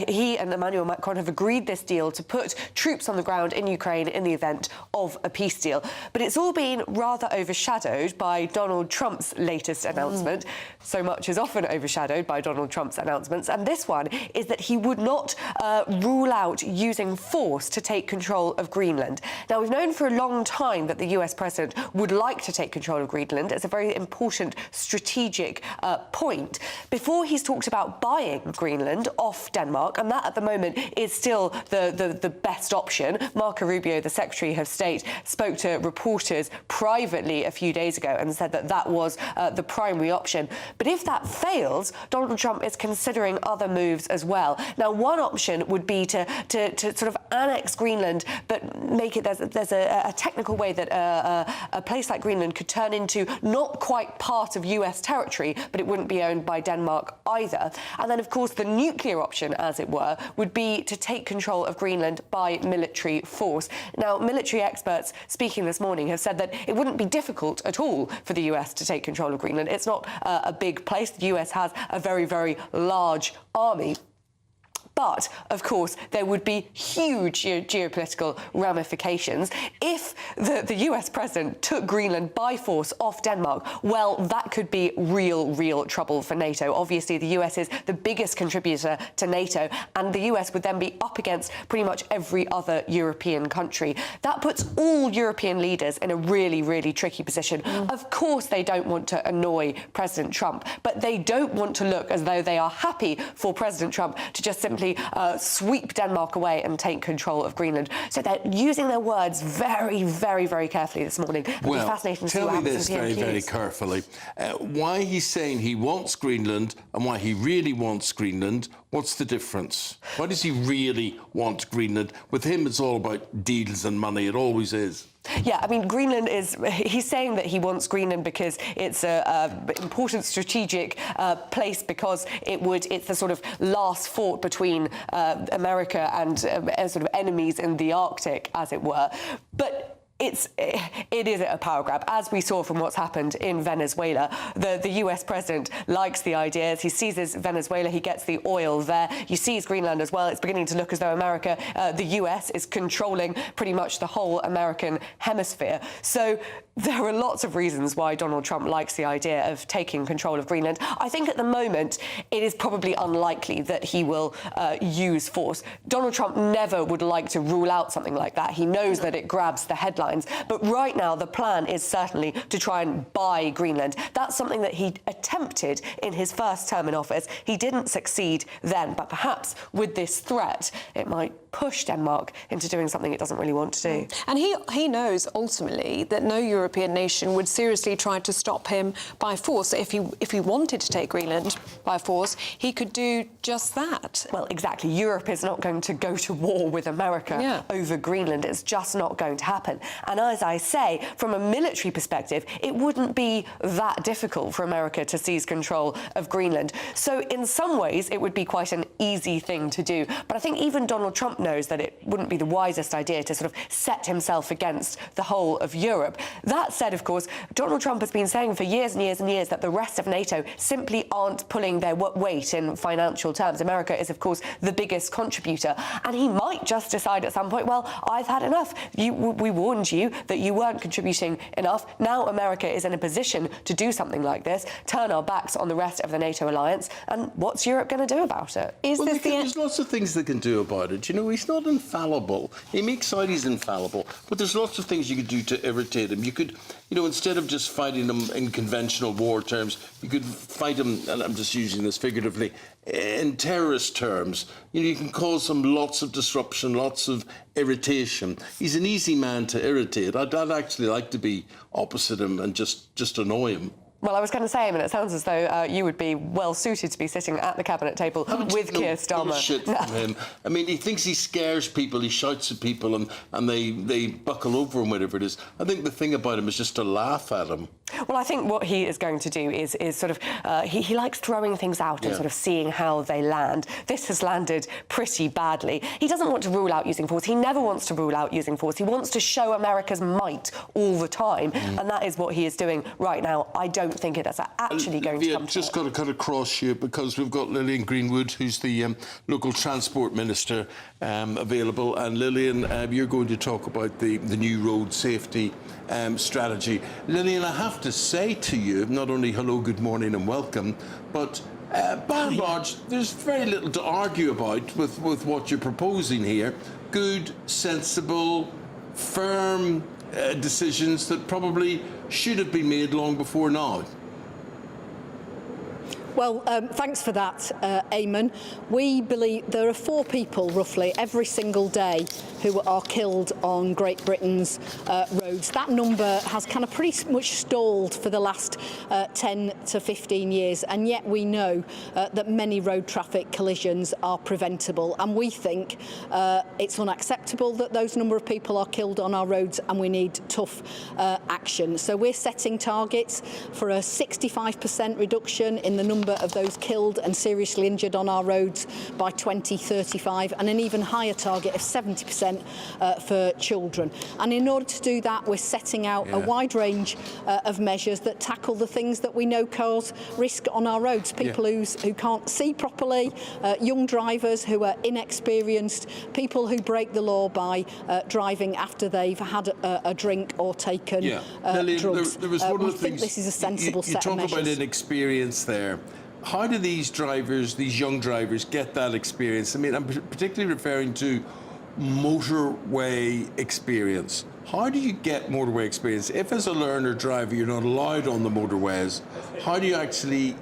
S25: he and Emmanuel Macron have agreed this deal to put troops on the ground in Ukraine in the event of a peace deal. But it's all been rather overshadowed by Donald Trump's latest announcement. So much is often overshadowed by Donald Trump's announcements, and this one is that he would not rule out using force to take control of Greenland. Now, we've known for a long time that the US president would like to take control of Greenland. It's a very important strategic point. Before, he's talked about buying Greenland off Denmark, and that at the moment is still the best option. Marco Rubio, the Secretary of State, spoke to reporters privately a few days ago and said that that was the primary option. But if that fails, Donald Trump is considering other moves as well. Now, one option would be to sort of annex Greenland, but make it there's a technical way that a place like Greenland could turn into not quite part of US territory, but it wouldn't be owned by Denmark either. And then, of course, the nuclear option, as it were, would be to take control of Greenland by military force. Now, military experts speaking this morning have said that it wouldn't be difficult at all for the US to take control of Greenland. It's not a big place. The US has a very, very large army. But, of course, there would be huge geopolitical ramifications. If the US president took Greenland by force off Denmark, well, that could be real trouble for NATO. Obviously, the US is the biggest contributor to NATO, and the US would then be up against pretty much every other European country. That puts all European leaders in a really tricky position. Of course, they don't want to annoy President Trump, but they don't want to look as though they are happy for President Trump to just simply sweep Denmark away and take control of Greenland. So they're using their words very carefully this morning. It'll be fascinating to see what happens.
S12: Tell me this very carefully. Why he's saying he wants Greenland and why he really wants Greenland, what's the difference? Why does he really want Greenland? With him, it's all about deals and money. It always is.
S25: Yeah, I mean, Greenland is... He's saying that he wants Greenland because it's an important strategic place, because it's the sort of last fort between America and sort of enemies in the Arctic, as it were. But it is a power grab, as we saw from what's happened in Venezuela. The US president likes the ideas. He seizes Venezuela, he gets the oil there. You seize Greenland as well. It's beginning to look as though America, the US, is controlling pretty much the whole American hemisphere. So there are lots of reasons why Donald Trump likes the idea of taking control of Greenland. I think at the moment it is probably unlikely that he will use force. Donald Trump never would like to rule out something like that. He knows that it grabs the headlines. But right now, the plan is certainly to try and buy Greenland. That's something that he attempted in his first term in office. He didn't succeed then, but perhaps with this threat, it might push Denmark into doing something it doesn't really want to do.
S21: And he knows ultimately that no European nation would seriously try to stop him by force. If he wanted to take Greenland by force, he could do just that.
S25: Well, exactly. Europe is not going to go to war with America over Greenland. It's just not going to happen. And as I say, from a military perspective, it wouldn't be that difficult for America to seize control of Greenland. So in some ways, it would be quite an easy thing to do. But I think even Donald Trump knows that it wouldn't be the wisest idea to sort of set himself against the whole of Europe. That said, of course, Donald Trump has been saying for years and years and years that the rest of NATO simply aren't pulling their weight in financial terms. America is, of course, the biggest contributor. And he might just decide at some point, well, I've had enough. We warned you that you weren't contributing enough. Now America is in a position to do something like this, turn our backs on the rest of the NATO alliance, and what's Europe going to do about it?
S12: There's lots of things they can do about it. You know, he's not infallible. He makes out he's infallible, but there's lots of things you could do to irritate him. You could, instead of just fighting him in conventional war terms, you could fight him, and I'm just using this figuratively, in terrorist terms. You can cause him lots of disruption, lots of irritation. He's an easy man to irritate. I'd actually like to be opposite him and just annoy him.
S25: Well, I was going to say, Eamonn, it sounds as though you would be well suited to be sitting at the cabinet table with Keir Starmer.
S12: Bullshit from him. I mean, he thinks he scares people, he shouts at people, and they buckle over him, whatever it is. I think the thing about him is just to laugh at him.
S25: Well, I think what he is going to do is sort of he likes throwing things out and sort of seeing how they land. This has landed pretty badly. He doesn't want to rule out using force. He never wants to rule out using force. He wants to show America's might all the time, and that is what he is doing right now. I don't think it is actually going to come to
S12: just got to cut across you because we've got Lillian Greenwood, who's the local transport minister, available, and Lillian, you're going to talk about the new road safety strategy. Lillian, I have to say to you, not only hello, good morning and welcome, but by and large, there's very little to argue about with what you're proposing here. Good, sensible, firm decisions that probably should have been made long before now.
S14: Well, thanks for that, Eamonn. We believe there are 4 people, roughly, every single day who are killed on Great Britain's roads. That number has kind of pretty much stalled for the last 10 to 15 years, and yet we know that many road traffic collisions are preventable, and we think it's unacceptable that those number of people are killed on our roads, and we need tough action. So we're setting targets for a 65% reduction in the number of those killed and seriously injured on our roads by 2035, and an even higher target of 70% for children. And in order to do that, we're setting out a wide range of measures that tackle the things that we know cause risk on our roads. People who can't see properly, young drivers who are inexperienced, people who break the law by driving after they've had a drink or taken drugs.
S12: There was one of the things,
S14: this is a sensible set of measures.
S12: You talk about inexperience there. How do these drivers, these young drivers, get that experience? I mean, I'm particularly referring to motorway experience. How do you get motorway experience? If as a learner driver you're not allowed on the motorways, how do you actually...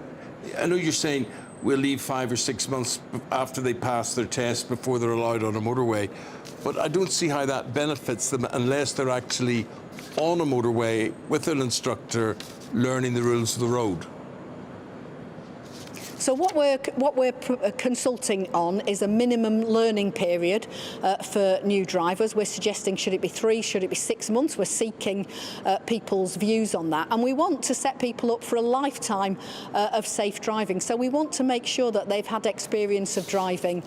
S12: I know you're saying we'll leave 5 or 6 months after they pass their test before they're allowed on a motorway, but I don't see how that benefits them unless they're actually on a motorway with an instructor learning the rules of the road.
S14: So what we're consulting on is a minimum learning period for new drivers. We're suggesting, should it be 3, should it be 6 months? We're seeking people's views on that, and we want to set people up for a lifetime of safe driving. So we want to make sure that they've had experience of driving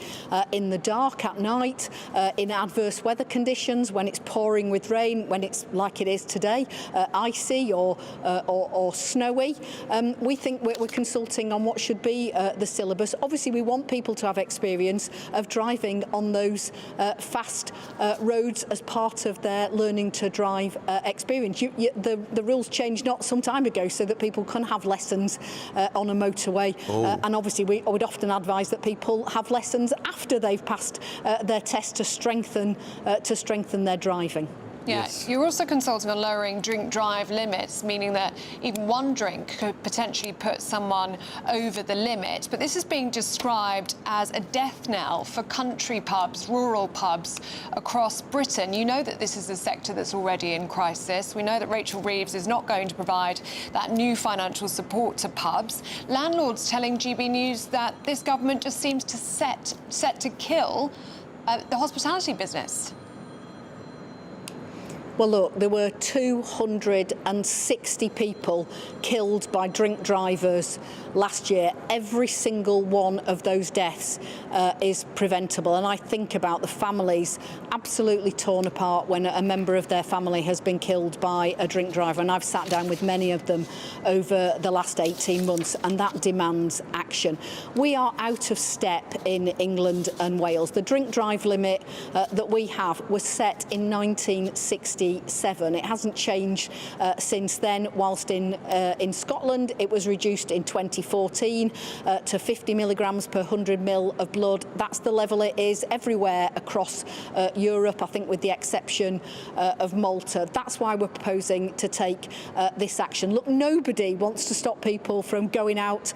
S14: in the dark, at night, in adverse weather conditions, when it's pouring with rain, when it's like it is today, icy or snowy. We think we're consulting on what should be the syllabus. Obviously, we want people to have experience of driving on those fast roads as part of their learning to drive experience. The rules changed not some time ago so that people can have lessons on a motorway, and obviously I would often advise that people have lessons after they've passed their test to strengthen their driving.
S21: Yeah, you're also consulting on lowering drink-drive limits, meaning that even one drink could potentially put someone over the limit. But this is being described as a death knell for country pubs, rural pubs across Britain. You know that this is a sector that's already in crisis. We know that Rachel Reeves is not going to provide that new financial support to pubs. Landlords telling GB News that this government just seems to set to kill the hospitality business.
S14: Well, look, there were 260 people killed by drink drivers last year. Every single one of those deaths is preventable. And I think about the families absolutely torn apart when a member of their family has been killed by a drink driver. And I've sat down with many of them over the last 18 months, and that demands action. We are out of step in England and Wales. The drink drive limit that we have was set in 1967. It hasn't changed since then. Whilst in Scotland it was reduced in 2014 to 50 milligrams per 100 ml of blood. That's the level it is everywhere across Europe, I think with the exception of Malta. That's why we're proposing to take this action. Look, nobody wants to stop people from going out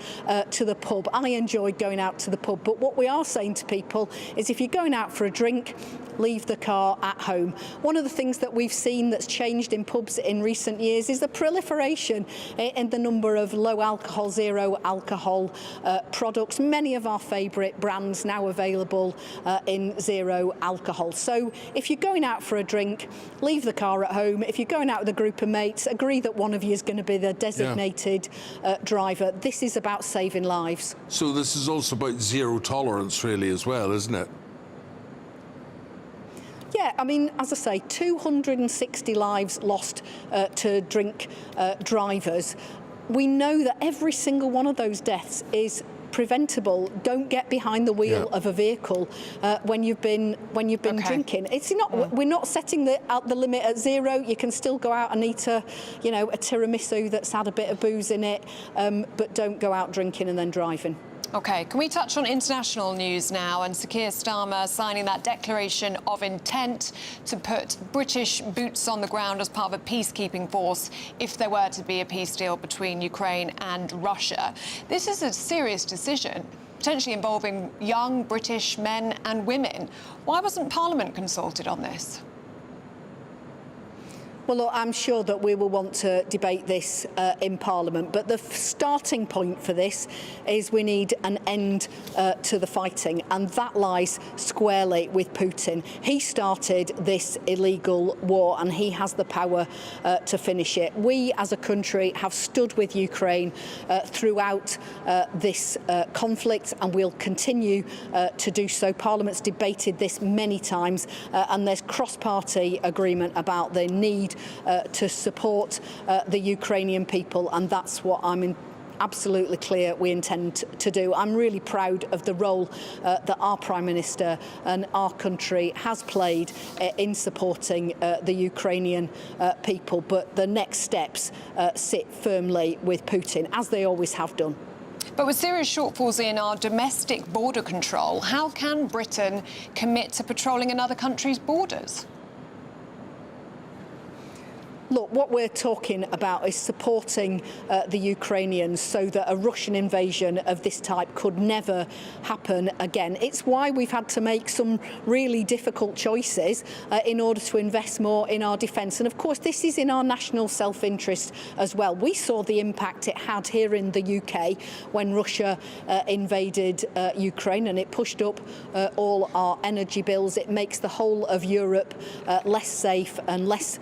S14: to the pub. I enjoy going out to the pub, but what we are saying to people is if you're going out for a drink, leave the car at home. One of the things that we've seen that's changed in pubs in recent years is the proliferation in the number of low alcohol, zero alcohol products. Many of our favourite brands now available in zero alcohol. So if you're going out for a drink, leave the car at home. If you're going out with a group of mates, agree that one of you is going to be the designated driver. This is about saving lives.
S12: So this is also about zero tolerance, really, as well, isn't it?
S14: Yeah, I mean, as I say, 260 lives lost to drink drivers. We know that every single one of those deaths is preventable. Don't get behind the wheel of a vehicle when you've been drinking. It's not. We're not setting the limit at zero. You can still go out and eat a tiramisu that's had a bit of booze in it, but don't go out drinking and then driving.
S21: OK, can we touch on international news now? And Sir Keir Starmer signing that declaration of intent to put British boots on the ground as part of a peacekeeping force if there were to be a peace deal between Ukraine and Russia. This is a serious decision, potentially involving young British men and women. Why wasn't Parliament consulted on this?
S14: Well, look, I'm sure that we will want to debate this in Parliament, but the starting point for this is we need an end to the fighting, and that lies squarely with Putin. He started this illegal war, and he has the power to finish it. We, as a country, have stood with Ukraine throughout this conflict, and we'll continue to do so. Parliament's debated this many times, and there's cross-party agreement about the need to support the Ukrainian people, and that's what I'm absolutely clear we intend to do. I'm really proud of the role that our Prime Minister and our country has played in supporting the Ukrainian people, but the next steps sit firmly with Putin, as they always have done.
S21: But with serious shortfalls in our domestic border control, how can Britain commit to patrolling another country's borders?
S14: Look, what we're talking about is supporting the Ukrainians so that a Russian invasion of this type could never happen again. It's why we've had to make some really difficult choices in order to invest more in our defence. And of course, this is in our national self-interest as well. We saw the impact it had here in the UK when Russia invaded Ukraine, and it pushed up all our energy bills. It makes the whole of Europe less safe and less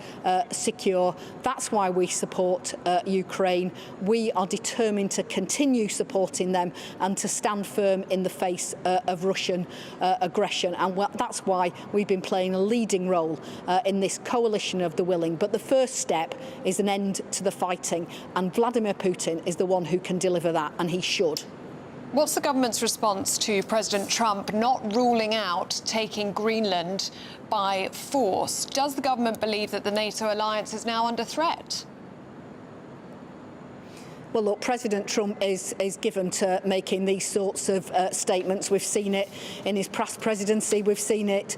S14: secure. That's why we support Ukraine. We are determined to continue supporting them and to stand firm in the face of Russian aggression. And that's why we've been playing a leading role in this coalition of the willing. But the first step is an end to the fighting. And Vladimir Putin is the one who can deliver that, and he should.
S21: What's the government's response to President Trump not ruling out taking Greenland by force? Does the government believe that the NATO alliance is now under threat?
S14: Well, look, President Trump is given to making these sorts of statements. We've seen it in his past presidency. We've seen it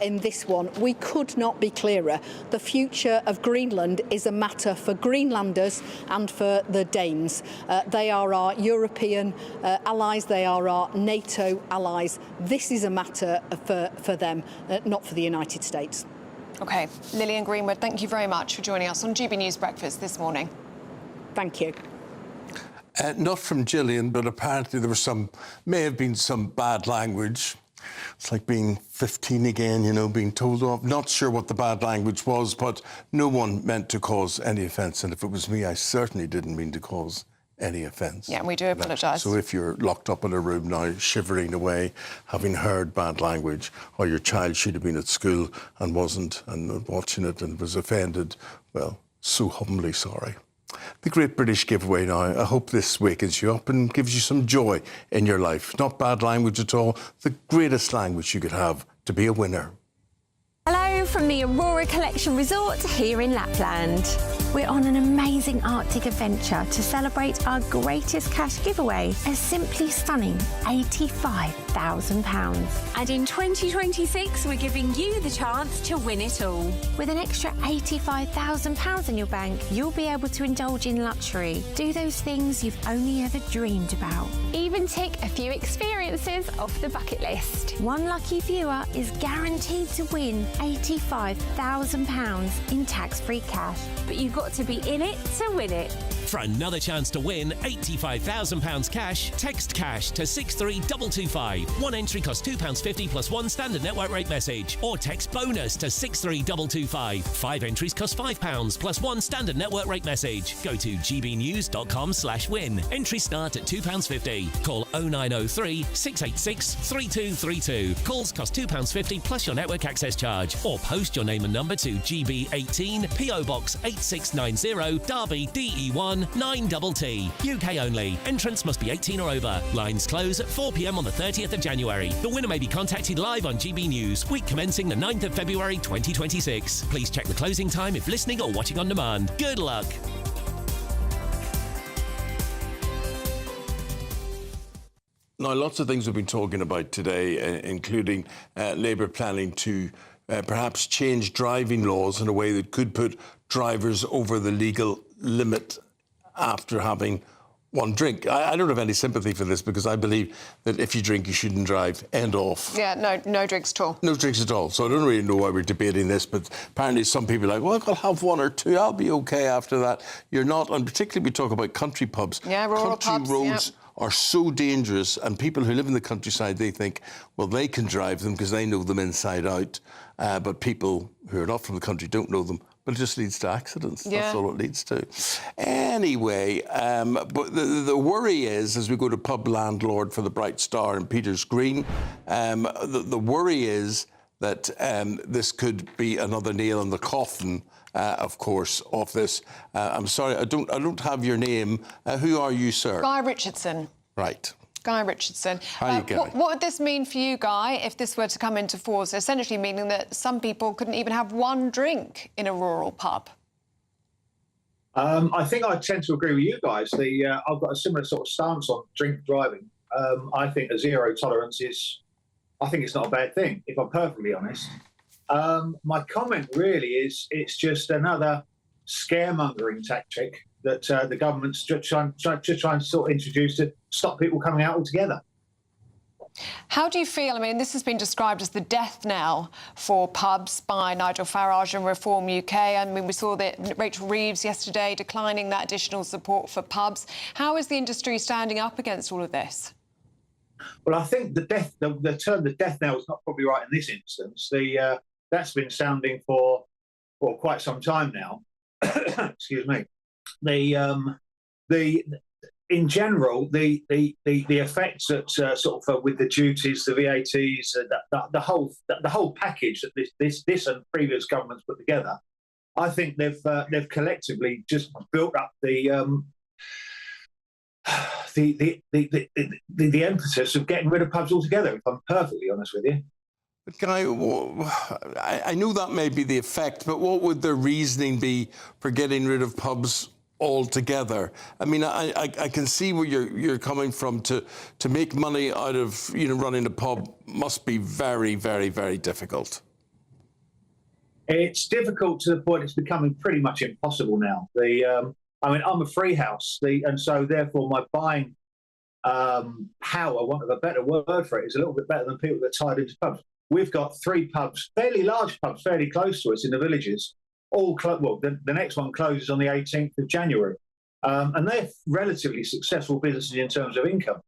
S14: in this one. We could not be clearer. The future of Greenland is a matter for Greenlanders and for the Danes. They are our European allies. They are our NATO allies. This is a matter for them, not for the United States.
S21: OK. Lillian Greenwood, thank you very much for joining us on GB News Breakfast this morning.
S14: Thank you.
S12: Not from Gillian, but apparently there was may have been some bad language. It's like being 15 again, you know, being told off. Not sure what the bad language was, but no one meant to cause any offence. And if it was me, I certainly didn't mean to cause any offence.
S21: Yeah, we do apologise.
S12: So if you're locked up in a room now, shivering away, having heard bad language, or your child should have been at school and wasn't, and watching it and was offended, well, so humbly sorry. The Great British Giveaway now. I hope this wakens you up and gives you some joy in your life. Not bad language at all. The greatest language you could have to be a winner.
S7: Hello from the Aurora Collection Resort here in Lapland. We're on an amazing Arctic adventure to celebrate our greatest cash giveaway, a simply stunning £85,000. And in 2026, we're giving you the chance to win it all. With an extra £85,000 in your bank, you'll be able to indulge in luxury, do those things you've only ever dreamed about. Even tick a few experiences off the bucket list. One lucky viewer is guaranteed to win £85,000 in tax-free cash. But you've got to be in it to win it.
S8: For another chance to win £85,000 cash, text cash to 63225. One entry costs £2.50 plus one standard network rate message. Or text bonus to 63225. 5 entries cost £5 plus one standard network rate message. Go to gbnews.com/win. Entries start at £2.50. Call 0903 686 3232. Calls cost £2.50 plus your network access charge. Or post your name and number to GB18 PO Box 8690 Derby DE1 9TT. UK only. Entrance must be 18 or over. Lines close at 4 p.m. on the 30th of January. The winner may be contacted live on GB News, week commencing the 9th of February 2026. Please check the closing time if listening or watching on demand. Good luck.
S12: Now, lots of things we've been talking about today, including Labour planning to perhaps change driving laws in a way that could put drivers over the legal limit after having one drink. I don't have any sympathy for this because I believe that if you drink, you shouldn't drive. End off.
S21: Yeah, no drinks at all.
S12: No drinks at all. So I don't really know why we're debating this, but apparently some people are like, well, I'll have one or two. I'll be OK after that. You're not. And particularly we talk about country pubs.
S21: Yeah, rural pubs.
S12: Country roads are so dangerous, and people who live in the countryside, they think, well, they can drive them because they know them inside out. But people who are not from the country don't know them. But it just leads to accidents.
S21: Yeah.
S12: That's all it leads to. Anyway, but the worry is, as we go to pub landlord for the Bright Star in Peters Green, the worry is that this could be another nail in the coffin, of course, of this. I'm sorry, I don't have your name. Who are you, sir?
S21: Guy Richardson.
S12: Right.
S21: Guy Richardson.
S12: How you going?
S21: What would this mean for you, Guy, if this were to come into force? Essentially meaning that some people couldn't even have one drink in a rural pub.
S1: I think I tend to agree with you guys. I've got a similar sort of stance on drink driving. I think a zero tolerance I think it's not a bad thing, if I'm perfectly honest. My comment really is it's just another scaremongering tactic that the government's just trying to sort of introduce to stop people coming out altogether.
S21: How do you feel? I mean, this has been described as the death knell for pubs by Nigel Farage and Reform UK. I mean, we saw that Rachel Reeves yesterday declining that additional support for pubs. How is the industry standing up against all of this?
S1: Well, I think the term the death knell is not probably right in this instance. That's been sounding for quite some time now. Excuse me. In general, the effects that sort of with the duties, the VATs, the whole package that this and previous governments put together, I think they've collectively just built up the emphasis of getting rid of pubs altogether. If I'm perfectly honest with you.
S12: But I know that may be the effect, but what would the reasoning be for getting rid of pubs altogether? I mean, I can see where you're coming from. To make money out of running a pub must be very, very, very difficult.
S1: It's difficult to the point it's becoming pretty much impossible now. I mean, I'm a free house, and so therefore my buying power, want of a better word for it, is a little bit better than people that are tied into pubs. We've got 3 pubs, fairly large pubs, fairly close to us in the villages. The next one closes on the 18th of January. And they're relatively successful businesses in terms of income.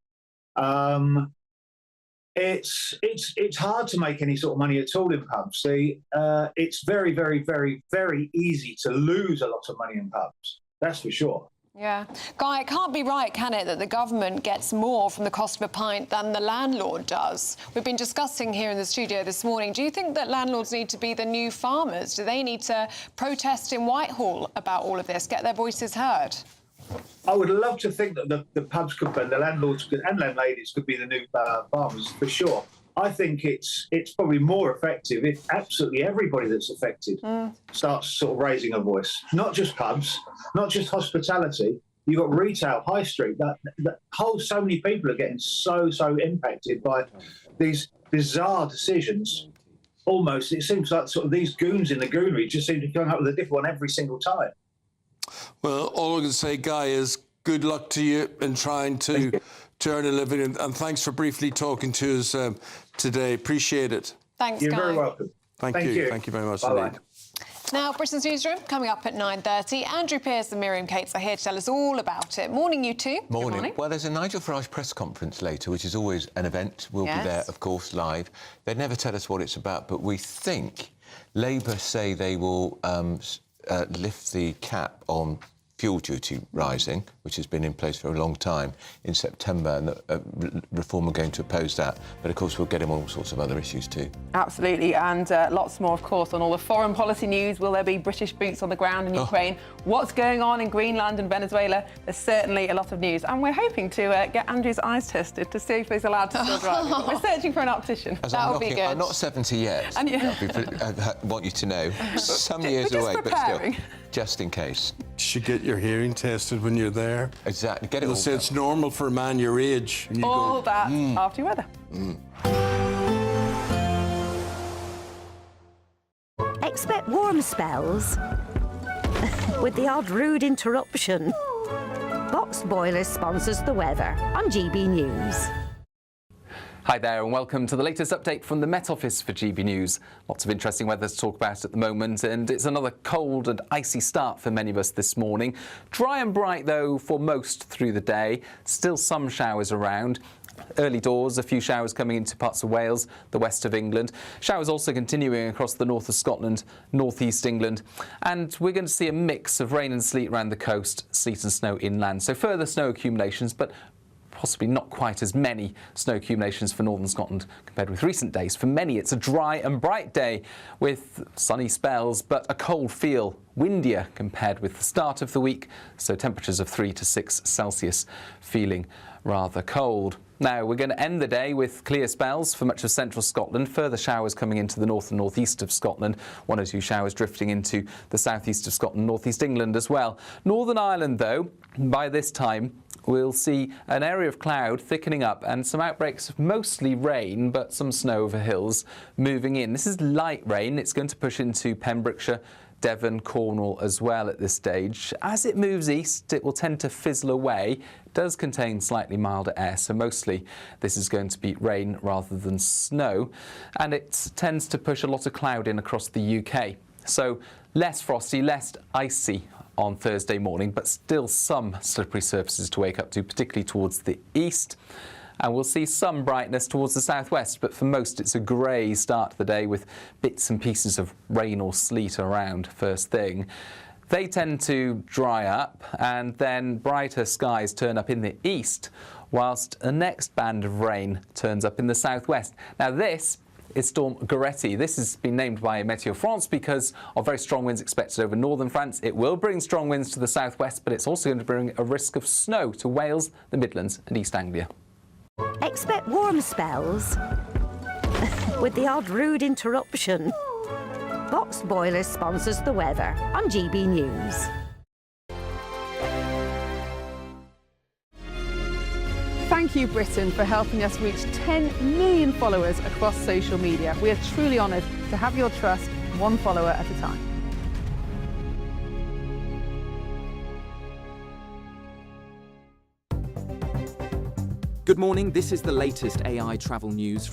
S1: It's hard to make any sort of money at all in pubs. It's very, very, very, very easy to lose a lot of money in pubs. That's for sure.
S21: Yeah. Guy, it can't be right, can it, that the government gets more from the cost of a pint than the landlord does? We've been discussing here in the studio this morning. Do you think that landlords need to be the new farmers? Do they need to protest in Whitehall about all of this, get their voices heard?
S1: I would love to think that the pubs could, and the landlords and landladies could be the new farmers, for sure. I think it's probably more effective if absolutely everybody that's affected starts sort of raising a voice. Not just pubs, not just hospitality. You've got retail, high street. That whole so many people are getting so impacted by these bizarre decisions. Almost, it seems like sort of these goons in the goonery just seem to come up with a different one every single time.
S12: Well, all I can say, Guy, is good luck to you in trying to earn a living, and thanks for briefly talking to us today. Appreciate it.
S21: Thanks,
S1: You're
S21: Guy.
S1: very welcome.
S12: Thank you. Thank you very much indeed.
S21: Now, Britain's Newsroom coming up at 9:30. Andrew Pearce and Miriam Cates are here to tell us all about it. Morning, you two.
S6: Morning.
S21: Good morning.
S6: Well, there's a Nigel Farage press conference later, which is always an event. We'll be there, of course, live. They never tell us what it's about, but we think Labour say they will lift the cap on fuel duty rising, which has been in place for a long time, in September, and Reform are going to oppose that. But of course we'll get him on all sorts of other issues too.
S10: Absolutely, and lots more, of course, on all the foreign policy news. Will there be British boots on the ground in Ukraine? What's going on in Greenland and Venezuela? There's certainly a lot of news, and we're hoping to get Andrew's eyes tested to see if he's allowed to still drive. We're searching for an optician.
S6: That would be good. I'm not 70 yet. And I want you to know. Some years away, but still, just in case.
S12: You should get your hearing tested when you're there.
S6: Exactly. Get it
S12: They'll say it's normal for a man your age. And you
S10: all
S12: go,
S10: that after your weather.
S2: Expect warm spells with the odd rude interruption. Box Boilers sponsors the weather on GB News.
S18: Hi there and welcome to the latest update from the Met Office for GB News. Lots of interesting weather to talk about at the moment, and it's another cold and icy start for many of us this morning. Dry and bright though for most through the day. Still some showers around. Early doors, a few showers coming into parts of Wales, the west of England. Showers also continuing across the north of Scotland, northeast England. And we're going to see a mix of rain and sleet around the coast, sleet and snow inland. So further snow accumulations, but possibly not quite as many snow accumulations for northern Scotland compared with recent days. For many, it's a dry and bright day with sunny spells, but a cold feel, windier compared with the start of the week. So temperatures of 3 to 6 Celsius, feeling rather cold. Now, we're going to end the day with clear spells for much of central Scotland, further showers coming into the north and northeast of Scotland, 1 or 2 showers drifting into the southeast of Scotland, northeast England as well. Northern Ireland, though, by this time, we'll see an area of cloud thickening up and some outbreaks of mostly rain, but some snow over hills moving in. This is light rain. It's going to push into Pembrokeshire, Devon, Cornwall as well at this stage. As it moves east, it will tend to fizzle away. It does contain slightly milder air, so mostly this is going to be rain rather than snow. And it tends to push a lot of cloud in across the UK. So less frosty, less icy on Thursday morning, but still some slippery surfaces to wake up to, particularly towards the east. And we'll see some brightness towards the southwest, but for most it's a grey start to the day with bits and pieces of rain or sleet around first thing. They tend to dry up and then brighter skies turn up in the east, whilst the next band of rain turns up in the southwest. Now this is Storm Goretti. This has been named by Météo France because of very strong winds expected over northern France. It will bring strong winds to the southwest, but it's also going to bring a risk of snow to Wales, the Midlands and East Anglia.
S2: Expect warm spells with the odd rude interruption. Box Boilers sponsors the weather on GB News.
S13: Thank you, Britain, for helping us reach 10 million followers across social media. We are truly honoured to have your trust, 1 follower at a time.
S5: Good morning, this is the latest AI travel news.